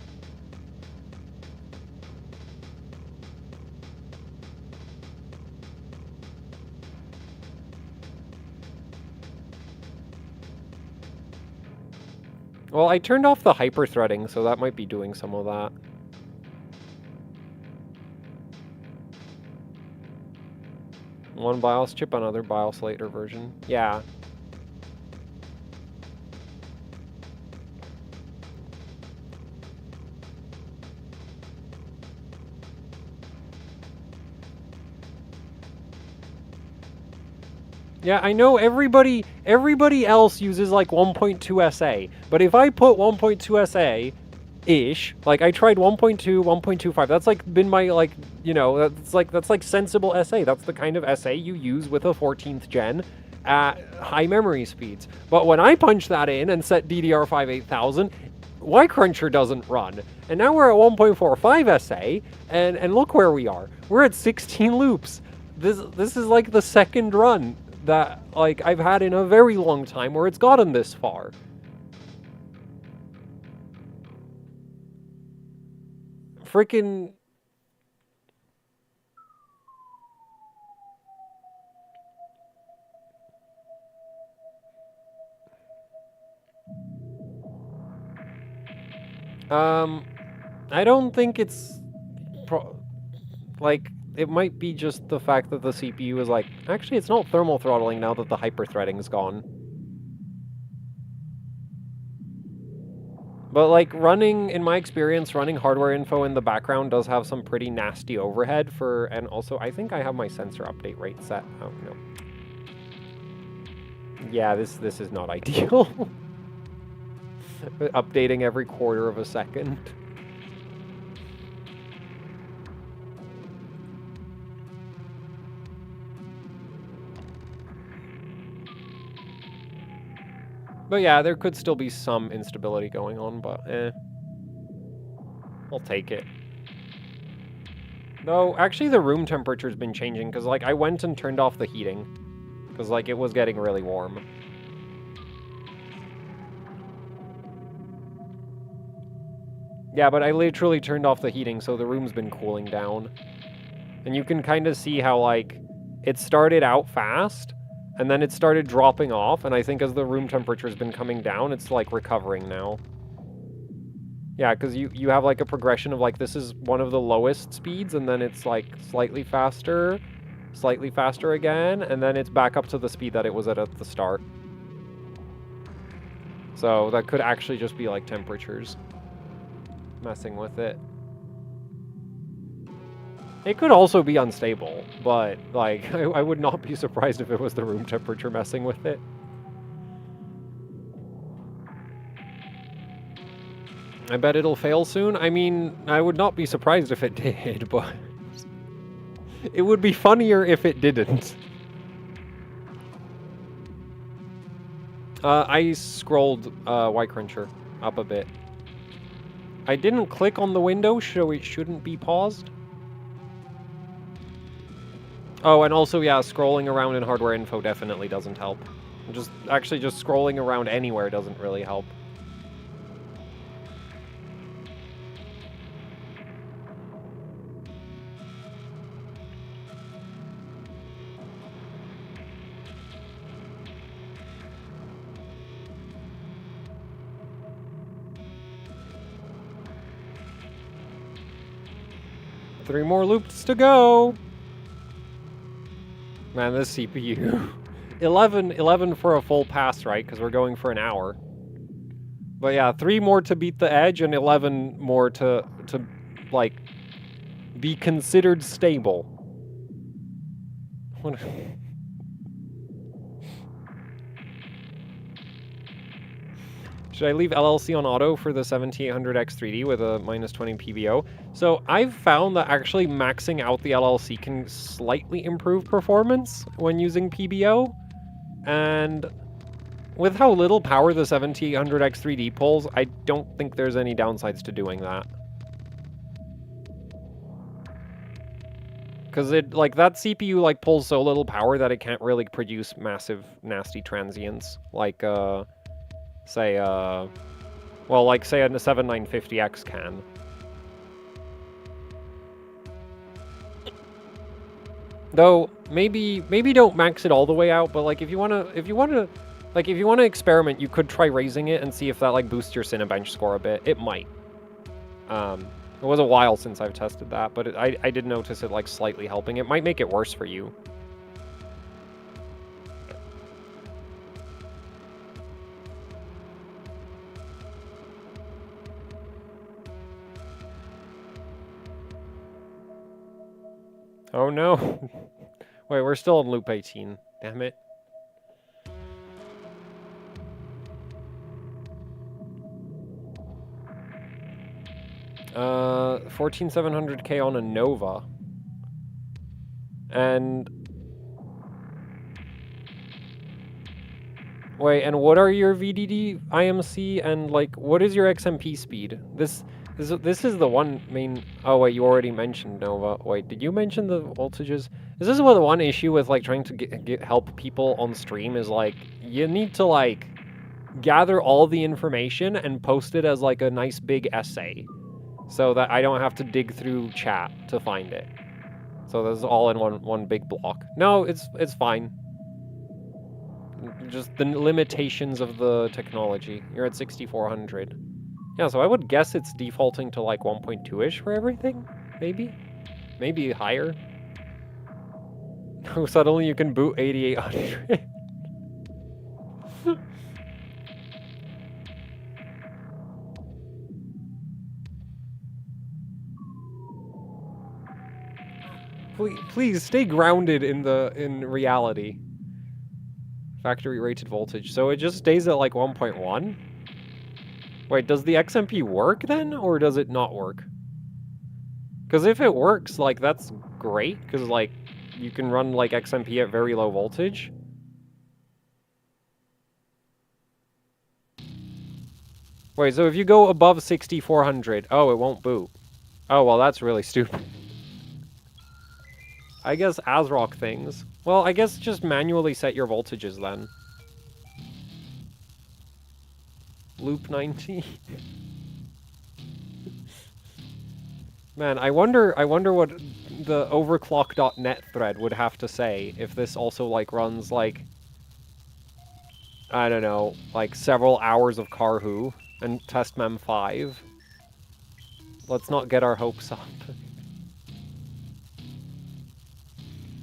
Well, I turned off the hyper-threading, so that might be doing some of that. One BIOS chip, another BIOS later version. Yeah. Yeah, I know everybody else uses like 1.2 SA, but if I put 1.2 SA-ish, like I tried 1.2, 1.25, that's like been my like, you know, that's like sensible SA. That's the kind of SA you use with a 14th gen at high memory speeds. But when I punch that in and set DDR5-8000, Y-Cruncher doesn't run. And now we're at 1.45 SA, and look where we are. We're at 16 loops. This is like the second run that like I've had in a very long time where it's gotten this far. Freaking... I don't think it's... like, it might be just the fact that the CPU is like... Actually, it's not thermal throttling now that the hyper-threading's gone. But, like, running, in my experience, running hardware info in the background does have some pretty nasty overhead for... And also, I think I have my sensor update rate set. Oh, no. Yeah, this is not ideal. Updating every quarter of a second. But yeah, there could still be some instability going on, but I'll take it. Though, actually the room temperature's been changing, because like I went and turned off the heating. Because like it was getting really warm. Yeah, but I literally turned off the heating, so the room's been cooling down. And you can kind of see how like it started out fast, and then it started dropping off, and I think as the room temperature's been coming down, it's, like, recovering now. Yeah, because you have, like, a progression of, like, this is one of the lowest speeds, and then it's, like, slightly faster again, and then it's back up to the speed that it was at the start. So that could actually just be, like, temperatures messing with it. It could also be unstable, but, like, I would not be surprised if it was the room temperature messing with it. I bet it'll fail soon. I mean, I would not be surprised if it did, but... it would be funnier if it didn't. I scrolled Y-Cruncher up a bit. I didn't click on the window, so it shouldn't be paused. Oh, and also, yeah, scrolling around in hardware info definitely doesn't help. Actually, just scrolling around anywhere doesn't really help. Three more loops to go! Man, this CPU. 11 for a full pass, right? Because we're going for an hour. But yeah, 3 more to beat the edge and 11 more to like, be considered stable. What? Should I leave LLC on auto for the 7800X3D with a -20 PBO? So I've found that actually maxing out the LLC can slightly improve performance when using PBO. And with how little power the 7800X3D pulls, I don't think there's any downsides to doing that. Because it, like, that CPU, like, pulls so little power that it can't really produce massive, nasty transients. Like, say, well, like, say a 7950X can. Though, maybe don't max it all the way out, but, like, if you wanna experiment, you could try raising it and see if that, like, boosts your Cinebench score a bit. It might. It was a while since I've tested that, but I did notice it, like, slightly helping. It might make it worse for you. Oh no. Wait, we're still in loop 18. Damn it. Uh, 14700K on a Nova. And... Wait, and what are your VDD IMC and, like, what is your XMP speed? This is the one main... Oh, wait, you already mentioned Nova. Wait, did you mention the voltages? Is this the one issue with, like, trying to help people on stream is, like, you need to, like, gather all the information and post it as, like, a nice big essay. So that I don't have to dig through chat to find it. So this is all in one big block. No, it's fine. Just the limitations of the technology. You're at 6400. Yeah, so I would guess it's defaulting to like 1.2-ish for everything? Maybe? Maybe higher? Suddenly you can boot 8800. Please stay grounded in reality. Factory rated voltage. So it just stays at like 1.1? Wait, does the XMP work then, or does it not work? Because if it works, like, that's great, because, like, you can run, like, XMP at very low voltage. Wait, so if you go above 6400, oh, it won't boot. Oh, well, that's really stupid. I guess ASRock things. Well, I guess just manually set your voltages then. Loop 90. Man, I wonder what the overclock.net thread would have to say if this also, like, runs, like, I don't know, like, several hours of Carhu and testmem 5. Let's not get our hopes up.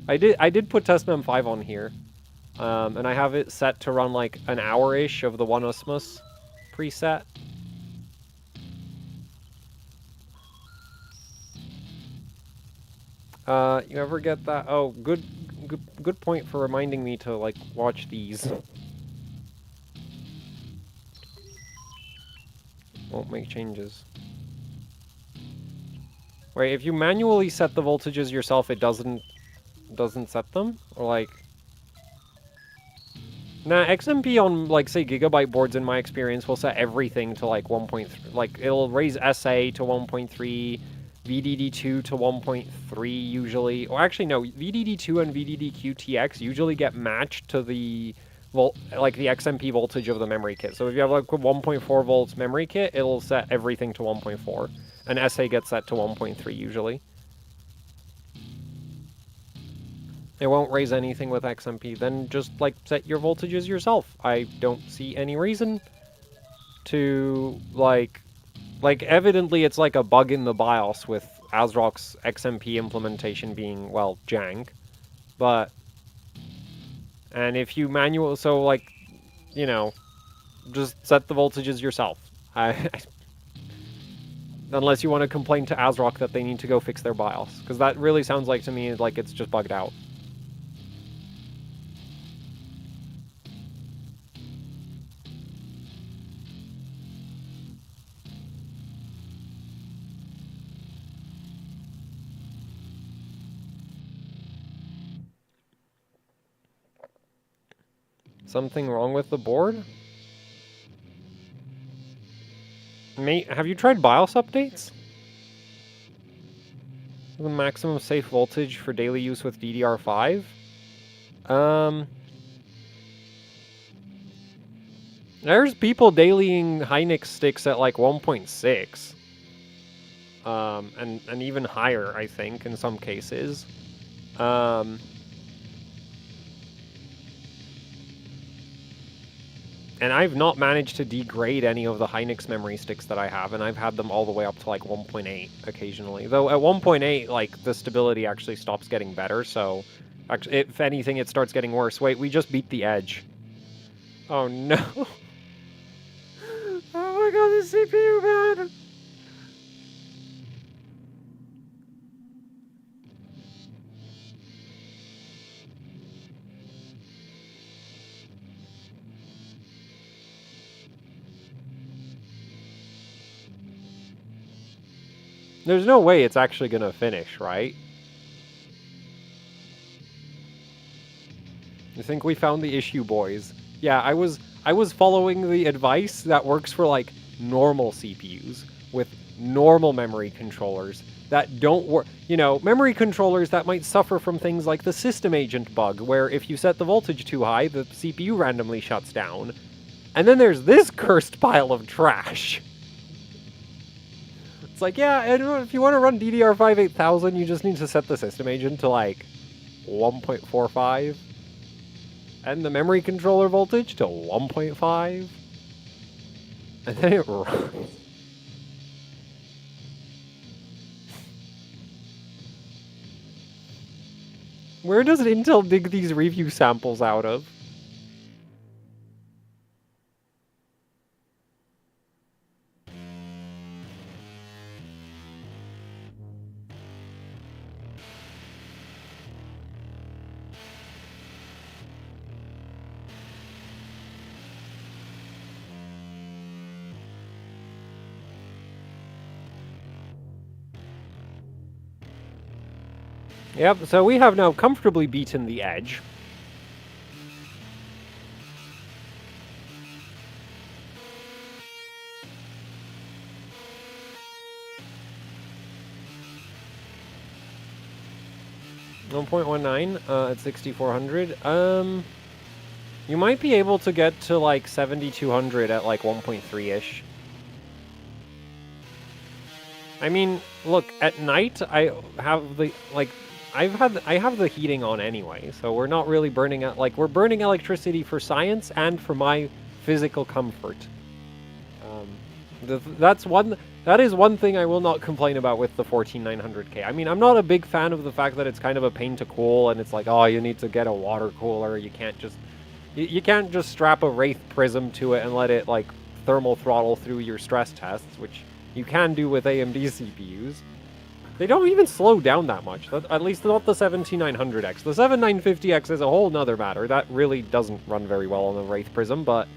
I did put testmem 5 on here, and I have it set to run like an hour-ish of the 1usmus preset. You ever get that? Oh, good point for reminding me to like watch these. Won't make changes. Wait, if you manually set the voltages yourself, it doesn't set them? Or like... Nah, XMP on, like, say, Gigabyte boards, in my experience, will set everything to, like, 1.3... Like, it'll raise SA to 1.3, VDD2 to 1.3, usually. Or actually, no, VDD2 and VDD-QTX usually get matched to the, like, the XMP voltage of the memory kit. So if you have, like, a 1.4 volts memory kit, it'll set everything to 1.4. And SA gets set to 1.3, usually. It won't raise anything with XMP, then just, like, set your voltages yourself. I don't see any reason to, like, evidently it's like a bug in the BIOS with ASRock's XMP implementation being, well, jank. But And if you manual, so like, you know, just set the voltages yourself. Unless you want to complain to ASRock that they need to go fix their BIOS, because that really sounds like to me like it's just bugged out. Something wrong with the board? Mate, have you tried BIOS updates? The maximum safe voltage for daily use with DDR5? There's people dailying Hynix sticks at like 1.6. And even higher, I think, in some cases. And I've not managed to degrade any of the Hynix memory sticks that I have, and I've had them all the way up to like 1.8 occasionally. Though at 1.8, like, the stability actually stops getting better, so actually, if anything, it starts getting worse. Wait, we just beat the edge. Oh no. Oh my god, the CPU bad. There's no way it's actually gonna finish, right? I think we found the issue, boys. Yeah, I was following the advice that works for like normal CPUs with normal memory controllers that don't work. You know, memory controllers that might suffer from things like the system agent bug, where if you set the voltage too high, the CPU randomly shuts down. And then there's this cursed pile of trash. It's like, yeah, if you want to run DDR5-8000, you just need to set the system agent to like 1.45. And the memory controller voltage to 1.5. And then it runs. Where does Intel dig these review samples out of? Yep, so we have now comfortably beaten the edge. $1.19 at 6400. You might be able to get to like 7200 at like 1.3-ish. I mean, look, at night I have the I have the heating on anyway, so we're not really burning out, like, we're burning electricity for science and for my physical comfort. That is one thing I will not complain about with the 14900K. I mean, I'm not a big fan of the fact that it's kind of a pain to cool, and it's like, oh, you need to get a water cooler. You can't just strap a Wraith Prism to it and let it like thermal throttle through your stress tests, which you can do with AMD CPUs. They don't even slow down that much, at least not the 17900X. The 7950X is a whole nother matter. That really doesn't run very well on a Wraith Prism, but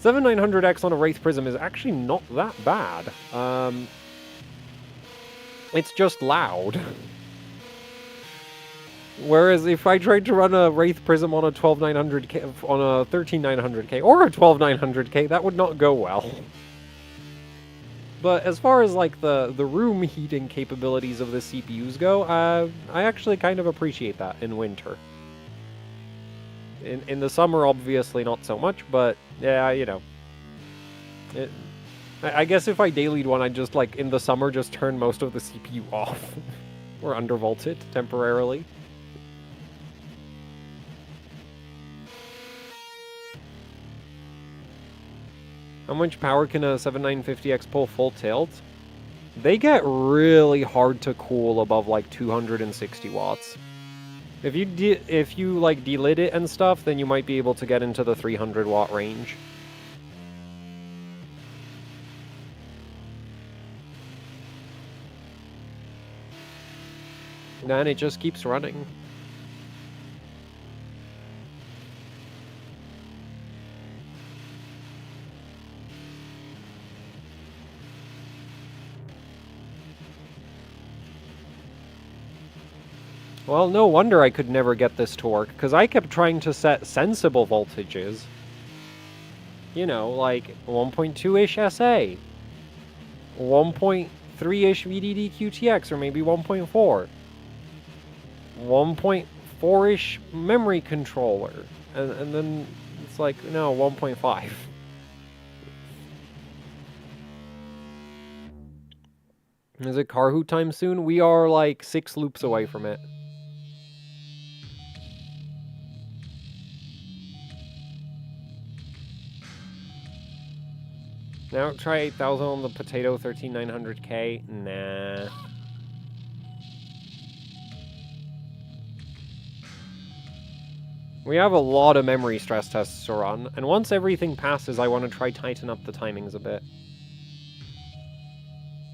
7900X on a Wraith Prism is actually not that bad. It's just loud. Whereas if I tried to run a Wraith Prism on a 12900K, on a 13900K, or a 12900K, that would not go well. But as far as like the room heating capabilities of the CPUs go, I actually kind of appreciate that in winter. In the summer, obviously not so much, but yeah, you know. I guess if I dailied one, I'd just like in the summer just turn most of the CPU off or undervolt it temporarily. How much power can a 7950X pull full tilt? They get really hard to cool above like 260 watts. If you like delit it and stuff, then you might be able to get into the 300 watt range. Then it just keeps running. Well, no wonder I could never get this to work, because I kept trying to set sensible voltages. You know, like 1.2-ish SA, 1.3-ish VDD QTX, or maybe 1.4, 1.4-ish memory controller, and then it's like, no, 1.5. Is it Carhoot time soon? We are like 6 loops away from it. Now try 8000 on the Potato 13900K. Nah. We have a lot of memory stress tests to run, and once everything passes, I want to try tighten up the timings a bit.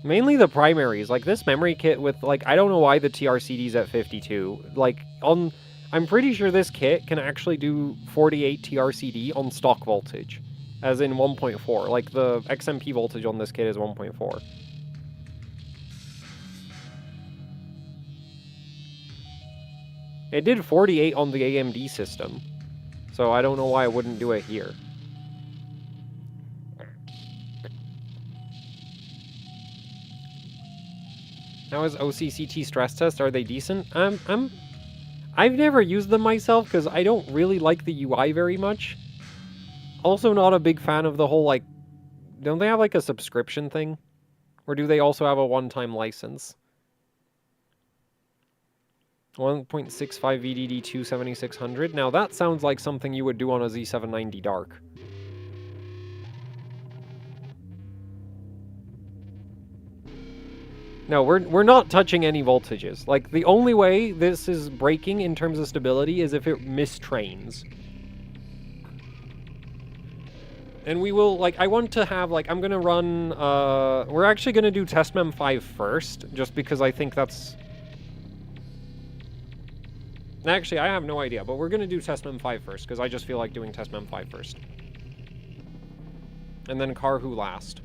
Mainly the primaries, like this memory kit with, like, I don't know why the TRCD's at 52. Like, I'm pretty sure this kit can actually do 48 TRCD on stock voltage. As in 1.4. Like, the XMP voltage on this kit is 1.4. It did 48 on the AMD system. So I don't know why I wouldn't do it here. How is OCCT stress test? Are they decent? I've never used them myself because I don't really like the UI very much. Also not a big fan of the whole, like, don't they have like a subscription thing? Or do they also have a one-time license? 1.65 VDD 27600. Now that sounds like something you would do on a Z790 Dark. No, we're not touching any voltages. Like, the only way this is breaking in terms of stability is if it mistrains. And we will, like, I want to have, like, I'm gonna run, we're actually gonna do testmem 5 first, just because I think that's... Actually, I have no idea, but we're gonna do testmem 5 first, because I just feel like doing testmem 5 first. And then Carhu last.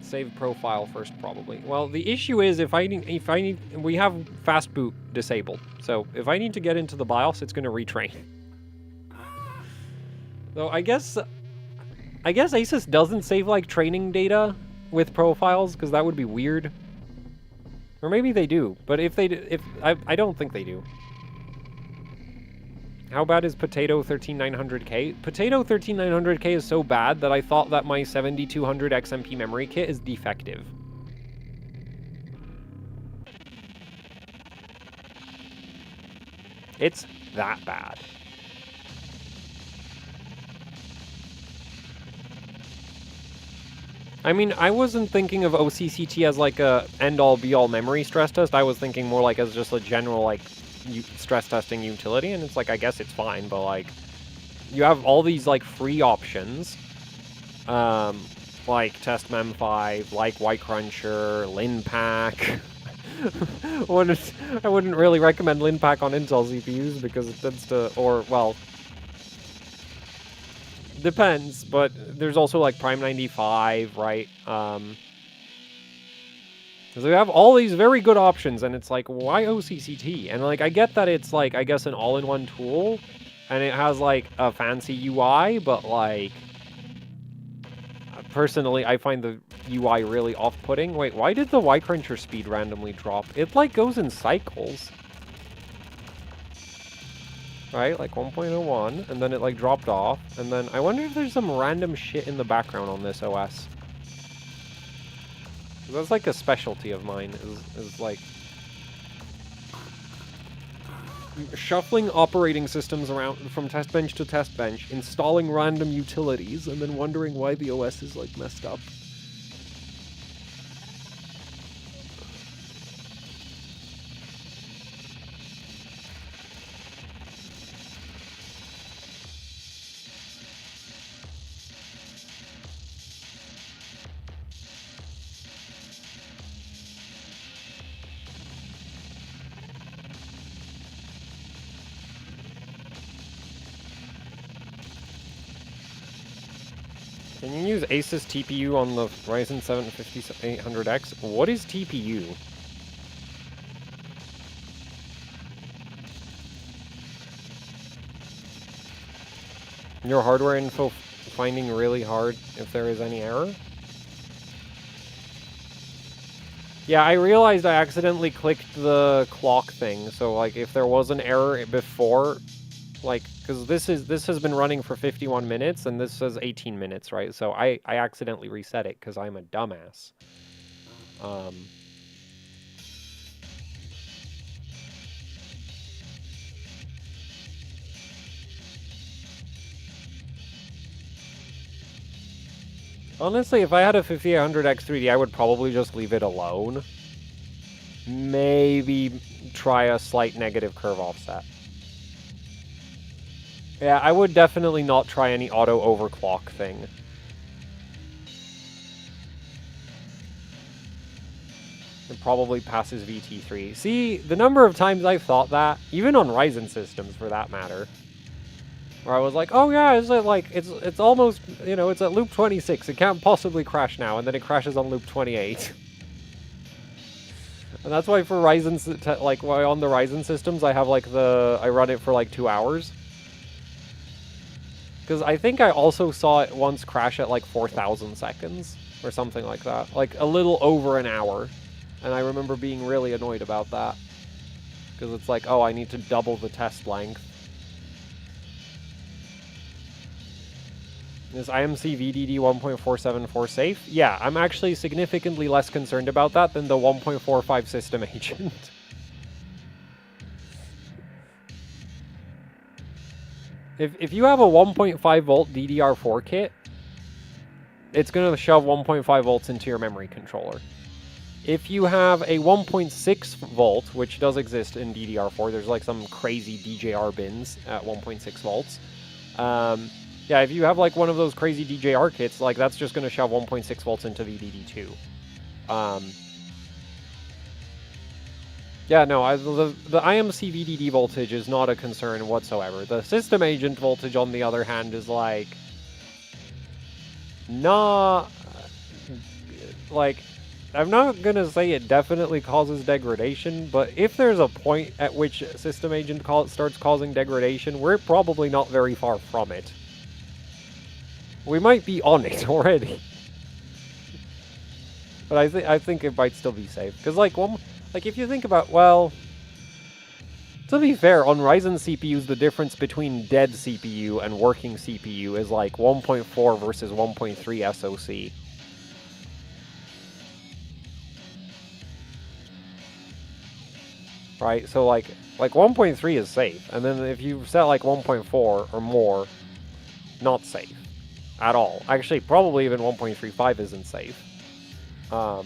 Save profile first, probably. Well, the issue is if I need, we have fast boot disabled. So if I need to get into the BIOS, it's going to retrain. So I guess Asus doesn't save like training data with profiles because that would be weird. Or maybe they do, but if they I don't think they do. How bad is Potato 13900K? Potato 13900K is so bad that I thought that my 7200 XMP memory kit is defective. It's that bad. I mean, I wasn't thinking of OCCT as like a end-all be-all memory stress test. I was thinking more like as just a general like stress testing utility, and it's like, I guess it's fine, but like you have all these like free options, like testmem 5, like Ycruncher, Linpack. I wouldn't really recommend Linpack on Intel CPUs because it tends to, or well, depends, but there's also like Prime 95, right? So we have all these very good options, and it's like, why OCCT? And like, I get that it's like, I guess, an all-in-one tool, and it has like a fancy UI, but like, personally, I find the UI really off-putting. Wait, why did the Ycruncher speed randomly drop? It like goes in cycles. Right, like 1.01, and then it like dropped off, and then I wonder if there's some random shit in the background on this OS. That's like a specialty of mine, is like shuffling operating systems around from test bench to test bench, installing random utilities, and then wondering why the OS is like messed up. Can you use Asus TPU on the Ryzen 7 5800X? What is TPU? Your hardware info finding really hard if there is any error? Yeah, I realized I accidentally clicked the clock thing, so like if there was an error before, like, because this has been running for 51 minutes and this says 18 minutes, right? So I accidentally reset it because I'm a dumbass. Honestly, if I had a 5800X 3D, I would probably just leave it alone. Maybe try a slight negative curve offset. Yeah, I would definitely not try any auto overclock thing. It probably passes VT3. See, the number of times I've thought that, even on Ryzen systems for that matter, where I was like, oh yeah, it's almost, you know, it's at loop 26, it can't possibly crash now, and then it crashes on loop 28. And that's why for Ryzen, like, on the Ryzen systems, I have like I run it for like 2 hours. Because I think I also saw it once crash at like 4,000 seconds, or something like that. Like, a little over an hour. And I remember being really annoyed about that. Because it's like, oh, I need to double the test length. Is IMC VDD 1.474 safe? Yeah, I'm actually significantly less concerned about that than the 1.45 system agent. If you have a 1.5 volt DDR4 kit, it's going to shove 1.5 volts into your memory controller. If you have a 1.6 volt, which does exist in DDR4, there's like some crazy DJR bins at 1.6 volts. Yeah, if you have like one of those crazy DJR kits, like that's just going to shove 1.6 volts into VDD2. Yeah, no, the IMC VDD voltage is not a concern whatsoever. The system agent voltage, on the other hand, is like... not... like... I'm not going to say it definitely causes degradation, but if there's a point at which system agent starts causing degradation, we're probably not very far from it. We might be on it already. But I think it might still be safe. Because, like, if you think about, well... to be fair, on Ryzen CPUs, the difference between dead CPU and working CPU is like 1.4 versus 1.3 SoC. Right, so like 1.3 is safe, and then if you set like 1.4 or more, not safe at all. Actually, probably even 1.35 isn't safe. So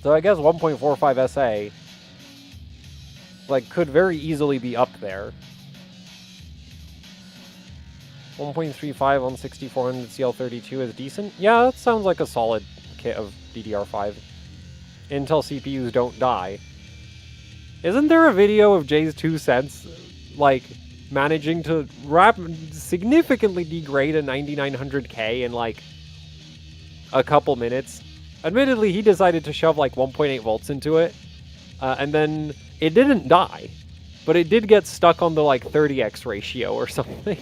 I guess 1.45 SA like could very easily be up there. 1.35 on 6400 CL32 is decent. Yeah, that sounds like a solid kit of DDR5. Intel CPUs don't die. Isn't there a video of Jay's 2 cents, like, managing to significantly degrade a 9900K in, like, a couple minutes? Admittedly, he decided to shove, like, 1.8 volts into it, and then it didn't die, but it did get stuck on the, like, 30x ratio or something.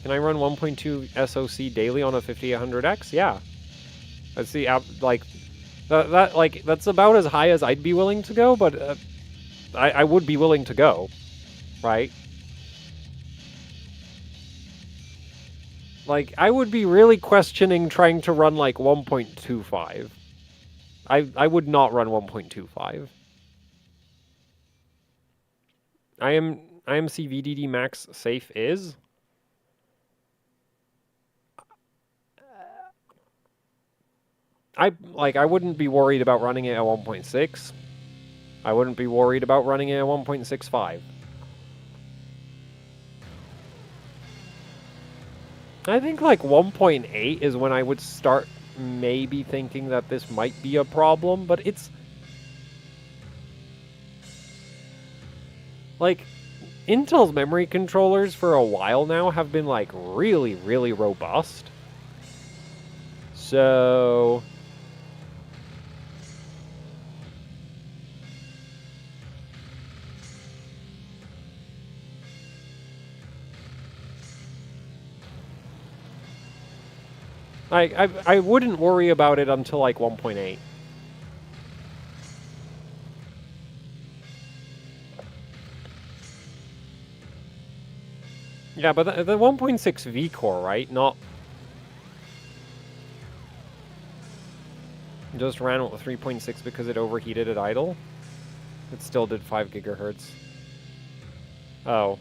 Can I run 1.2 SoC daily on a 5800X? Yeah. That's the like that's about as high as I'd be willing to go, but I would be willing to go, right? Like, I would be really questioning trying to run like 1.25. I would not run 1.25. IMC VDD max safe is. I wouldn't be worried about running it at 1.6. I wouldn't be worried about running it at 1.65. I think like 1.8 is when I would start maybe thinking that this might be a problem, but it's... like, Intel's memory controllers for a while now have been like really, really robust. So I wouldn't worry about it until like 1.8. Yeah, but the 1.6 V-Core, right? Not... Just ran with 3.6 because it overheated at idle? It still did 5 gigahertz. Oh.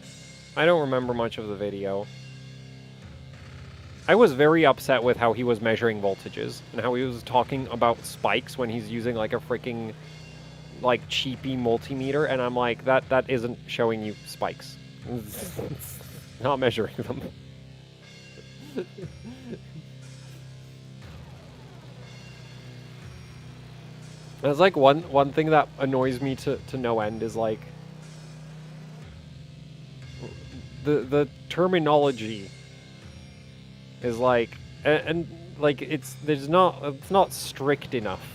I don't remember much of the video. I was very upset with how he was measuring voltages, and how he was talking about spikes when he's using like a freaking like cheapy multimeter, and I'm like, that isn't showing you spikes. Not measuring them. That's like one thing that annoys me to no end is like the terminology is like and like it's not strict enough.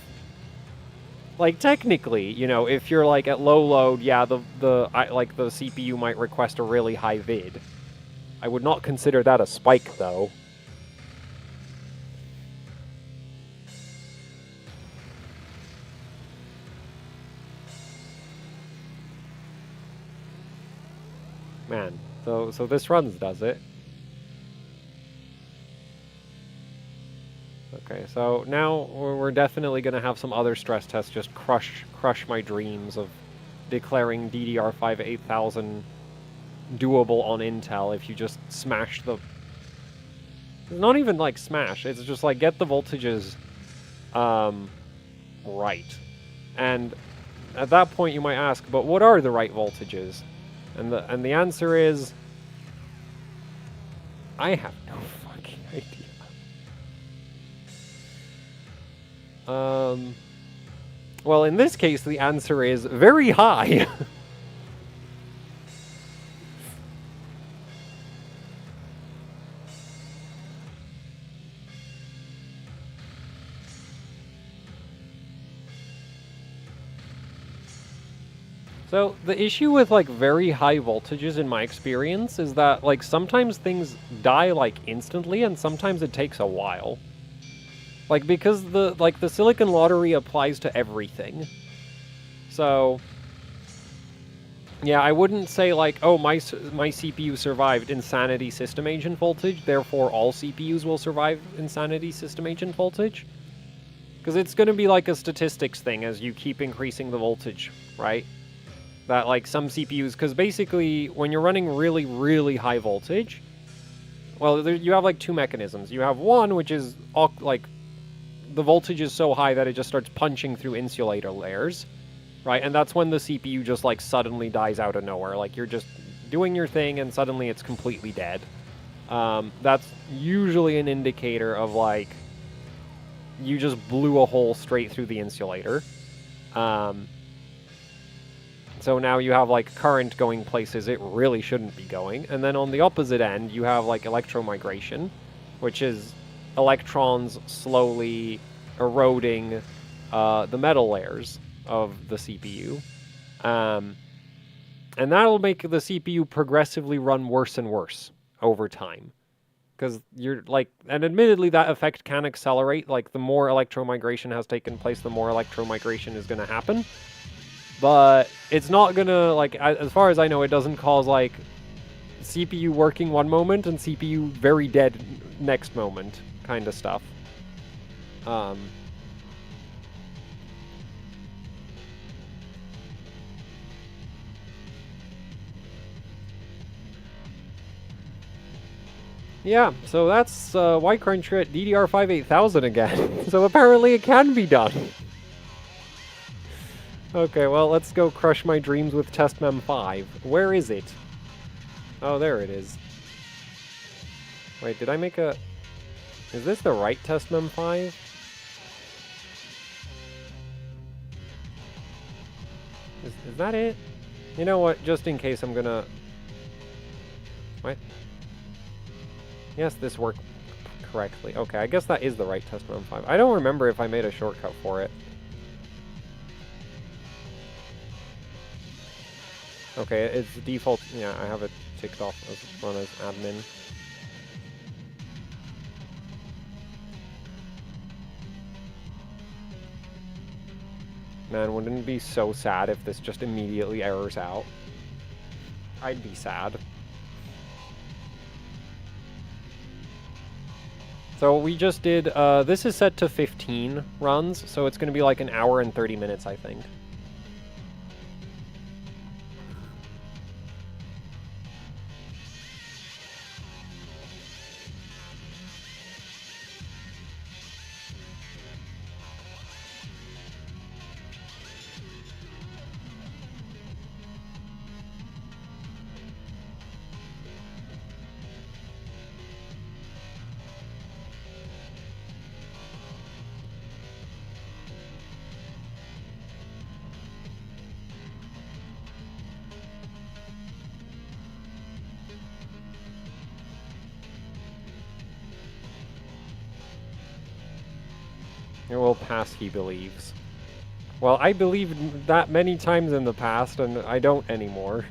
Like technically, you know, if you're like at low load, yeah, the CPU might request a really high vid. I would not consider that a spike though. Man, so this runs does it. Okay, so now we're definitely going to have some other stress tests just crush my dreams of declaring DDR5-8000 doable on Intel if you just smash the... It's not even like smash, it's just like get the voltages right. And at that point you might ask, but what are the right voltages? And the answer is... I have no fucking idea. Well, in this case, the answer is very high. So, the issue with, like, very high voltages in my experience is that, like, sometimes things die, like, instantly, and sometimes it takes a while. Like, because the Silicon Lottery applies to everything. So, yeah, I wouldn't say, like, oh, my CPU survived Insanity System Agent voltage, therefore all CPUs will survive Insanity System Agent voltage. Because it's going to be, like, a statistics thing as you keep increasing the voltage, right? That, like, some CPUs... Because basically, when you're running really, really high voltage... Well, you have, like, two mechanisms. You have one, which is, like... The voltage is so high that it just starts punching through insulator layers, right? And that's when the CPU just, like, suddenly dies out of nowhere. Like, you're just doing your thing, and suddenly it's completely dead. That's usually an indicator of, like, you just blew a hole straight through the insulator. So now you have, like, current going places it really shouldn't be going. And then on the opposite end, you have, like, electromigration, which is electrons slowly eroding the metal layers of the CPU. And that'll make the CPU progressively run worse and worse over time. Because you're, like... And admittedly, that effect can accelerate. Like, the more electromigration has taken place, the more electromigration is going to happen. But it's not going to, like... As far as I know, it doesn't cause, like, CPU working one moment and CPU very dead next moment kind of stuff. Yeah, so that's why Crunch at DDR5-8000 again. So apparently it can be done. Okay, well, let's go crush my dreams with TestMem5. Where is it? Oh, there it is. Wait, did I make a... Is this the right TestMem5? Is that it? You know what, just in case I'm gonna Yes, this worked correctly. Okay, I guess that is the right test run 5. I don't remember if I made a shortcut for it. Okay, it's default. Yeah, I have it ticked off as run as admin. Man, wouldn't it be so sad if this just immediately errors out? I'd be sad. So we just did, this is set to 15 runs, so it's going to be like an hour and 30 minutes, I think. It will pass, he believes. Well, I believed that many times in the past, and I don't anymore.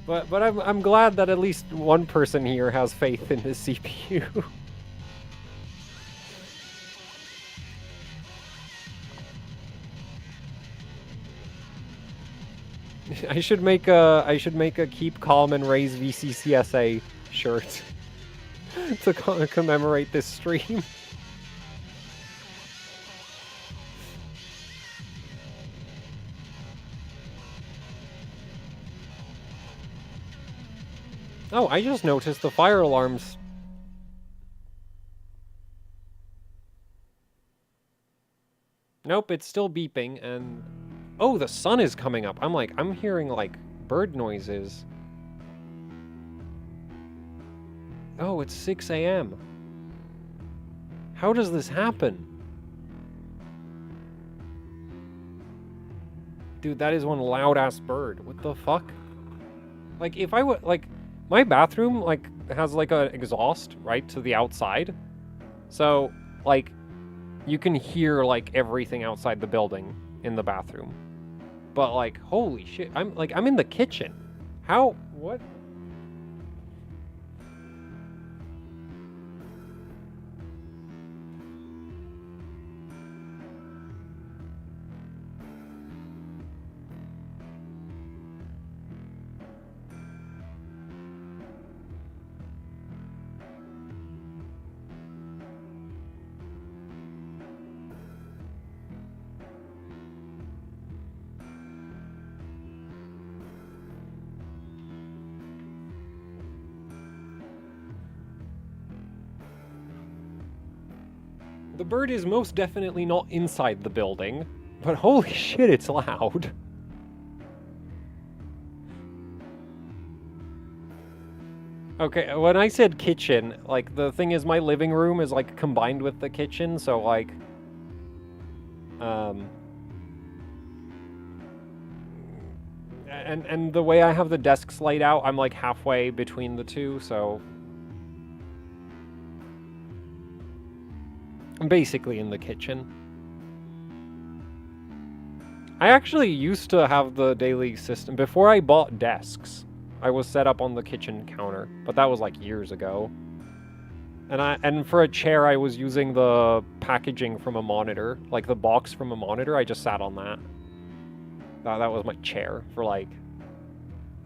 But I'm glad that at least one person here has faith in the CPU. I should make a keep calm and raise VCCSA shirt to commemorate this stream. Oh, I just noticed the fire alarms. Nope, it's still beeping, and... Oh, the sun is coming up. I'm hearing, like, bird noises. Oh, it's 6 a.m. How does this happen? Dude, that is one loud-ass bird. What the fuck? Like, if I would, like... My bathroom, like, has, like, an exhaust, right, to the outside. So, like, you can hear, like, everything outside the building in the bathroom. But, like, holy shit, I'm in the kitchen. How? What? The bird is most definitely not inside the building, but holy shit, it's loud. Okay, when I said kitchen, like, the thing is my living room is, like, combined with the kitchen, so, like, and the way I have the desks laid out, I'm, like, halfway between the two, so... I'm basically in the kitchen. I actually used to have the daily system. Before I bought desks, I was set up on the kitchen counter, but that was like years ago. And for a chair, I was using the packaging from a monitor, like the box from a monitor. I just sat on that. That was my chair for like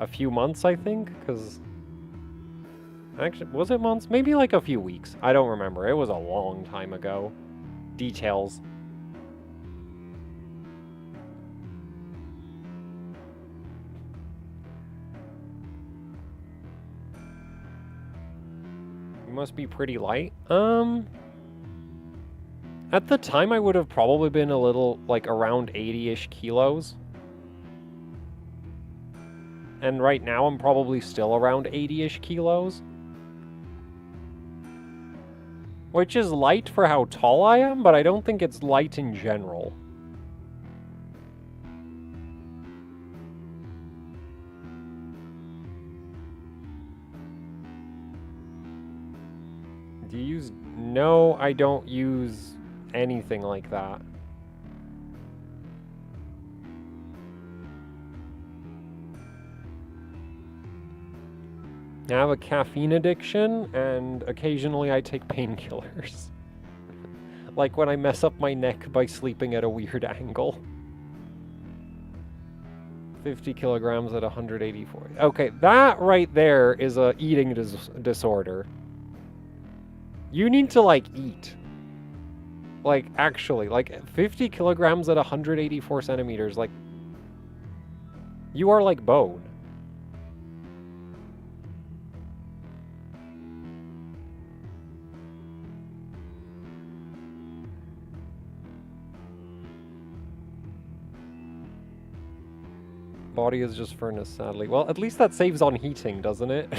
a few months, I think, because... Actually, was it months? Maybe like a few weeks. I don't remember. It was a long time ago. Details. You must be pretty light. At the time, I would have probably been a little, like, around 80-ish kilos. And right now, I'm probably still around 80-ish kilos. Which is light for how tall I am, but I don't think it's light in general. Do you use... No, I don't use anything like that. I have a caffeine addiction, and occasionally I take painkillers. Like when I mess up my neck by sleeping at a weird angle. 50 kilograms at 184. Okay, that right there is a eating disorder. You need to, like, eat. Like, actually, like, 50 kilograms at 184 centimeters, like, you are like bone. Body is just furnace, sadly. Well, at least that saves on heating, doesn't it?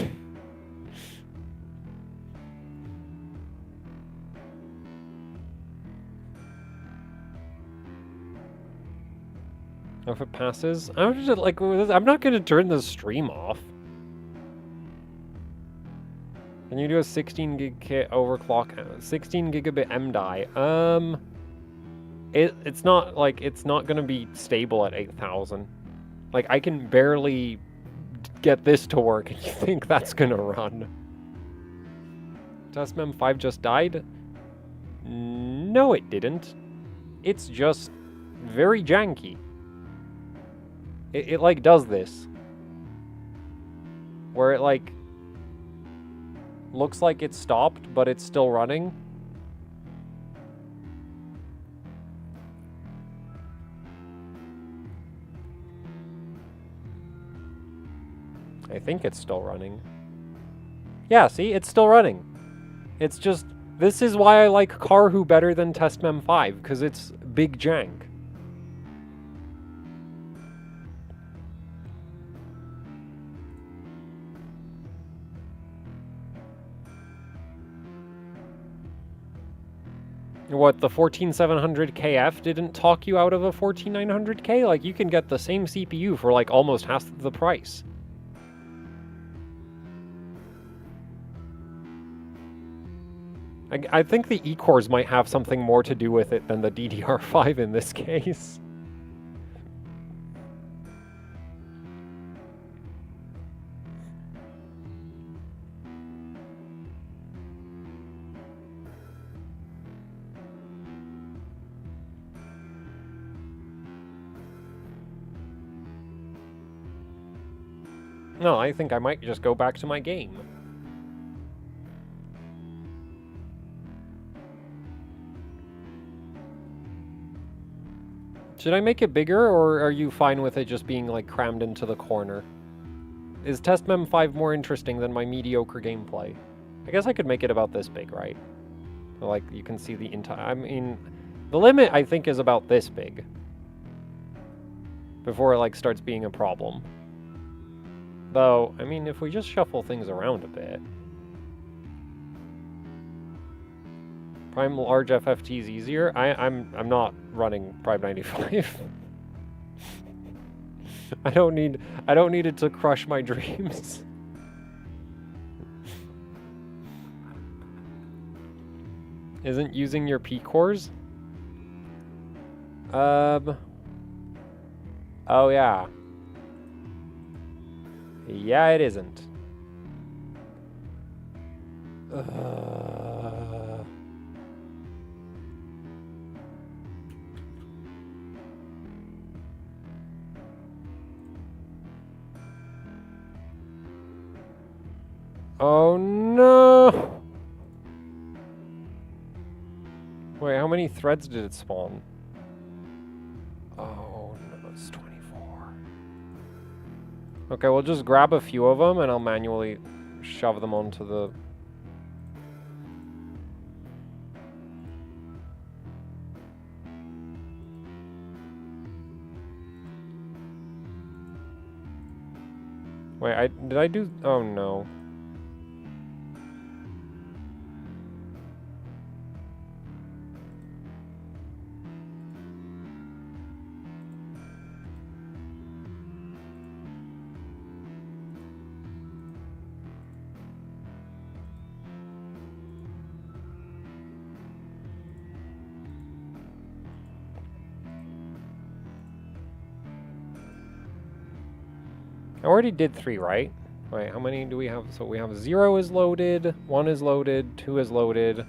If it passes, I'm just like, I'm not gonna turn the stream off. Can you do a 16 gig kit overclock, 16 gigabit MDI? It's not like, it's not gonna be stable at 8,000. Like, I can barely get this to work, and you think that's gonna run? TestMem 5 just died? No, it didn't. It's just very janky. It like, does this. Where it, like, looks like it's stopped, but it's still running. I think it's still running. Yeah, see? It's still running. It's just... This is why I like Karhu better than TestMem 5, because it's big jank. What, the 14700KF didn't talk you out of a 14900K? Like, you can get the same CPU for, like, almost half the price. I think the E-cores might have something more to do with it than the DDR5 in this case. No, I think I might just go back to my game. Should I make it bigger, or are you fine with it just being, like, crammed into the corner? Is TestMem 5 more interesting than my mediocre gameplay? I guess I could make it about this big, right? So, like, you can see the entire... I mean, the limit, I think, is about this big. Before it, like, starts being a problem. Though, I mean, if we just shuffle things around a bit... Prime large FFT is easier. I'm not running Prime 95. I don't need it to crush my dreams. Isn't using your P cores? Oh yeah. Yeah, it isn't. Oh no! Wait, how many threads did it spawn? Oh no, it's 24. Okay, we'll just grab a few of them and I'll manually shove them onto the... Wait, did I do... Oh no. I already did 3, right? Wait, how many do we have? So we have 0 is loaded, 1 is loaded, 2 is loaded.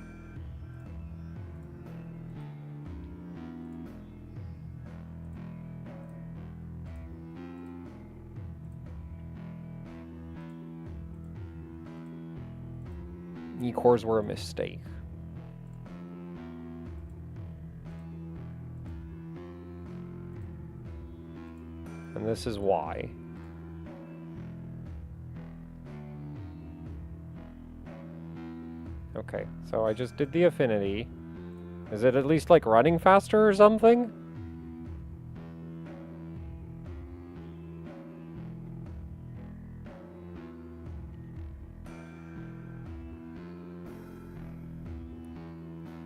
E-cores were a mistake. And this is why. Okay, so I just did the affinity. Is it at least like running faster or something?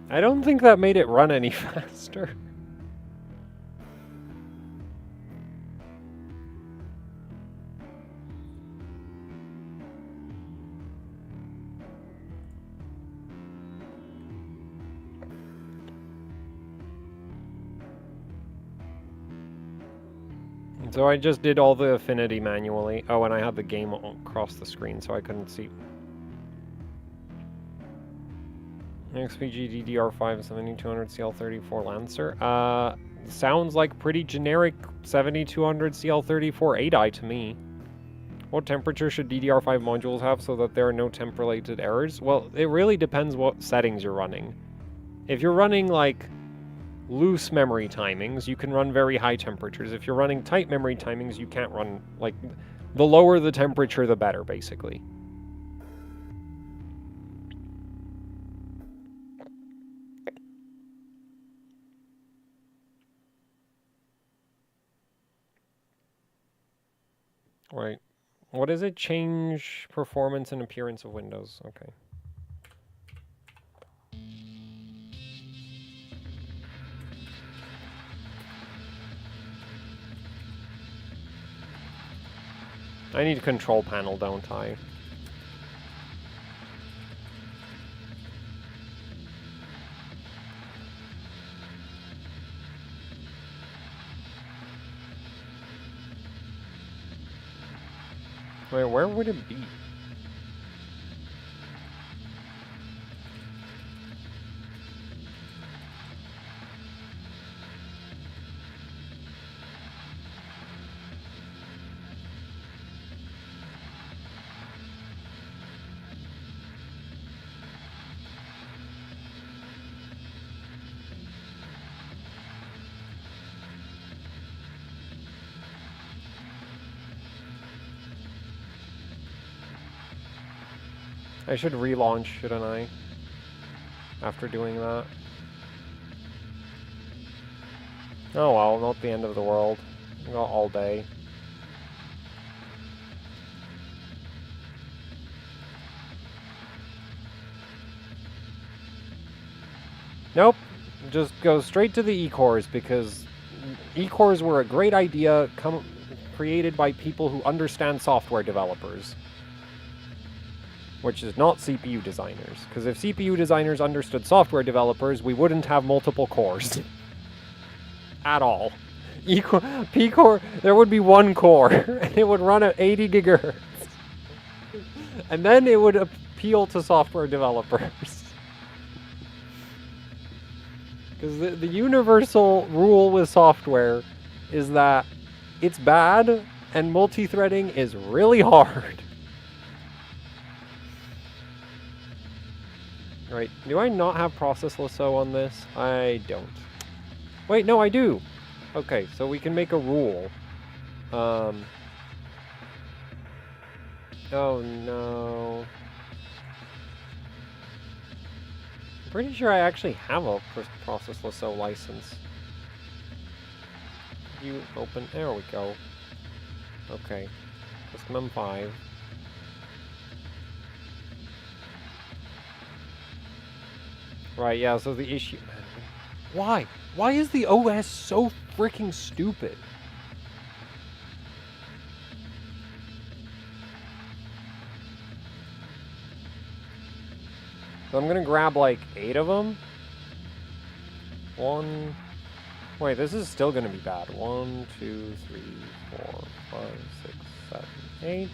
I don't think that made it run any faster. So I just did all the affinity manually. Oh, and I had the game across the screen, so I couldn't see. XPG DDR5 7200 CL34 Lancer. Sounds like pretty generic 7200 CL34 8i to me. What temperature should DDR5 modules have so that there are no temp-related errors? Well, it really depends what settings you're running. If you're running, like, loose memory timings, you can run very high temperatures. If you're running tight memory timings, you can't run, like, the lower the temperature, the better, basically. Right. What does it change performance and appearance of Windows? Okay. I need a control panel, don't I? Wait, where would it be? I should relaunch, shouldn't I? After doing that. Oh well, not the end of the world. I got all day. Nope. Just go straight to the E-cores, because E-cores were a great idea created by people who understand software developers. Which is not CPU designers. Because if CPU designers understood software developers, we wouldn't have multiple cores. At all. P-core, there would be one core, and it would run at 80 gigahertz. And then it would appeal to software developers. Because the universal rule with software is that it's bad, and multi-threading is really hard. Right, do I not have process lasso on this? I don't. Wait, no, I do! Okay, so we can make a rule. Oh no. I'm pretty sure I actually have a process lasso license. You open, there we go. Okay, custom M5. Right, yeah, so the issue... Why? Why is the OS so freaking stupid? So I'm gonna grab like 8 of them. One... Wait, this is still gonna be bad. 1, 2, 3, 4, 5, 6, Z780.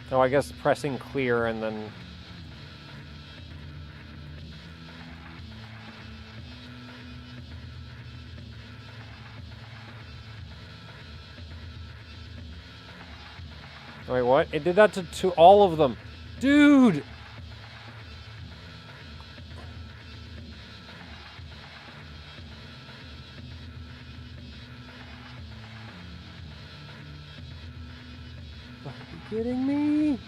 So I guess pressing clear and then... Wait, what? It did that to all of them. Dude! Are you kidding me?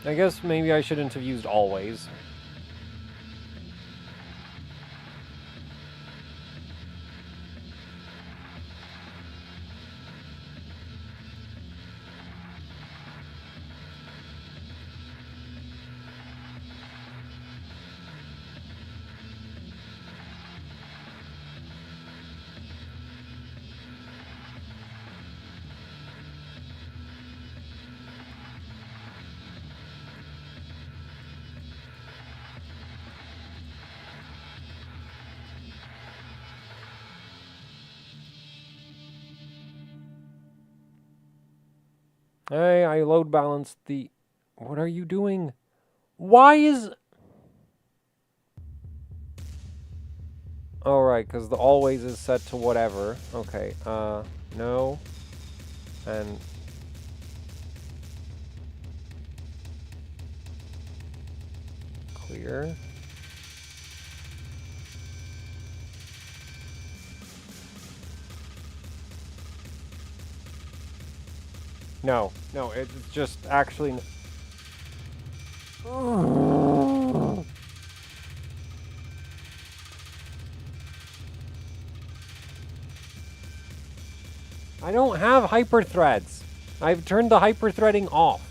I guess maybe I shouldn't have used always. Hey, I load balanced the... What are you doing? Why is... Oh, right, because the always is set to whatever. Okay, no. And... Clear. No, no, it's just actually... I don't have hyperthreads. I've turned the hyperthreading off.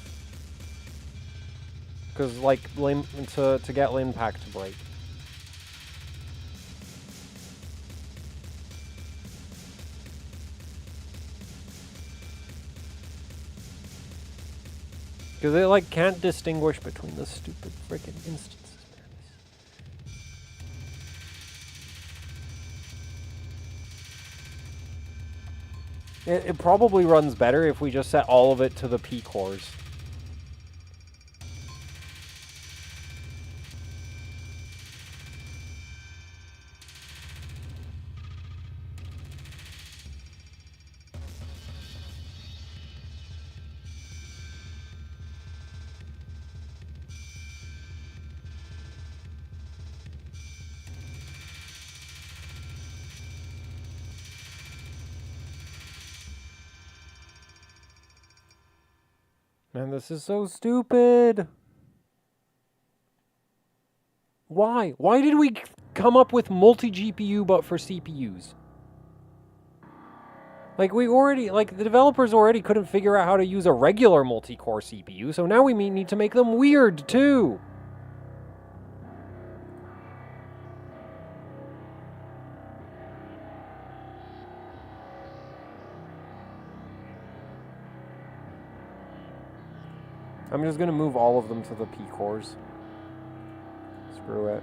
Because, like, to get Linpack to break. Because it, like, can't distinguish between the stupid freaking instances. It probably runs better if we just set all of it to the P cores. Man, this is so stupid. Why? Why did we come up with multi-GPU but for CPUs? Like, the developers already couldn't figure out how to use a regular multi-core CPU, so now we need to make them weird, too. I'm just gonna move all of them to the P cores. Screw it.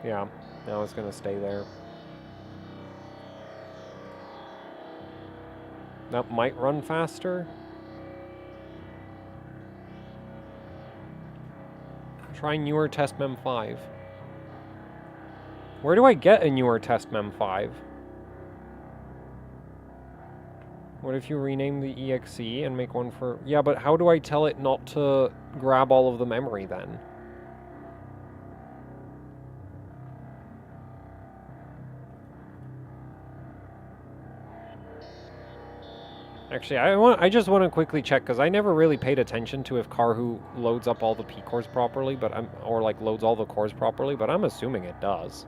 Yeah, now it's gonna stay there. That might run faster. Try newer test mem 5. Where do I get a newer test mem 5? What if you rename the exe and make one for... Yeah, but how do I tell it not to grab all of the memory then? Actually, I just want to quickly check, because I never really paid attention to if Karhu loads up all the P cores properly, or like loads all the cores properly, but I'm assuming it does.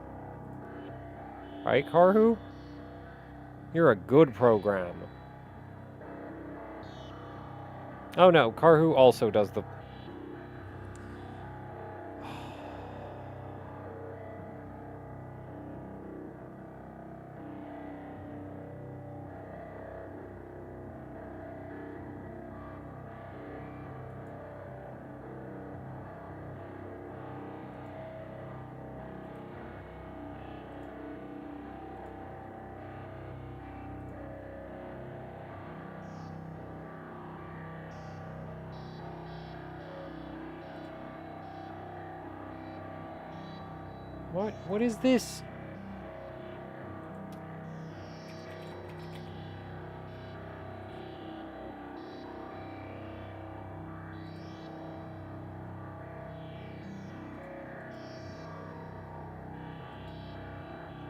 Right, Karhu? You're a good program. Oh no, Karhu also does the... What? What is this?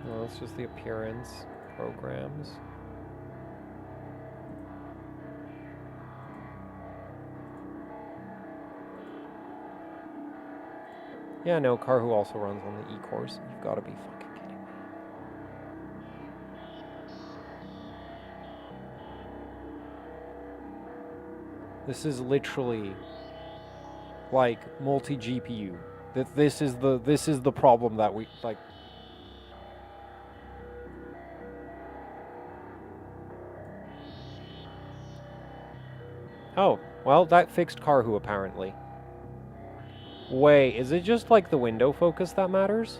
Well, it's just the appearance programs. Yeah, no, Karhu also runs on the E-cores. You've got to be fucking kidding me. This is literally like multi-GPU. This is the problem that we like. Oh, well, that fixed Karhu apparently. Wait, is it just like the window focus that matters?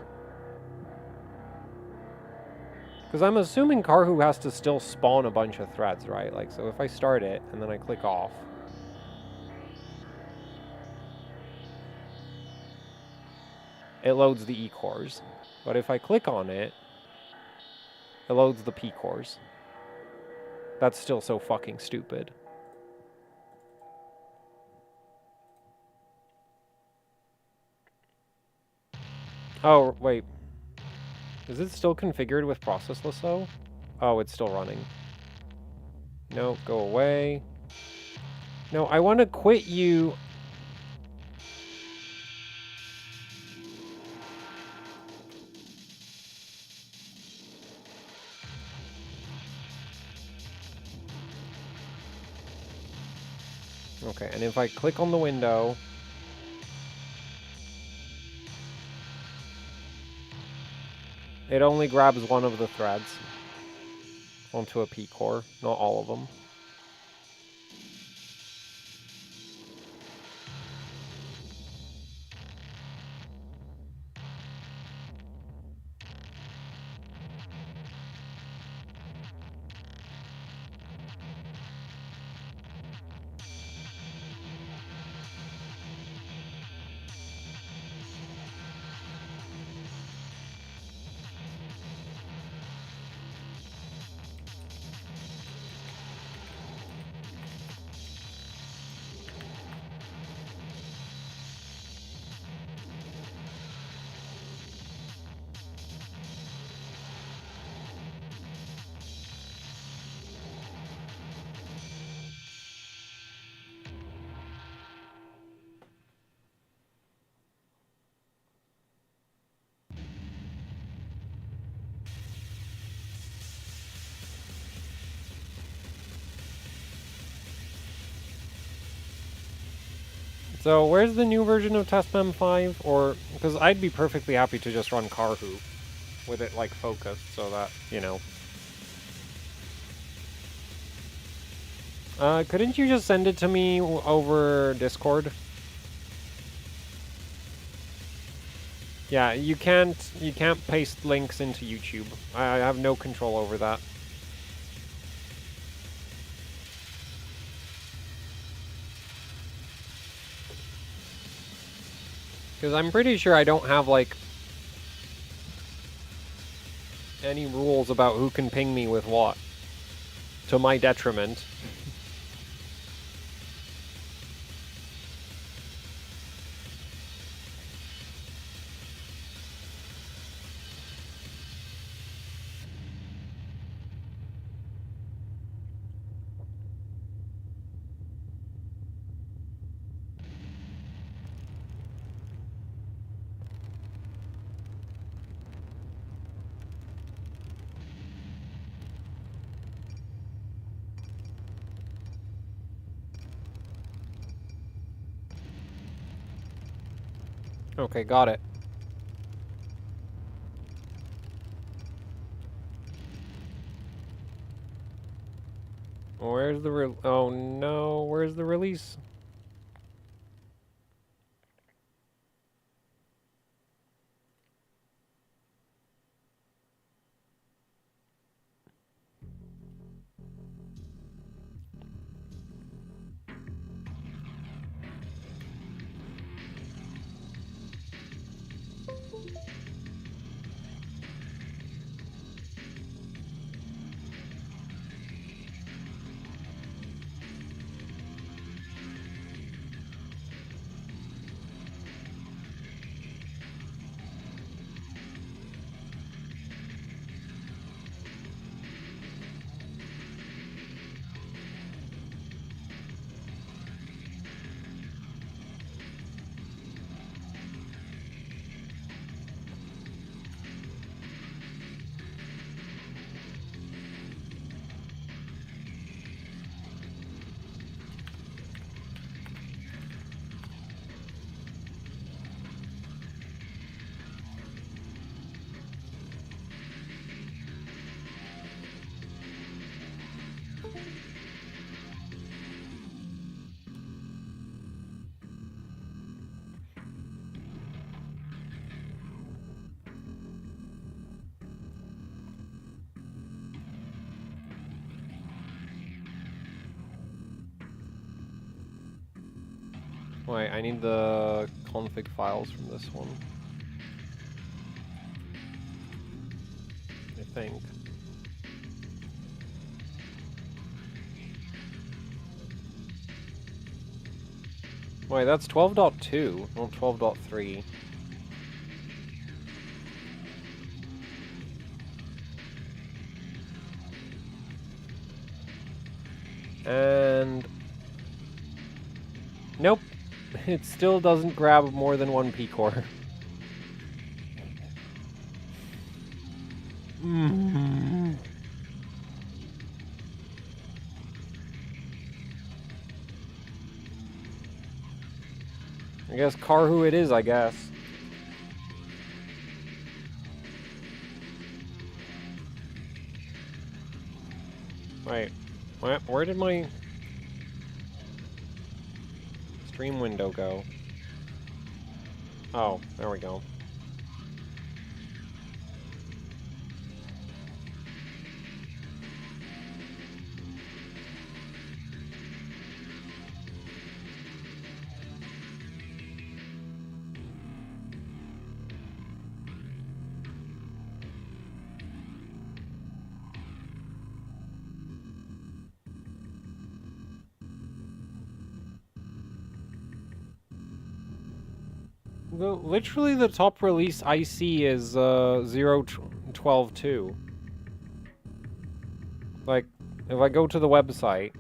Because I'm assuming Karhu has to still spawn a bunch of threads, right? Like, so if I start it and then I click off, it loads the E cores. But if I click on it, it loads the P cores. That's still so fucking stupid. Oh, wait. Is it still configured with processless though? Oh, it's still running. No, go away. No, I want to quit you. Okay, and if I click on the window, it only grabs one of the threads onto a P core, not all of them. So where's the new version of TestMem 5? Or, because I'd be perfectly happy to just run Karhu with it like focused so that, you know. Couldn't you just send it to me over Discord? Yeah, you can't paste links into YouTube. I have no control over that. Because I'm pretty sure I don't have, like, any rules about who can ping me with what. To my detriment. Okay, got it. Where's the oh no, where's the release? Wait, I need the config files from this one. I think. Wait, that's 12.2, not 12.3. And... Nope. It still doesn't grab more than one P-core. I guess Karhu it is, I guess. Wait, where did my stream window go? Oh, there we go. Literally the top release I see is 0.12.2. Like, if I go to the website...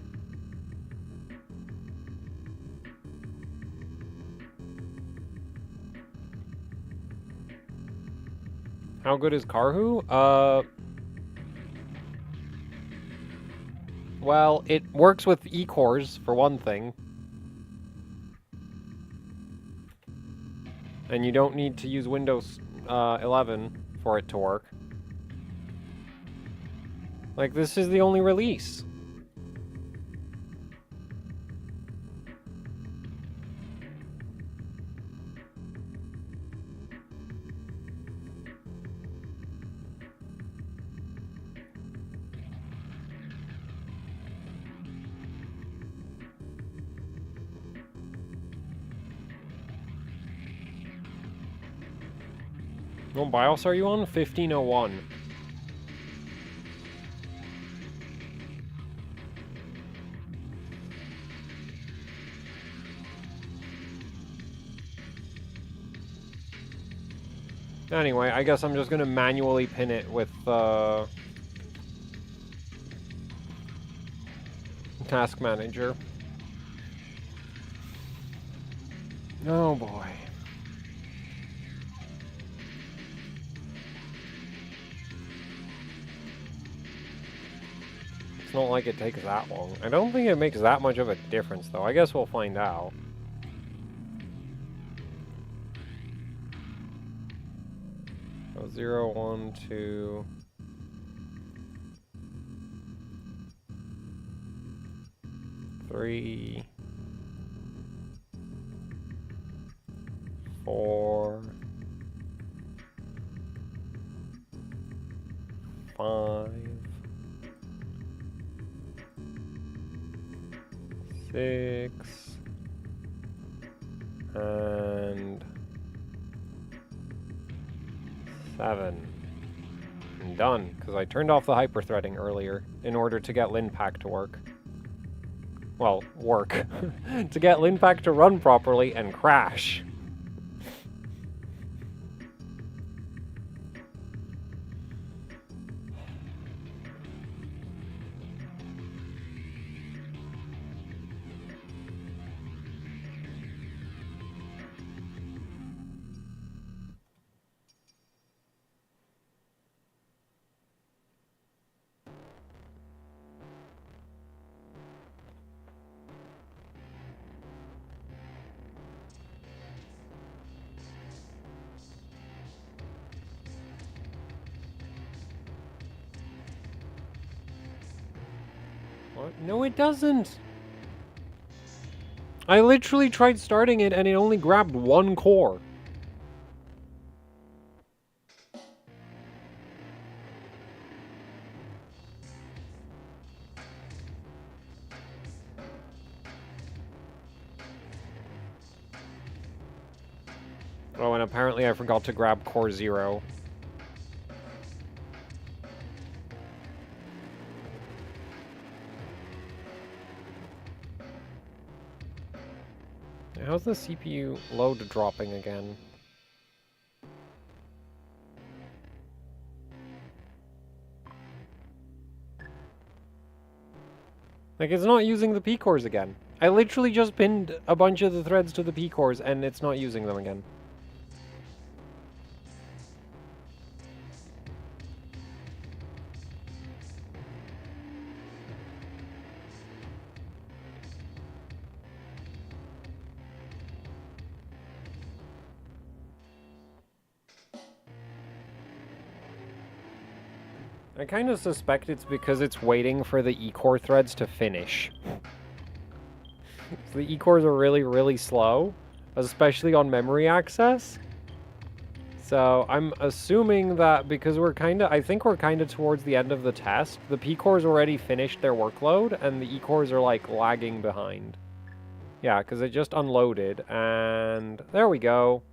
How good is Karhu? Well, it works with E-cores, for one thing. And you don't need to use Windows 11 for it to work. Like, this is the only release. What BIOS are you on? 1501. Anyway, I guess I'm just gonna manually pin it with Task Manager. Oh boy. It's not like it takes that long. I don't think it makes that much of a difference, though. I guess we'll find out. So 0, 1, 2... 3... 4... 5... 6... and 7. I'm done, because I turned off the hyperthreading earlier in order to get linpack to work. Well, work. To get linpack to run properly and crash. What? No, it doesn't. I literally tried starting it and it only grabbed one core. Oh, and apparently I forgot to grab core 0. How's the CPU load dropping again? Like, it's not using the P-cores again. I literally just pinned a bunch of the threads to the P-cores, and it's not using them again. I kind of suspect it's because it's waiting for the E-core threads to finish. The E-cores are really, really slow, especially on memory access. So I'm assuming that because I think we're kind of towards the end of the test, the P-cores already finished their workload, and the E-cores are, like, lagging behind. Yeah, because it just unloaded, and there we go.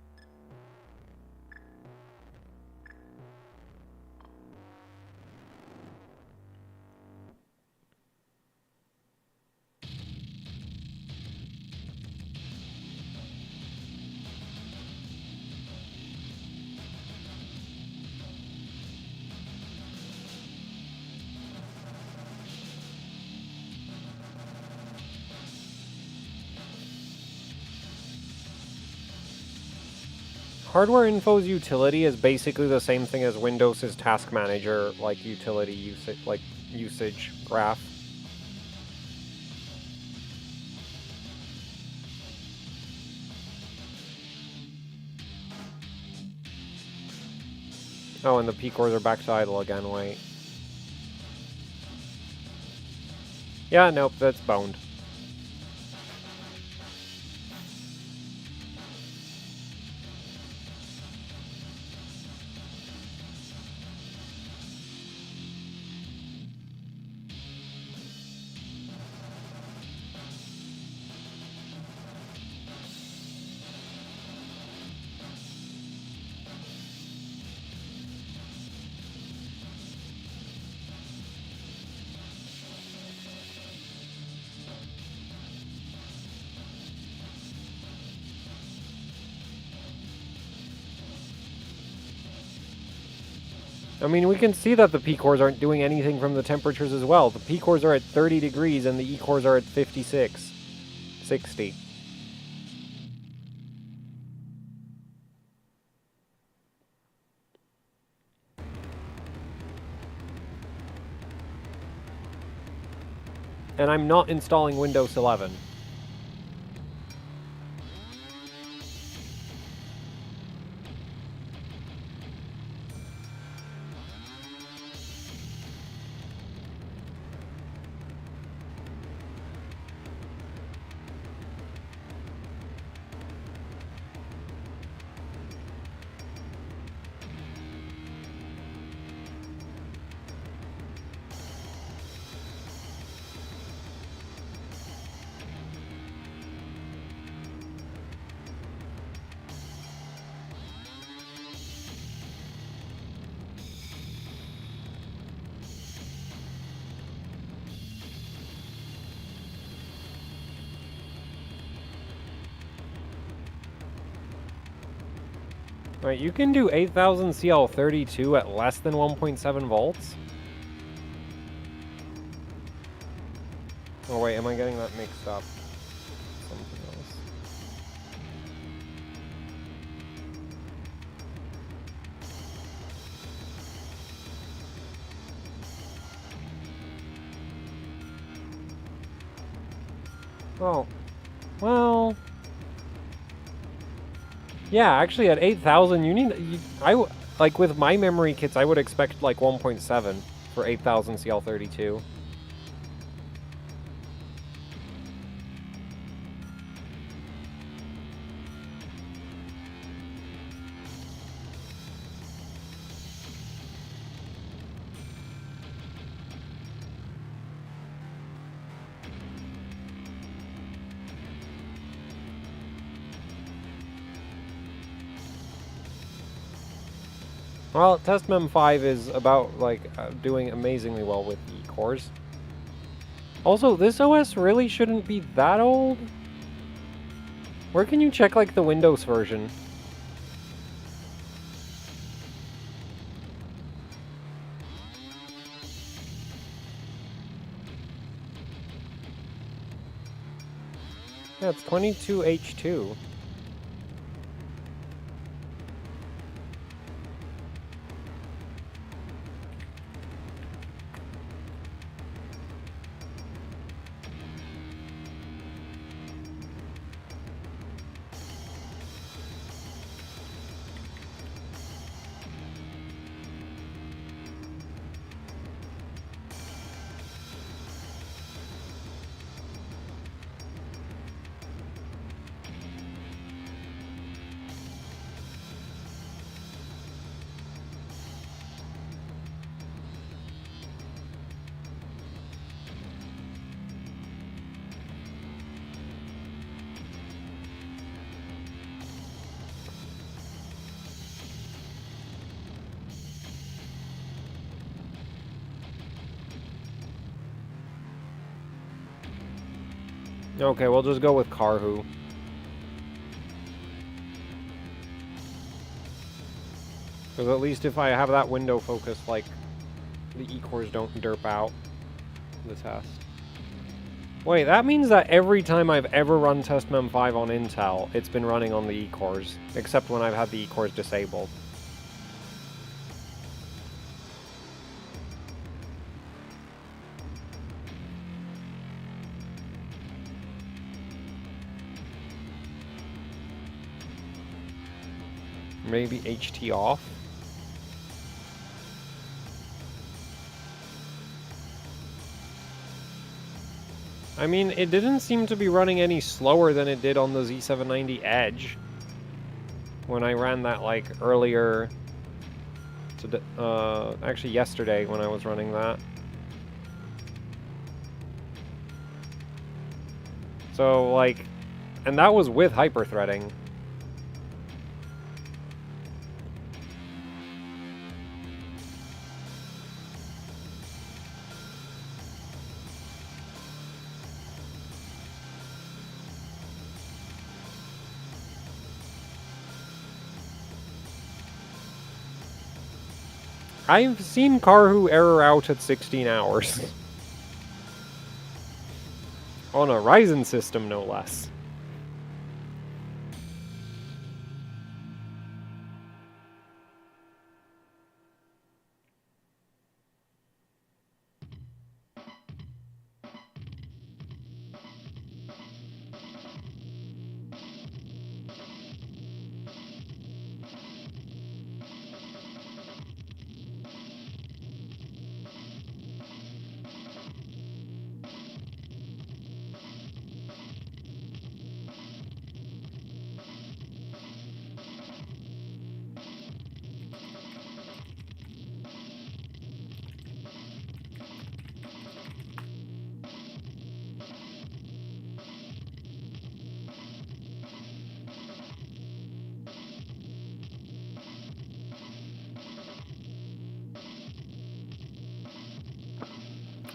Hardware Info's utility is basically the same thing as Windows's task manager, like, utility usage, like, usage graph. Oh, and the P-cores are back to idle again, wait. Yeah, nope, that's boned. I mean, we can see that the P-cores aren't doing anything from the temperatures as well. The P-cores are at 30 degrees and the E-cores are at 56, 60. And I'm not installing Windows 11. Right, you can do 8000 CL32 at less than 1.7 volts? Oh wait, am I getting that mixed up? Something else. Oh, well... Yeah, actually at 8000 you need... like with my memory kits, I would expect like 1.7 for 8000 CL32. Well, TestMem5 is about, like, doing amazingly well with E-cores. Also, this OS really shouldn't be that old. Where can you check, like, the Windows version? Yeah, it's 22H2. Okay, we'll just go with Karhu. Because at least if I have that window focus, like, the E-cores don't derp out the test. Wait, that means that every time I've ever run TestMem5 on Intel, it's been running on the E-cores, except when I've had the E-cores disabled. Maybe HT off? I mean, it didn't seem to be running any slower than it did on the Z790 Edge. When I ran that, like, earlier... actually yesterday when I was running that. So, like... And that was with hyperthreading. I've seen Karhu error out at 16 hours. On a Ryzen system, no less.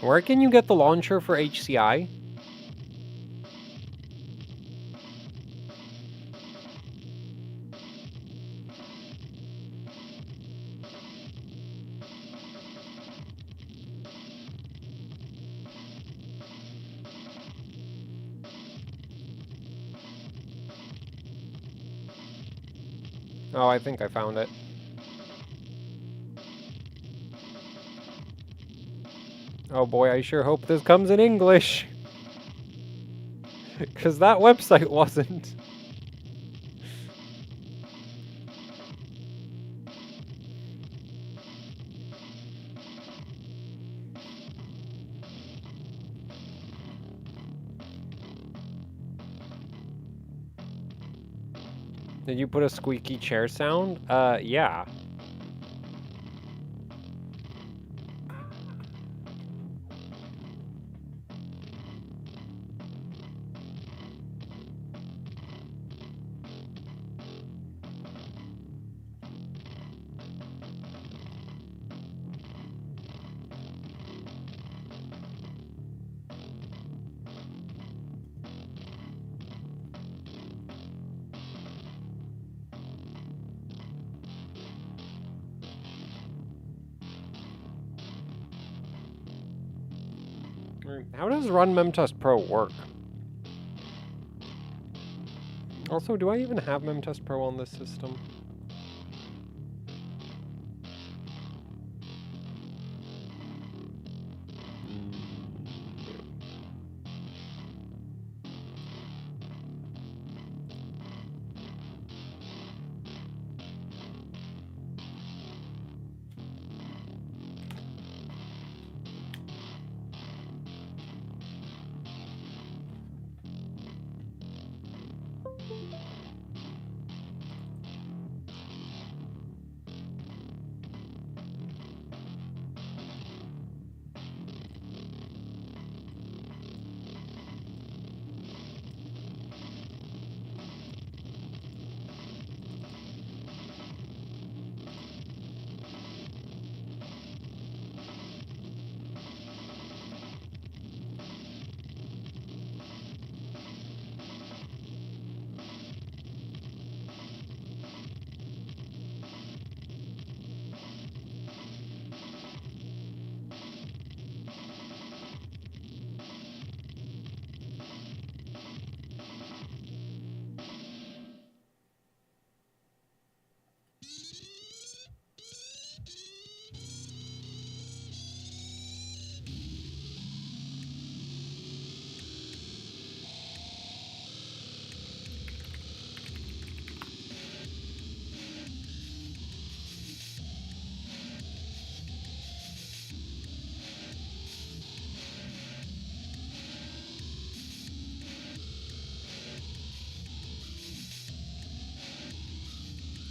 Where can you get the launcher for HCI? Oh, I think I found it. Oh boy, I sure hope this comes in English. Because that website wasn't. Did you put a squeaky chair sound? Yeah. How does RunMemtestPro work? Also, do I even have MemtestPro on this system?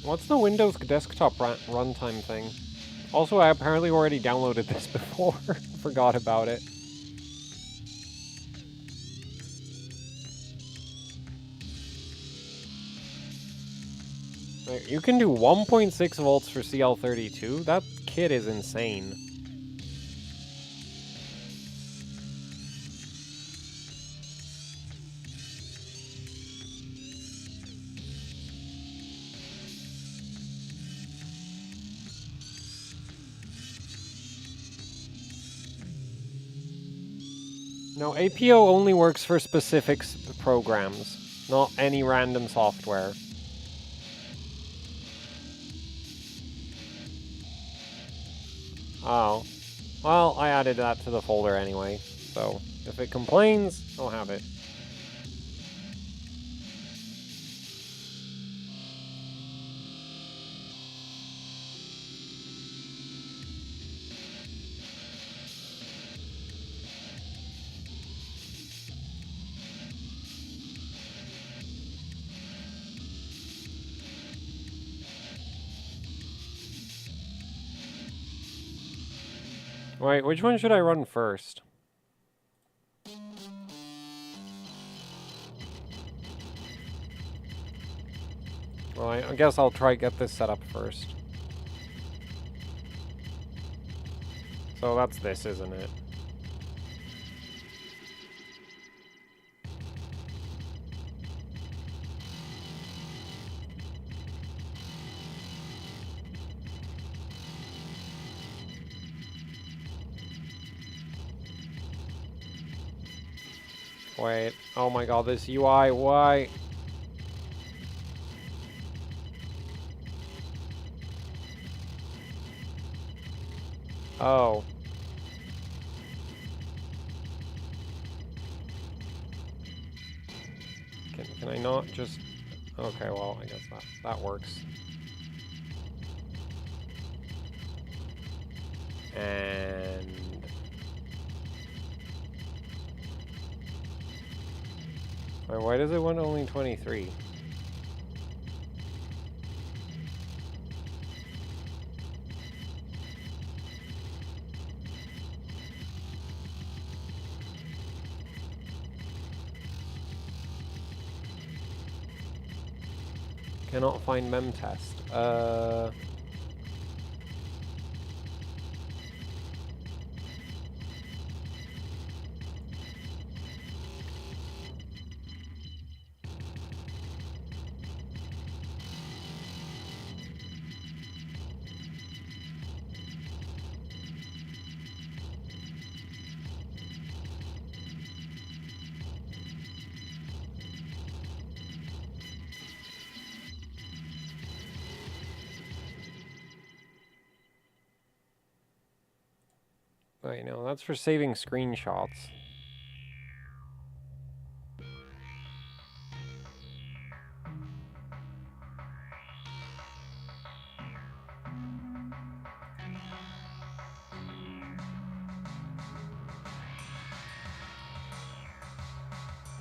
What's the Windows desktop runtime thing? Also, I apparently already downloaded this before. Forgot about it. You can do 1.6 volts for CL32? That kit is insane. No, APO only works for specific programs, not any random software. Oh. Well, I added that to the folder anyway, so if it complains, I'll have it. Wait, which one should I run first? Well, I guess I'll try get this set up first. So that's this, isn't it? Wait, oh my god, this UI, why? Oh. Can I not just... Okay, well, I guess that works. And... Why does it want only 23? Cannot find memtest. Wait, no, that's for saving screenshots.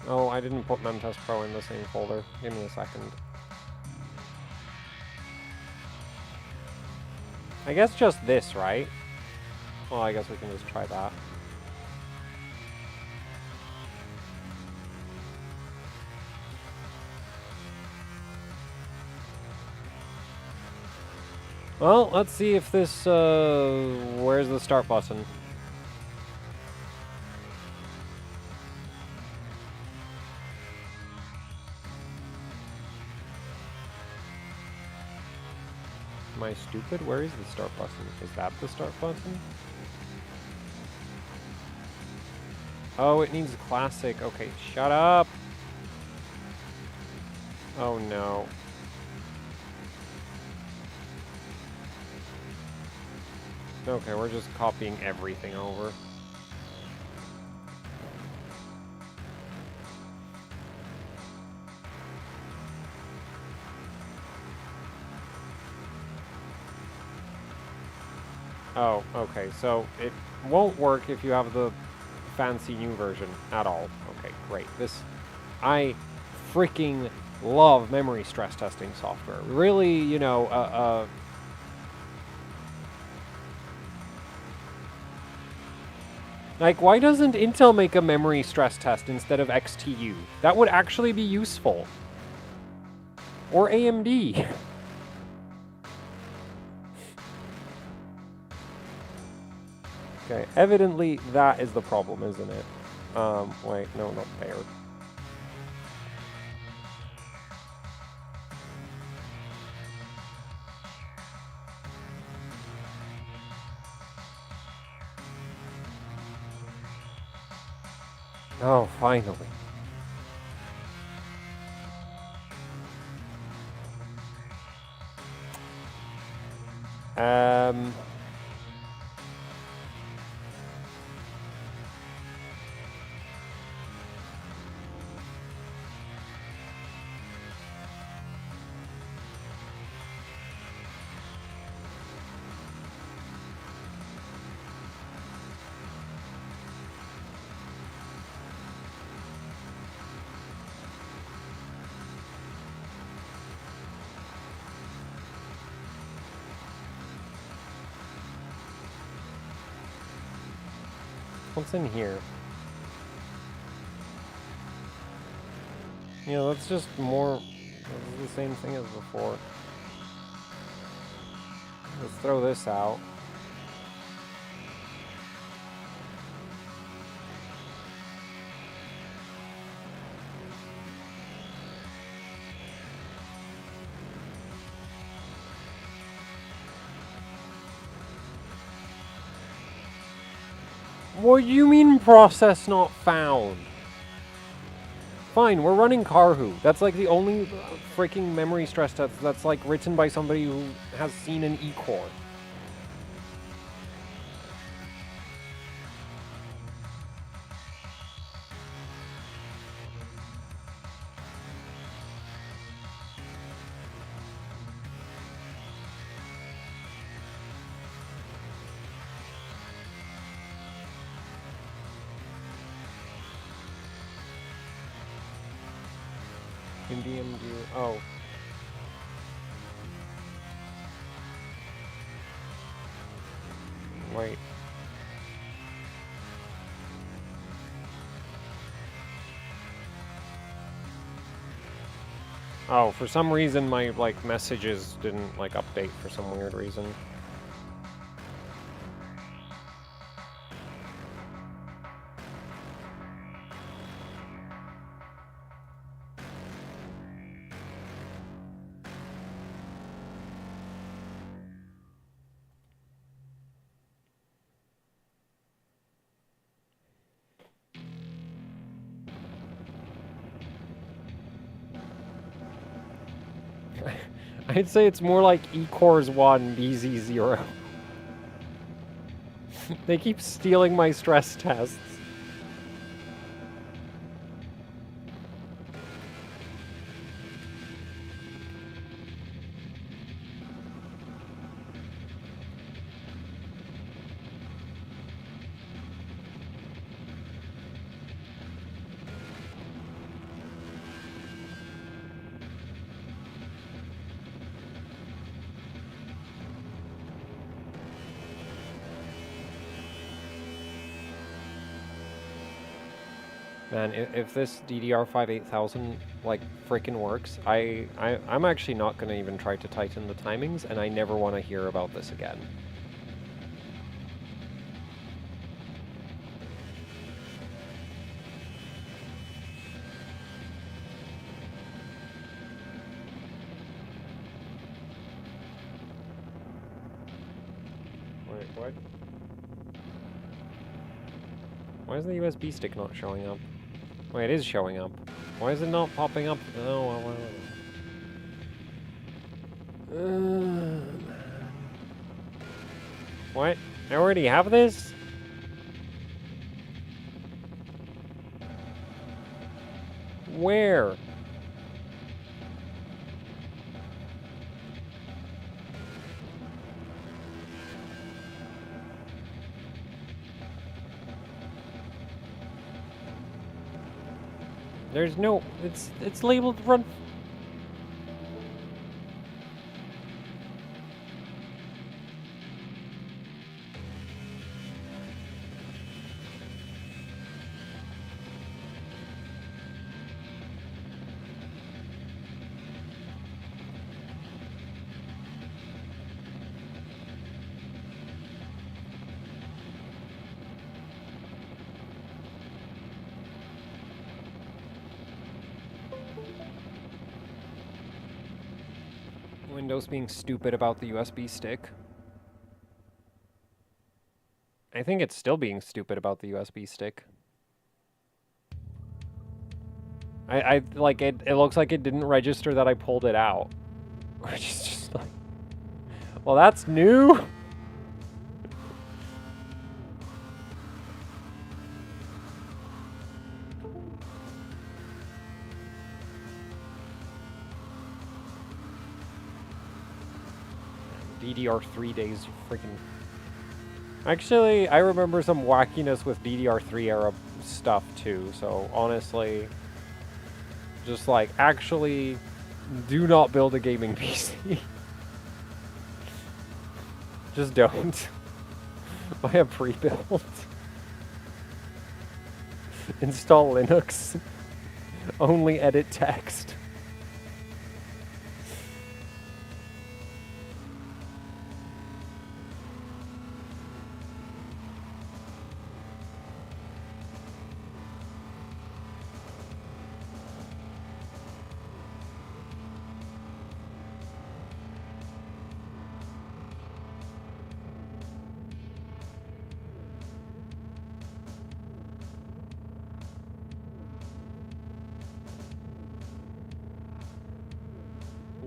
Oh, I didn't put MemtestPro in the same folder. Give me a second. I guess just this, right? Well, I guess we can just try that. Well, let's see if this, where's the start button? Am I stupid? Where is the start button? Is that the start button? Oh, it needs classic. Okay, shut up! Oh no. Okay, we're just copying everything over. Oh, okay, so it won't work if you have the fancy new version at all. Okay, great. I freaking love memory stress testing software. Really, you know, like, why doesn't Intel make a memory stress test instead of XTU? That would actually be useful. Or AMD. Okay, evidently that is the problem, isn't it? Wait, no, not there. Oh, finally. What's in here? Yeah, that's just more... This is the same thing as before. Let's throw this out. What do you mean process not found? Fine, we're running Karhu. That's like the only freaking memory stress test that's like written by somebody who has seen an E-core. In DMD, oh. Wait. Oh, for some reason my, like, messages didn't, like, update for some weird reason. I'd say it's more like E-Cores 1, BZ0. They keep stealing my stress tests. Man, if this DDR5-8000 like freaking works, I'm actually not gonna even try to tighten the timings, and I never want to hear about this again. Wait, what? Why is the USB stick not showing up? Wait, it is showing up. Why is it not popping up? Oh, well. What? I already have this? Where? There's no, it's labeled run. Windows being stupid about the USB stick. I think it's still being stupid about the USB stick. I like it looks like it didn't register that I pulled it out. Which is just like, well, that's new. DDR3 days, freaking. Actually, I remember some wackiness with DDR3 era stuff too, so honestly, just like, actually, do not build a gaming PC. Just don't. Buy a pre-built. Install Linux. Only edit text.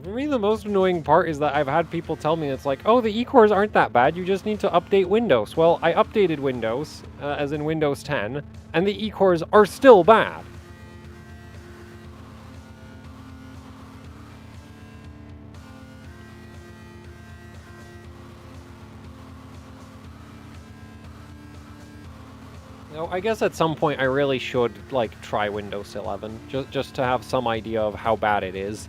For me, the most annoying part is that I've had people tell me it's like, oh, the E-cores aren't that bad, you just need to update Windows. Well, I updated Windows, as in Windows 10, and the E-cores are still bad. So I guess at some point I really should, like, try Windows 11, just to have some idea of how bad it is.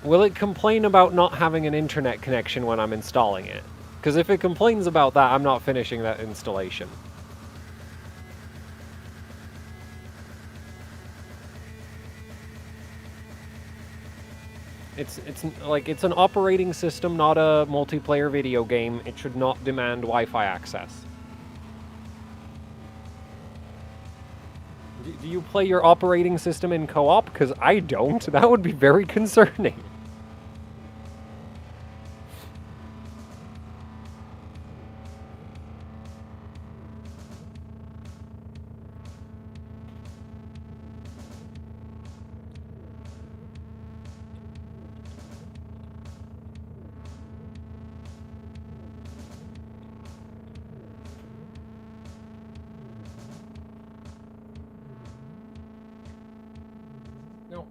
Will it complain about not having an internet connection when I'm installing it? Because if it complains about that, I'm not finishing that installation. It's like, it's an operating system, not a multiplayer video game. It should not demand Wi-Fi access. Do you play your operating system in co-op? Because I don't. That would be very concerning.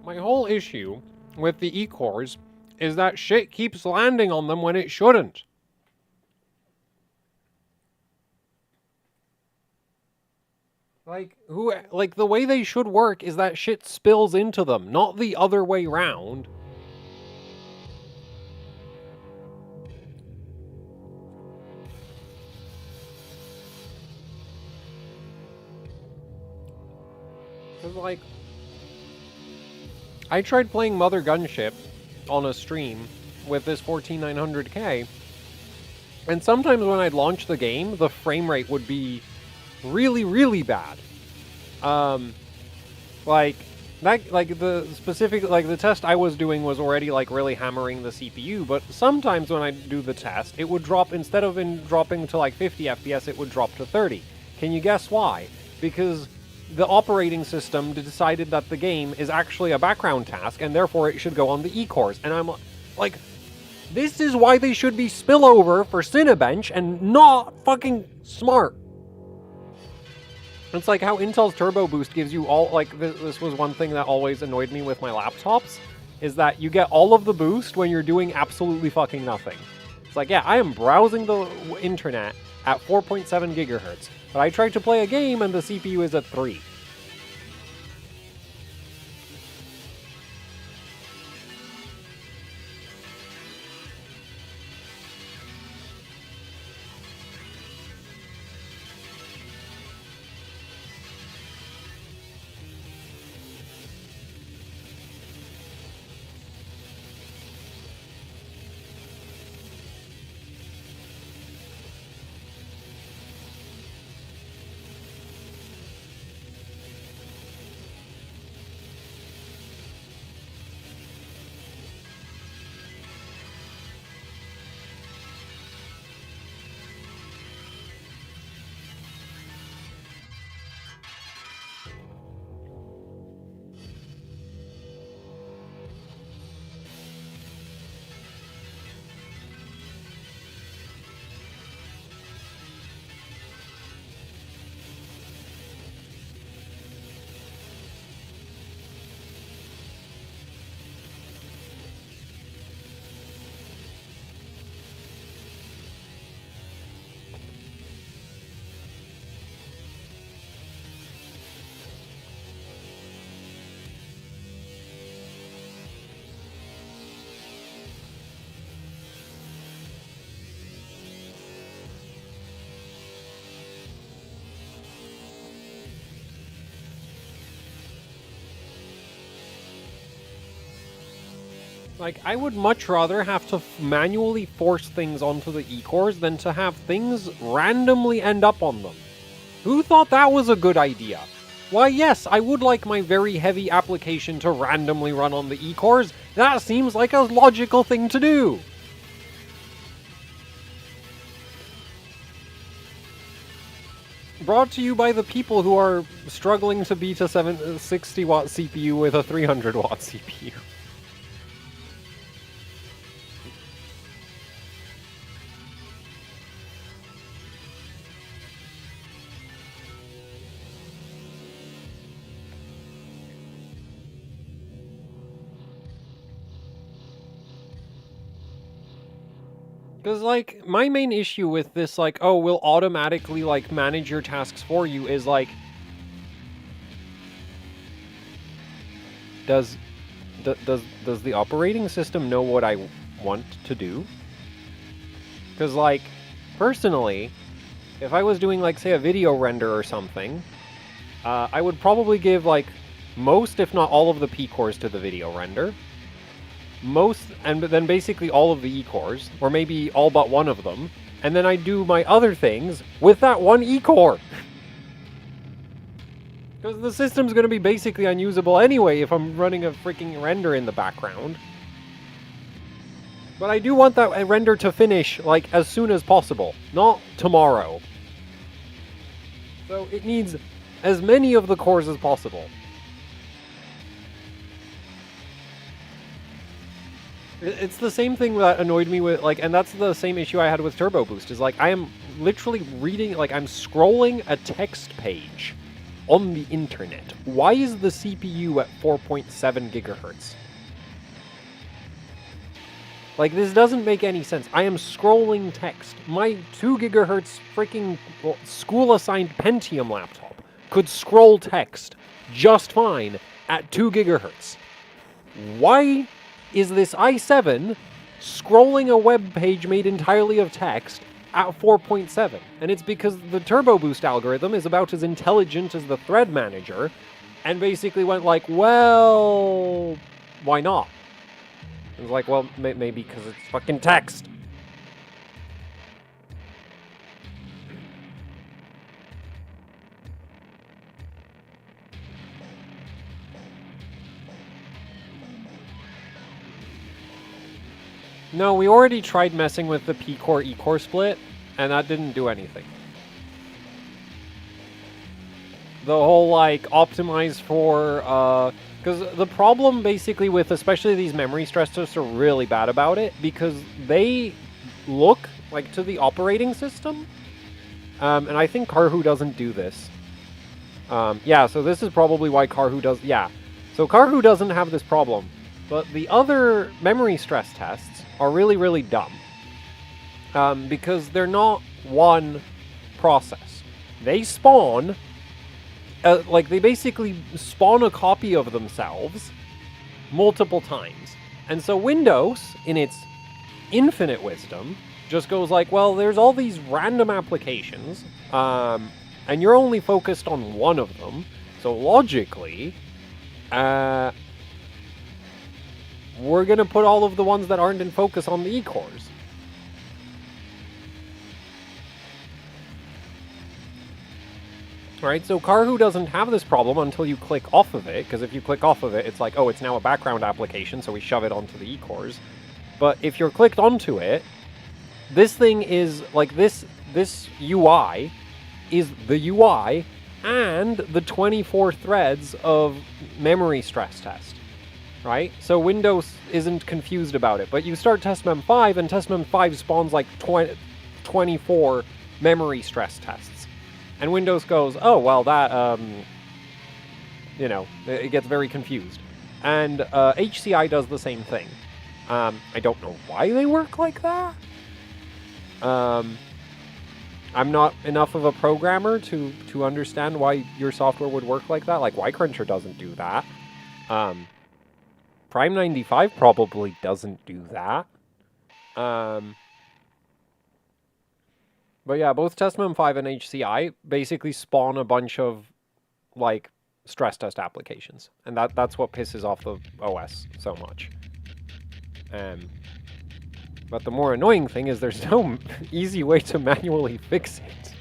My whole issue with the E-cores is that shit keeps landing on them when it shouldn't. Like, the way they should work is that shit spills into them, not the other way round. Cause, like, I tried playing Mother Gunship on a stream with this 14900K, and sometimes when I'd launch the game, the frame rate would be really, really bad. The test I was doing was already, like, really hammering the CPU, but sometimes when I do the test, it would drop, instead of dropping to, like, 50 FPS, it would drop to 30. Can you guess why? Because the operating system decided that the game is actually a background task, and therefore it should go on the E-cores. And I'm like, this is why they should be spillover for Cinebench and not fucking smart. It's like how Intel's Turbo Boost gives you all, like, this was one thing that always annoyed me with my laptops, is that you get all of the boost when you're doing absolutely fucking nothing. It's like, yeah, I am browsing the internet at 4.7 gigahertz, but I tried to play a game and the CPU is at 3. Like, I would much rather have to manually force things onto the E-cores than to have things randomly end up on them. Who thought that was a good idea? Why, yes, I would like my very heavy application to randomly run on the E-cores. That seems like a logical thing to do. Brought to you by the people who are struggling to beat a 60-watt CPU with a 300-watt CPU. Because, like, my main issue with this, like, oh, we'll automatically, like, manage your tasks for you is, like, does the operating system know what I want to do? Because, like, personally, if I was doing, like, say, a video render or something, I would probably give, like, most, if not all of the P-cores to the video render. And then basically all of the E-cores, or maybe all but one of them, and then I do my other things with that one E-core. Because the system's going to be basically unusable anyway if I'm running a freaking render in the background. But I do want that render to finish, like, as soon as possible, not tomorrow. So it needs as many of the cores as possible. It's the same thing that annoyed me with, like, and that's the same issue I had with Turbo Boost, is, like, I am literally reading, like, I'm scrolling a text page on the internet. Why is the CPU at 4.7 gigahertz? Like, this doesn't make any sense. I am scrolling text. My 2 gigahertz freaking school-assigned Pentium laptop could scroll text just fine at 2 gigahertz. Why is this i7 scrolling a web page made entirely of text at 4.7? And it's because the Turbo Boost algorithm is about as intelligent as the thread manager, and basically went like, well, why not? It was like, well, maybe because it's fucking text. No, we already tried messing with the P-core E-core split, and that didn't do anything. The whole, like, optimize for, because the problem basically with especially these memory stress tests are really bad about it, because they look, like, to the operating system, and I think Karhu doesn't do this. Yeah, so this is probably why Karhu does, yeah. So Karhu doesn't have this problem, but the other memory stress tests are really, really dumb. Because they're not one process. They spawn, like, they basically spawn a copy of themselves multiple times. And so Windows, in its infinite wisdom, just goes like, well, there's all these random applications, and you're only focused on one of them, so logically, we're going to put all of the ones that aren't in focus on the E-cores. Right, so Karhu doesn't have this problem until you click off of it, because if you click off of it, it's like, oh, it's now a background application, so we shove it onto the E-cores. But if you're clicked onto it, this thing is, like, this UI is the UI and the 24 threads of memory stress test. Right? So Windows isn't confused about it, but you start testmem5, and testmem5 spawns like 24 memory stress tests. And Windows goes, oh, well, that, you know, it gets very confused. And HCI does the same thing. I don't know why they work like that. I'm not enough of a programmer to understand why your software would work like that. Like, Y-Cruncher doesn't do that. Prime 95 probably doesn't do that. But yeah, both testmem5 and HCI basically spawn a bunch of, like, stress test applications. And that's what pisses off the OS so much. But the more annoying thing is there's no easy way to manually fix it.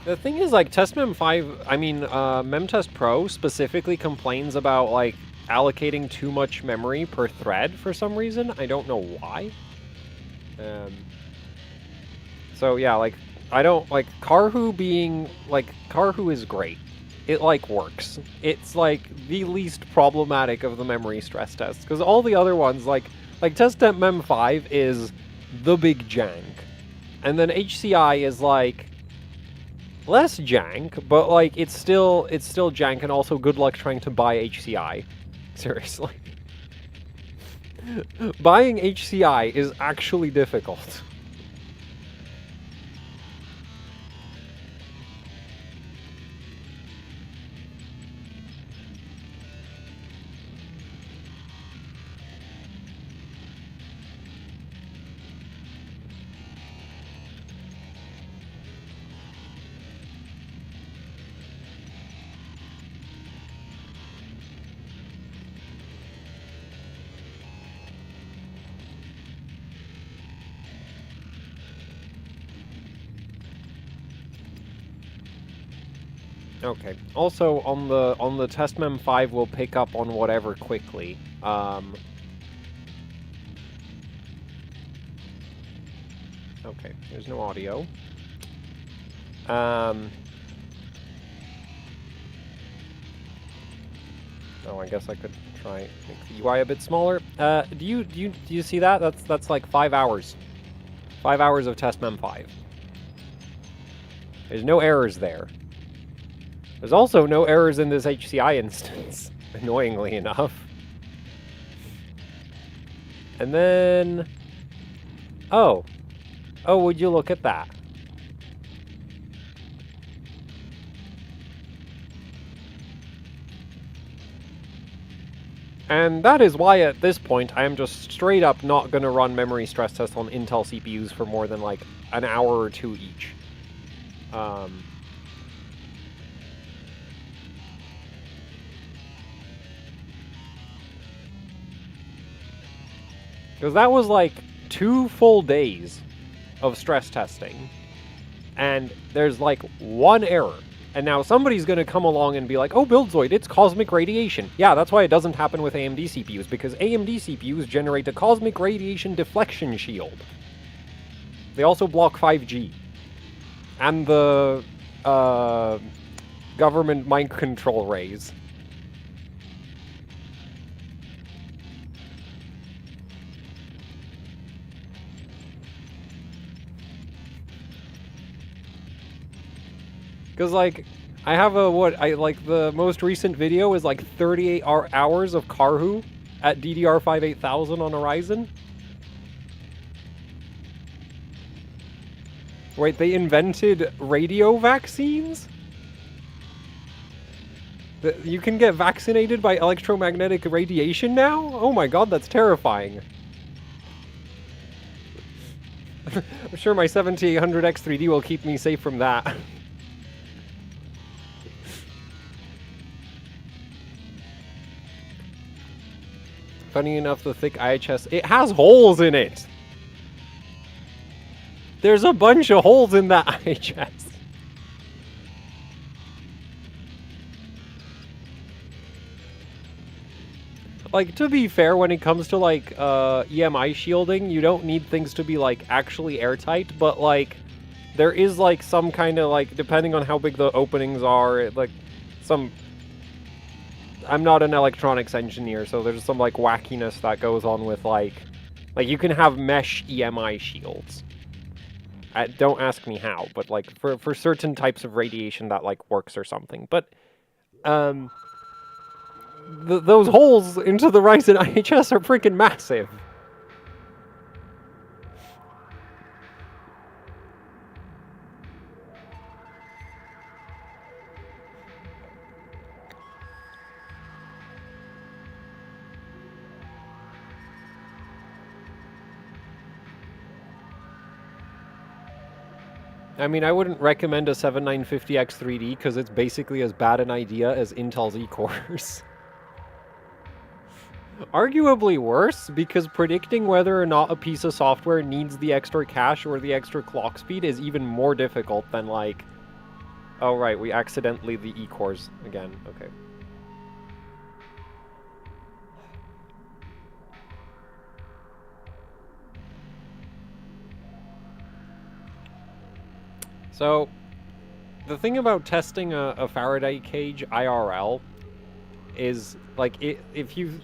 The thing is, like, testmem5, I mean, MemtestPro specifically complains about, like, allocating too much memory per thread for some reason. I don't know why. So, yeah, like, I don't, like, Karhu being, like, Karhu is great. It, like, works. It's, like, the least problematic of the memory stress tests. Because all the other ones, like testmem5 is the big jank. And then HCI is, like, less jank, but, like, it's still jank, and also good luck trying to buy HCI. Seriously. Buying HCI is actually difficult. Okay. Also, on the testmem5, we'll pick up on whatever quickly. Okay, there's no audio. Oh, I guess I could try make the UI a bit smaller. Do you see that? That's like 5 hours. 5 hours of test mem 5. There's no errors there. There's also no errors in this HCI instance, annoyingly enough. And then... Oh, would you look at that? And that is why at this point I am just straight up not going to run memory stress tests on Intel CPUs for more than like an hour or two each. Because that was like 2 full days of stress testing, and there's like 1 error. And now somebody's going to come along and be like, oh, Buildzoid, it's cosmic radiation. Yeah, that's why it doesn't happen with AMD CPUs, because AMD CPUs generate a cosmic radiation deflection shield. They also block 5G. And the government mind control rays. Because, like, I have the most recent video is, like, 38 hours of Karhu at DDR5-8000 on Horizon. Wait, they invented radio vaccines? You can get vaccinated by electromagnetic radiation now? Oh my god, that's terrifying. I'm sure my 7800X3D will keep me safe from that. Funny enough, the thick IHS... It has holes in it! There's a bunch of holes in that IHS. Like, to be fair, when it comes to, like, EMI shielding, you don't need things to be, like, actually airtight, but, like, there is, like, some kind of, like, depending on how big the openings are, like, some... I'm not an electronics engineer, so there's some, like, wackiness that goes on with, like, you can have mesh EMI shields. Don't ask me how, but, like, for certain types of radiation that, like, works or something. But, those holes into the Ryzen IHS are freaking massive. I mean, I wouldn't recommend a 7950X3D because it's basically as bad an idea as Intel's E-cores. Arguably worse, because predicting whether or not a piece of software needs the extra cache or the extra clock speed is even more difficult than, like... Oh, right, we accidentally the E-cores again. Okay. So, the thing about testing a Faraday cage IRL is, like, if you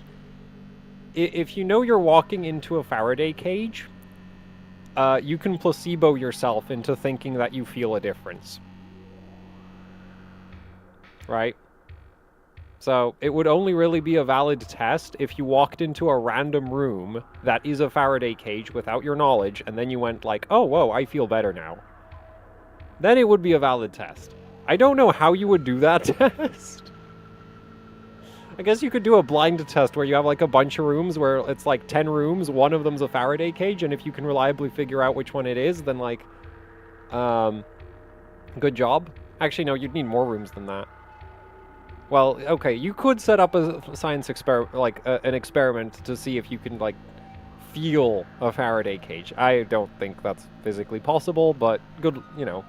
know you're walking into a Faraday cage, you can placebo yourself into thinking that you feel a difference. Right? So, it would only really be a valid test if you walked into a random room that is a Faraday cage without your knowledge, and then you went like, oh, whoa, I feel better now. Then it would be a valid test. I don't know how you would do that test. I guess you could do a blind test where you have, like, a bunch of rooms where it's, like, 10 rooms, one of them's a Faraday cage, and if you can reliably figure out which one it is, then, like, good job. Actually, no, you'd need more rooms than that. Well, okay, you could set up a science experiment, like, an experiment to see if you can, like, feel a Faraday cage. I don't think that's physically possible, but good, you know,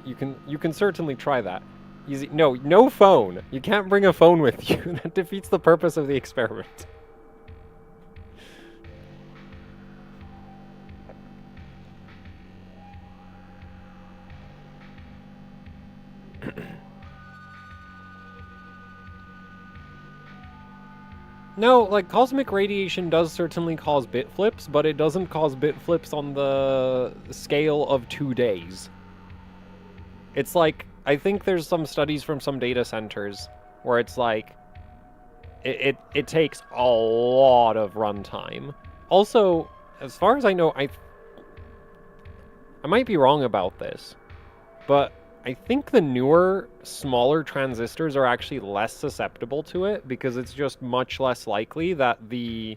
you can certainly try that. Easy. No phone. You can't bring a phone with you. That defeats the purpose of the experiment. No, like, cosmic radiation does certainly cause bit flips, but it doesn't cause bit flips on the scale of 2 days. It's like, I think there's some studies from some data centers where it's like, it takes a lot of runtime. Also, as far as I know, I might be wrong about this, but I think the newer, smaller transistors are actually less susceptible to it because it's just much less likely that the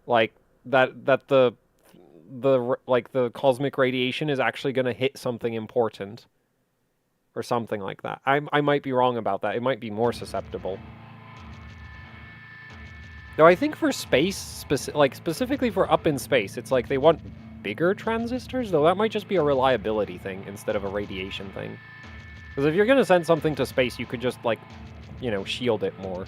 the cosmic radiation is actually going to hit something important or something like that. I might be wrong about that. It might be more susceptible. Though I think for space, specifically for up in space, it's like they want bigger transistors, though that might just be a reliability thing instead of a radiation thing. Because if you're going to send something to space, you could just, like, you know, shield it more.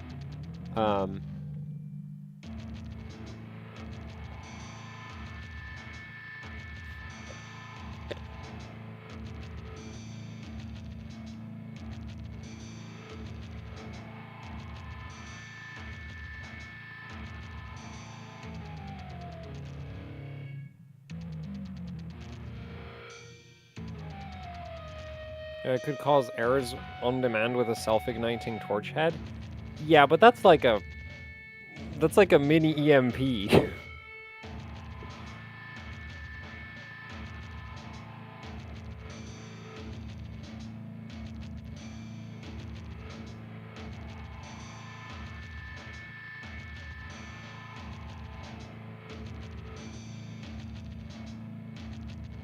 It could cause errors on demand with a self-igniting torch head. Yeah, but that's like a mini EMP.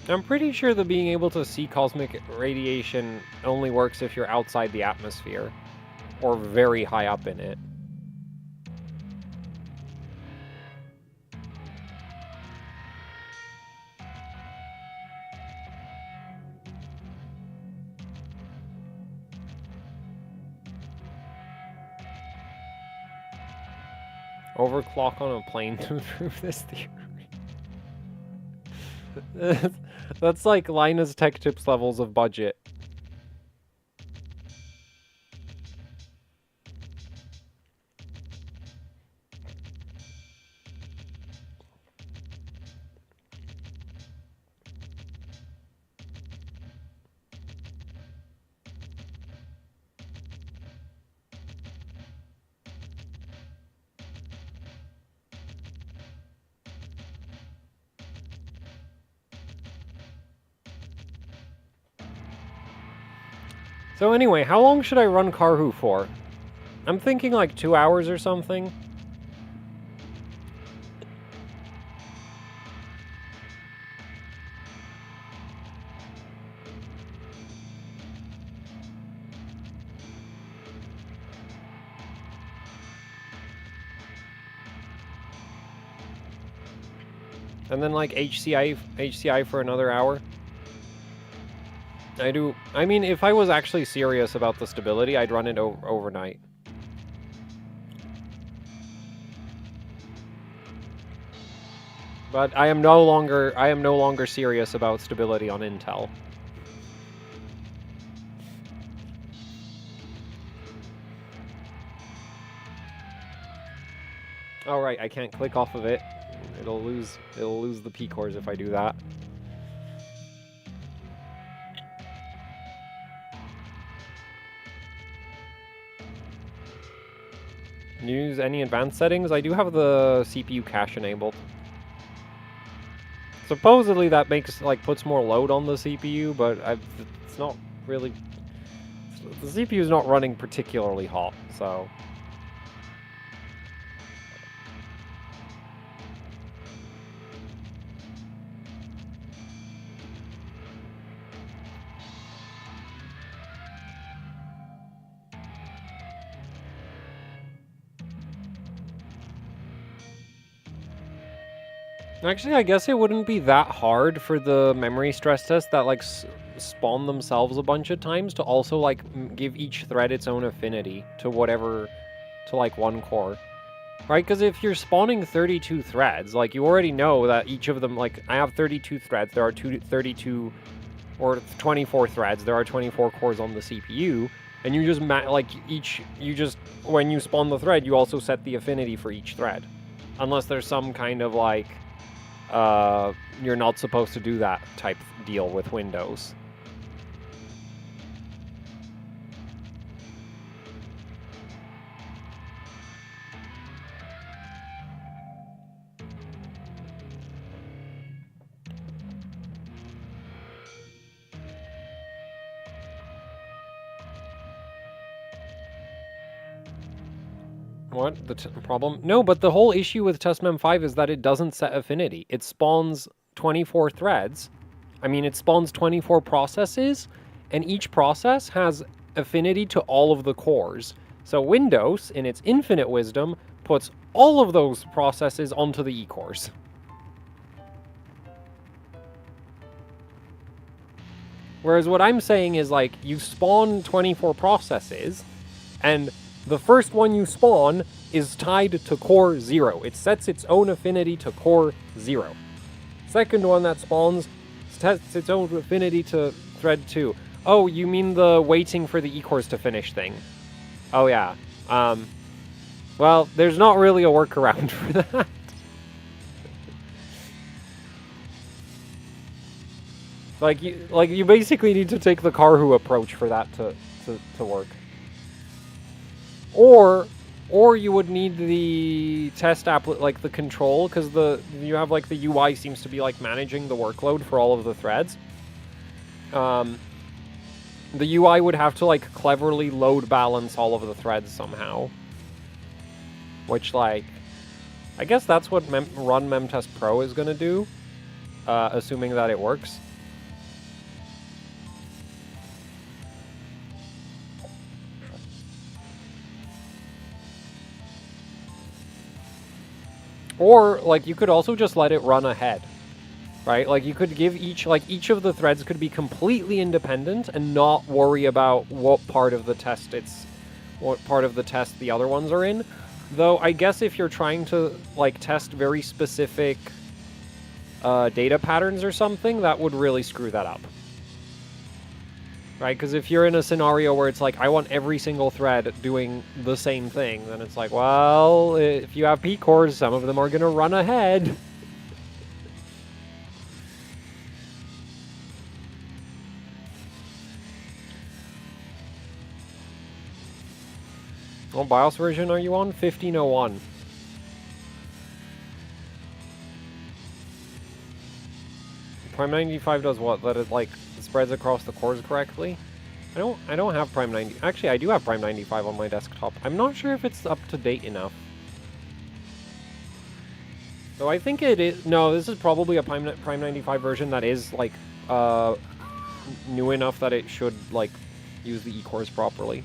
I'm pretty sure that being able to see cosmic radiation only works if you're outside the atmosphere, or very high up in it. Overclock on a plane to prove this theory. That's like Linus Tech Tips levels of budget. So anyway, how long should I run Karhu for? I'm thinking like 2 hours or something. And then like HCI for another hour. I mean, if I was actually serious about the stability, I'd run it overnight. But I am no longer serious about stability on Intel. Oh right, I can't click off of it. It'll lose the P cores if I do that. Use any advanced settings? I do have the CPU cache enabled. Supposedly that puts more load on the CPU, but it's not really... The CPU is not running particularly hot, so... Actually, I guess it wouldn't be that hard for the memory stress tests that, like, spawn themselves a bunch of times to also, like, give each thread its own affinity to whatever, to, like, one core. Right? Because if you're spawning 32 threads, like, you already know that each of them, like, I have 32 threads, there are 32 or 24 threads. There are 24 cores on the CPU, and you just when you spawn the thread, you also set the affinity for each thread, unless there's some kind of like you're not supposed to do that type deal with Windows. What? The problem? No, but the whole issue with testmem5 is that it doesn't set affinity. It spawns 24 threads. I mean, it spawns 24 processes, and each process has affinity to all of the cores. So Windows, in its infinite wisdom, puts all of those processes onto the E-cores. Whereas what I'm saying is, like, you spawn 24 processes, and the first one you spawn is tied to core 0. It sets its own affinity to core 0. Second one that spawns sets its own affinity to thread 2. Oh, you mean the waiting for the E-cores to finish thing? Oh, yeah. Well, there's not really a workaround for that. Like you basically need to take the Karhu approach for that to work. Or you would need the test app, like the control, because you have like the UI seems to be like managing the workload for all of the threads. The UI would have to like cleverly load balance all of the threads somehow. Which, like, I guess that's what RunMemtestPro is going to do, assuming that it works. Or, like, you could also just let it run ahead, right? Like, you could give each of the threads could be completely independent and not worry about what part of the test the other ones are in. Though, I guess if you're trying to, like, test very specific data patterns or something, that would really screw that up. Right? Because if you're in a scenario where it's like, I want every single thread doing the same thing, then it's like, well, if you have P-cores, some of them are going to run ahead. What BIOS version are you on? 1501. Prime 95 does what? Let it, like, spreads across the cores correctly? I don't have Prime 90. Actually, I do have Prime 95 on my desktop. I'm not sure if it's up to date enough. So I think it is. No, this is probably a Prime 95 version that is, like, new enough that it should, like, use the E-cores properly.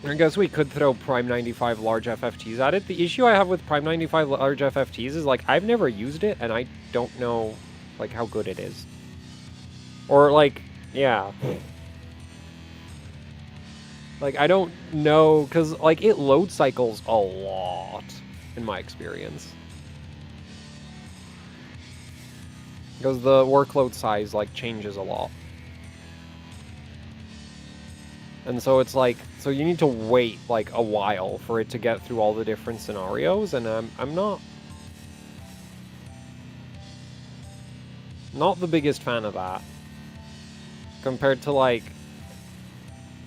I guess we could throw Prime 95 large FFTs at it. The issue I have with Prime 95 large FFTs is, like, I've never used it, and I don't know, like, how good it is. Or, like, yeah. Like, I don't know, because, like, it load cycles a lot, in my experience. Because the workload size, like, changes a lot. And so it's like, so you need to wait, like, a while for it to get through all the different scenarios, and I'm not the biggest fan of that. Compared to, like,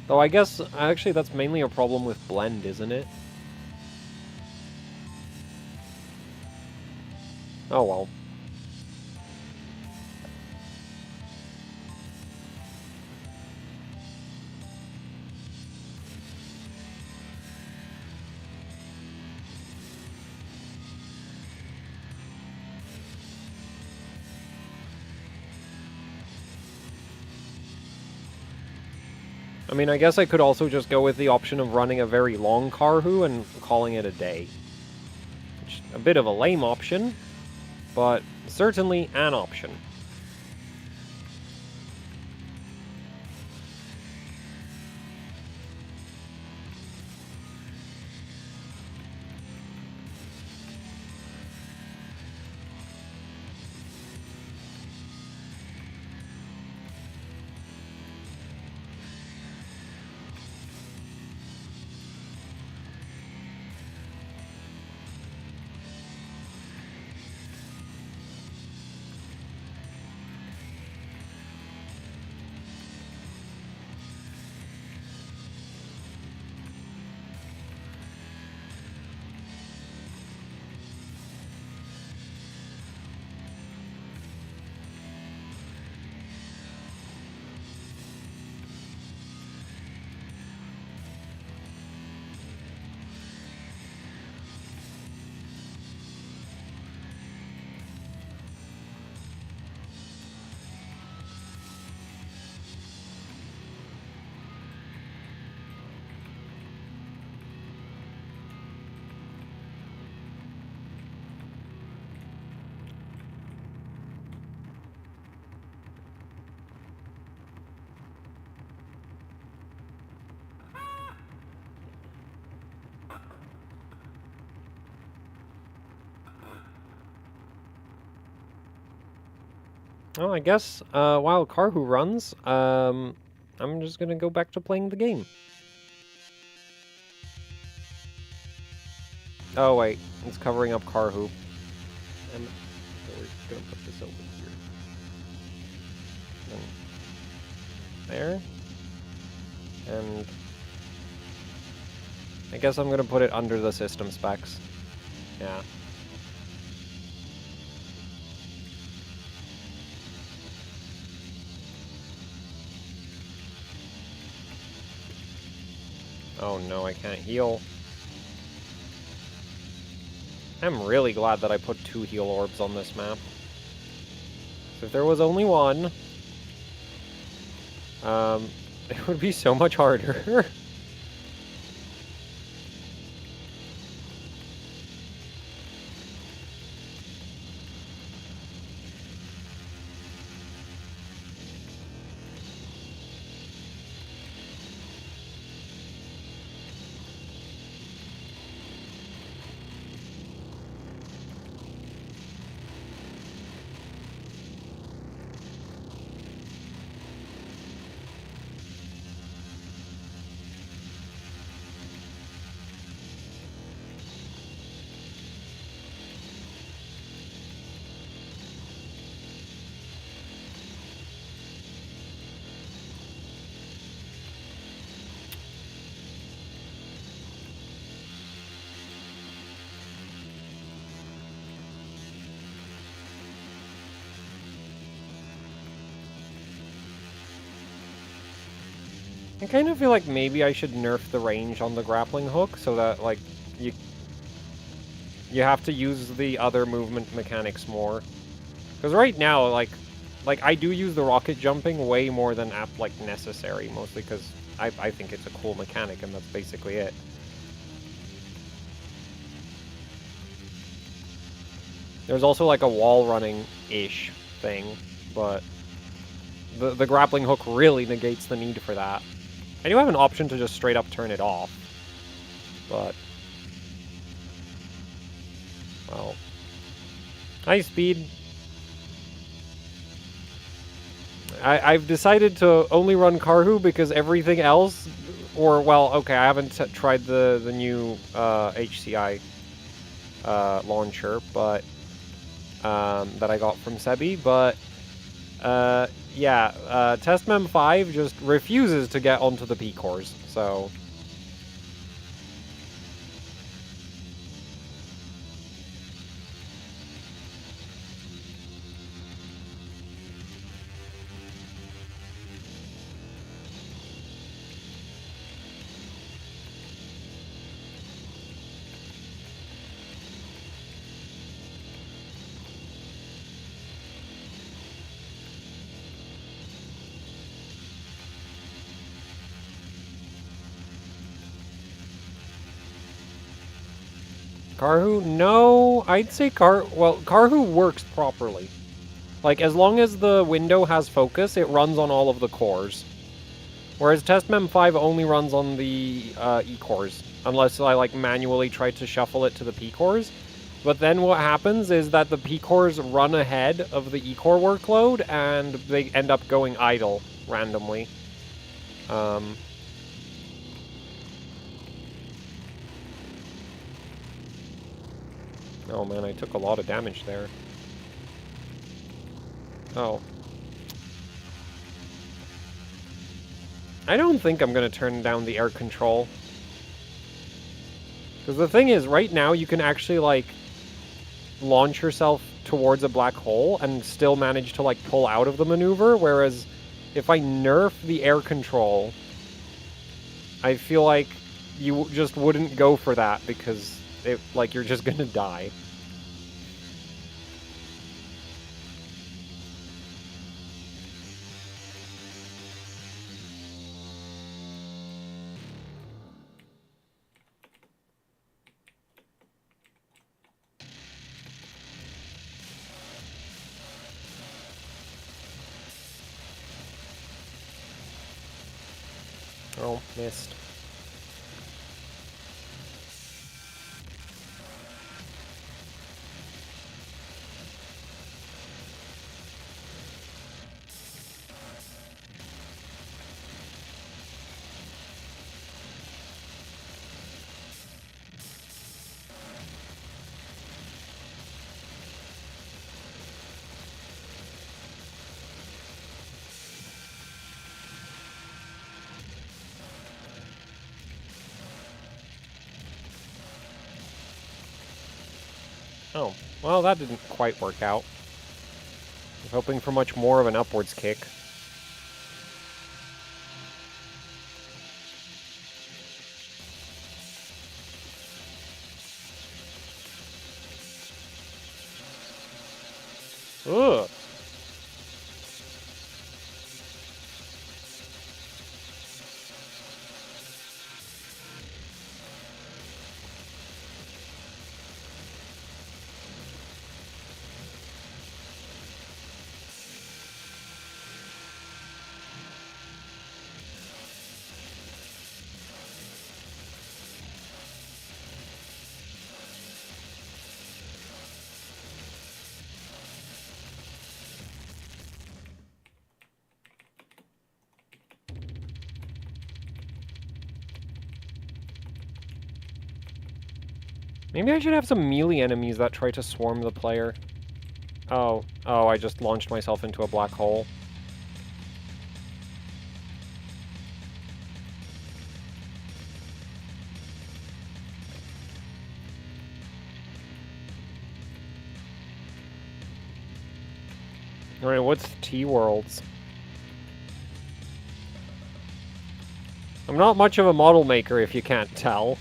though I guess, actually, that's mainly a problem with Blend, isn't it? Oh, well. I mean, I guess I could also just go with the option of running a very long Karhu and calling it a day. Which, a bit of a lame option, but certainly an option. Well, I guess while Karhu runs, I'm just gonna go back to playing the game. Oh wait, it's covering up Karhu. And we're gonna put this over here. And there. And I guess I'm gonna put it under the system specs. Yeah. Oh no, I can't heal. I'm really glad that I put 2 heal orbs on this map. So if there was only one, it would be so much harder. I kind of feel like maybe I should nerf the range on the grappling hook so that, like, you have to use the other movement mechanics more. Because right now, like I do use the rocket jumping way more than necessary, mostly because I think it's a cool mechanic and that's basically it. There's also like a wall running-ish thing, but the grappling hook really negates the need for that. I do have an option to just straight up turn it off, but... well... high speed. I've decided to only run Karhu because everything else... or, well, okay, I haven't tried the new HCI launcher, but... that I got from Sebi, but... yeah, TestMem 5 just refuses to get onto the P cores, so... Karhu? No, I'd say Karhu works properly. Like, as long as the window has focus, it runs on all of the cores. Whereas TestMem 5 only runs on the E-cores, unless I, like, manually try to shuffle it to the P-cores. But then what happens is that the P-cores run ahead of the E-core workload, and they end up going idle randomly. Oh man, I took a lot of damage there. Oh. I don't think I'm gonna turn down the air control. Because the thing is, right now you can actually, like, launch yourself towards a black hole and still manage to, like, pull out of the maneuver, whereas if I nerf the air control, I feel like you just wouldn't go for that because, you're just gonna die. Oh, missed. Oh, well, that didn't quite work out. I was hoping for much more of an upwards kick. Ugh. Maybe I should have some melee enemies that try to swarm the player. Oh, I just launched myself into a black hole. Alright, what's T-Worlds? I'm not much of a model maker, if you can't tell.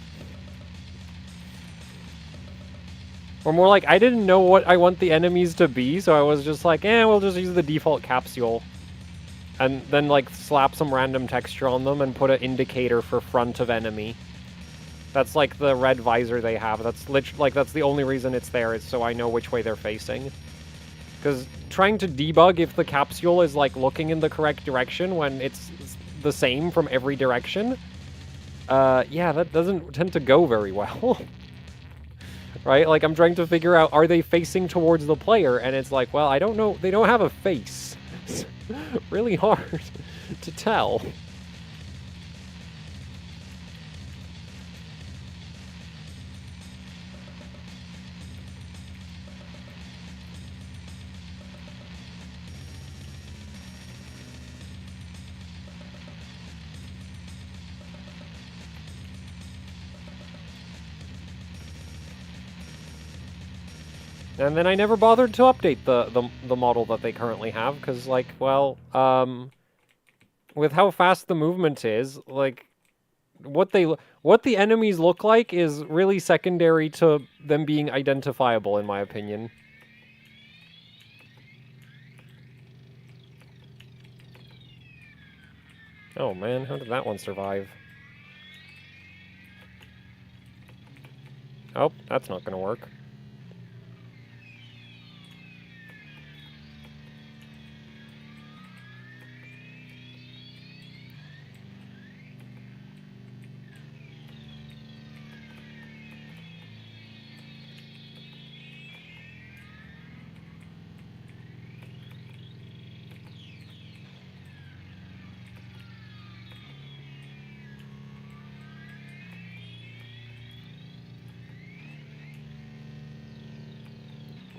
Or more like, I didn't know what I want the enemies to be, so I was just like, we'll just use the default capsule. And then, like, slap some random texture on them and put an indicator for front of enemy. That's, like, the red visor they have. That's literally, like, that's the only reason it's there, is so I know which way they're facing. Because trying to debug if the capsule is, like, looking in the correct direction when it's the same from every direction, yeah, that doesn't tend to go very well. Right? Like, I'm trying to figure out, are they facing towards the player? And it's like, well, I don't know. They don't have a face. It's really hard to tell. And then I never bothered to update the model that they currently have, because, like, well, with how fast the movement is, like, what the enemies look like is really secondary to them being identifiable, in my opinion. Oh man, how did that one survive? Oh, that's not gonna work.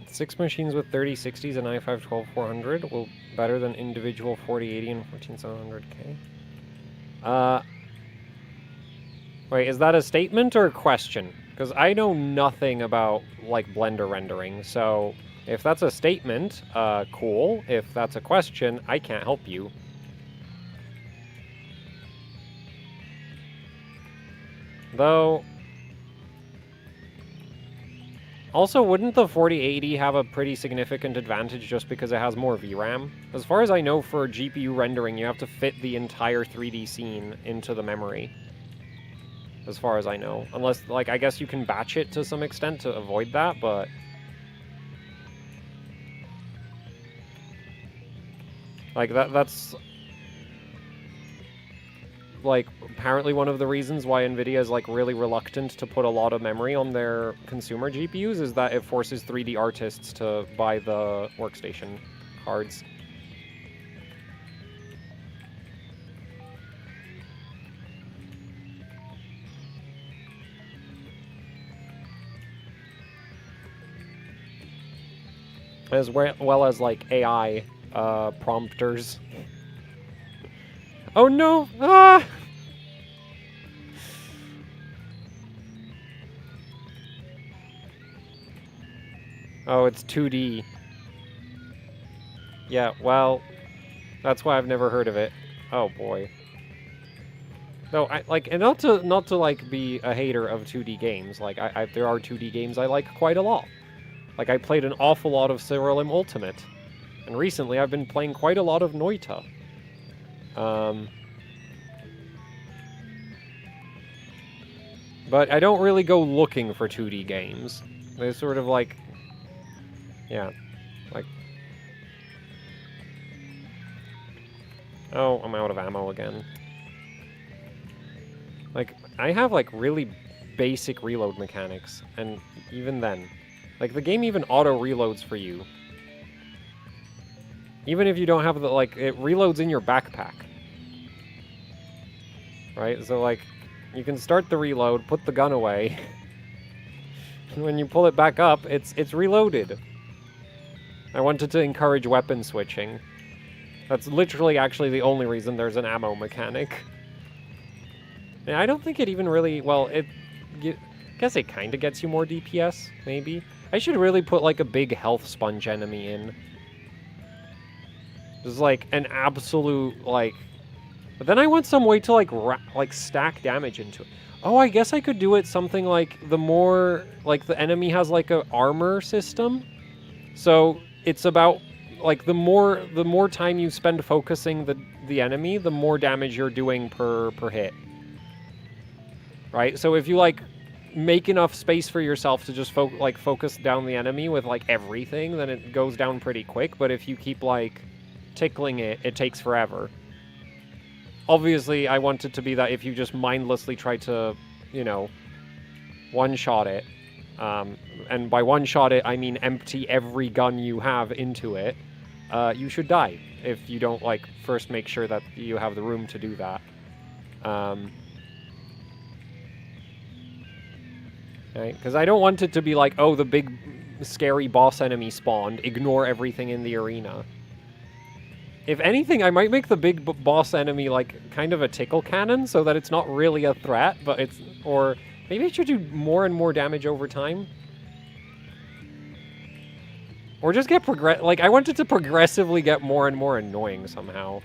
Six machines with 3060s and i5-12400 will better than individual 4080 and 14700K. Wait, is that a statement or a question? Because I know nothing about, like, Blender rendering, so if that's a statement, cool. If that's a question, I can't help you. Though... Also, wouldn't the 4080 have a pretty significant advantage just because it has more VRAM? As far as I know, for GPU rendering, you have to fit the entire 3D scene into the memory. As far as I know. Unless, like, I guess you can batch it to some extent to avoid that, but... Like, that's... Like, apparently one of the reasons why NVIDIA is, like, really reluctant to put a lot of memory on their consumer GPUs is that it forces 3D artists to buy the workstation cards. As well as, like, AI prompters. Oh no! Ah! Oh, it's 2D. Yeah, well, that's why I've never heard of it. Oh boy. No, I like, and not to like be a hater of 2D games. Like, there are 2D games I like quite a lot. Like, I played an awful lot of Cyrilum Ultimate, and recently I've been playing quite a lot of Noita. But I don't really go looking for 2D games. They're sort of like, yeah, like, oh, I'm out of ammo again. Like, I have, like, really basic reload mechanics, and even then, like, the game even auto-reloads for you. Even if you don't have the, like, it reloads in your backpack. Right? So, like, you can start the reload, put the gun away, and when you pull it back up, it's reloaded. I wanted to encourage weapon switching. That's literally actually the only reason there's an ammo mechanic. And I don't think it even really, well, I guess it kind of gets you more DPS, maybe. I should really put, like, a big health sponge enemy in. Just, like, an absolute, like... But then I want some way to, like, stack damage into it. Oh, I guess I could do it something like the more... Like, the enemy has, like, a armor system. So, it's about... Like, the more time you spend focusing the enemy, the more damage you're doing per hit. Right? So if you, like, make enough space for yourself to just focus down the enemy with, like, everything, then it goes down pretty quick. But if you keep, like, tickling it, it takes forever. Obviously, I want it to be that if you just mindlessly try to, you know, one-shot it, and by one-shot it, I mean empty every gun you have into it, you should die if you don't, like, first make sure that you have the room to do that. Right? Because I don't want it to be like, oh, the big, scary boss enemy spawned, ignore everything in the arena. If anything, I might make the big boss enemy, like, kind of a tickle cannon, so that it's not really a threat, but it's... Or maybe it should do more and more damage over time. Or just get like, I want it to progressively get more and more annoying somehow,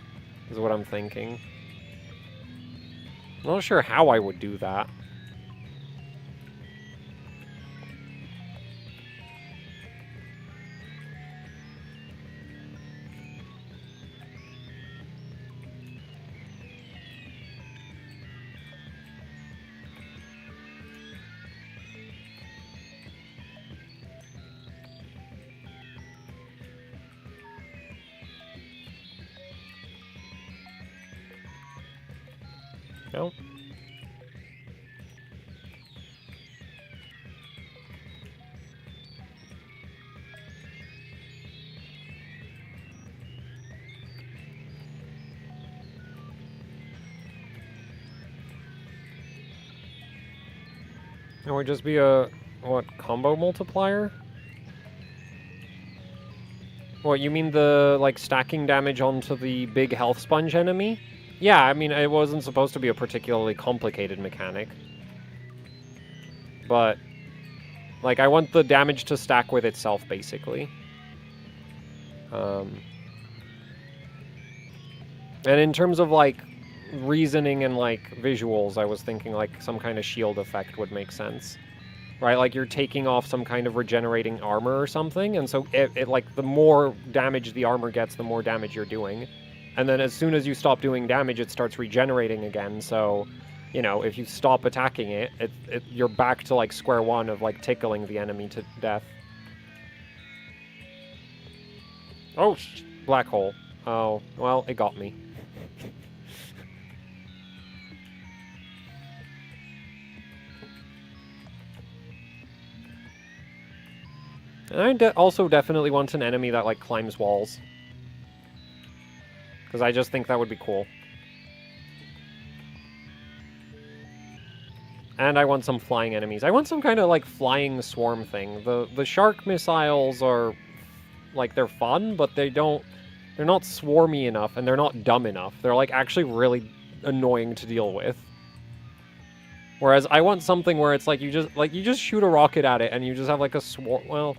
is what I'm thinking. I'm not sure how I would do that. No? It would just be a, what, combo multiplier? What, you mean the, like, stacking damage onto the big health sponge enemy? Yeah, I mean, it wasn't supposed to be a particularly complicated mechanic. But, like, I want the damage to stack with itself, basically. And in terms of, like, reasoning and, like, visuals, I was thinking, like, some kind of shield effect would make sense. Right, like, you're taking off some kind of regenerating armor or something, and so it like, the more damage the armor gets, the more damage you're doing. And then as soon as you stop doing damage, it starts regenerating again, so, you know, if you stop attacking it, you're back to, like, square one of, like, tickling the enemy to death. Oh, black hole. Oh, well, it got me. And I also definitely want an enemy that, like, climbs walls. Because I just think that would be cool. And I want some flying enemies. I want some kind of, like, flying swarm thing. The shark missiles are, like, they're fun, but they're not swarmy enough, and they're not dumb enough. They're, like, actually really annoying to deal with. Whereas I want something where it's like you just shoot a rocket at it, and you just have, like, a swarm. Well,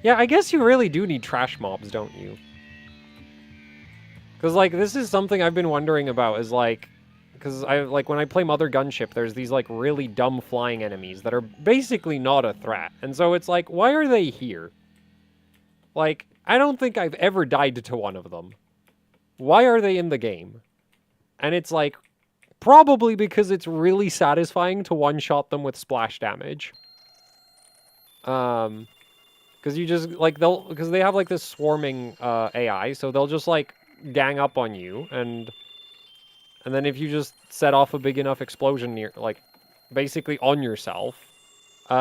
Yeah, I guess you really do need trash mobs, don't you? Because, like, this is something I've been wondering about, is, like... Because, like, when I play Mother Gunship, there's these, like, really dumb flying enemies that are basically not a threat. And so it's like, why are they here? Like, I don't think I've ever died to one of them. Why are they in the game? And it's like, probably because it's really satisfying to one-shot them with splash damage. Because you just, like, because they have, like, this swarming AI, so they'll just, like, gang up on you, and then if you just set off a big enough explosion near, like, basically on yourself,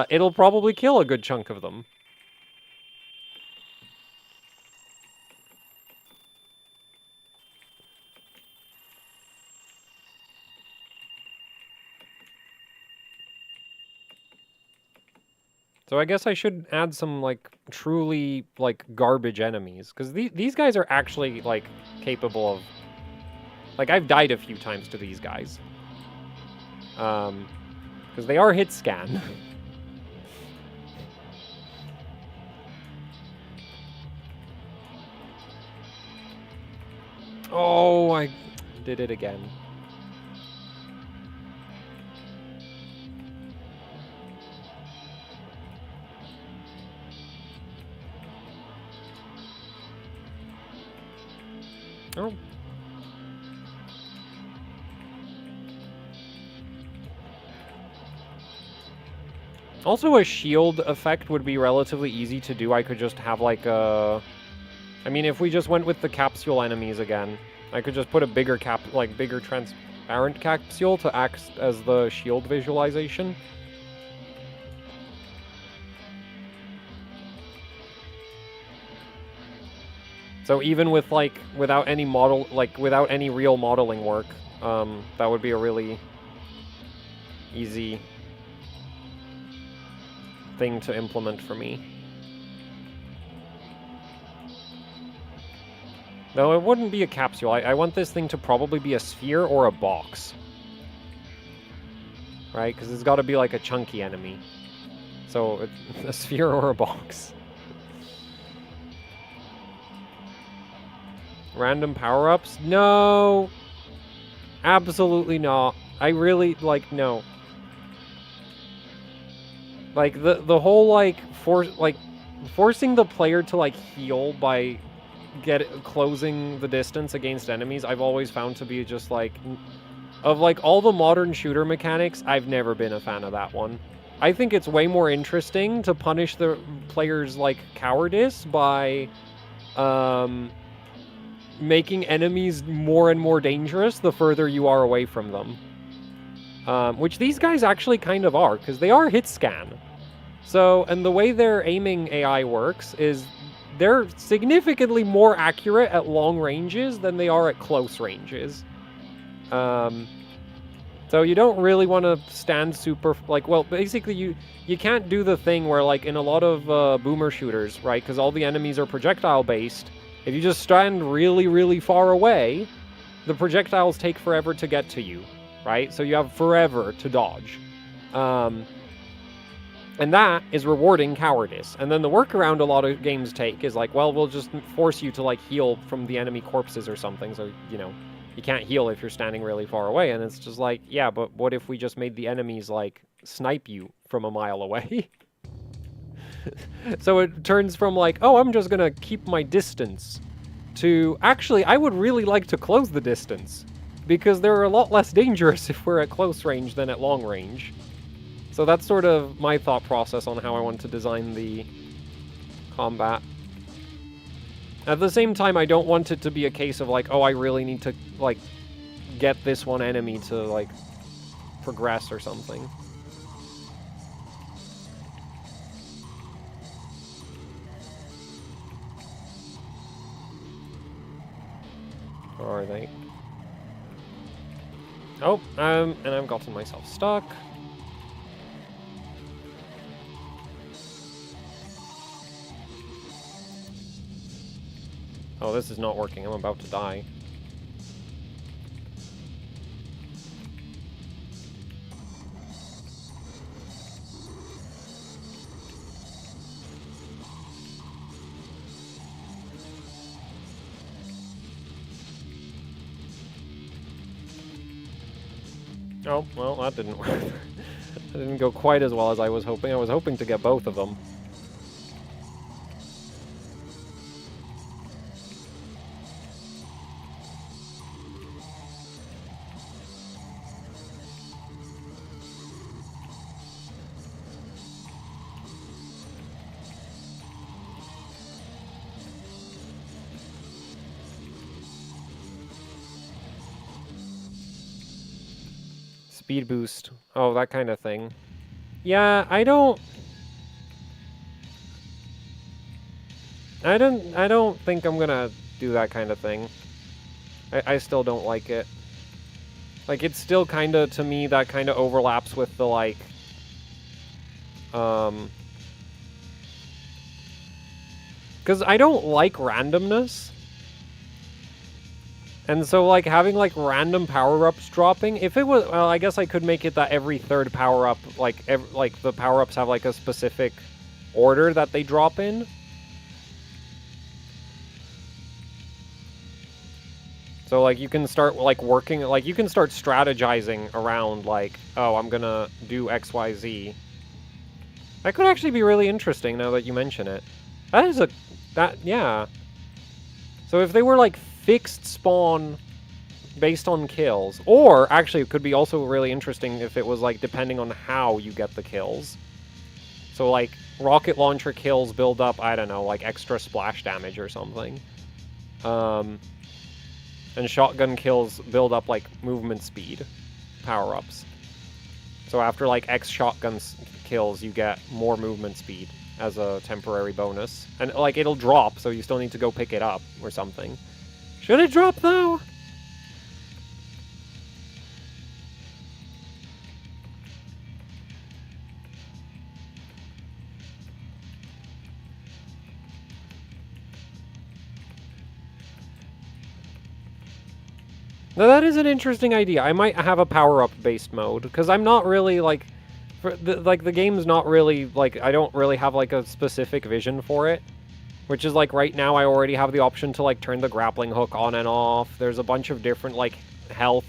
it'll probably kill a good chunk of them. So I guess I should add some, like, truly, like, garbage enemies. Because these guys are actually, like, capable of... Like, I've died a few times to these guys. Because they are hit scan. Oh, I did it again. Oh. Also, a shield effect would be relatively easy to do. I could just have, like, a... I mean, if we just went with the capsule enemies again, I could just put a bigger bigger transparent capsule to act as the shield visualization. So even with, like, without any real modeling work, that would be a really easy thing to implement for me. No, it wouldn't be a capsule. I want this thing to probably be a sphere or a box. Right? Because it's got to be, like, a chunky enemy. So, a sphere or a box. Random power-ups? No! Absolutely not. I really, like, no. Like, the whole, like, forcing the player to, like, heal by closing the distance against enemies, I've always found to be just, like... Of, like, all the modern shooter mechanics, I've never been a fan of that one. I think it's way more interesting to punish the player's, like, cowardice by, making enemies more and more dangerous the further you are away from them. Which these guys actually kind of are, because they are hit scan. So, and the way their aiming AI works is they're significantly more accurate at long ranges than they are at close ranges. So you don't really want to stand super, like, well, basically you can't do the thing where, like, in a lot of boomer shooters, right, because all the enemies are projectile-based, if you just stand really, really far away, the projectiles take forever to get to you, right? So you have forever to dodge. And that is rewarding cowardice. And then the workaround a lot of games take is like, well, we'll just force you to, like, heal from the enemy corpses or something, so, you know, you can't heal if you're standing really far away. And it's just like, yeah, but what if we just made the enemies, like, snipe you from a mile away? So it turns from, like, oh, I'm just gonna keep my distance, to, actually, I would really like to close the distance, because they're a lot less dangerous if we're at close range than at long range. So that's sort of my thought process on how I want to design the combat. At the same time, I don't want it to be a case of, like, oh, I really need to, like, get this one enemy to, like, progress or something. Where are they? Oh, and I've gotten myself stuck. Oh, this is not working. I'm about to die. Oh, well, that didn't work. That didn't go quite as well as I was hoping. I was hoping to get both of them. Speed boost. Oh, that kind of thing. Yeah, I don't think I'm gonna do that kind of thing. I still don't like it. Like, it's still kind of, to me, that kind of overlaps with the, like, because I don't like randomness. And so, like, having, like, random power-ups dropping, if it was, well, I guess I could make it that every third power-up, like, the power-ups have, like, a specific order that they drop in. So, like, you can start, like, working, like, you can start strategizing around, like, oh, I'm gonna do X, Y, Z. That could actually be really interesting now that you mention it. That is yeah. So if they were, like, fixed spawn based on kills, or actually it could be also really interesting if it was, like, depending on how you get the kills. So, like, rocket launcher kills build up, I don't know, like, extra splash damage or something. And shotgun kills build up, like, movement speed power-ups. So after, like, X shotgun kills, you get more movement speed as a temporary bonus. And, like, it'll drop, so you still need to go pick it up or something. Should it drop, though? Now, that is an interesting idea. I might have a power-up based mode, because I'm not really, like... the game's not really, like, I don't really have, like, a specific vision for it. Which is, like, right now I already have the option to, like, turn the grappling hook on and off. There's a bunch of different, like, health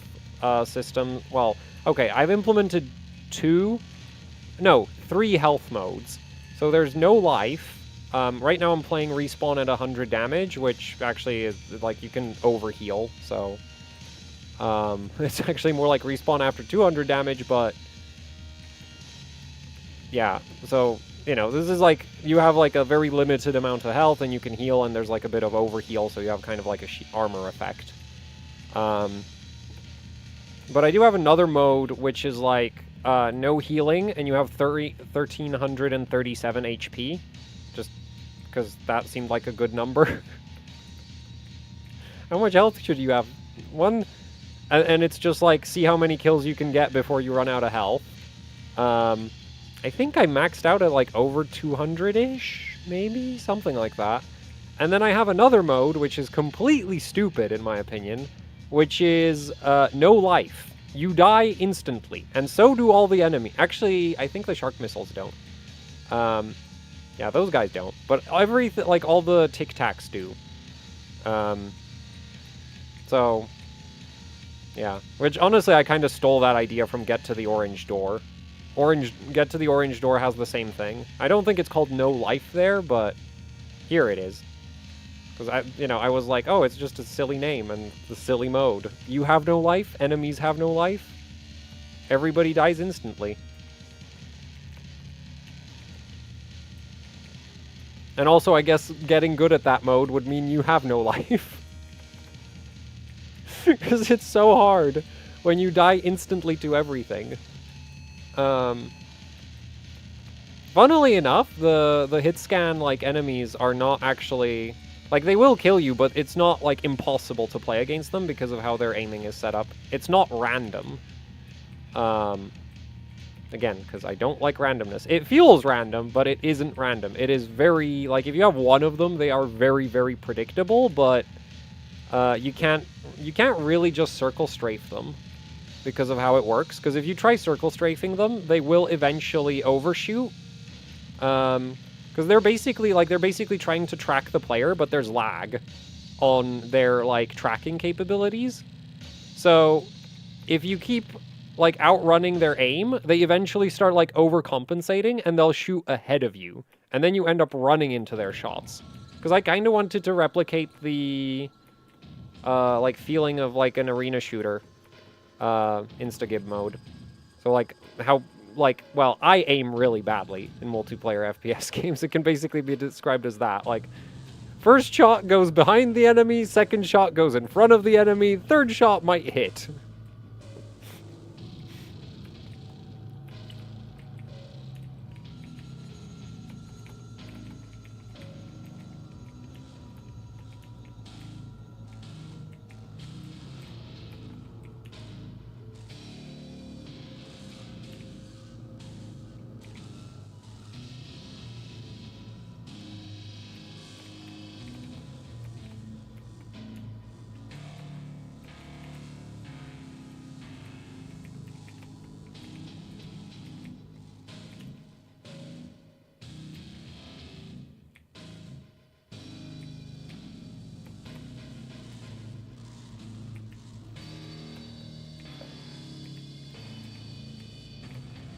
systems. Well, okay, I've implemented 3 health modes. So there's no life. Right now I'm playing respawn at 100 damage, which actually is, like, you can overheal, so... it's actually more like respawn after 200 damage, but... Yeah, so, you know, this is like, you have like a very limited amount of health and you can heal, and there's like a bit of overheal, so you have kind of like a armor effect. But I do have another mode, which is like, no healing, and you have 1337 HP. Just because that seemed like a good number. How much health should you have? One... And it's just like, see how many kills you can get before you run out of health. I think I maxed out at like over 200-ish, maybe? Something like that. And then I have another mode, which is completely stupid, in my opinion, which is no life. You die instantly, and so do all the enemy. Actually, I think the shark missiles don't. Yeah, those guys don't. But everything, like all the Tic Tacs do. So... Yeah, which honestly I kind of stole that idea from Get to the Orange Door. Get to the Orange Door has the same thing. I don't think it's called No Life there, but here it is. Because I was like, oh, it's just a silly name and the silly mode. You have no life, enemies have no life. Everybody dies instantly. And also, I guess getting good at that mode would mean you have no life. Because it's so hard when you die instantly to everything. Funnily enough, the hit scan, like, enemies are not actually... Like, they will kill you, but it's not, like, impossible to play against them because of how their aiming is set up. It's not random. Again, because I don't like randomness. It feels random, but it isn't random. It is very... Like, if you have one of them, they are very, very predictable, but... you can't really just circle strafe them because of how it works. Because if you try circle strafing them, they will eventually overshoot. Because they're basically trying to track the player, but there's lag on their, like, tracking capabilities. So if you keep like, outrunning their aim, they eventually start, like, overcompensating, and they'll shoot ahead of you. And then you end up running into their shots. Because I kind of wanted to replicate the, like, feeling of, like, an arena shooter, insta-gib mode. So, like, how, like, well, I aim really badly in multiplayer FPS games. It can basically be described as that. Like, first shot goes behind the enemy, second shot goes in front of the enemy, third shot might hit.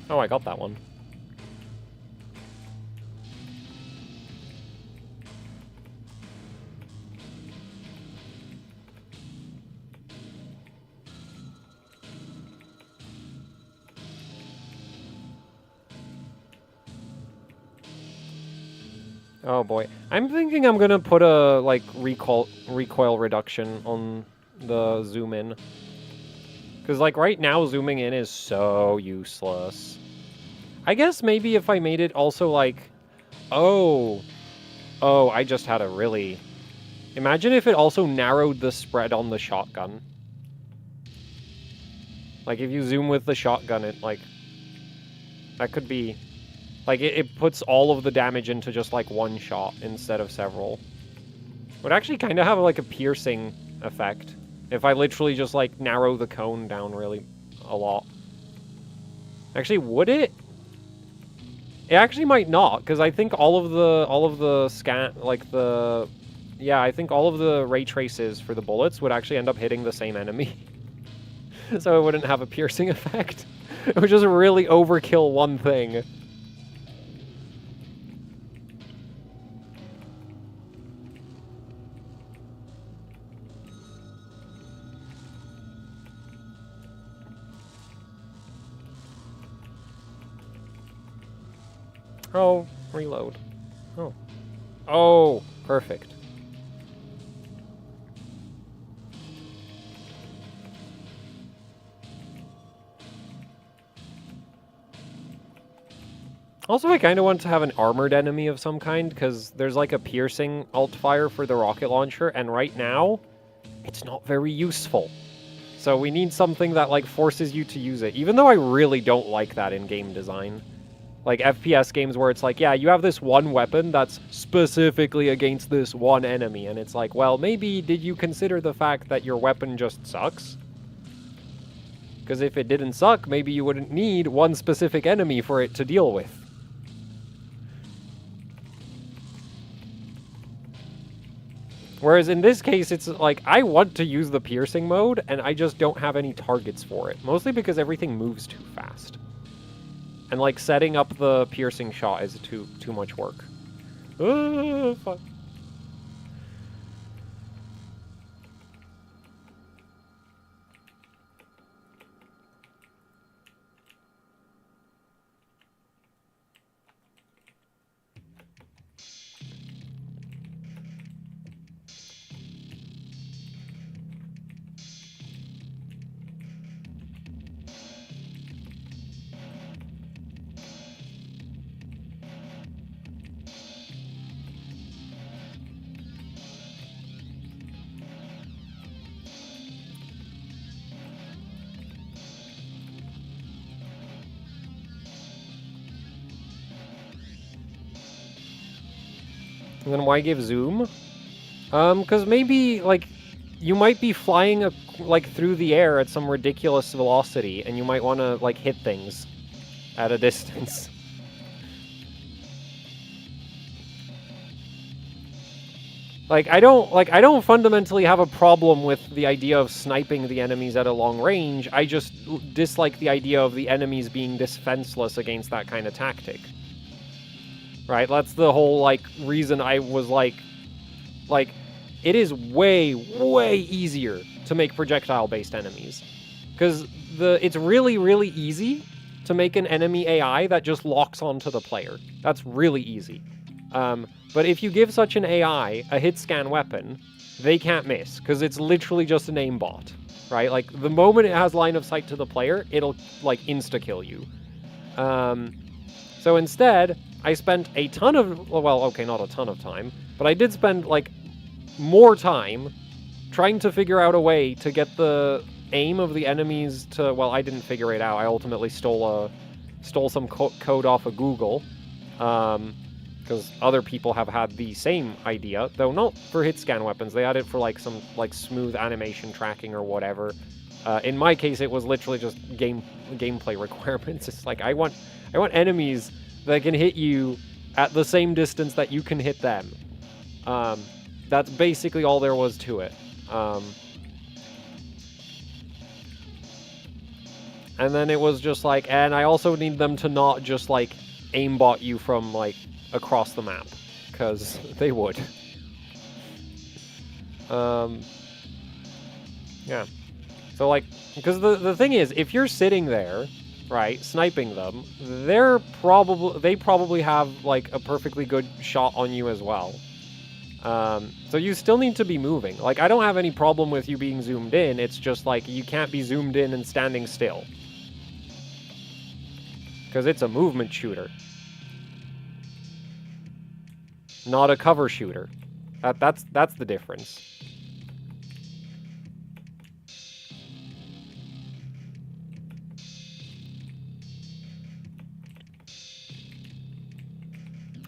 Oh, I got that one. Oh boy. I'm thinking I'm gonna put a, like, recoil reduction on the zoom in. Because, like, right now, zooming in is so useless. I guess maybe if I made it also, like... Oh, I just had a really... Imagine if it also narrowed the spread on the shotgun. Like, if you zoom with the shotgun, it, like... That could be... Like, it puts all of the damage into just, like, one shot instead of several. Would actually kind of have, like, a piercing effect. If I literally just, like, narrow the cone down really a lot. Actually, would it? It actually might not, because I think all of the scan, like, the... Yeah, I think all of the ray traces for the bullets would actually end up hitting the same enemy. So it wouldn't have a piercing effect. It would just really overkill one thing. Oh, reload. Oh. Oh, perfect. Also, I kind of want to have an armored enemy of some kind, because there's like a piercing alt fire for the rocket launcher, and right now, it's not very useful. So we need something that, like, forces you to use it, even though I really don't like that in game design. Like, FPS games where it's like, yeah, you have this one weapon that's specifically against this one enemy, and it's like, well, maybe did you consider the fact that your weapon just sucks? Because if it didn't suck, maybe you wouldn't need one specific enemy for it to deal with. Whereas in this case, it's like, I want to use the piercing mode, and I just don't have any targets for it. Mostly because everything moves too fast. And, like, setting up the piercing shot is too much work. Fuck. And then why give zoom? Because maybe, like, you might be flying, like, through the air at some ridiculous velocity, and you might want to, like, hit things at a distance. Like, I don't fundamentally have a problem with the idea of sniping the enemies at a long range. I just dislike the idea of the enemies being defenseless against that kind of tactic. Right? That's the whole, like, reason I was like, it is way, way easier to make projectile-based enemies. Because it's really, really easy to make an enemy AI that just locks onto the player. That's really easy. But if you give such an AI a hit-scan weapon, they can't miss, because it's literally just an aimbot, right? Like, the moment it has line of sight to the player, it'll, like, insta-kill you. So instead, I spent a ton of, well, okay, not a ton of time, but I did spend, like, more time trying to figure out a way to get the aim of the enemies to, well, I didn't figure it out. I ultimately stole some code off of Google, because other people have had the same idea, though not for hit scan weapons. They had it for like some like smooth animation tracking or whatever. In my case, it was literally just gameplay requirements. It's like I want enemies that can hit you at the same distance that you can hit them. That's basically all there was to it. And then it was just like, and I also need them to not just like aimbot you from like across the map, because they would. Yeah. So like, because the thing is, if you're sitting there, right, sniping them, they probably have like a perfectly good shot on you as well. So you still need to be moving. Like, I don't have any problem with you being zoomed in. It's just like you can't be zoomed in and standing still, because it's a movement shooter, not a cover shooter. That's the difference.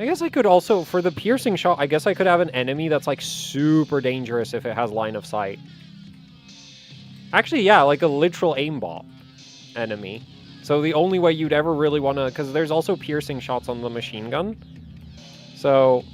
I guess I could also, for the piercing shot, I guess I could have an enemy that's like super dangerous if it has line of sight. Actually, yeah, like a literal aimbot enemy. So the only way you'd ever really want to, because there's also piercing shots on the machine gun. So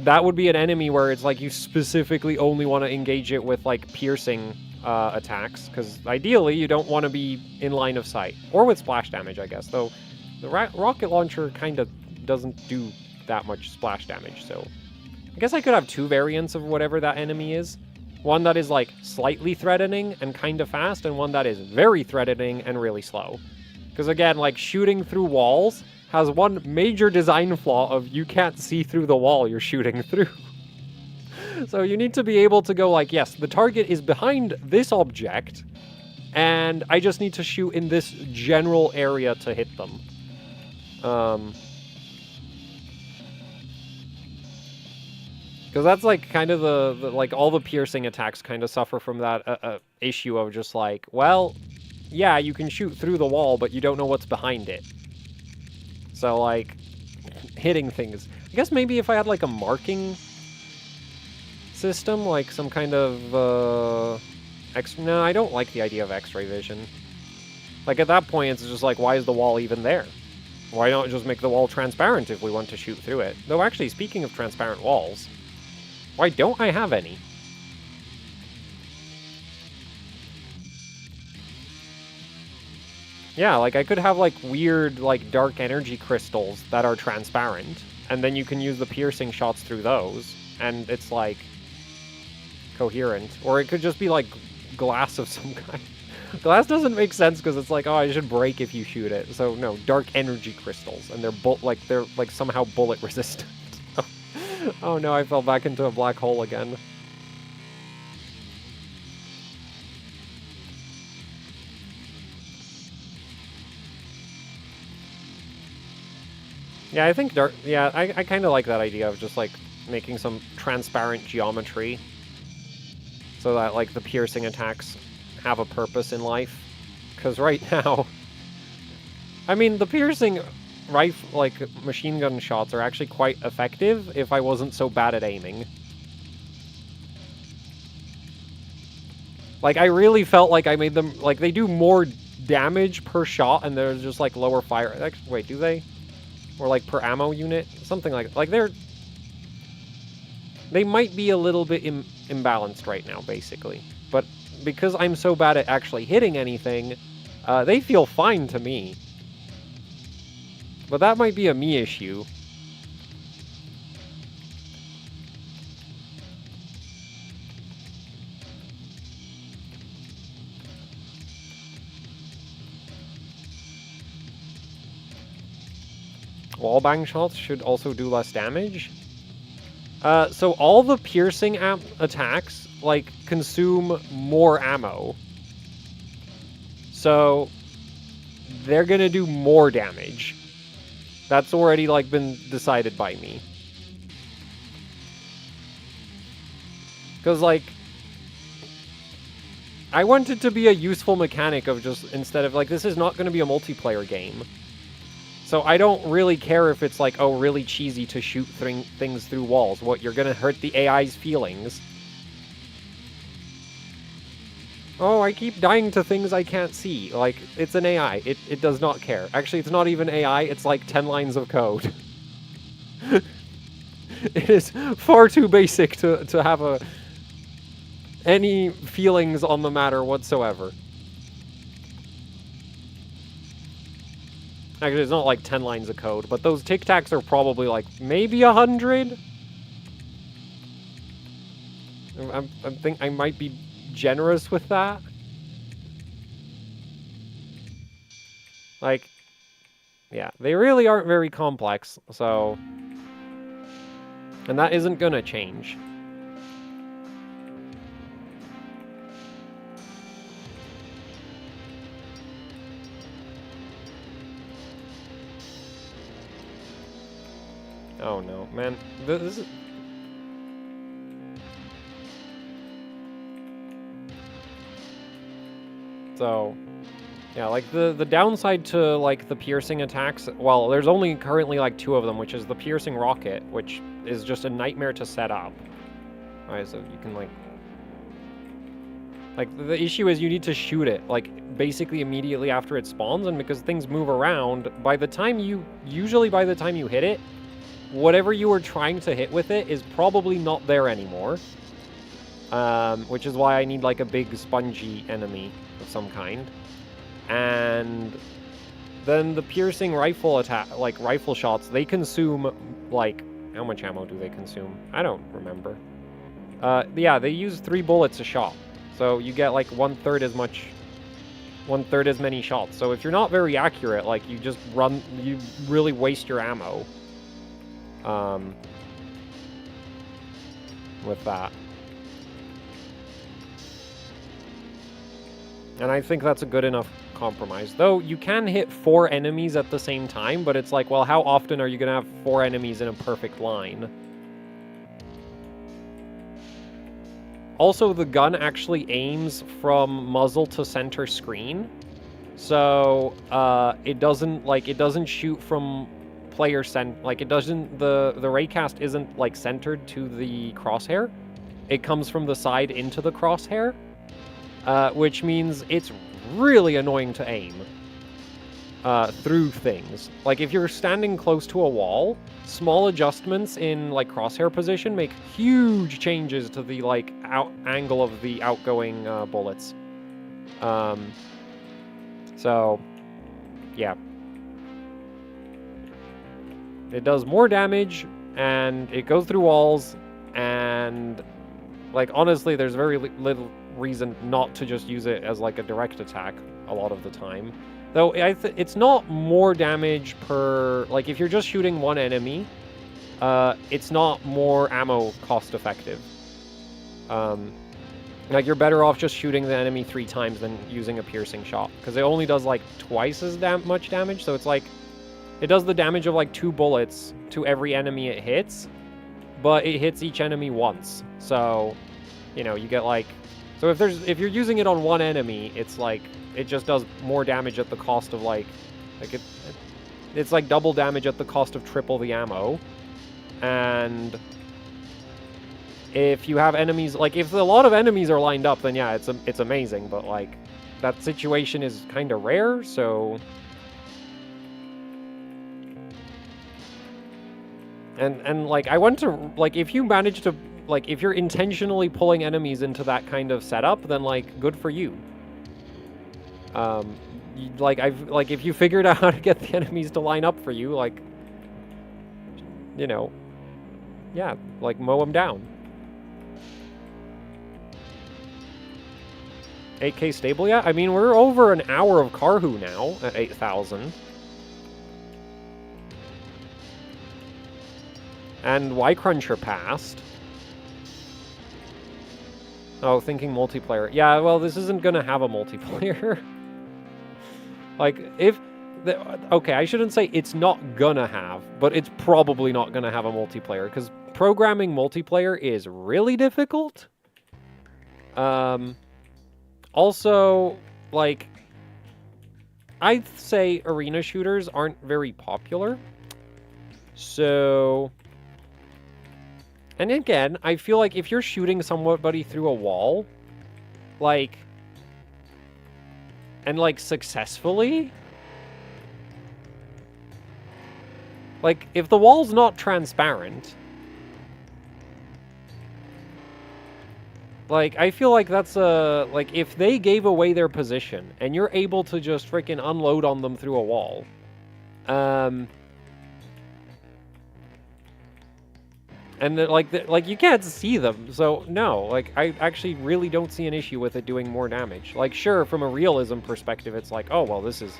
that would be an enemy where it's like you specifically only want to engage it with like piercing attacks, because ideally you don't want to be in line of sight. Or with splash damage, I guess. Though the rocket launcher kind of doesn't do that much splash damage, so I guess I could have two variants of whatever that enemy is. One that is like slightly threatening and kind of fast, and one that is very threatening and really slow. Because again, like shooting through walls has one major design flaw of you can't see through the wall you're shooting through. So you need to be able to go like, yes, the target is behind this object, and I just need to shoot in this general area to hit them. Because that's like kind of the like all the piercing attacks kind of suffer from that issue of just like, well, yeah, you can shoot through the wall, but you don't know what's behind it. So like hitting things. I guess maybe if I had like a marking system, like some kind of no, I don't like the idea of X-ray vision. Like at that point, it's just like, why is the wall even there? Why not just make the wall transparent if we want to shoot through it? Though actually, speaking of transparent walls, why don't I have any? Yeah, like I could have like weird like dark energy crystals that are transparent, and then you can use the piercing shots through those, and it's like coherent. Or it could just be like glass of some kind. Glass doesn't make sense because it's like, oh, it should break if you shoot it. So no, dark energy crystals, and they're like somehow bullet resistant. Oh no, I fell back into a black hole again. Yeah, I think dark... Yeah, I kind of like that idea of just, like, making some transparent geometry so that, like, the piercing attacks have a purpose in life. Because right now... I mean, the piercing rifle, like, machine gun shots are actually quite effective if I wasn't so bad at aiming. Like, I really felt like I made them... Like, they do more damage per shot, and they're just, like, lower fire... Actually, wait, do they? Or, like, per ammo unit? Something like they're... they might be a little bit imbalanced right now, basically. But because I'm so bad at actually hitting anything, they feel fine to me. But that might be a me issue. Wall bang shots should also do less damage. So all the piercing attacks, like, consume more ammo. So they're gonna do more damage. That's already, like, been decided by me. Because, like, I want it to be a useful mechanic of just, instead of, like, this is not gonna be a multiplayer game. So I don't really care if it's like, oh, really cheesy to shoot things through walls. What, you're gonna hurt the AI's feelings? Oh, I keep dying to things I can't see. Like, it's an AI. It does not care. Actually, it's not even AI. It's like 10 lines of code. It is far too basic to have any feelings on the matter whatsoever. Actually, it's not like 10 lines of code, but those Tic Tacs are probably like maybe 100. I think I might be generous with that. Like, yeah, they really aren't very complex, so... And that isn't gonna change. Oh no, man. This is... So, yeah, like, the downside to, like, the piercing attacks... Well, there's only currently, like, 2 of them, which is the piercing rocket, which is just a nightmare to set up. Alright, so you can, like... Like, the issue is you need to shoot it, like, basically immediately after it spawns, and because things move around, by the time you... Usually by the time you hit it, whatever you were trying to hit with it is probably not there anymore. Which is why I need, like, a big spongy enemy of some kind. And then the piercing rifle attack, like, rifle shots, they consume, like, how much ammo do they consume? I don't remember. Yeah, they use 3 bullets a shot. So you get, like, 1/3 as much, 1/3 as many shots. So if you're not very accurate, like, you just run, you really waste your ammo. With that. And I think that's a good enough compromise. Though, you can hit 4 enemies at the same time, but it's like, well, how often are you gonna have 4 enemies in a perfect line? Also, the gun actually aims from muzzle to center screen. So, it doesn't shoot from player like, it doesn't, the raycast isn't, like, centered to the crosshair. It comes from the side into the crosshair, which means it's really annoying to aim through things. Like, if you're standing close to a wall, small adjustments in, like, crosshair position make huge changes to the, like, angle of the outgoing bullets. So, yeah. It does more damage, and it goes through walls, and, like, honestly, there's very little reason not to just use it as, like, a direct attack a lot of the time. Though, it's not more damage per... Like, if you're just shooting one enemy, it's not more ammo cost-effective. Like, you're better off just shooting the enemy 3 times than using a piercing shot, because it only does, like, twice as much damage, so it's like... It does the damage of, like, 2 bullets to every enemy it hits, but it hits each enemy once. So, you know, you get, like... So if you're using it on one enemy, it's, like, it just does more damage at the cost of, like it's, like, double damage at the cost of triple the ammo. And if you have enemies... Like, if a lot of enemies are lined up, then, yeah, it's amazing, but, like, that situation is kind of rare, so... And like, I want to, like, if you manage to, like, if you're intentionally pulling enemies into that kind of setup, then, like, good for you. Like, if you figured out how to get the enemies to line up for you, like, you know, yeah, like, mow them down. 8K stable yet? I mean, we're over an hour of Karhu now at 8,000. And Y-Cruncher passed. Oh, thinking multiplayer. Yeah, well, this isn't gonna have a multiplayer. Like, okay, I shouldn't say it's not gonna have, but it's probably not gonna have a multiplayer, because programming multiplayer is really difficult. Also, like, I'd say arena shooters aren't very popular. So, and again, I feel like if you're shooting somebody through a wall, like, and, like, successfully, like, if the wall's not transparent, like, I feel like that's like, if they gave away their position, and you're able to just freaking unload on them through a wall, and like you can't see them, so no, like, I actually really don't see an issue with it doing more damage. Like, sure, from a realism perspective, it's like, oh, well, this is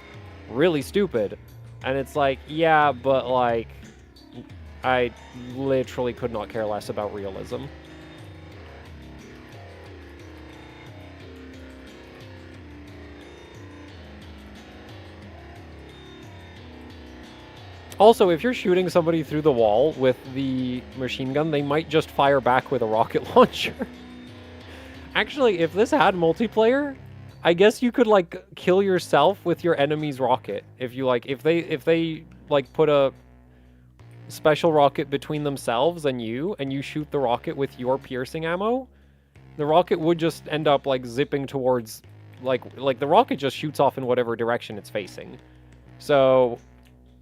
really stupid. And it's like, yeah, but, like, I literally could not care less about realism. Also, if you're shooting somebody through the wall with the machine gun, they might just fire back with a rocket launcher. Actually, if this had multiplayer, I guess you could, like, kill yourself with your enemy's rocket. If you, like, if they like, put a special rocket between themselves and you shoot the rocket with your piercing ammo, the rocket would just end up, like, zipping towards, like the rocket just shoots off in whatever direction it's facing. So,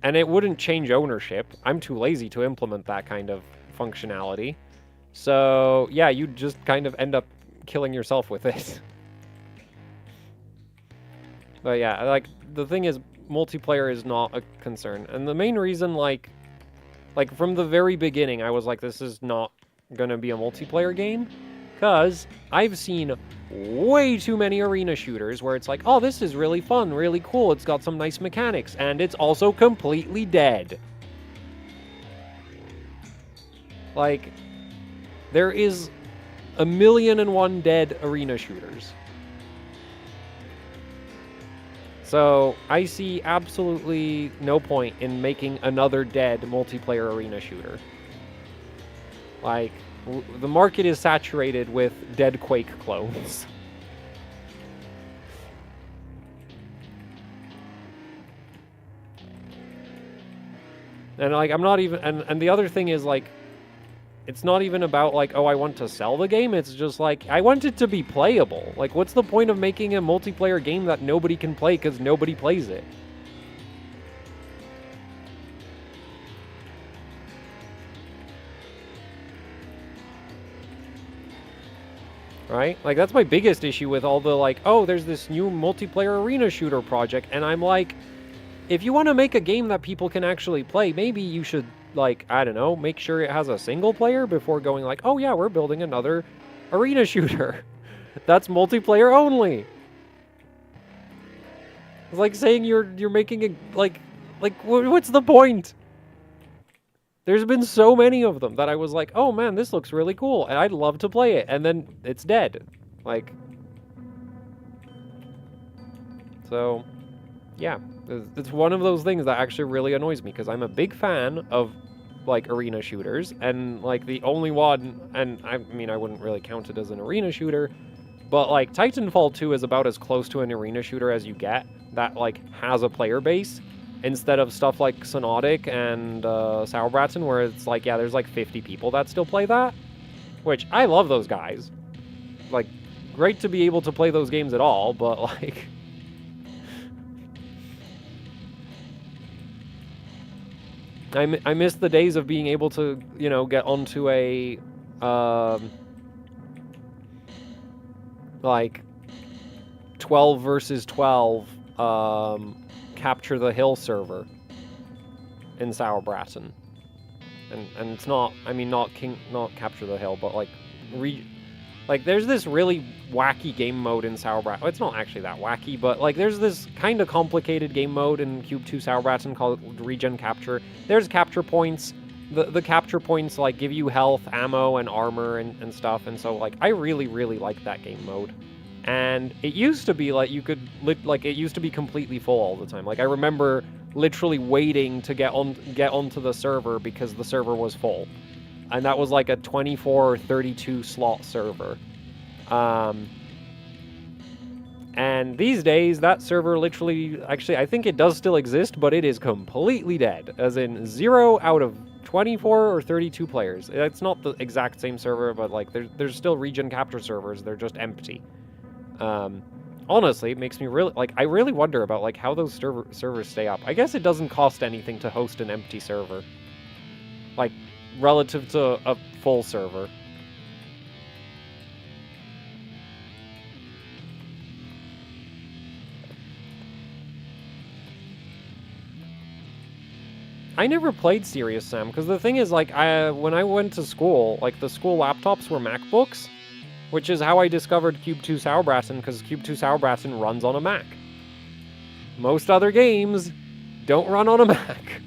and it wouldn't change ownership. I'm too lazy to implement that kind of functionality. So, yeah, you'd just kind of end up killing yourself with it. But yeah, like, the thing is, multiplayer is not a concern. And the main reason, like from the very beginning, I was like, this is not gonna be a multiplayer game. Because I've seen way too many arena shooters where it's like, oh, this is really fun, really cool, it's got some nice mechanics, and it's also completely dead. Like, there is 1,000,001 dead arena shooters. So, I see absolutely no point in making another dead multiplayer arena shooter. Like, the market is saturated with dead Quake clones. And, like, I'm not even... And the other thing is, like, it's not even about, like, oh, I want to sell the game. It's just, like, I want it to be playable. Like, what's the point of making a multiplayer game that nobody can play because nobody plays it? Right? Like, that's my biggest issue with all the, like, oh, there's this new multiplayer arena shooter project, and I'm like, if you want to make a game that people can actually play, maybe you should, like, I don't know, make sure it has a single player before going like, oh yeah, we're building another arena shooter. That's multiplayer only. It's like saying you're making a, like, what's the point? There's been so many of them that I was like, oh man, this looks really cool, and I'd love to play it, and then it's dead. Like, so, yeah. It's one of those things that actually really annoys me, because I'm a big fan of, like, arena shooters, and, like, the only one, and I mean, I wouldn't really count it as an arena shooter, but, like, Titanfall 2 is about as close to an arena shooter as you get that, like, has a player base, instead of stuff like Sonotic and Sauerbraten, where it's like, yeah, there's like 50 people that still play that, which I love those guys. Like, great to be able to play those games at all, but, like, I miss the days of being able to, you know, get onto a like 12 versus 12 Capture the Hill server in Sauerbraten. And it's not, I mean, not Capture the Hill, but like there's this really wacky game mode in Sauerbraten. Well, it's not actually that wacky, but like there's this kind of complicated game mode in Cube 2 Sauerbraten called Regen Capture. There's capture points. The capture points like give you health, ammo, and armor and stuff, and so like I really like that game mode. And it used to be like you could it used to be completely full all the time. Like I remember literally waiting to get onto the server because the server was full. And that was like a 24 or 32 slot server. And these days, that server literally... Actually, I think it does still exist, but it is completely dead. As in, 0 out of 24 or 32 players. It's not the exact same server, but like there's still regen capture servers. They're just empty. Honestly, it makes me really... Like, I really wonder about like how those servers stay up. I guess it doesn't cost anything to host an empty server. Like... relative to a full server. I never played Serious Sam, because the thing is, like, when I went to school, like, the school laptops were MacBooks, which is how I discovered Cube 2 Sauerbraten, because Cube 2 Sauerbraten runs on a Mac. Most other games don't run on a Mac.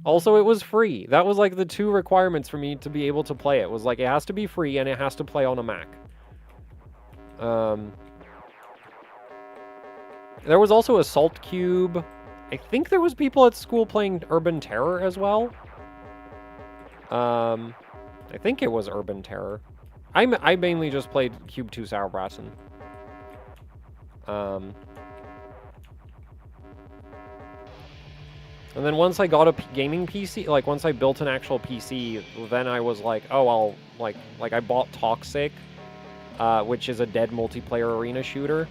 Also, it was free. That was, like, the 2 requirements for me to be able to play it. Was, like, it has to be free, and it has to play on a Mac. There was also Assault Cube. I think there was people at school playing Urban Terror as well. I think it was Urban Terror. I mainly just played Cube 2 Sauerbraten. And then once I got a gaming PC, like once I built an actual PC, then I was like, oh, I'll like I bought Toxic, which is a dead multiplayer arena shooter.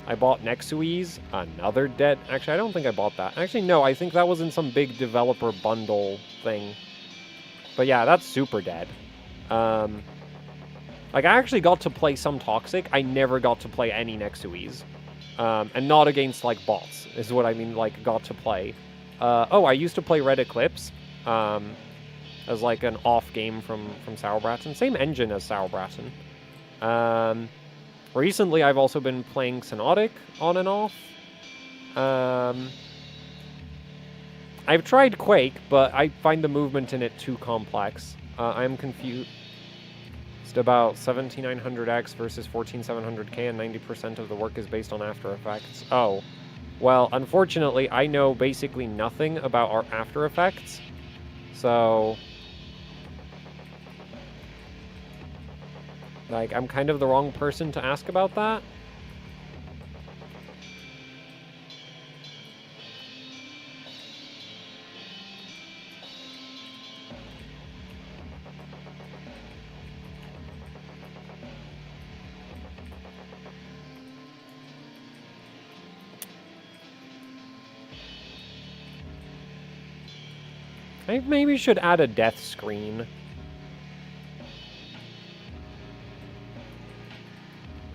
I bought Nexuiz, another dead... Actually, I don't think I bought that. Actually, no, I think that was in some big developer bundle thing. But yeah, that's super dead. Like, I actually got to play some Toxic. I never got to play any Nexuiz. And not against, like, bots, is what I mean, like, got to play. Oh, I used to play Red Eclipse, as, like, an off game from Sauerbraten. Same engine as Sauerbraten. Recently, I've also been playing Synotic on and off. I've tried Quake, but I find the movement in it too complex. I'm confused about 17900X versus 14700K, and 90% of the work is based on After Effects. Oh. Well, unfortunately, I know basically nothing about our After Effects, so... like, I'm kind of the wrong person to ask about that. I maybe should add a death screen.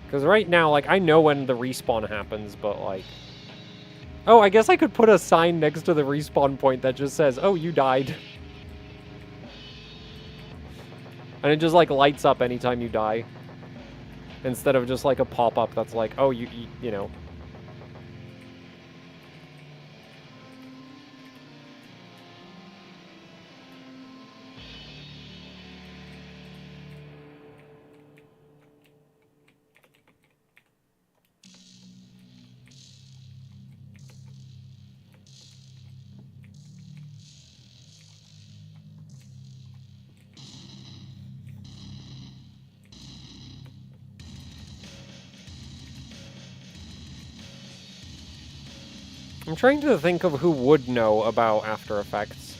Because right now, like, I know when the respawn happens, but, like... Oh, I guess I could put a sign next to the respawn point that just says, oh, you died. And it just, like, lights up anytime you die. Instead of just, like, a pop-up that's like, oh, you know... I'm trying to think of who would know about After Effects.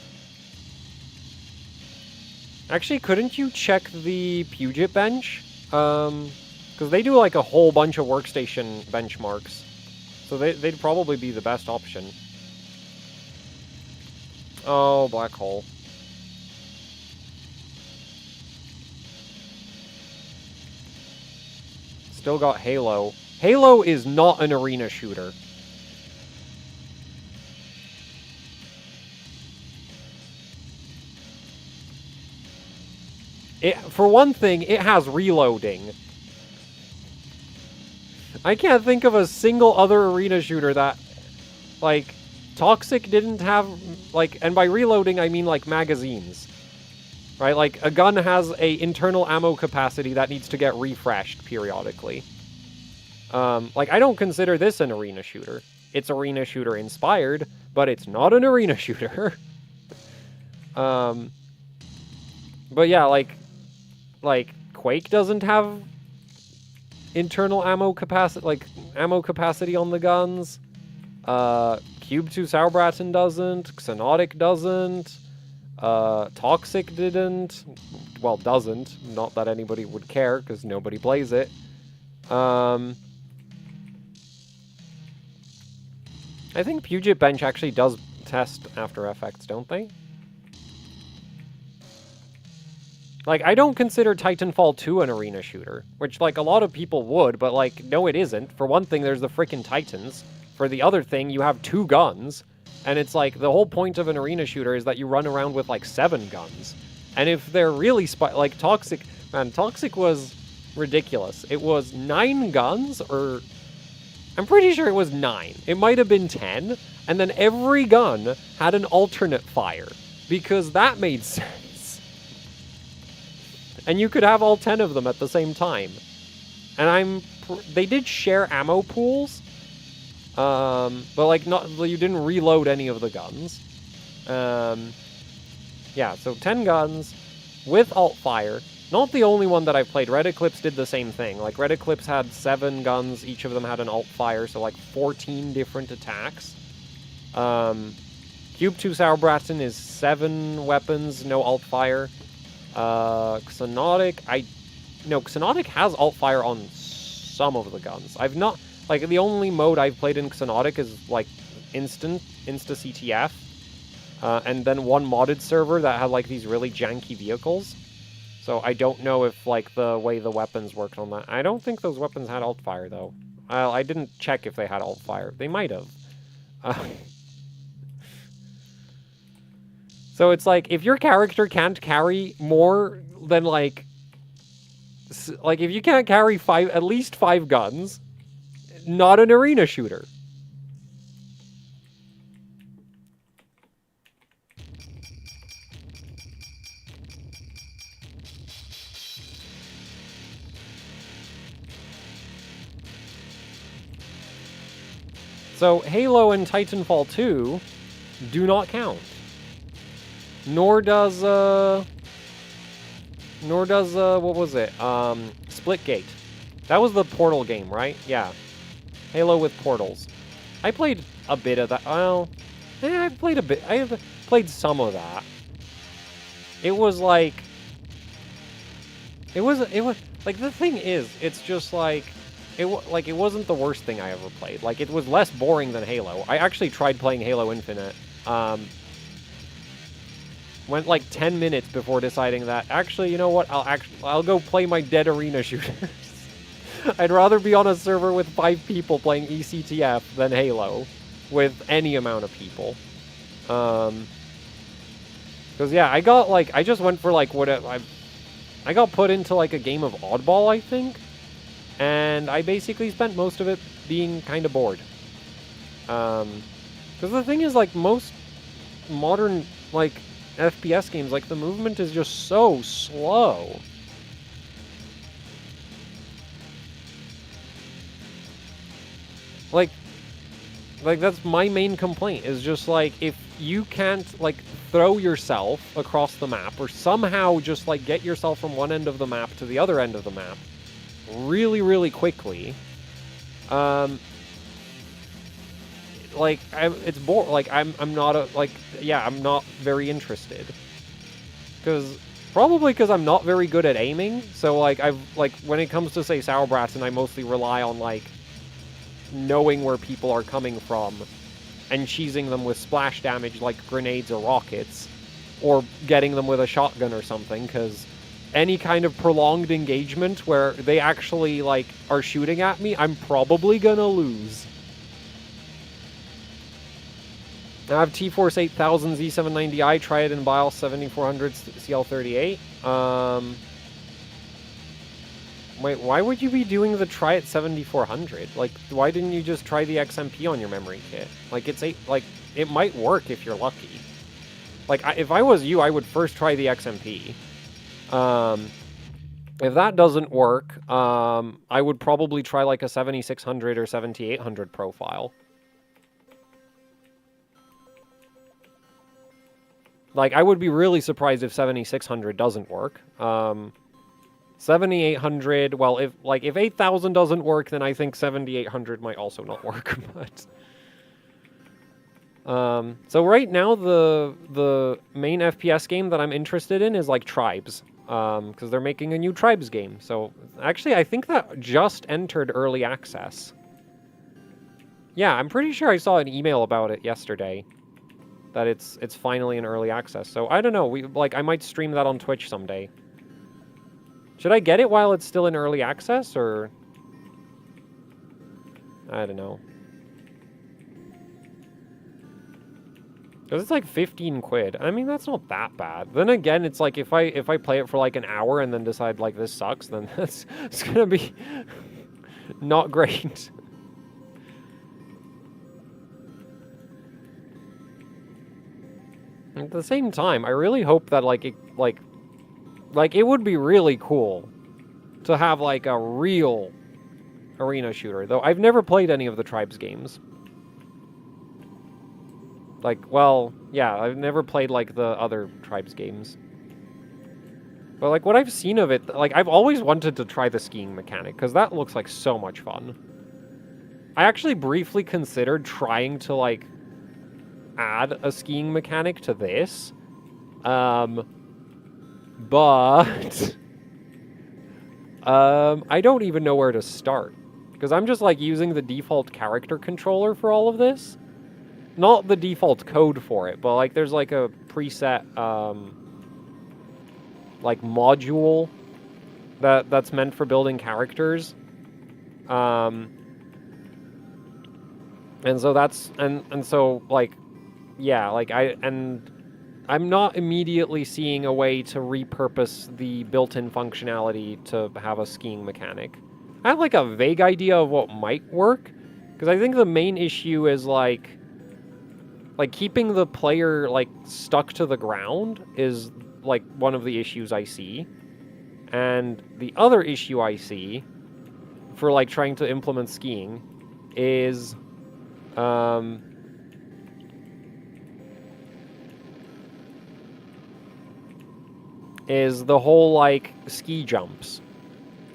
Actually, couldn't you check the Puget bench? Because they do like a whole bunch of workstation benchmarks. So they'd probably be the best option. Oh, black hole. still got Halo. Halo is not an arena shooter. For one thing, it has reloading. I can't think of a single other arena shooter that, like, Toxic didn't have, like, and by reloading I mean, like, magazines. Right? Like, a gun has a internal ammo capacity that needs to get refreshed periodically. Like, I don't consider this an arena shooter. It's arena shooter inspired, but it's not an arena shooter. But yeah, like, Quake doesn't have internal ammo capacity, like, ammo capacity on the guns. Cube 2 Sauerbraten doesn't. Xenotic doesn't. Toxic didn't. Well, doesn't. Not that anybody would care, because nobody plays it. I think Puget Bench actually does test After Effects, don't they? Like, I don't consider Titanfall 2 an arena shooter, which, like, a lot of people would, but, like, no, it isn't. For one thing, there's the frickin' Titans. For the other thing, you have 2 guns. And it's like, the whole point of an arena shooter is that you run around with, like, 7 guns. And if they're really like, Toxic... Man, Toxic was ridiculous. It was 9 guns, or... I'm pretty sure it was 9. It might have been 10. And then every gun had an alternate fire. Because that made sense. And you could have all 10 of them at the same time. And they did share ammo pools. But, like, you didn't reload any of the guns. Yeah, so 10 guns with alt fire. Not the only one that I've played. Red Eclipse did the same thing. Like, Red Eclipse had 7 guns. Each of them had an alt fire, so, like, 14 different attacks. Cube 2 Sauerbraten is 7 weapons, no alt fire. Xenotic, Xenotic has alt fire on some of the guns. I've not... Like, the only mode I've played in Xenotic is, like, Insta-CTF. And then one modded server that had, like, these really janky vehicles. So I don't know if, like, the way the weapons worked on that. I don't think those weapons had alt fire, though. I didn't check if they had alt fire. They might have. So it's like, if your character can't carry more than, like, if you can't carry at least 5 guns, not an arena shooter. So Halo and Titanfall 2 do not count. Nor does what was it? Splitgate. That was the Portal game, right? Yeah. Halo with portals. I played a bit of that. Well, yeah, I've played a bit. I have played some of that. It was like... It was like, the thing is, it's just like... It wasn't the worst thing I ever played. Like, it was less boring than Halo. I actually tried playing Halo Infinite. Went like 10 minutes before deciding that, actually, you know what, I'll go play my dead arena shooters. I'd rather be on a server with 5 people playing ECTF than Halo with any amount of people. Because, yeah, I just went for, like, I got put into, like, a game of Oddball, I think. And I basically spent most of it being kind of bored. Because the thing is, like, most modern, like, FPS games, like, the movement is just so slow. Like, that's my main complaint, is just, like, if you can't, like, throw yourself across the map, or somehow just, like, get yourself from one end of the map to the other end of the map really, really quickly, like, it's boring. Like, I'm not very interested. Probably because I'm not very good at aiming, so, like, when it comes to, say, Sauerbraten, I mostly rely on, like, knowing where people are coming from, and cheesing them with splash damage like grenades or rockets, or getting them with a shotgun or something, because any kind of prolonged engagement where they actually, like, are shooting at me, I'm probably gonna lose. I have T-Force 8000 Z790i, try it in BIOS 7400 CL38. Wait, why would you be doing the try at 7400? Like, why didn't you just try the XMP on your memory kit? Like, it might work if you're lucky. Like, if I was you, I would first try the XMP. If that doesn't work, I would probably try, like, a 7600 or 7800 profile. Like, I would be really surprised if 7600 doesn't work. 7800, well, if 8000 doesn't work, then I think 7800 might also not work, but... so right now, the main FPS game that I'm interested in is, like, Tribes. Because they're making a new Tribes game. So, actually, I think that just entered early access. Yeah, I'm pretty sure I saw an email about it yesterday. That it's finally in early access. So, I don't know, I might stream that on Twitch someday. Should I get it while it's still in early access, or... I don't know. Because it's like 15 quid. I mean, that's not that bad. Then again, it's like, if I play it for like an hour and then decide, like, this sucks, then it's gonna be not great. At the same time, I really hope that, it would be really cool to have, like, a real arena shooter. Though I've never played any of the Tribes games. Like, well, yeah, I've never played, like, the other Tribes games. But, like, what I've seen of it, like, I've always wanted to try the skiing mechanic, because that looks like so much fun. I actually briefly considered trying to, like, add a skiing mechanic to this. But... I don't even know where to start. Because I'm just, like, using the default character controller for all of this. Not the default code for it, but, like, there's, like, a preset, like, module that's meant for building characters. And so that's, and so, like, yeah, like, I'm not immediately seeing a way to repurpose the built-in functionality to have a skiing mechanic. I have, like, a vague idea of what might work, because I think the main issue is, like, keeping the player, like, stuck to the ground is, like, one of the issues I see. And the other issue I see for, like, trying to implement skiing is, the whole, like, ski jumps.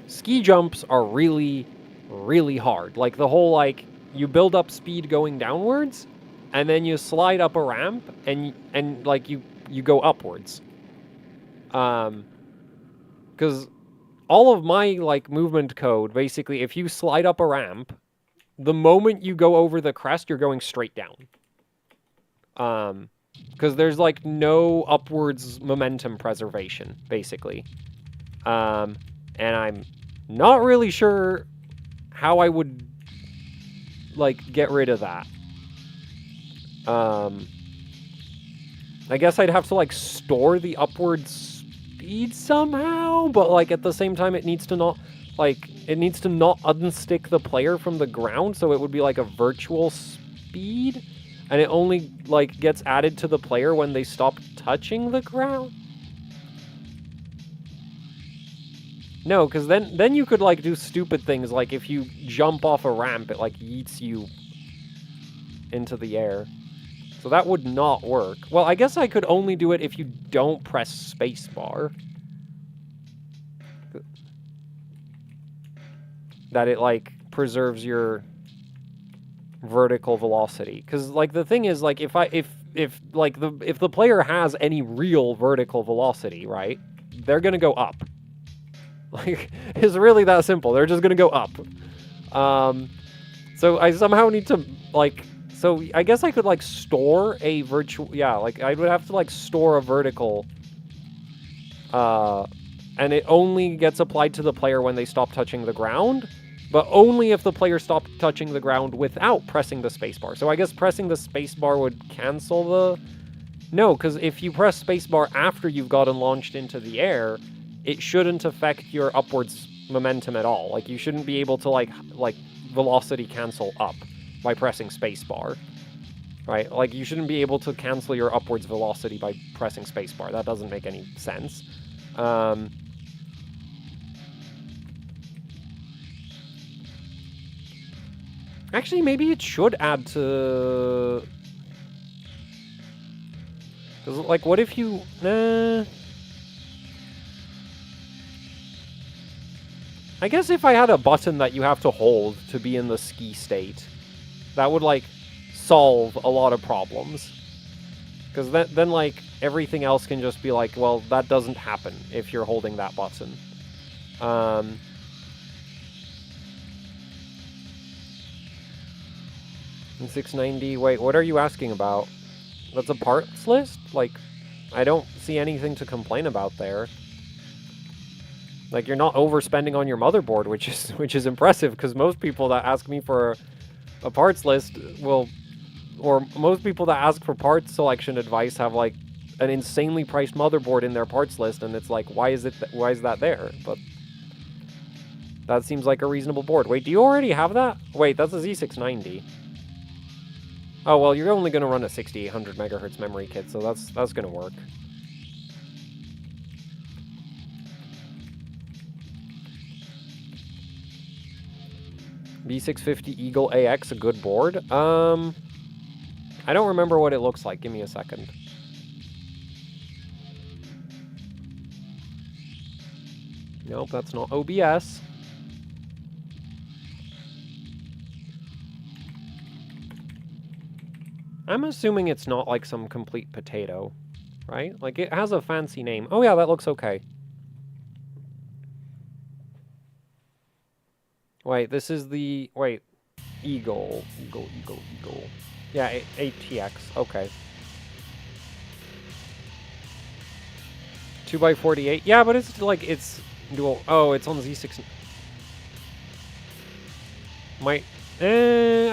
Ski jumps are really, really hard. Like, the whole, like, you build up speed going downwards, and then you slide up a ramp, and like, you go upwards. Because all of my, like, movement code, basically, if you slide up a ramp, the moment you go over the crest, you're going straight down. Because there's, like, no upwards momentum preservation, basically. And I'm not really sure how I would, like, get rid of that. I guess I'd have to, like, store the upward speed somehow, but, like, at the same time, it needs to not unstick the player from the ground, so it would be, like, a virtual speed, and it only, like, gets added to the player when they stop touching the ground. No, because then you could, like, do stupid things, like, if you jump off a ramp, it, like, yeets you into the air. So that would not work. Well, I guess I could only do it if you don't press spacebar. That it, like, preserves your vertical velocity. Because, like, the thing is, like, if the player has any real vertical velocity, right, they're gonna go up. Like, it's really that simple. They're just gonna go up. So I somehow need to, like... So, I guess I could, like, store a virtual... Yeah, like, I would have to, like, store a vertical... and it only gets applied to the player when they stop touching the ground, but only if the player stopped touching the ground without pressing the spacebar. So I guess pressing the spacebar would cancel the... No, because if you press spacebar after you've gotten launched into the air, it shouldn't affect your upwards momentum at all. Like, you shouldn't be able to, like velocity cancel up by pressing spacebar. Right? Like, you shouldn't be able to cancel your upwards velocity by pressing spacebar. That doesn't make any sense. Actually, maybe it should add to... Because, like, what if you... I guess if I had a button that you have to hold to be in the ski state, that would, like, solve a lot of problems. Because then, like, everything else can just be like, well, that doesn't happen if you're holding that button. Z790, wait, what are you asking about? That's a parts list? Like, I don't see anything to complain about there. Like, you're not overspending on your motherboard, which is impressive, because most people that ask me for a parts list will... Or most people that ask for parts selection advice have, like, an insanely priced motherboard in their parts list, and it's like, why is that there? But that seems like a reasonable board. Wait, do you already have that? Wait, that's a Z690. Oh, well, you're only going to run a 6800 megahertz memory kit, so that's going to work. B650 Eagle AX, a good board? I don't remember what it looks like. Give me a second. Nope, that's not OBS. I'm assuming it's not like some complete potato, right? Like, it has a fancy name. Oh yeah, that looks okay. Wait, this is the... Wait. Eagle. Yeah, ATX. Okay. 2x48. Yeah, but it's like, it's dual... Oh, it's on Z6...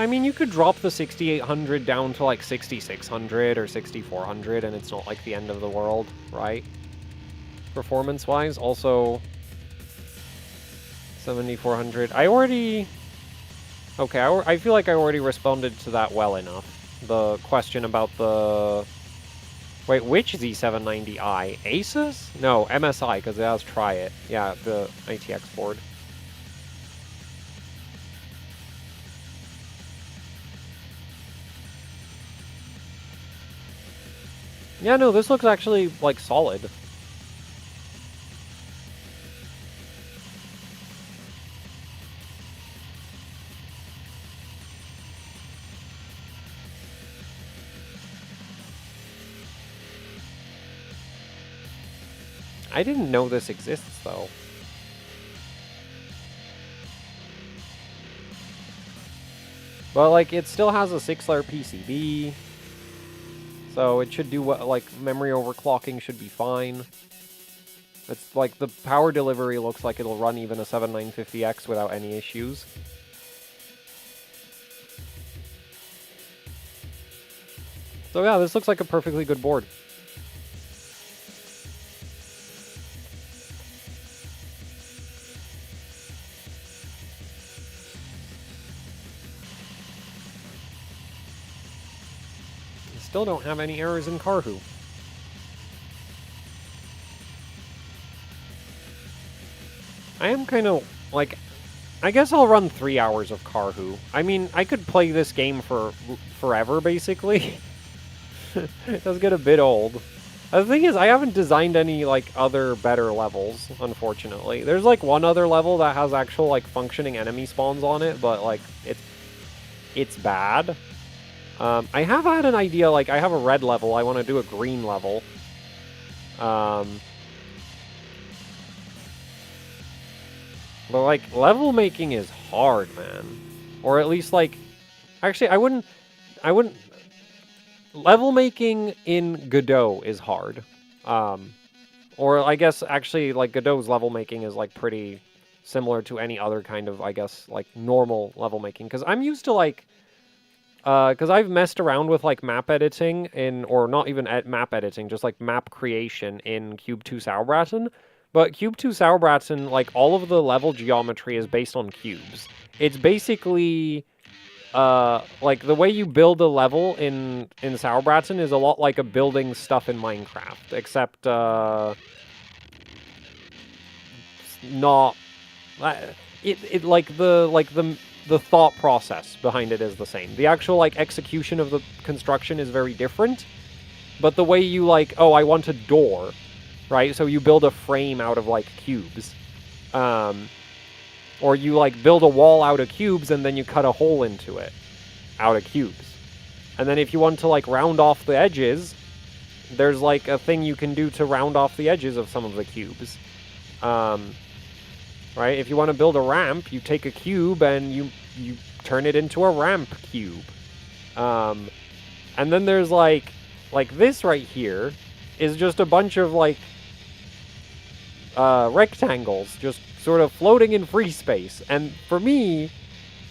I mean, you could drop the 6800 down to like 6600 or 6400, and it's not like the end of the world, right? Performance-wise, also 7400. I already... Okay, I feel like I already responded to that well enough. The question about the... Wait, which Z790i? Asus? No, MSI, because it has Try It. Yeah, the ATX board. Yeah, no, this looks actually, like, solid. I didn't know this exists, though. But, like, it still has a 6-layer PCB. So it should do what, like, memory overclocking should be fine. It's like, the power delivery looks like it'll run even a 7950X without any issues. So yeah, this looks like a perfectly good board. Still don't have any errors in Karhu. I am kind of, like, I guess I'll run 3 hours of Karhu. I mean, I could play this game for forever, basically. It does get a bit old. The thing is, I haven't designed any, like, other better levels, unfortunately. There's, like, one other level that has actual, like, functioning enemy spawns on it, but, like, it's bad. I have had an idea, like, I have a red level, I want to do a green level. But, like, level making is hard, man. Or at least, like... Actually, I wouldn't... Level making in Godot is hard. Or I guess actually like Godot's level making is like pretty similar to any other kind of, I guess, like normal level making. Because I'm used to like, because I've messed around with like map editing in, or not even map editing, just like map creation in Cube 2 Sauerbraten. But Cube 2 Sauerbraten, like all of the level geometry is based on cubes. It's basically, like the way you build a level in Sauerbraten is a lot like a building stuff in Minecraft, except, not, the thought process behind it is the same. The actual like execution of the construction is very different, but the way you like, oh, I want a door, right? So you build a frame out of like cubes, or you like build a wall out of cubes and then you cut a hole into it out of cubes, and then if you want to like round off the edges, there's like a thing you can do to round off the edges of some of the cubes. Right? If you want to build a ramp, you take a cube and you turn it into a ramp cube. And then there's like this right here is just a bunch of like rectangles just sort of floating in free space. And for me,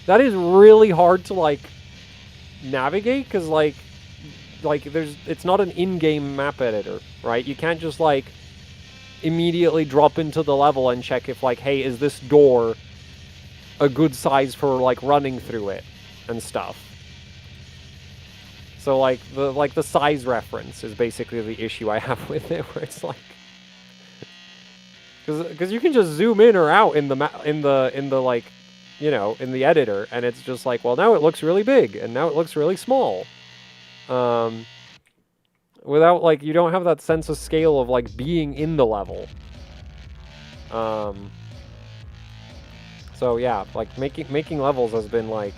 that is really hard to like navigate because like it's not an in-game map editor, right? You can't just like immediately drop into the level and check if like, hey, is this door a good size for like running through it and stuff. So like the size reference is basically the issue I have with it, where it's like, because you can just zoom in or out in the like, you know, in the editor, and it's just like, well, now it looks really big and now it looks really small. Without, like, you don't have that sense of scale of, like, being in the level. So, yeah, like, making levels has been, like,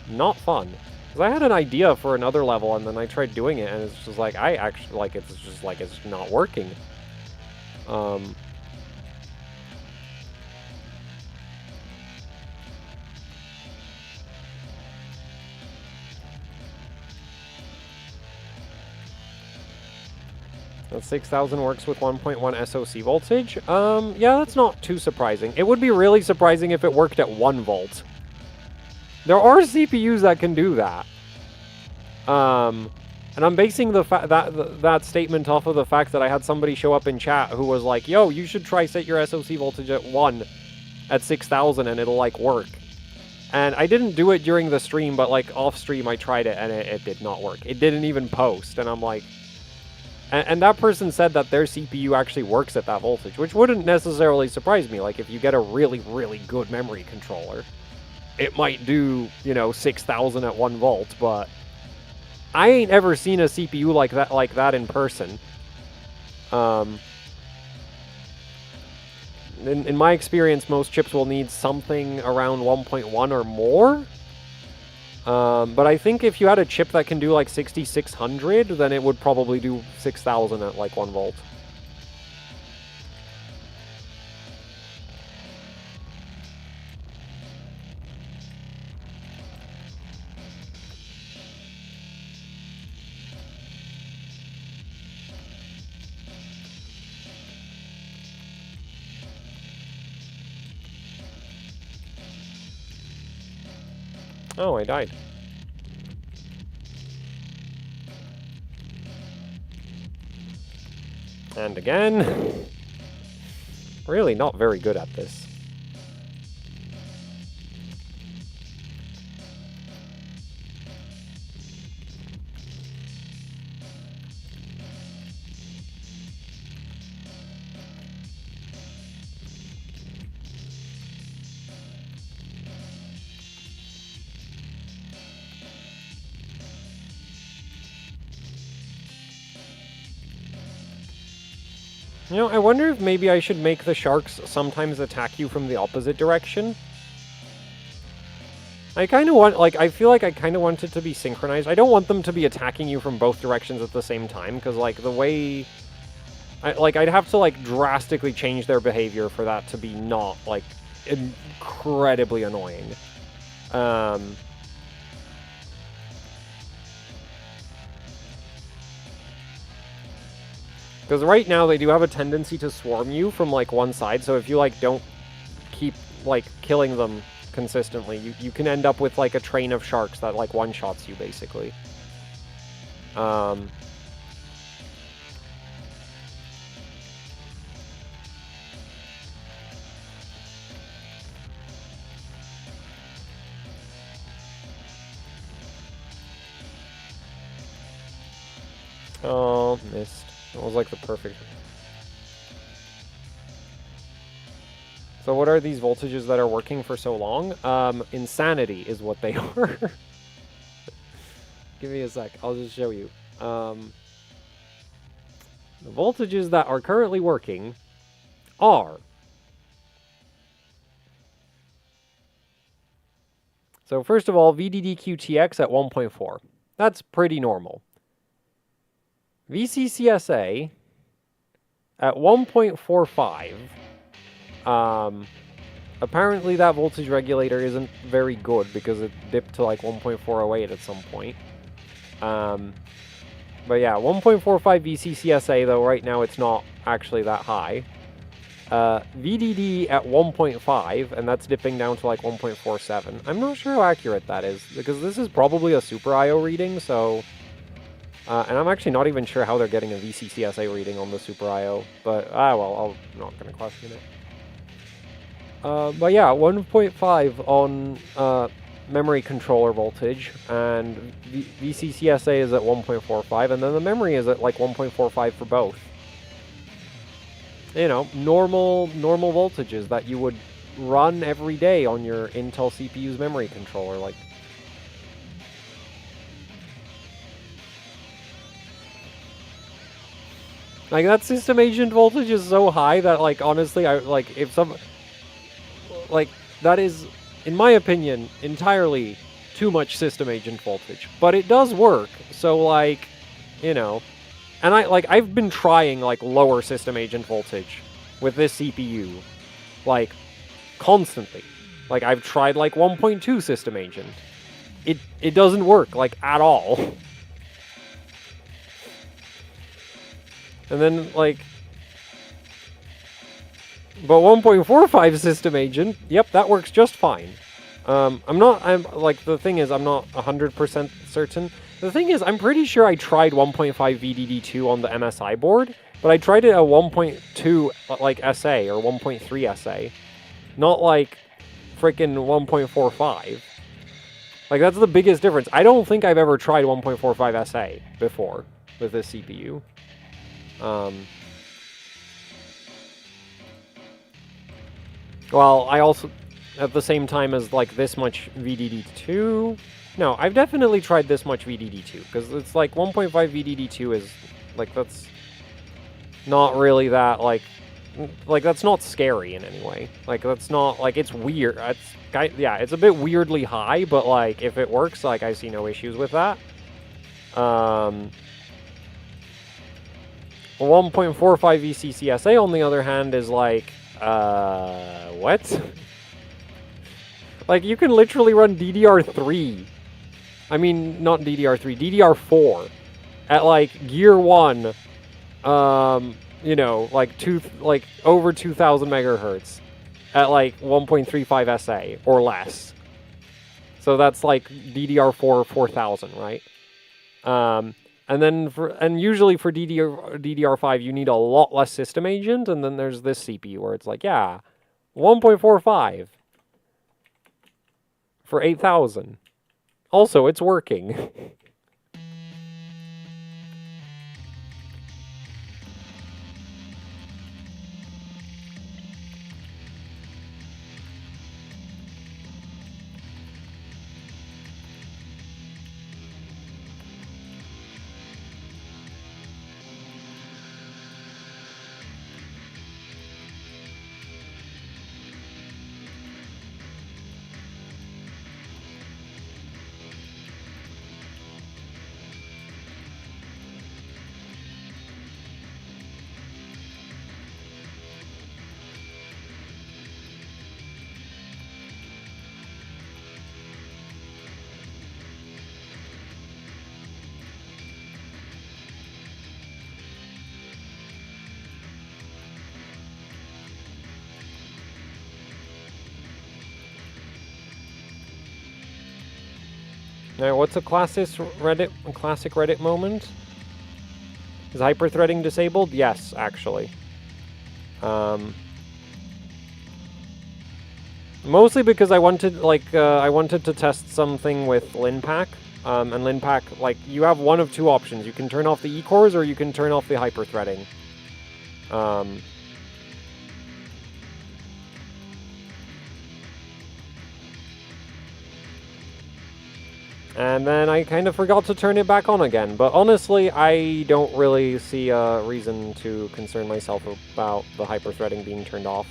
not fun. Because I had an idea for another level, and then I tried doing it, and it's just like, it's just, like, it's not working. That 6000 works with 1.1 SoC voltage. Yeah, that's not too surprising. It would be really surprising if it worked at 1 volt. There are CPUs that can do that. And I'm basing that statement off of the fact that I had somebody show up in chat who was like, yo, you should try set your SoC voltage at 1 at 6000 and it'll, like, work. And I didn't do it during the stream, but, like, off stream I tried it and it did not work. It didn't even post, and I'm like... And that person said that their CPU actually works at that voltage, which wouldn't necessarily surprise me. Like, if you get a really, really good memory controller, it might do, you know, 6000 at 1 volt, but I ain't ever seen a CPU like that in person. In my experience, most chips will need something around 1.1 or more. But I think if you had a chip that can do like 6600, then it would probably do 6000 at like 1 volt. Oh, I died. And again. Really not very good at this. You know, I wonder if maybe I should make the sharks sometimes attack you from the opposite direction. I kind of want, like, I feel like I kind of want it to be synchronized. I don't want them to be attacking you from both directions at the same time, because, like, the way... I'd have to, like, drastically change their behavior for that to be not, like, incredibly annoying. Because right now they do have a tendency to swarm you from like one side, so if you like don't keep like killing them consistently, you can end up with like a train of sharks that like one-shots you basically. Oh, missed. That was like the perfect. So what are these voltages that are working for so long? Insanity is what they are. Give me a sec. I'll just show you. The voltages that are currently working are... So first of all, VDD-QTX at 1.4. That's pretty normal. VCCSA at 1.45. Apparently that voltage regulator isn't very good because it dipped to like 1.408 at some point. But yeah, 1.45 VCCSA though, right now it's not actually that high. VDD at 1.5, and that's dipping down to like 1.47. I'm not sure how accurate that is, because this is probably a Super I/O reading, so... and I'm actually not even sure how they're getting a VCCSA reading on the Super I/O, but, well, I'm not going to question it. But yeah, 1.5 on memory controller voltage, and VCCSA is at 1.45, and then the memory is at like 1.45 for both. You know, normal voltages that you would run every day on your Intel CPU's memory controller, like... Like, that system agent voltage is so high that, like, honestly, like, that is, in my opinion, entirely too much system agent voltage. But it does work, so, like, you know... And I've been trying, like, lower system agent voltage with this CPU, like, constantly. Like, I've tried, like, 1.2 system agent. It doesn't work, like, at all. And then, like... But 1.45 system agent, yep, that works just fine. The thing is, I'm not 100% certain. The thing is, I'm pretty sure I tried 1.5 VDD2 on the MSI board, but I tried it at 1.2, like, SA, or 1.3 SA. Not, like, freaking 1.45. Like, that's the biggest difference. I don't think I've ever tried 1.45 SA before with this CPU. Well, I also... At the same time as, like, this much VDD2... No, I've definitely tried this much VDD2, because it's, like, 1.5 VDD2 is, like, that's not really that, like, that's not scary in any way. Like, that's not, like, it's weird. Yeah, it's a bit weirdly high, but, like, if it works, like, I see no issues with that. 1.45 VCCSA, on the other hand, is, like, what? Like, you can literally run DDR3. I mean, not DDR3, DDR4 at, like, Gear 1, you know, like, over 2,000 megahertz at, like, 1.35 SA or less. So that's, like, DDR4 4000, right? And usually for DDR5, you need a lot less system agent, and then there's this CPU where it's like, yeah, 1.45 for 8,000. Also, it's working. Now, what's a classic Reddit moment? Is hyperthreading disabled? Yes, actually. Mostly because I wanted, like, I wanted to test something with LinPack. And LinPack, like, you have one of two options. You can turn off the E-cores or you can turn off the hyperthreading. And then I kind of forgot to turn it back on again. But honestly, I don't really see a reason to concern myself about the hyperthreading being turned off.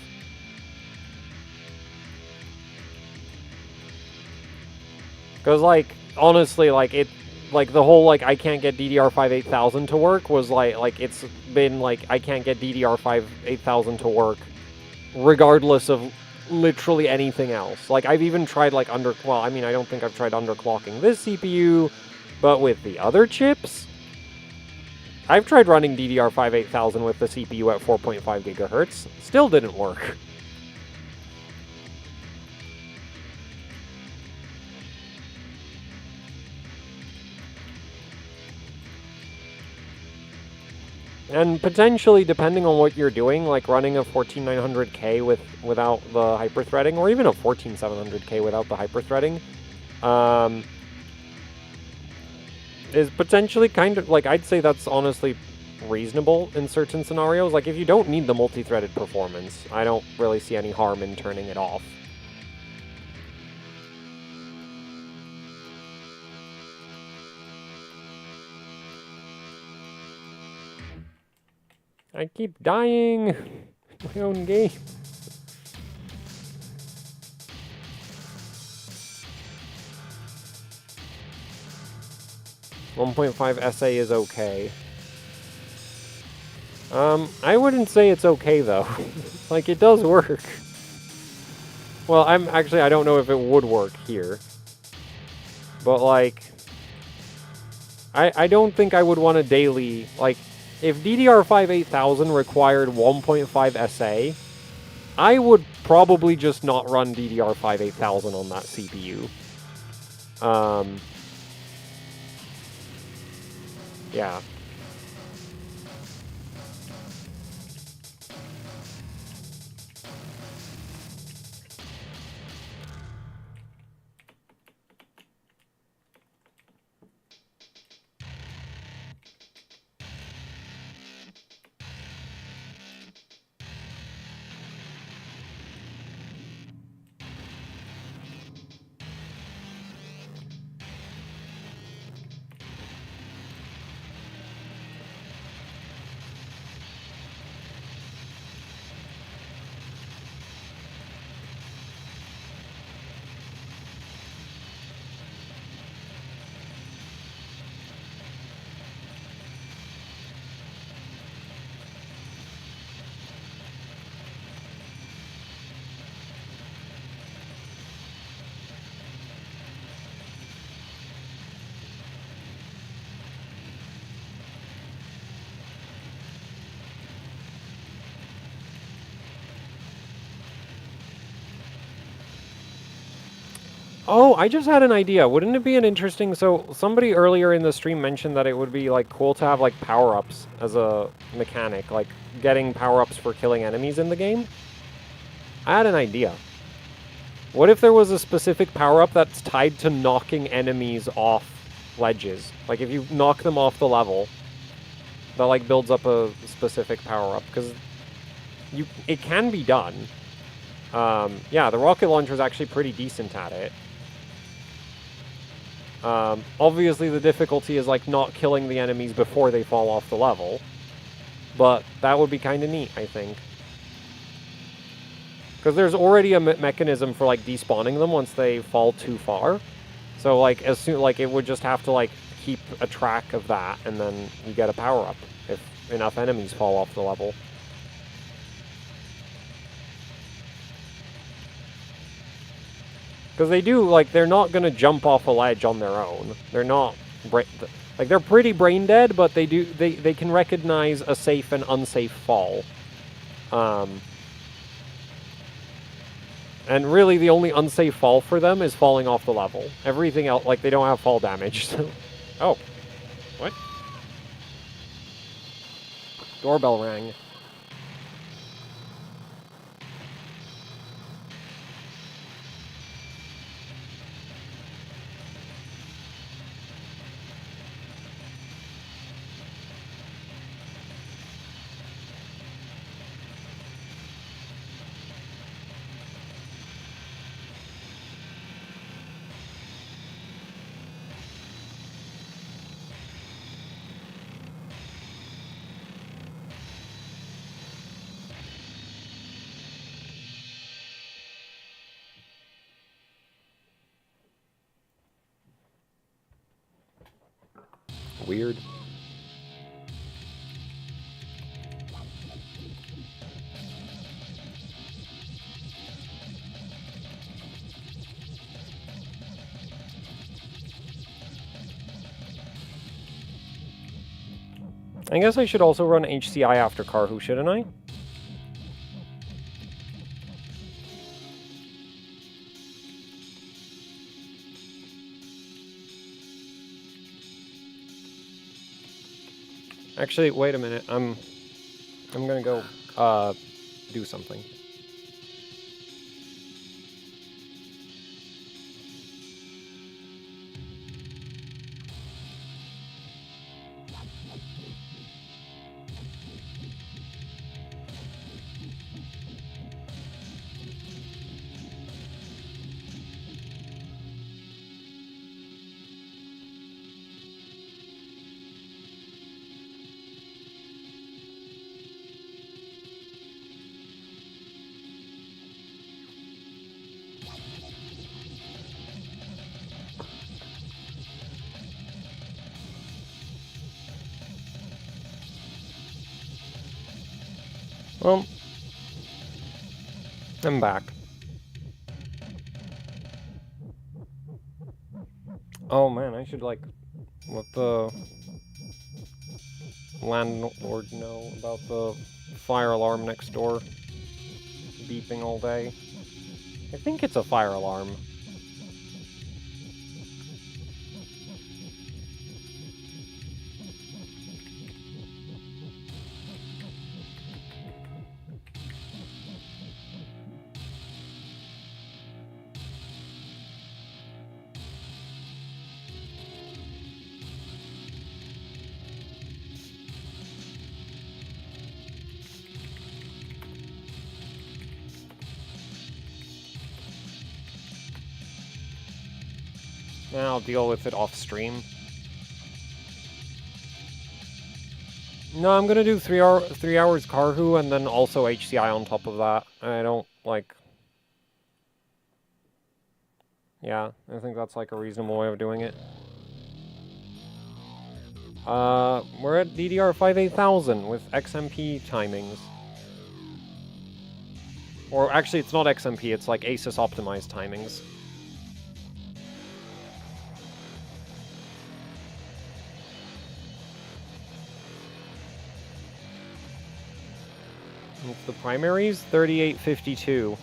Because, like, honestly, like, the whole, like, I can't get DDR5-8000 to work was, like, it's been, like, I can't get DDR5-8000 to work regardless of literally anything else. Like, I've even tried, like, well, I mean, I don't think I've tried underclocking this CPU, but with the other chips, I've tried running DDR5-8000 with the CPU at 4.5 gigahertz. Still didn't work. And potentially, depending on what you're doing, like running a 14900K without the hyperthreading, or even a 14700K without the hyperthreading, is potentially kind of, like, I'd say that's honestly reasonable in certain scenarios. Like, if you don't need the multi-threaded performance, I don't really see any harm in turning it off. I keep dying in my own game. .5 SA is okay. I wouldn't say it's okay, though. Like, it does work. Well, I don't know if it would work here. But, like, I don't think I would want to daily, like, if DDR5-8000 required 1.5 SA, I would probably just not run DDR5-8000 on that CPU. Yeah. Oh, I just had an idea. Wouldn't it be an interesting... So, somebody earlier in the stream mentioned that it would be, like, cool to have, like, power-ups as a mechanic. Like, getting power-ups for killing enemies in the game. I had an idea. What if there was a specific power-up that's tied to knocking enemies off ledges? Like, if you knock them off the level, that, like, builds up a specific power-up. Because it can be done. Yeah, the rocket launcher is actually pretty decent at it. Obviously, the difficulty is, like, not killing the enemies before they fall off the level. But that would be kind of neat, I think. Because there's already a mechanism for, like, despawning them once they fall too far. So, like, as soon, like, it would just have to, like, keep a track of that, and then you get a power-up if enough enemies fall off the level. Because they do, like, they're not going to jump off a ledge on their own. They're not, like, they're pretty brain dead, but they can recognize a safe and unsafe fall. And really, the only unsafe fall for them is falling off the level. Everything else, like, they don't have fall damage, so... Oh. What? Doorbell rang. Weird. I guess I should also run HCI after Karhu, shouldn't I? Actually, wait a minute. I'm gonna go do something. Well, I'm back. Oh man, I should, like, let the landlord know about the fire alarm next door beeping all day. I think it's a fire alarm. I'll deal with it off stream. No, I'm gonna do 3 hours Karhu and then also HCI on top of that. I don't, like... Yeah, I think that's, like, a reasonable way of doing it. We're at DDR5-8000 with XMP timings. Or actually, it's not XMP, it's like ASUS optimized timings. With the primaries, 3852.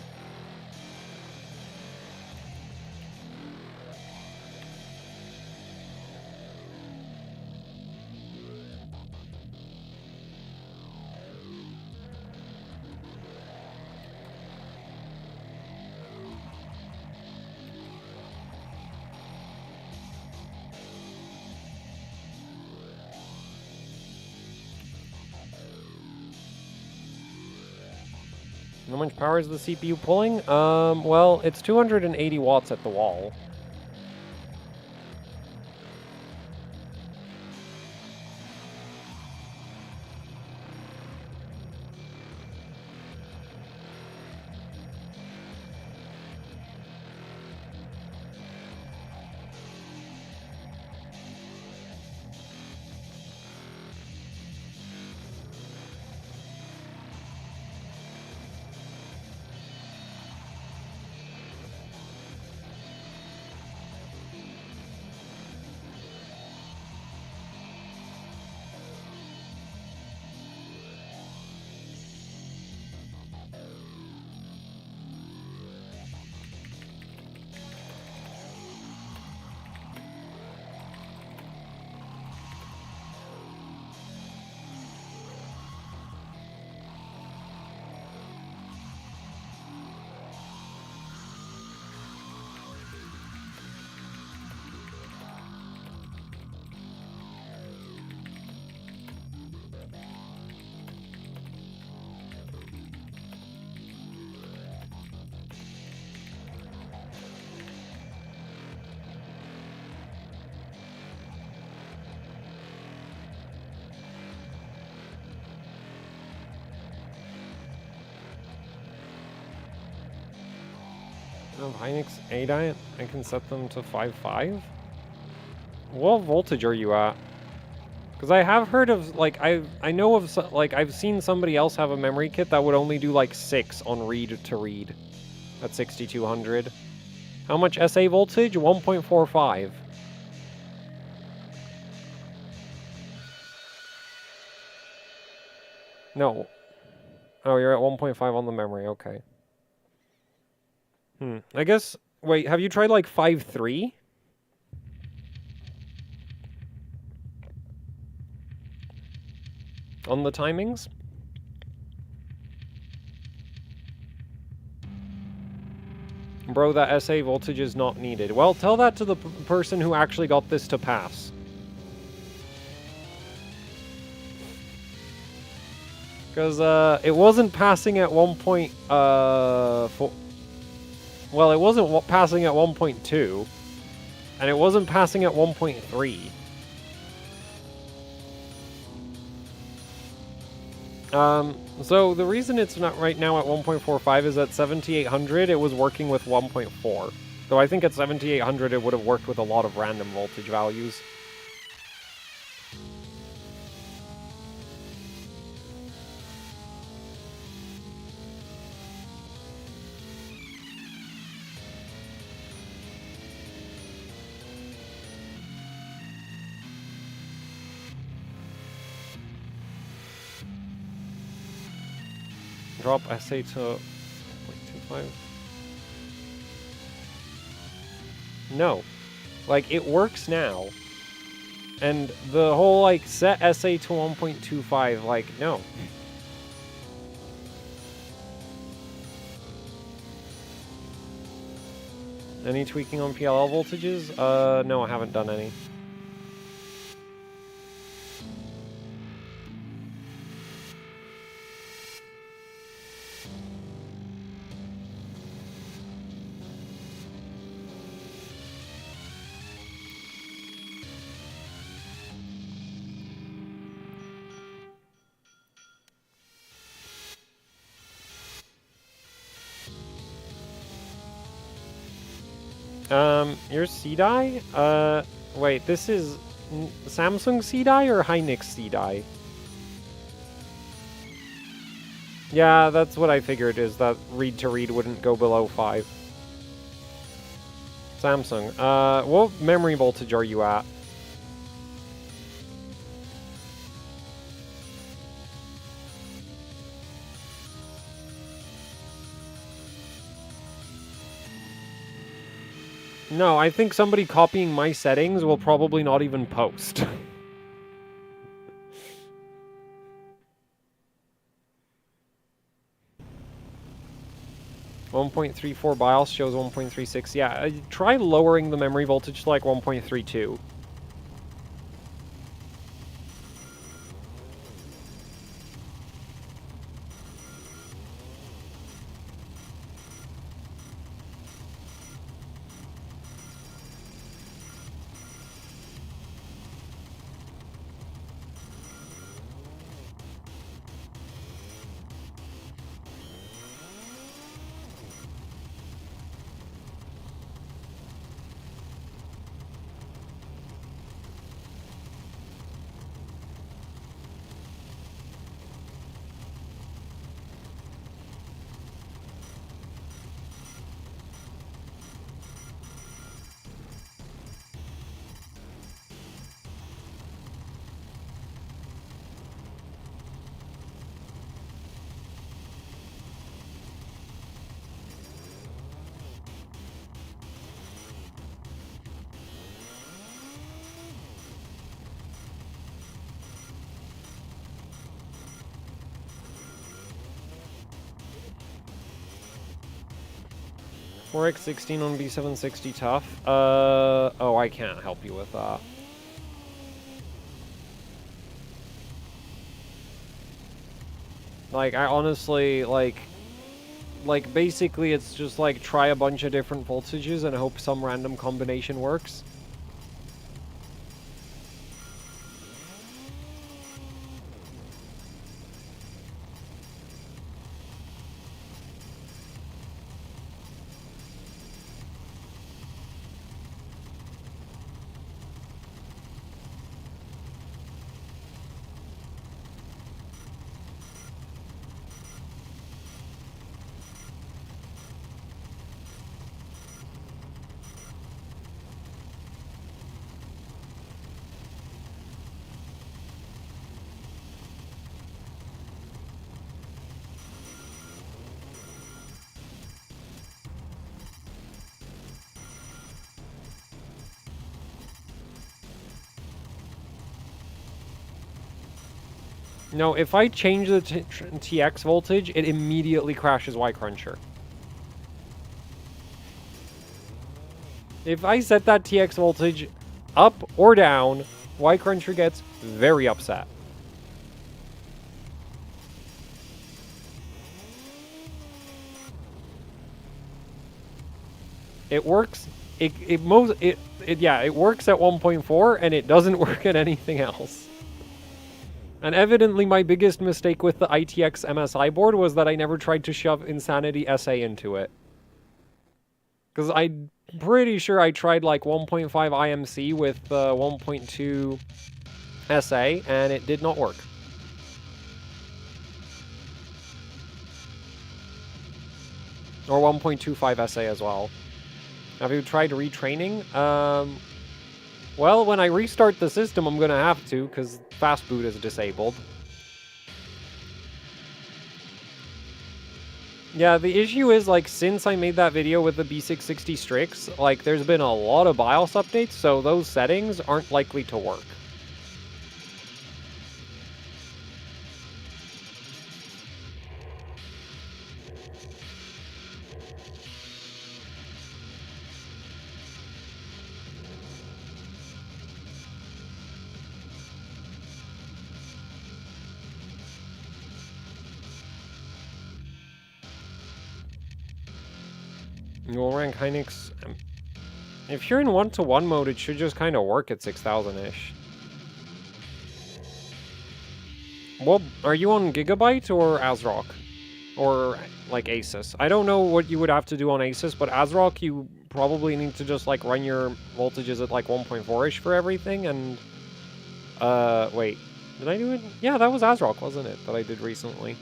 How much power is the CPU pulling? Well, it's 280 watts at the wall. Of Hynix ADI, I can set them to 5.5. What voltage are you at? Because I have heard of, like, I know of, like, I've seen somebody else have a memory kit that would only do, like, 6 on read to read at 6200. How much SA voltage? 1.45. No. Oh, you're at 1.5 on the memory, okay. I guess, wait, have you tried, like, 5.3? On the timings? Bro, that SA voltage is not needed. Well, tell that to the person who actually got this to pass. Because, it wasn't passing at 1.4... Well, it wasn't passing at 1.2. And it wasn't passing at 1.3. So the reason it's not right now at 1.45 is at 7800 it was working with 1.4. Though I think at 7800 it would have worked with a lot of random voltage values. Drop SA to 0.25. No. Like, it works now. And the whole, like, set SA to 1.25, like, no. Any tweaking on PLL voltages? No, I haven't done any. Your C-die? Wait, this is Samsung C-die or Hynix C-die? Yeah, that's what I figured, is that read-to-read wouldn't go below 5. Samsung. What memory voltage are you at? No, I think somebody copying my settings will probably not even post. 1.34 BIOS shows 1.36. Yeah, try lowering the memory voltage to like 1.32. $4x16 on B760 tough. Oh, I can't help you with that. Like, I honestly, like, basically it's just, like, try a bunch of different voltages and hope some random combination works. No, if I change the TX voltage, it immediately crashes Y-Cruncher. If I set that TX voltage up or down, Y-Cruncher gets very upset. It works. It works at 1.4 and it doesn't work at anything else. And evidently my biggest mistake with the ITX MSI board was that I never tried to shove Insanity SA into it. Because I'm pretty sure I tried like 1.5 IMC with 1.2 SA and it did not work. Or 1.25 SA as well. Have you tried retraining? Well, when I restart the system, I'm gonna have to, because fast boot is disabled. Yeah, the issue is, like, since I made that video with the B660 Strix, like, there's been a lot of BIOS updates, so those settings aren't likely to work. You'll rank Hynix. If you're in 1-to-1 mode, it should just kind of work at 6,000-ish. Well, are you on Gigabyte or ASRock? Or, like, Asus? I don't know what you would have to do on Asus, but ASRock, you probably need to just, like, run your voltages at, like, 1.4-ish for everything, and... wait. Did I do it? Yeah, that was ASRock, wasn't it? That I did recently.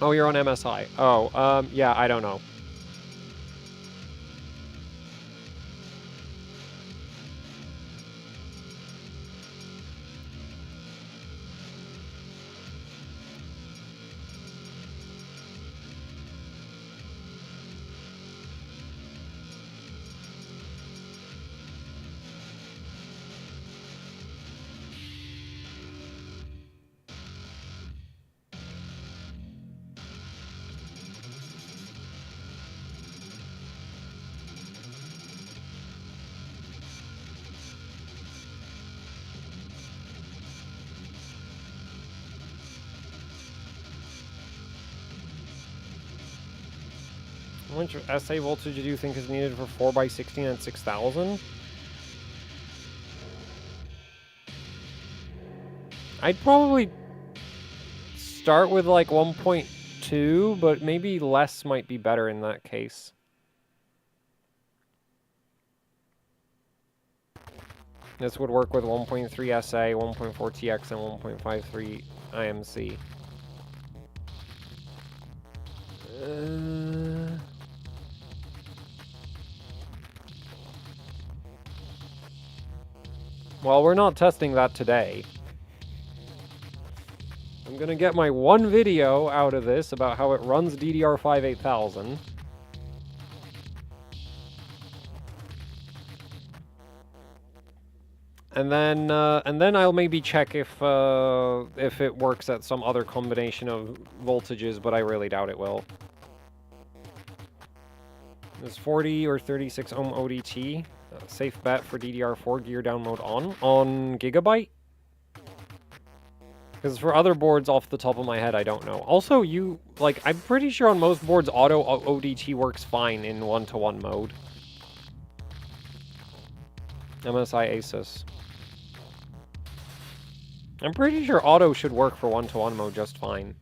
Oh, you're on MSI. Oh, yeah, I don't know. How much SA voltage do you think is needed for 4x16 at 6,000? I'd probably start with like 1.2, but maybe less might be better in that case. This would work with 1.3 SA, 1.4 TX, and 1.53 IMC. Well, we're not testing that today. I'm gonna get my one video out of this about how it runs DDR5-8000. And then I'll maybe check if it works at some other combination of voltages, but I really doubt it will. Is 40 or 36 ohm ODT safe bet for DDR4 gear down mode on Gigabyte? Because for other boards, off the top of my head, I don't know. Also, I'm pretty sure on most boards, auto ODT works fine in 1-to-1 mode. MSI Asus. I'm pretty sure auto should work for 1-to-1 mode just fine.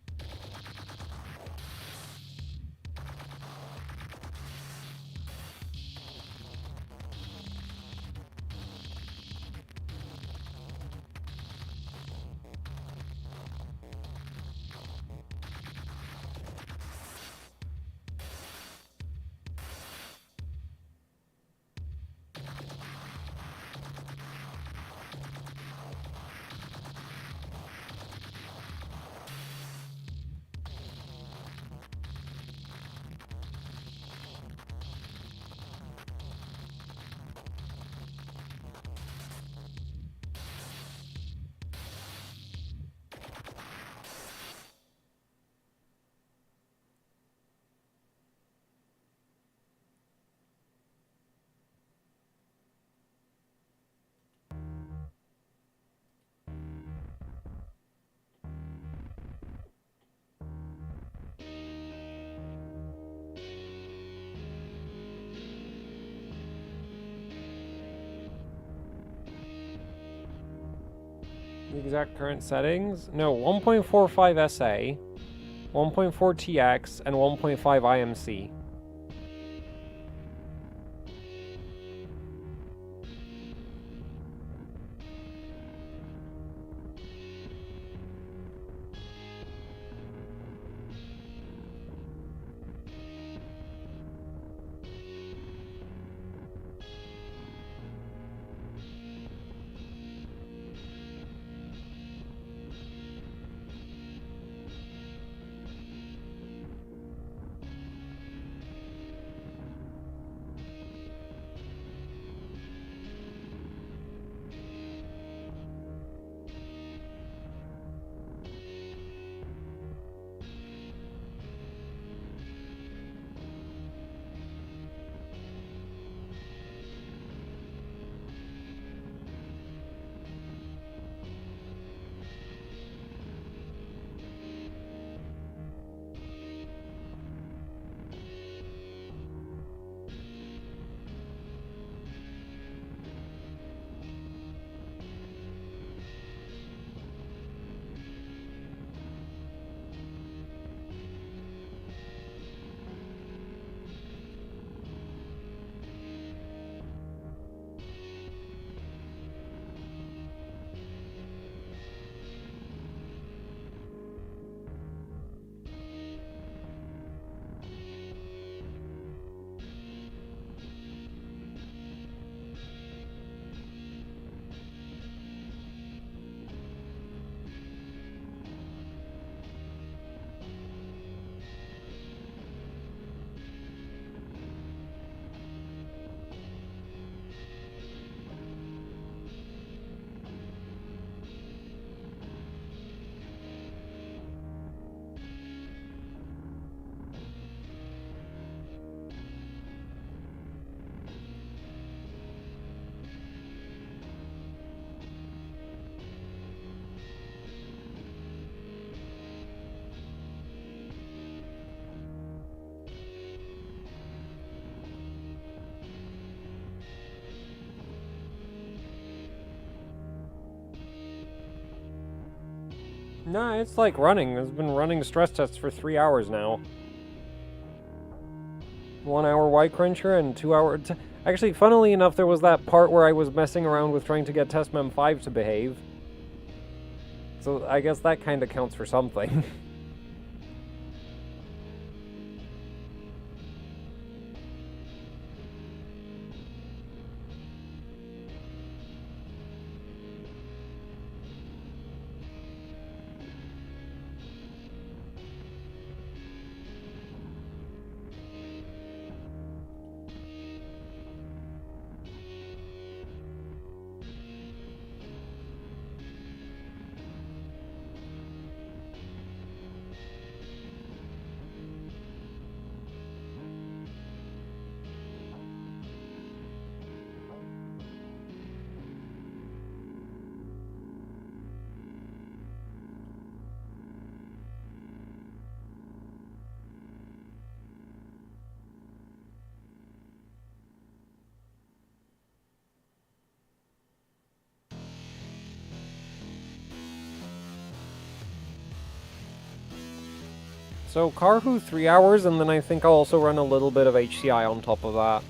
The exact current settings? No, 1.45 SA, 1.4 TX, and 1.5 IMC. Nah, it's like running. It's been running stress tests for 3 hours now. 1 hour Y cruncher and 2 hour... Actually, funnily enough, there was that part where I was messing around with trying to get testmem5 to behave. So I guess that kind of counts for something. So Karhu 3 hours, and then I think I'll also run a little bit of HCI on top of that.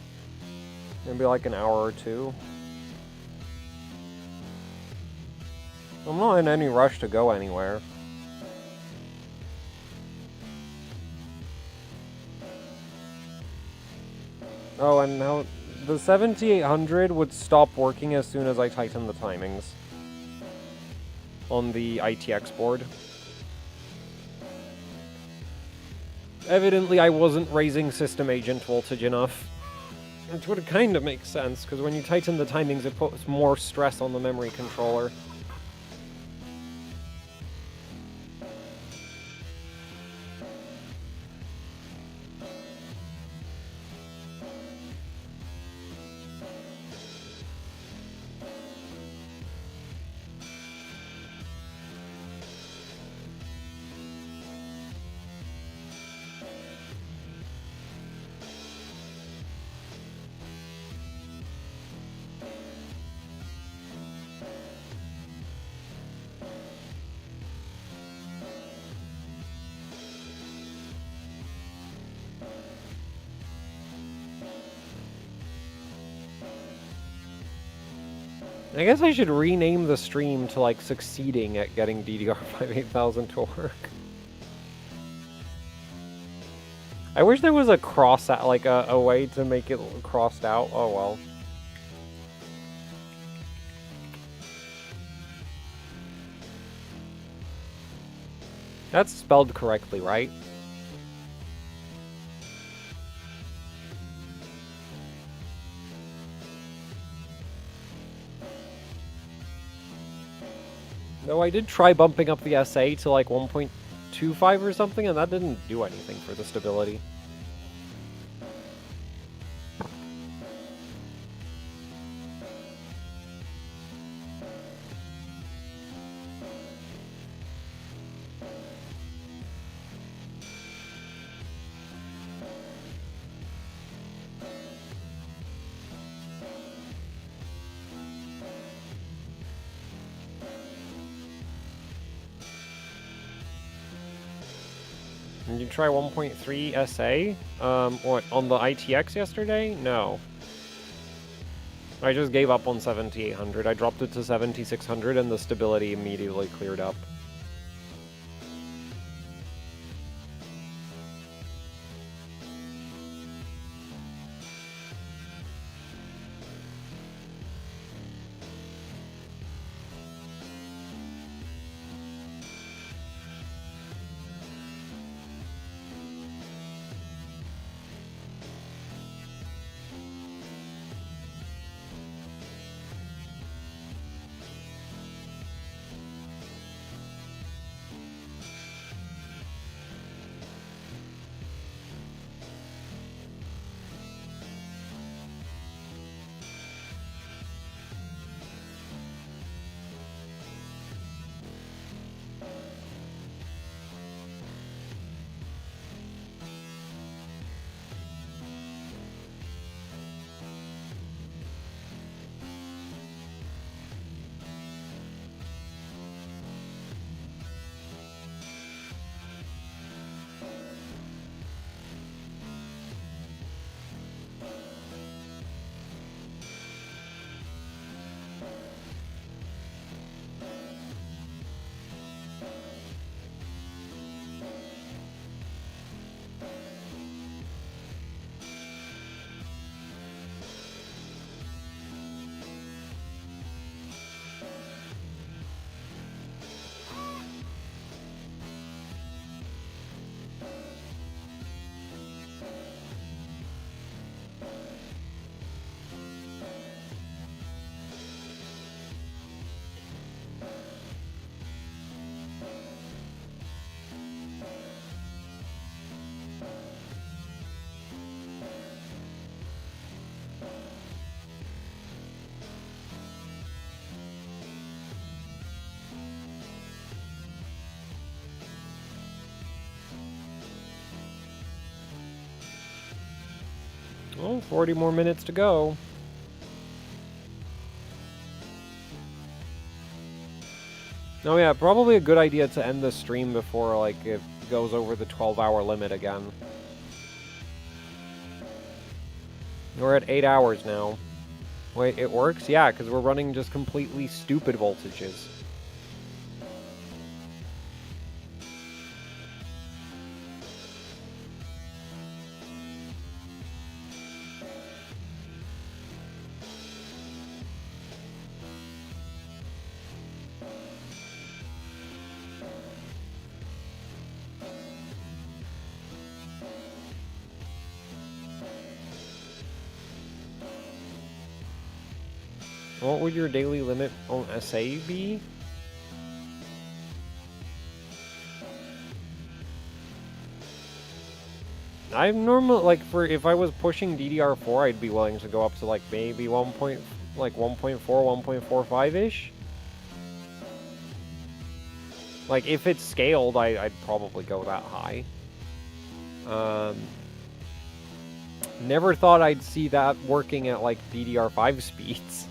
Maybe like an hour or two. I'm not in any rush to go anywhere. Oh, and now the 7800 would stop working as soon as I tighten the timings on the ITX board. Evidently, I wasn't raising system agent voltage enough. Which would kind of make sense, because when you tighten the timings, it puts more stress on the memory controller. I guess I should rename the stream to, like, succeeding at getting DDR5-8000 to work. I wish there was a cross out, like a way to make it crossed out. Oh well. That's spelled correctly, right? No, I did try bumping up the SA to like 1.25 or something, and that didn't do anything for the stability. Did you try 1.3 SA? What, on the ITX yesterday? No. I just gave up on 7800. I dropped it to 7600 and the stability immediately cleared up. Oh, 40 more minutes to go. Oh yeah, probably a good idea to end the stream before, like, it goes over the 12-hour limit again. We're at 8 hours now. Wait, it works? Yeah, because we're running just completely stupid voltages. What would your daily limit on SA be? I'm normally, like, if I was pushing DDR4, I'd be willing to go up to, like, maybe 1.4, 1.45-ish. Like, if it's scaled, I'd probably go that high. Never thought I'd see that working at, like, DDR5 speeds.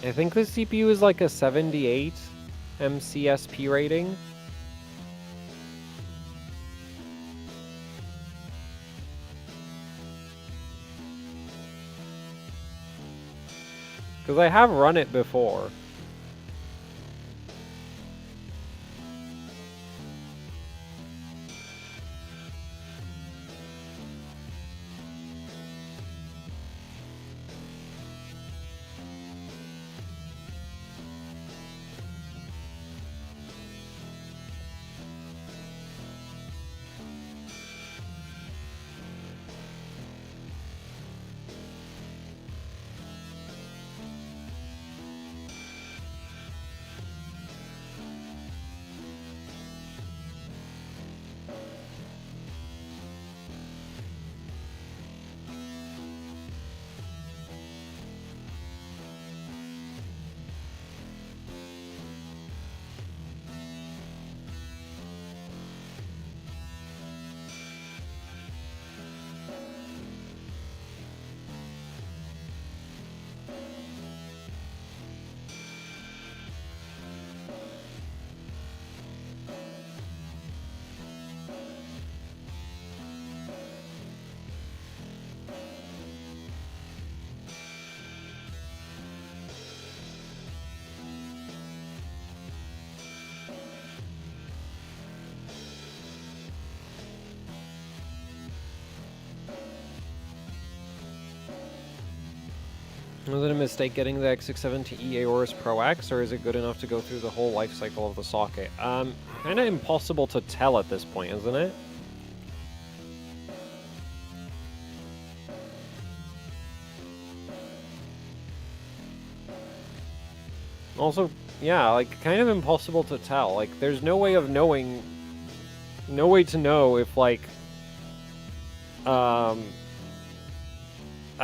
I think the CPU is like a 78 MCSP rating. Because I have run it before. Was it a mistake getting the X670 Aorus Pro X, or is it good enough to go through the whole life cycle of the socket? Kind of impossible to tell at this point, isn't it? Also, yeah, like, kind of impossible to tell. Like, there's no way of knowing... No way to know if, like... I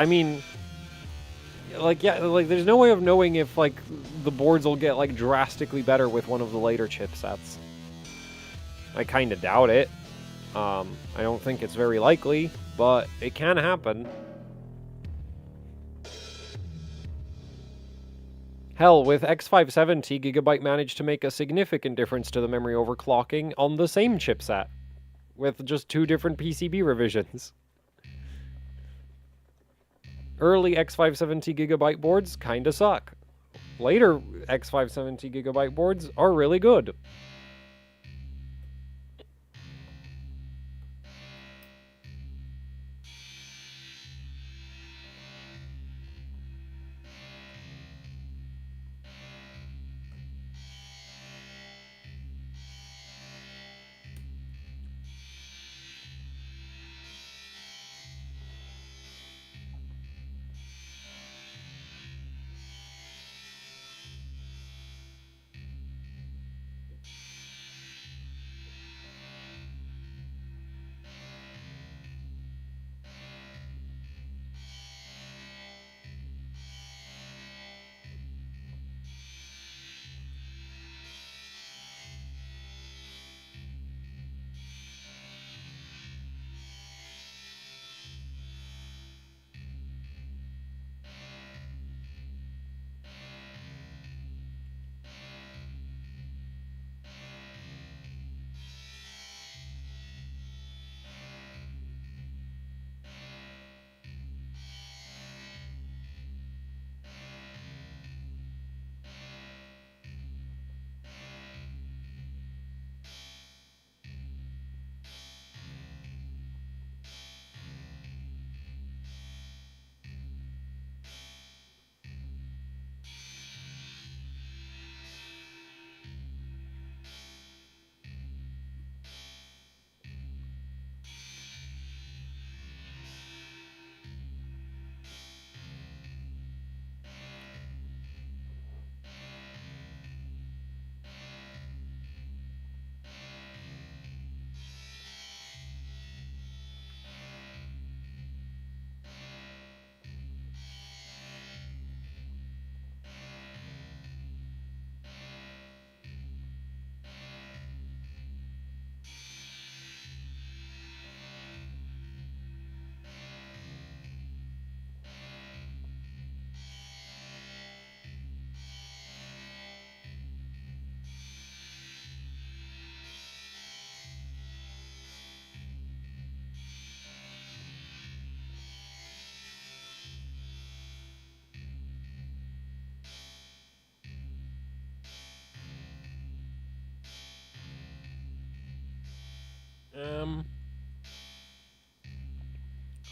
mean... Like, yeah, like, there's no way of knowing if, like, the boards will get, like, drastically better with one of the later chipsets. I kind of doubt it. I don't think it's very likely, but it can happen. Hell, with X570, Gigabyte managed to make a significant difference to the memory overclocking on the same chipset, with just 2 different PCB revisions. Early X570 Gigabyte boards kinda suck. Later X570 Gigabyte boards are really good.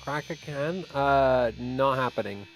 Crack a can? Not happening.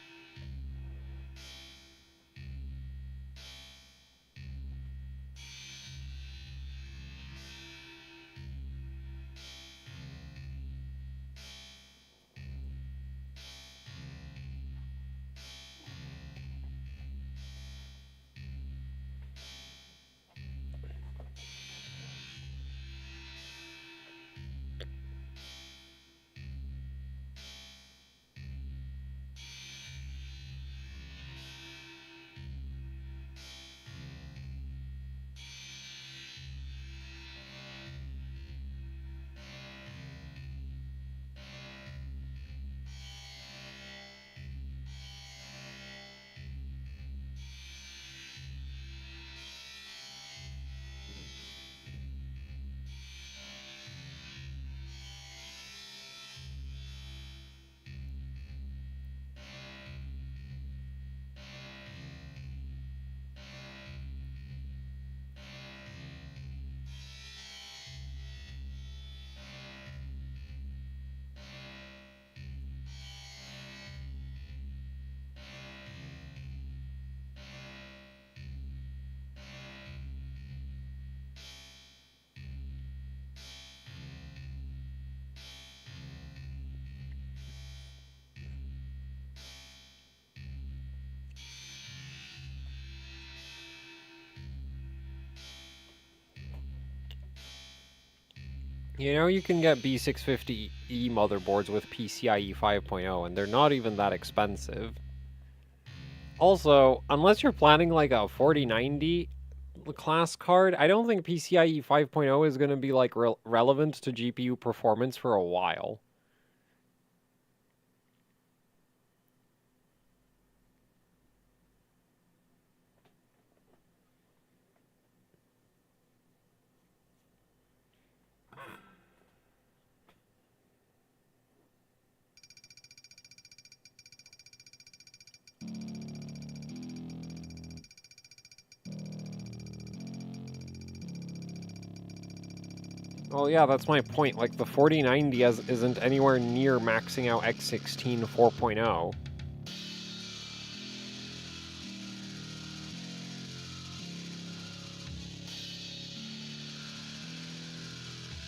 You know, you can get B650E motherboards with PCIe 5.0, and they're not even that expensive. Also, unless you're planning like a 4090 class card, I don't think PCIe 5.0 is going to be like relevant to GPU performance for a while. Well, yeah, that's my point. Like, the 4090 isn't anywhere near maxing out X16 4.0.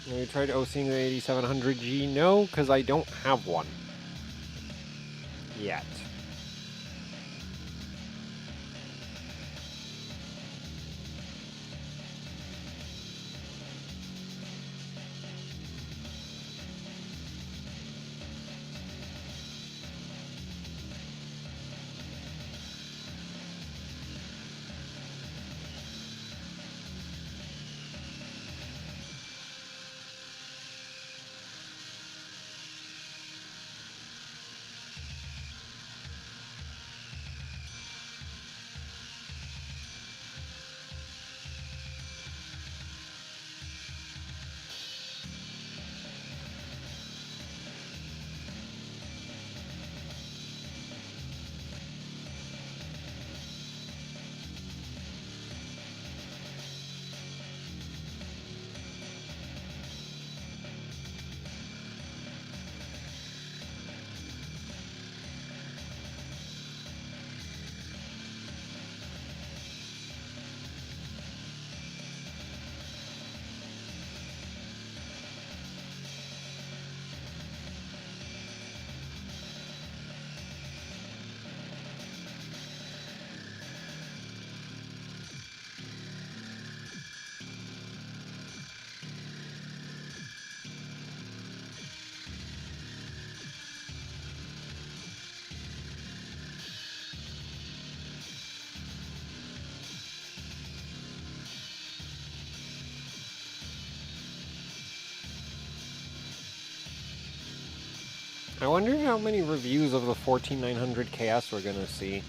Have you tried OCing the 8700G? No, because I don't have one. Yet. I wonder how many reviews of the 14900 KS we're gonna see.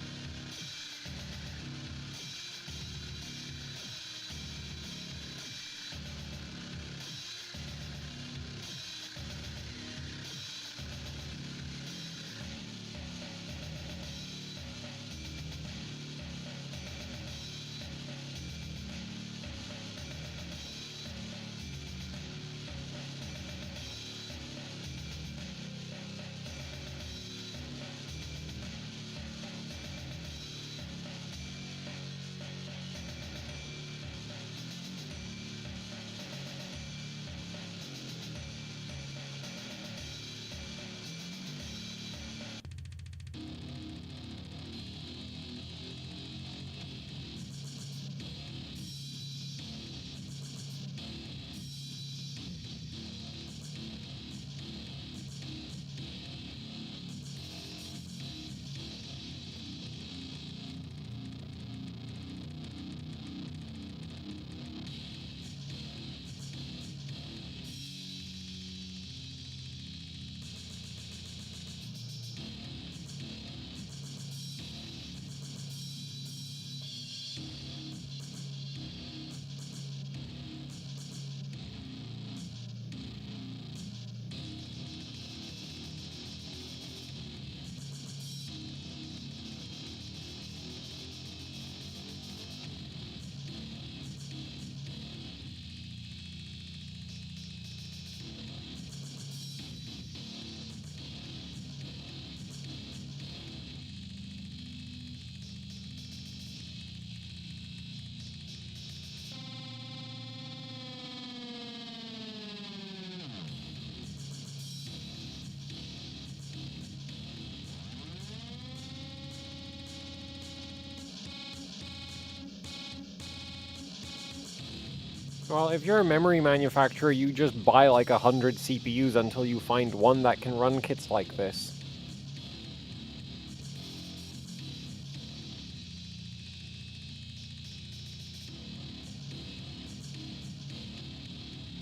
Well, if you're a memory manufacturer, you just buy like 100 CPUs until you find one that can run kits like this.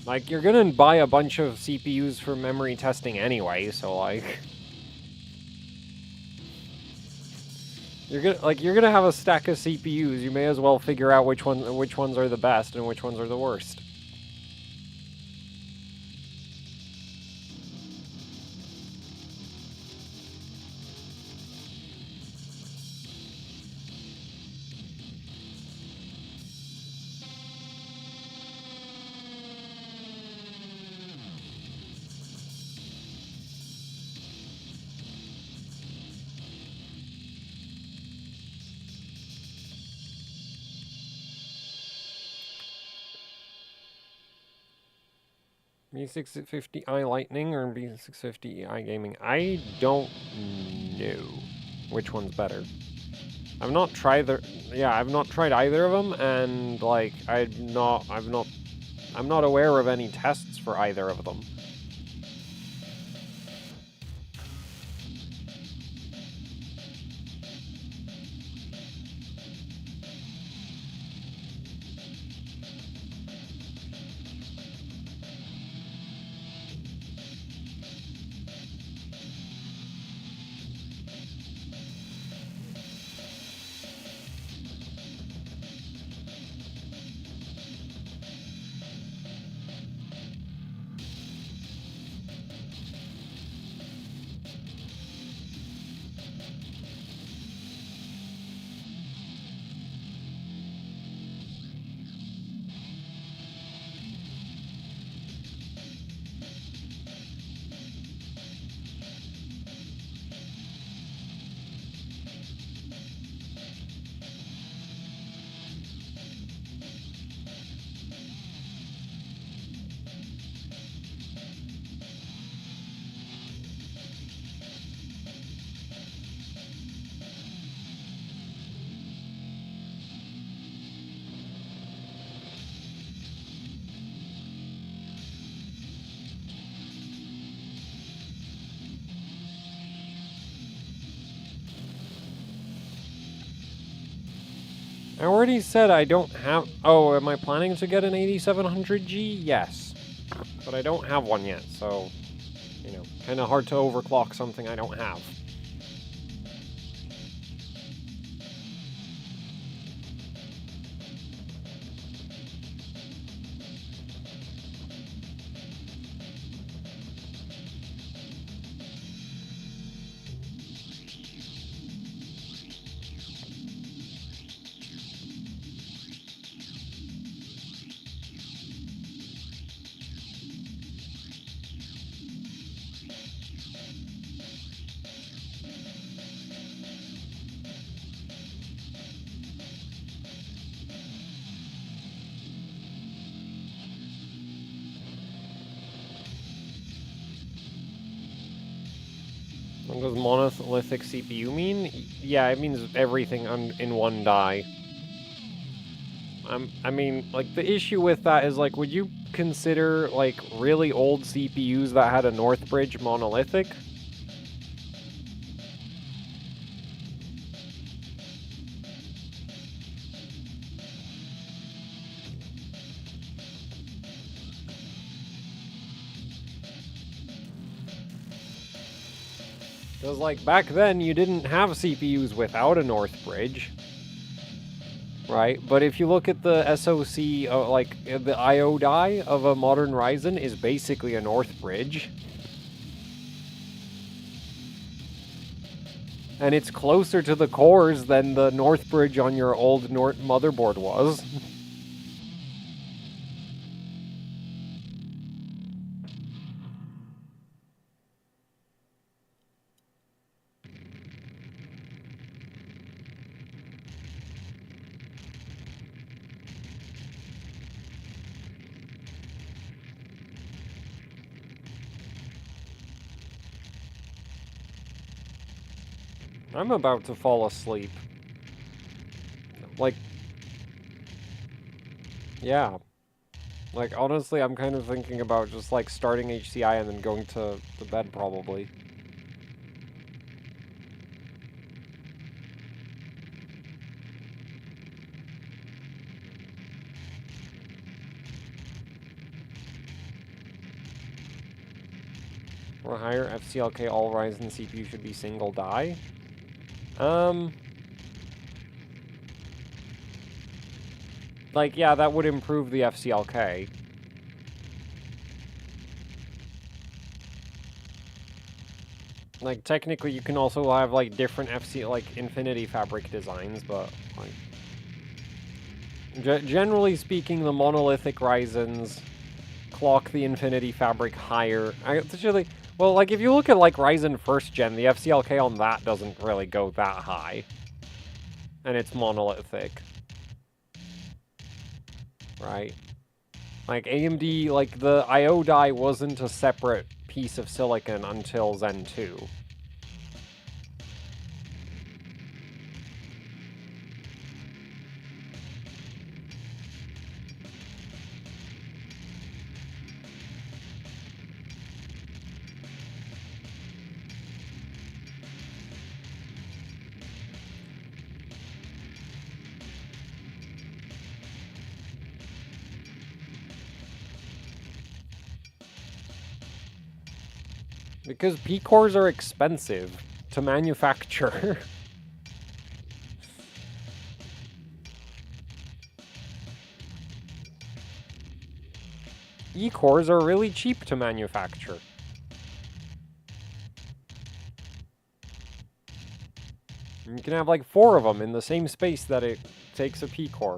Like, you're gonna buy a bunch of CPUs for memory testing anyway, so like... You're gonna have a stack of CPUs, you may as well figure out which ones are the best and which ones are the worst. B650i Lightning or B650i Gaming? I don't know which one's better. I've not tried I've not tried either of them, and like I'm not aware of any tests for either of them. I already said I don't have... Oh, am I planning to get an 8700G? Yes. But I don't have one yet, so... You know, kind of hard to overclock something I don't have. What does monolithic CPU mean? Yeah, it means everything in one die. I mean, like, the issue with that is, like, would you consider, like, really old CPUs that had a North Bridge monolithic? Because, like, back then, you didn't have CPUs without a North Bridge. Right? But if you look at the SoC, like, the I.O. die of a modern Ryzen is basically a North Bridge. And it's closer to the cores than the North Bridge on your old motherboard was. I'm about to fall asleep. Like, yeah. Like, honestly, I'm kind of thinking about just, like, starting HCI and then going to bed, probably. For a higher FCLK, all Ryzen CPU should be single die. Like, yeah, that would improve the FCLK. Like, technically, you can also have, like, different Infinity Fabric designs, but, like... Generally speaking, the monolithic Ryzens clock the Infinity Fabric higher. Actually, well, like, if you look at, like, Ryzen 1st Gen, the FCLK on that doesn't really go that high. And it's monolithic. Right? Like, AMD, like, the I.O. die wasn't a separate piece of silicon until Zen 2. Because P-cores are expensive to manufacture. E-cores are really cheap to manufacture. You can have like 4 of them in the same space that it takes a P-core.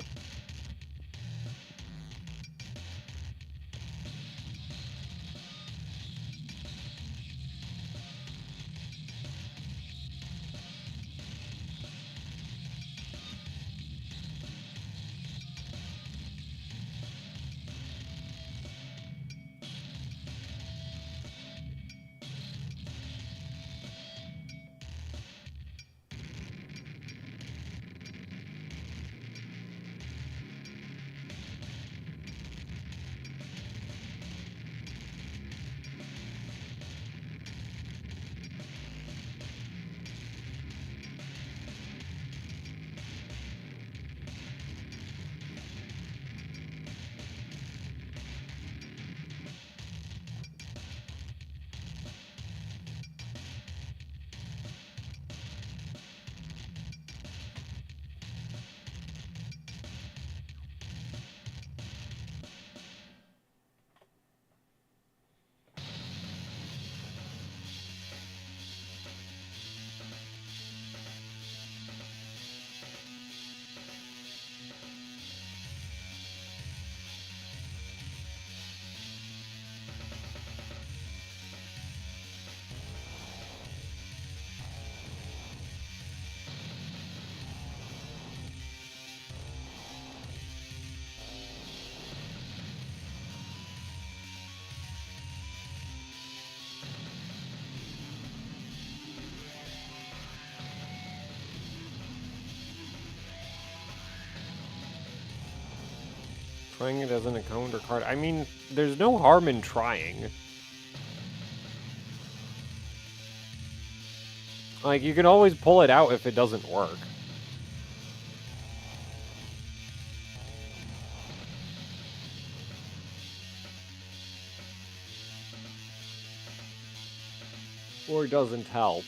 Trying it as an encounter card. I mean, there's no harm in trying. Like, you can always pull it out if it doesn't work. Or it doesn't help.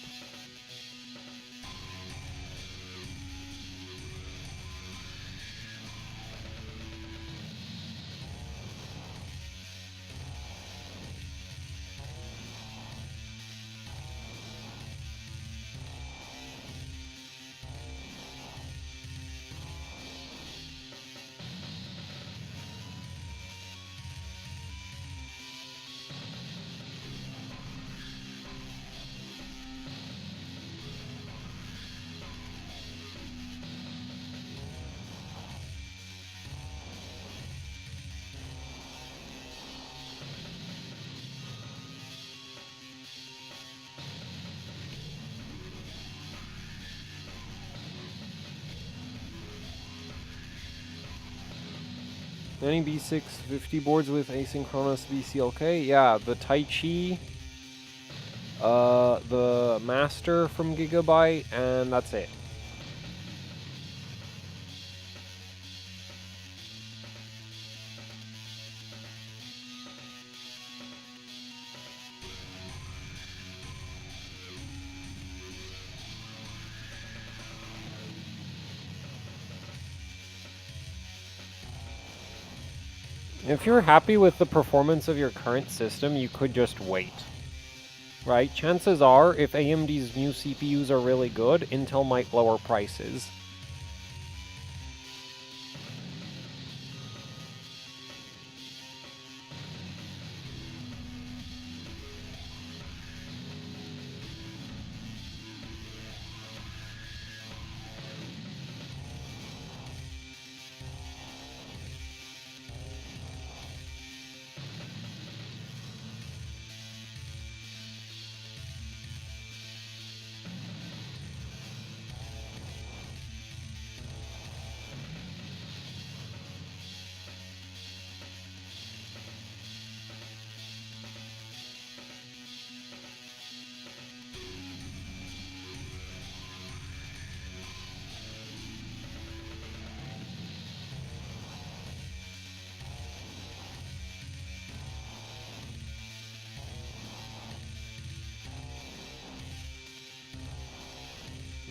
Any B650 boards with asynchronous VCLK? Yeah, the Tai Chi, the Master from Gigabyte, and that's it. If you're happy with the performance of your current system, you could just wait. Right? Chances are, if AMD's new CPUs are really good, Intel might lower prices.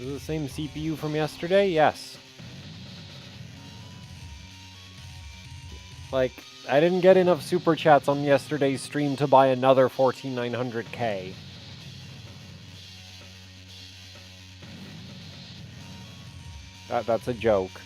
Is it the same CPU from yesterday? Yes. Like, I didn't get enough super chats on yesterday's stream to buy another 14900K. That's a joke.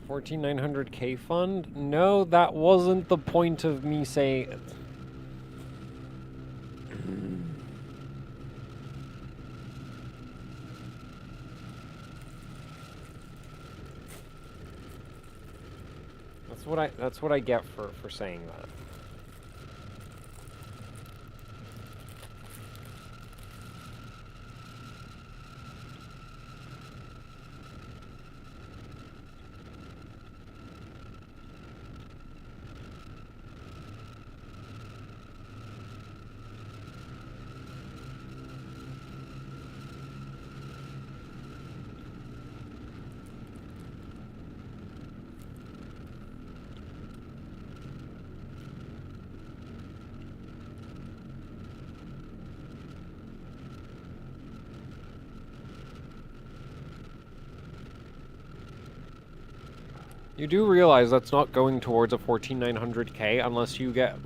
$14900K fund? No, that wasn't the point of me saying. That's what I get for saying that. You do realize that's not going towards a 14900K unless you get...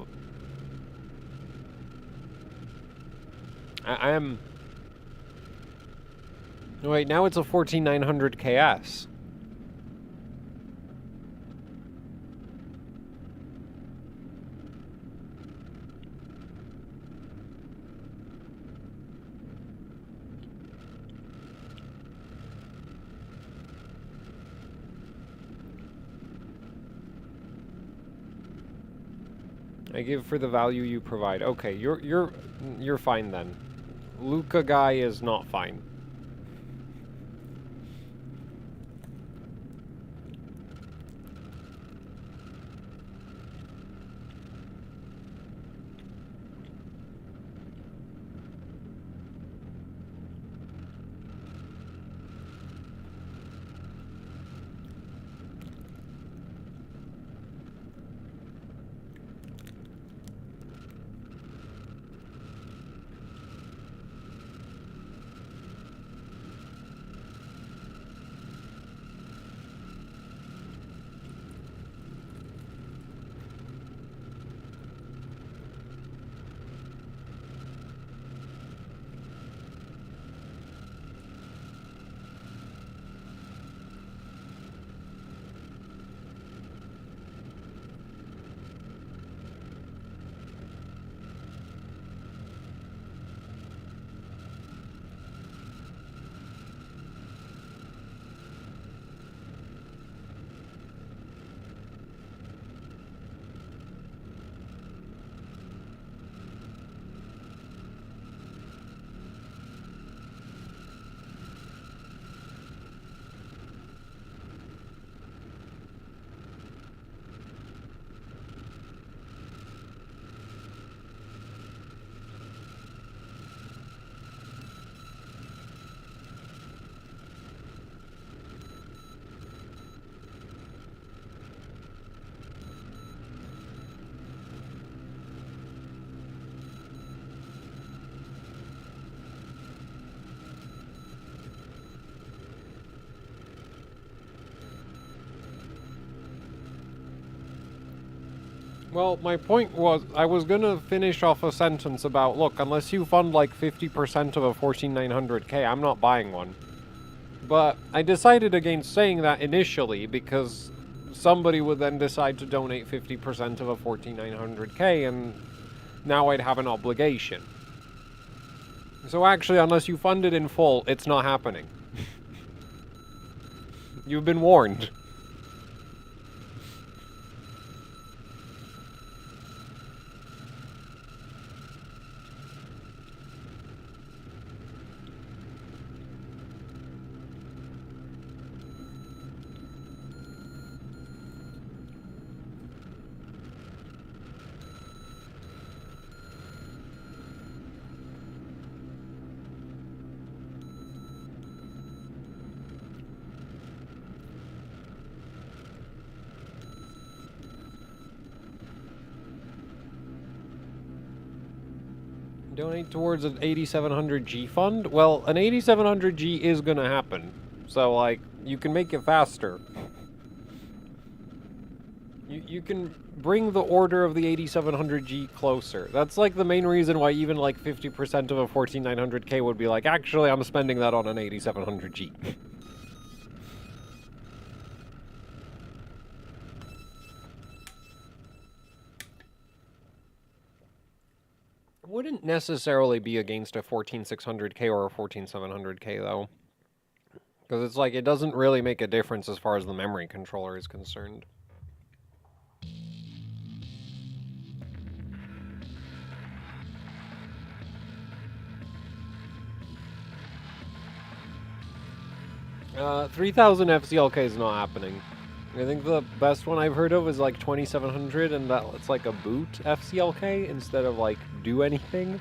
I am... Wait, now it's a 14900KS. I give for the value you provide. Okay, you're fine then. Luca guy is not fine. Well, my point was, I was gonna finish off a sentence about, look, unless you fund like 50% of a 14900K, I'm not buying one. But I decided against saying that initially because somebody would then decide to donate 50% of a 14900K and now I'd have an obligation. So actually, unless you fund it in full, it's not happening. You've been warned. Donate towards an 8700G fund? Well, an 8700G is gonna happen. So, like, you can make it faster. You can bring the order of the 8700G closer. That's, like, the main reason why even, like, 50% of a 14900K would be like, actually, I'm spending that on an 8700G. Wouldn't necessarily be against a 14600K or a 14700K, though. Because it's like, it doesn't really make a difference as far as the memory controller is concerned. Uh, 3000 FCLK is not happening. I think the best one I've heard of is like 2700, and that it's like a boot FCLK instead of like do anything.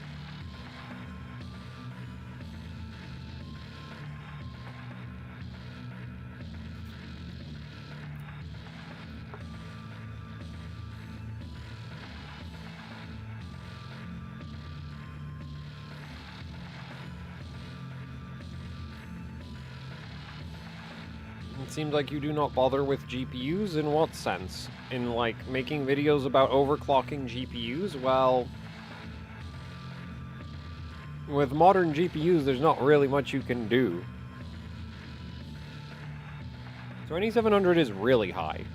It seems like you do not bother with GPUs. In what sense? In, like, making videos about overclocking GPUs? Well, with modern GPUs, there's not really much you can do. 2700 is really high.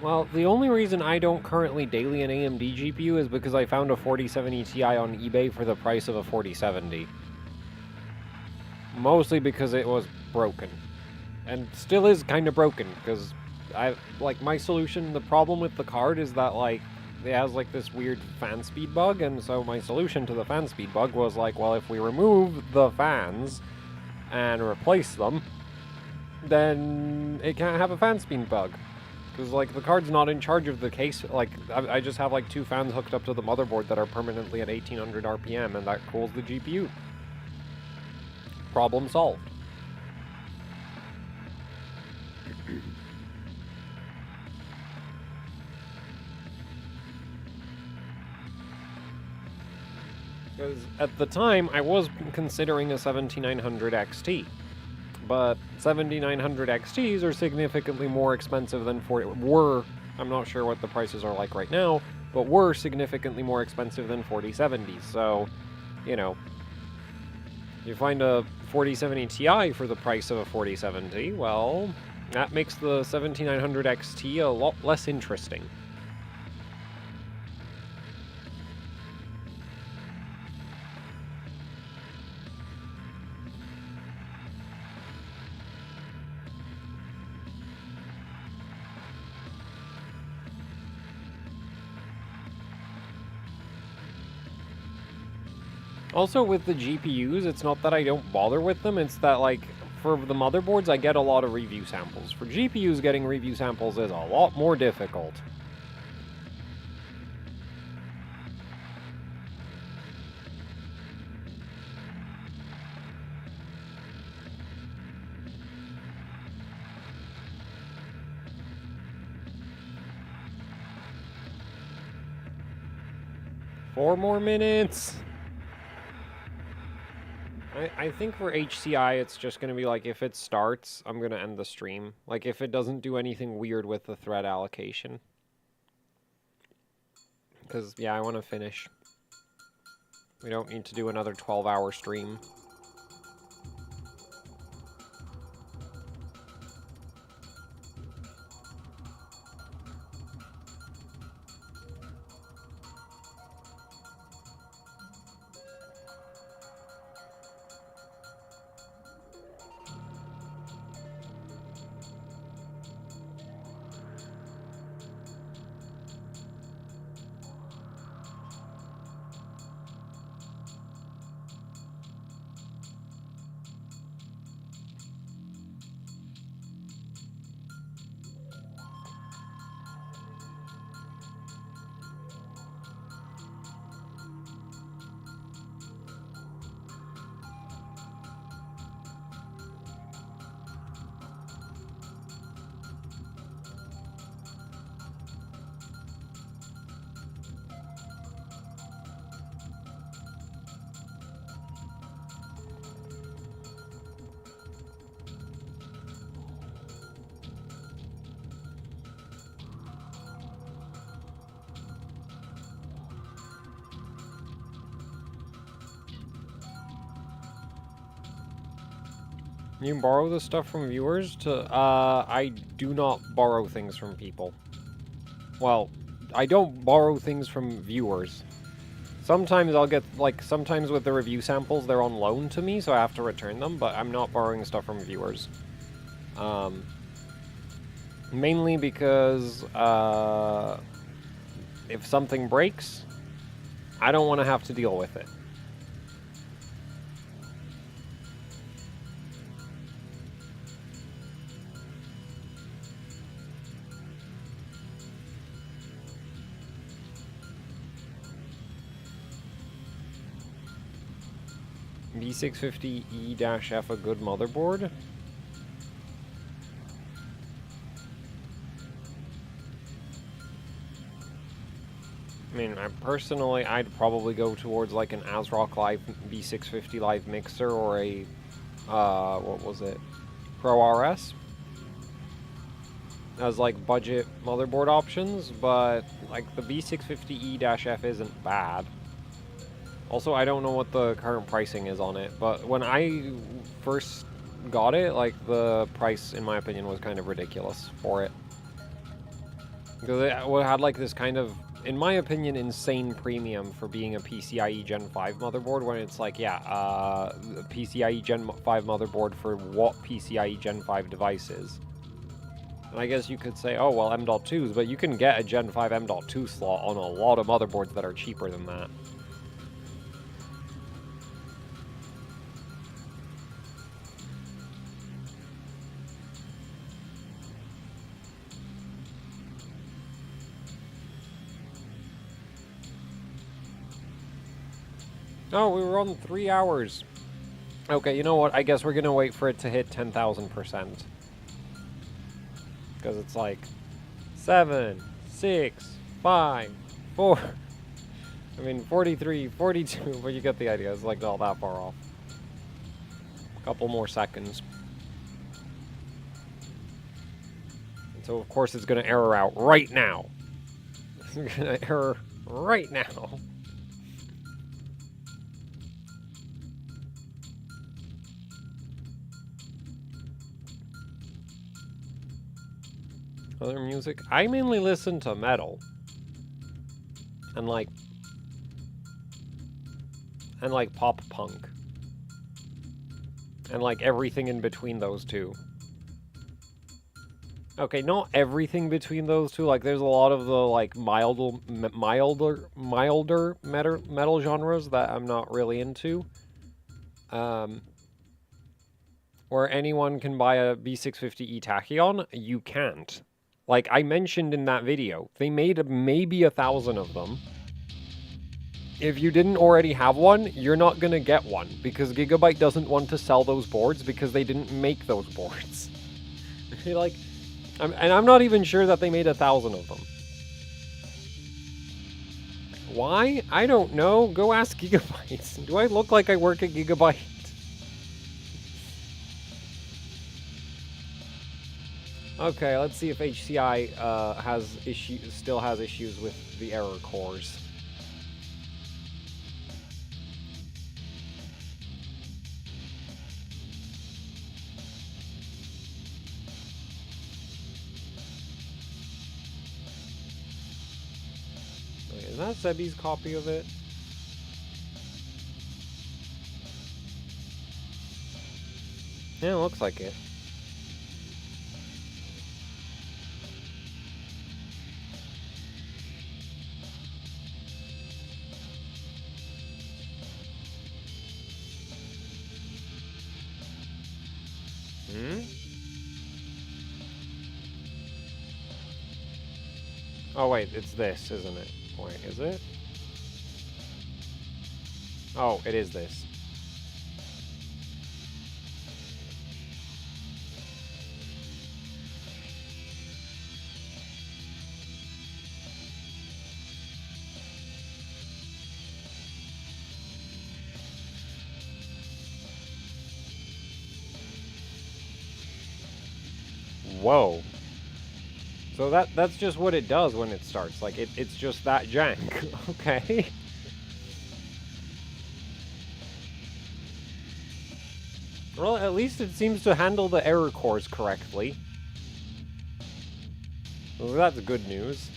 Well, the only reason I don't currently daily an AMD GPU is because I found a 4070 Ti on eBay for the price of a 4070. Mostly because it was broken. And still is kind of broken, because my solution, the problem with the card is that, like, it has, like, this weird fan speed bug, and so my solution to the fan speed bug was, like, well, if we remove the fans and replace them, then it can't have a fan speed bug. Because, like, the card's not in charge of the case. Like, I just have, like, 2 fans hooked up to the motherboard that are permanently at 1800 RPM, and that cools the GPU. Problem solved. Because at the time, I was considering a 7900 XT. But 7900 XTs are significantly more expensive than I'm not sure what the prices are like right now, but were significantly more expensive than 4070s. So, you know, you find a 4070 Ti for the price of a 4070, well, that makes the 7900 XT a lot less interesting. Also, with the GPUs, it's not that I don't bother with them, it's that, like, for the motherboards, I get a lot of review samples. For GPUs, getting review samples is a lot more difficult. Four more minutes! I think for HCI, it's just going to be like, if it starts, I'm going to end the stream. Like, if it doesn't do anything weird with the thread allocation. Because, yeah, I want to finish. We don't need to do another 12-hour stream. You can borrow the stuff from viewers to, I do not borrow things from people. Well, I don't borrow things from viewers. Sometimes I'll get, like, sometimes with the review samples, they're on loan to me, so I have to return them, but I'm not borrowing stuff from viewers. Mainly because, if something breaks, I don't want to have to deal with it. B650E-F a good motherboard? I mean, personally, I'd probably go towards like an ASRock Live B650 Live mixer or a, what was it? Pro RS? As like budget motherboard options, but like the B650E-F isn't bad. Also, I don't know what the current pricing is on it, but when I first got it, like, the price, in my opinion, was kind of ridiculous for it. Because it had like this kind of, in my opinion, insane premium for being a PCIe Gen 5 motherboard, when it's like, yeah, PCIe Gen 5 motherboard for what PCIe Gen 5 device is. And I guess you could say, oh, well, M.2s, but you can get a Gen 5 M.2 slot on a lot of motherboards that are cheaper than that. Oh, we were on 3 hours. Okay, you know what? I guess we're gonna wait for it to hit 10,000%. Because it's like 7, 6, 5, 4. I mean, 43, 42, but you get the idea. It's like not that far off. A couple more seconds. And so, of course, it's gonna error out right now. It's gonna error right now. Other music? I mainly listen to metal. And like pop punk. And like everything in between those two. Okay, not everything between those two. Like there's a lot of the like milder metal genres that I'm not really into. Where anyone can buy a B650E Tachyon, you can't. Like I mentioned in that video, they made maybe 1,000 of them. If you didn't already have one, you're not gonna get one, because Gigabyte doesn't want to sell those boards because they didn't make those boards. Like, and I'm not even sure that they made 1,000 of them. Why? I don't know. Go ask Gigabyte. Do I look like I work at Gigabyte? Okay, let's see if HCI still has issues with the error cores. Okay, is that Sebi's copy of it? Yeah, it looks like it. Oh wait, it's this, isn't it? Wait, is it? Oh, it is this. Whoa. So that's just what it does when it starts. Like, it's just that jank. Okay. Well, at least it seems to handle the error cores correctly. Well, that's good news.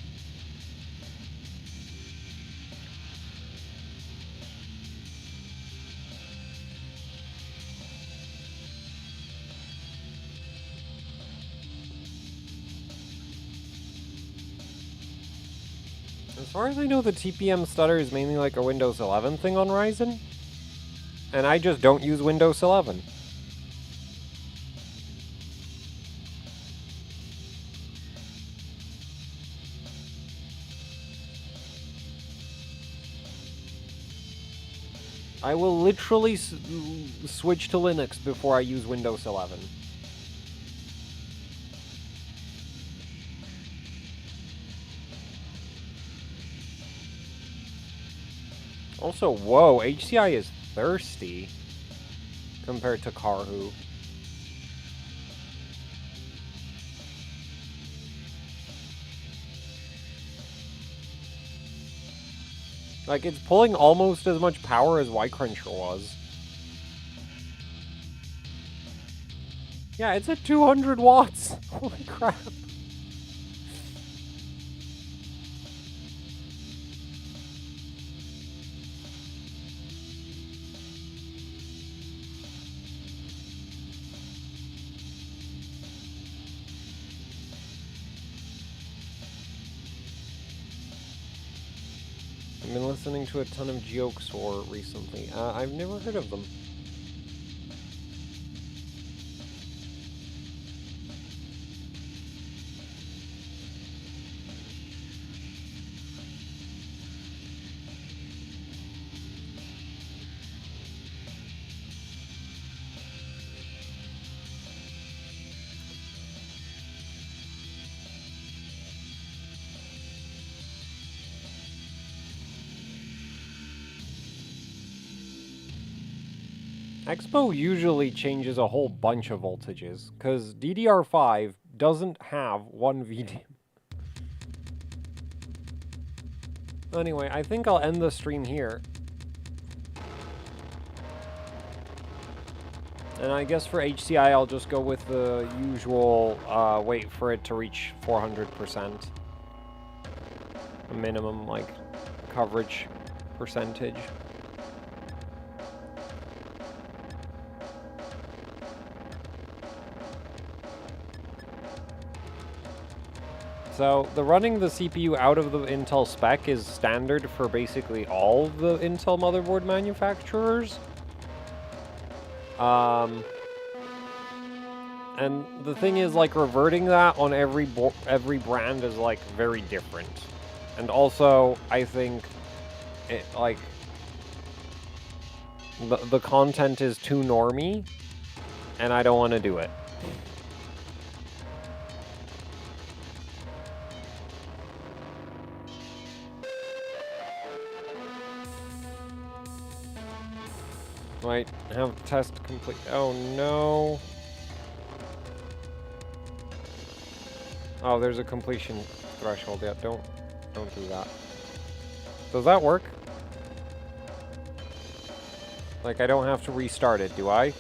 As far as I know, the TPM stutter is mainly like a Windows 11 thing on Ryzen. And I just don't use Windows 11. I will literally switch to Linux before I use Windows 11. Also, whoa, HCI is thirsty compared to Karhu. Like, it's pulling almost as much power as Y-Cruncher was. Yeah, it's at 200 watts. Holy crap. I've been listening to a ton of jokes recently. I've never heard of them. Expo usually changes a whole bunch of voltages, because DDR5 doesn't have one VDIM. Anyway, I think I'll end the stream here. And I guess for HCI, I'll just go with the usual, wait for it to reach 400%. A minimum, like, coverage percentage. So, running the CPU out of the Intel spec is standard for basically all the Intel motherboard manufacturers. And the thing is, like, reverting that on every brand is, like, very different. And also, I think, it, like, the content is too normie, and I don't want to do it. Wait, have test complete. Oh no. Oh, there's a completion threshold. Yeah, don't do that. Does that work? Like, I don't have to restart it, do I?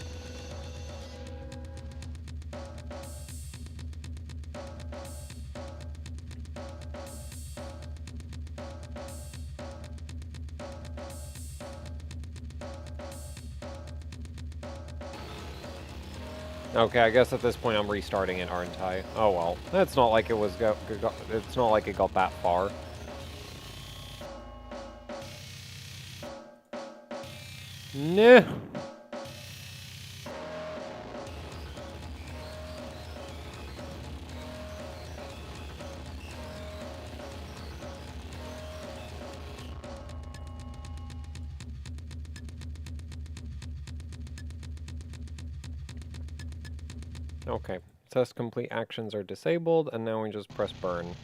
Okay, I guess at this point I'm restarting it, aren't I? Oh well, it's not like it was it's not like it got that far. Nah. Okay, test complete actions are disabled, and now we just press burn.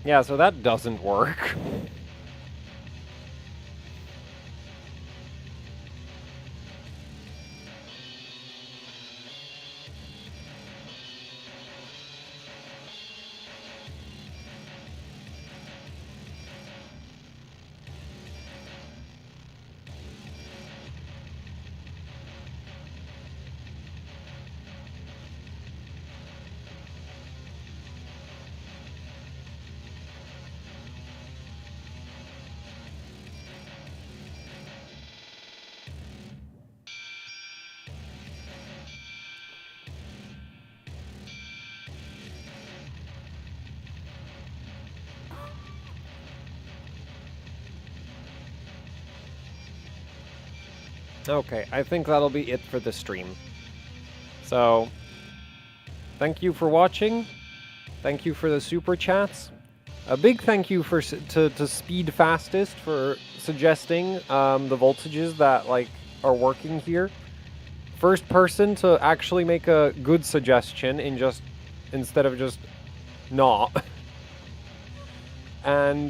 Yeah, so that doesn't work. Okay, I think that'll be it for the stream. So, thank you for watching. Thank you for the super chats. A big thank you to Speed Fastest for suggesting the voltages that like are working here. First person to actually make a good suggestion instead of just not. And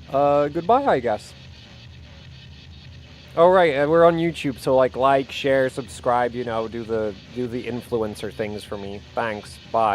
goodbye, I guess. Oh right, and we're on YouTube, so like, share, subscribe, you know, do the influencer things for me. Thanks. Bye.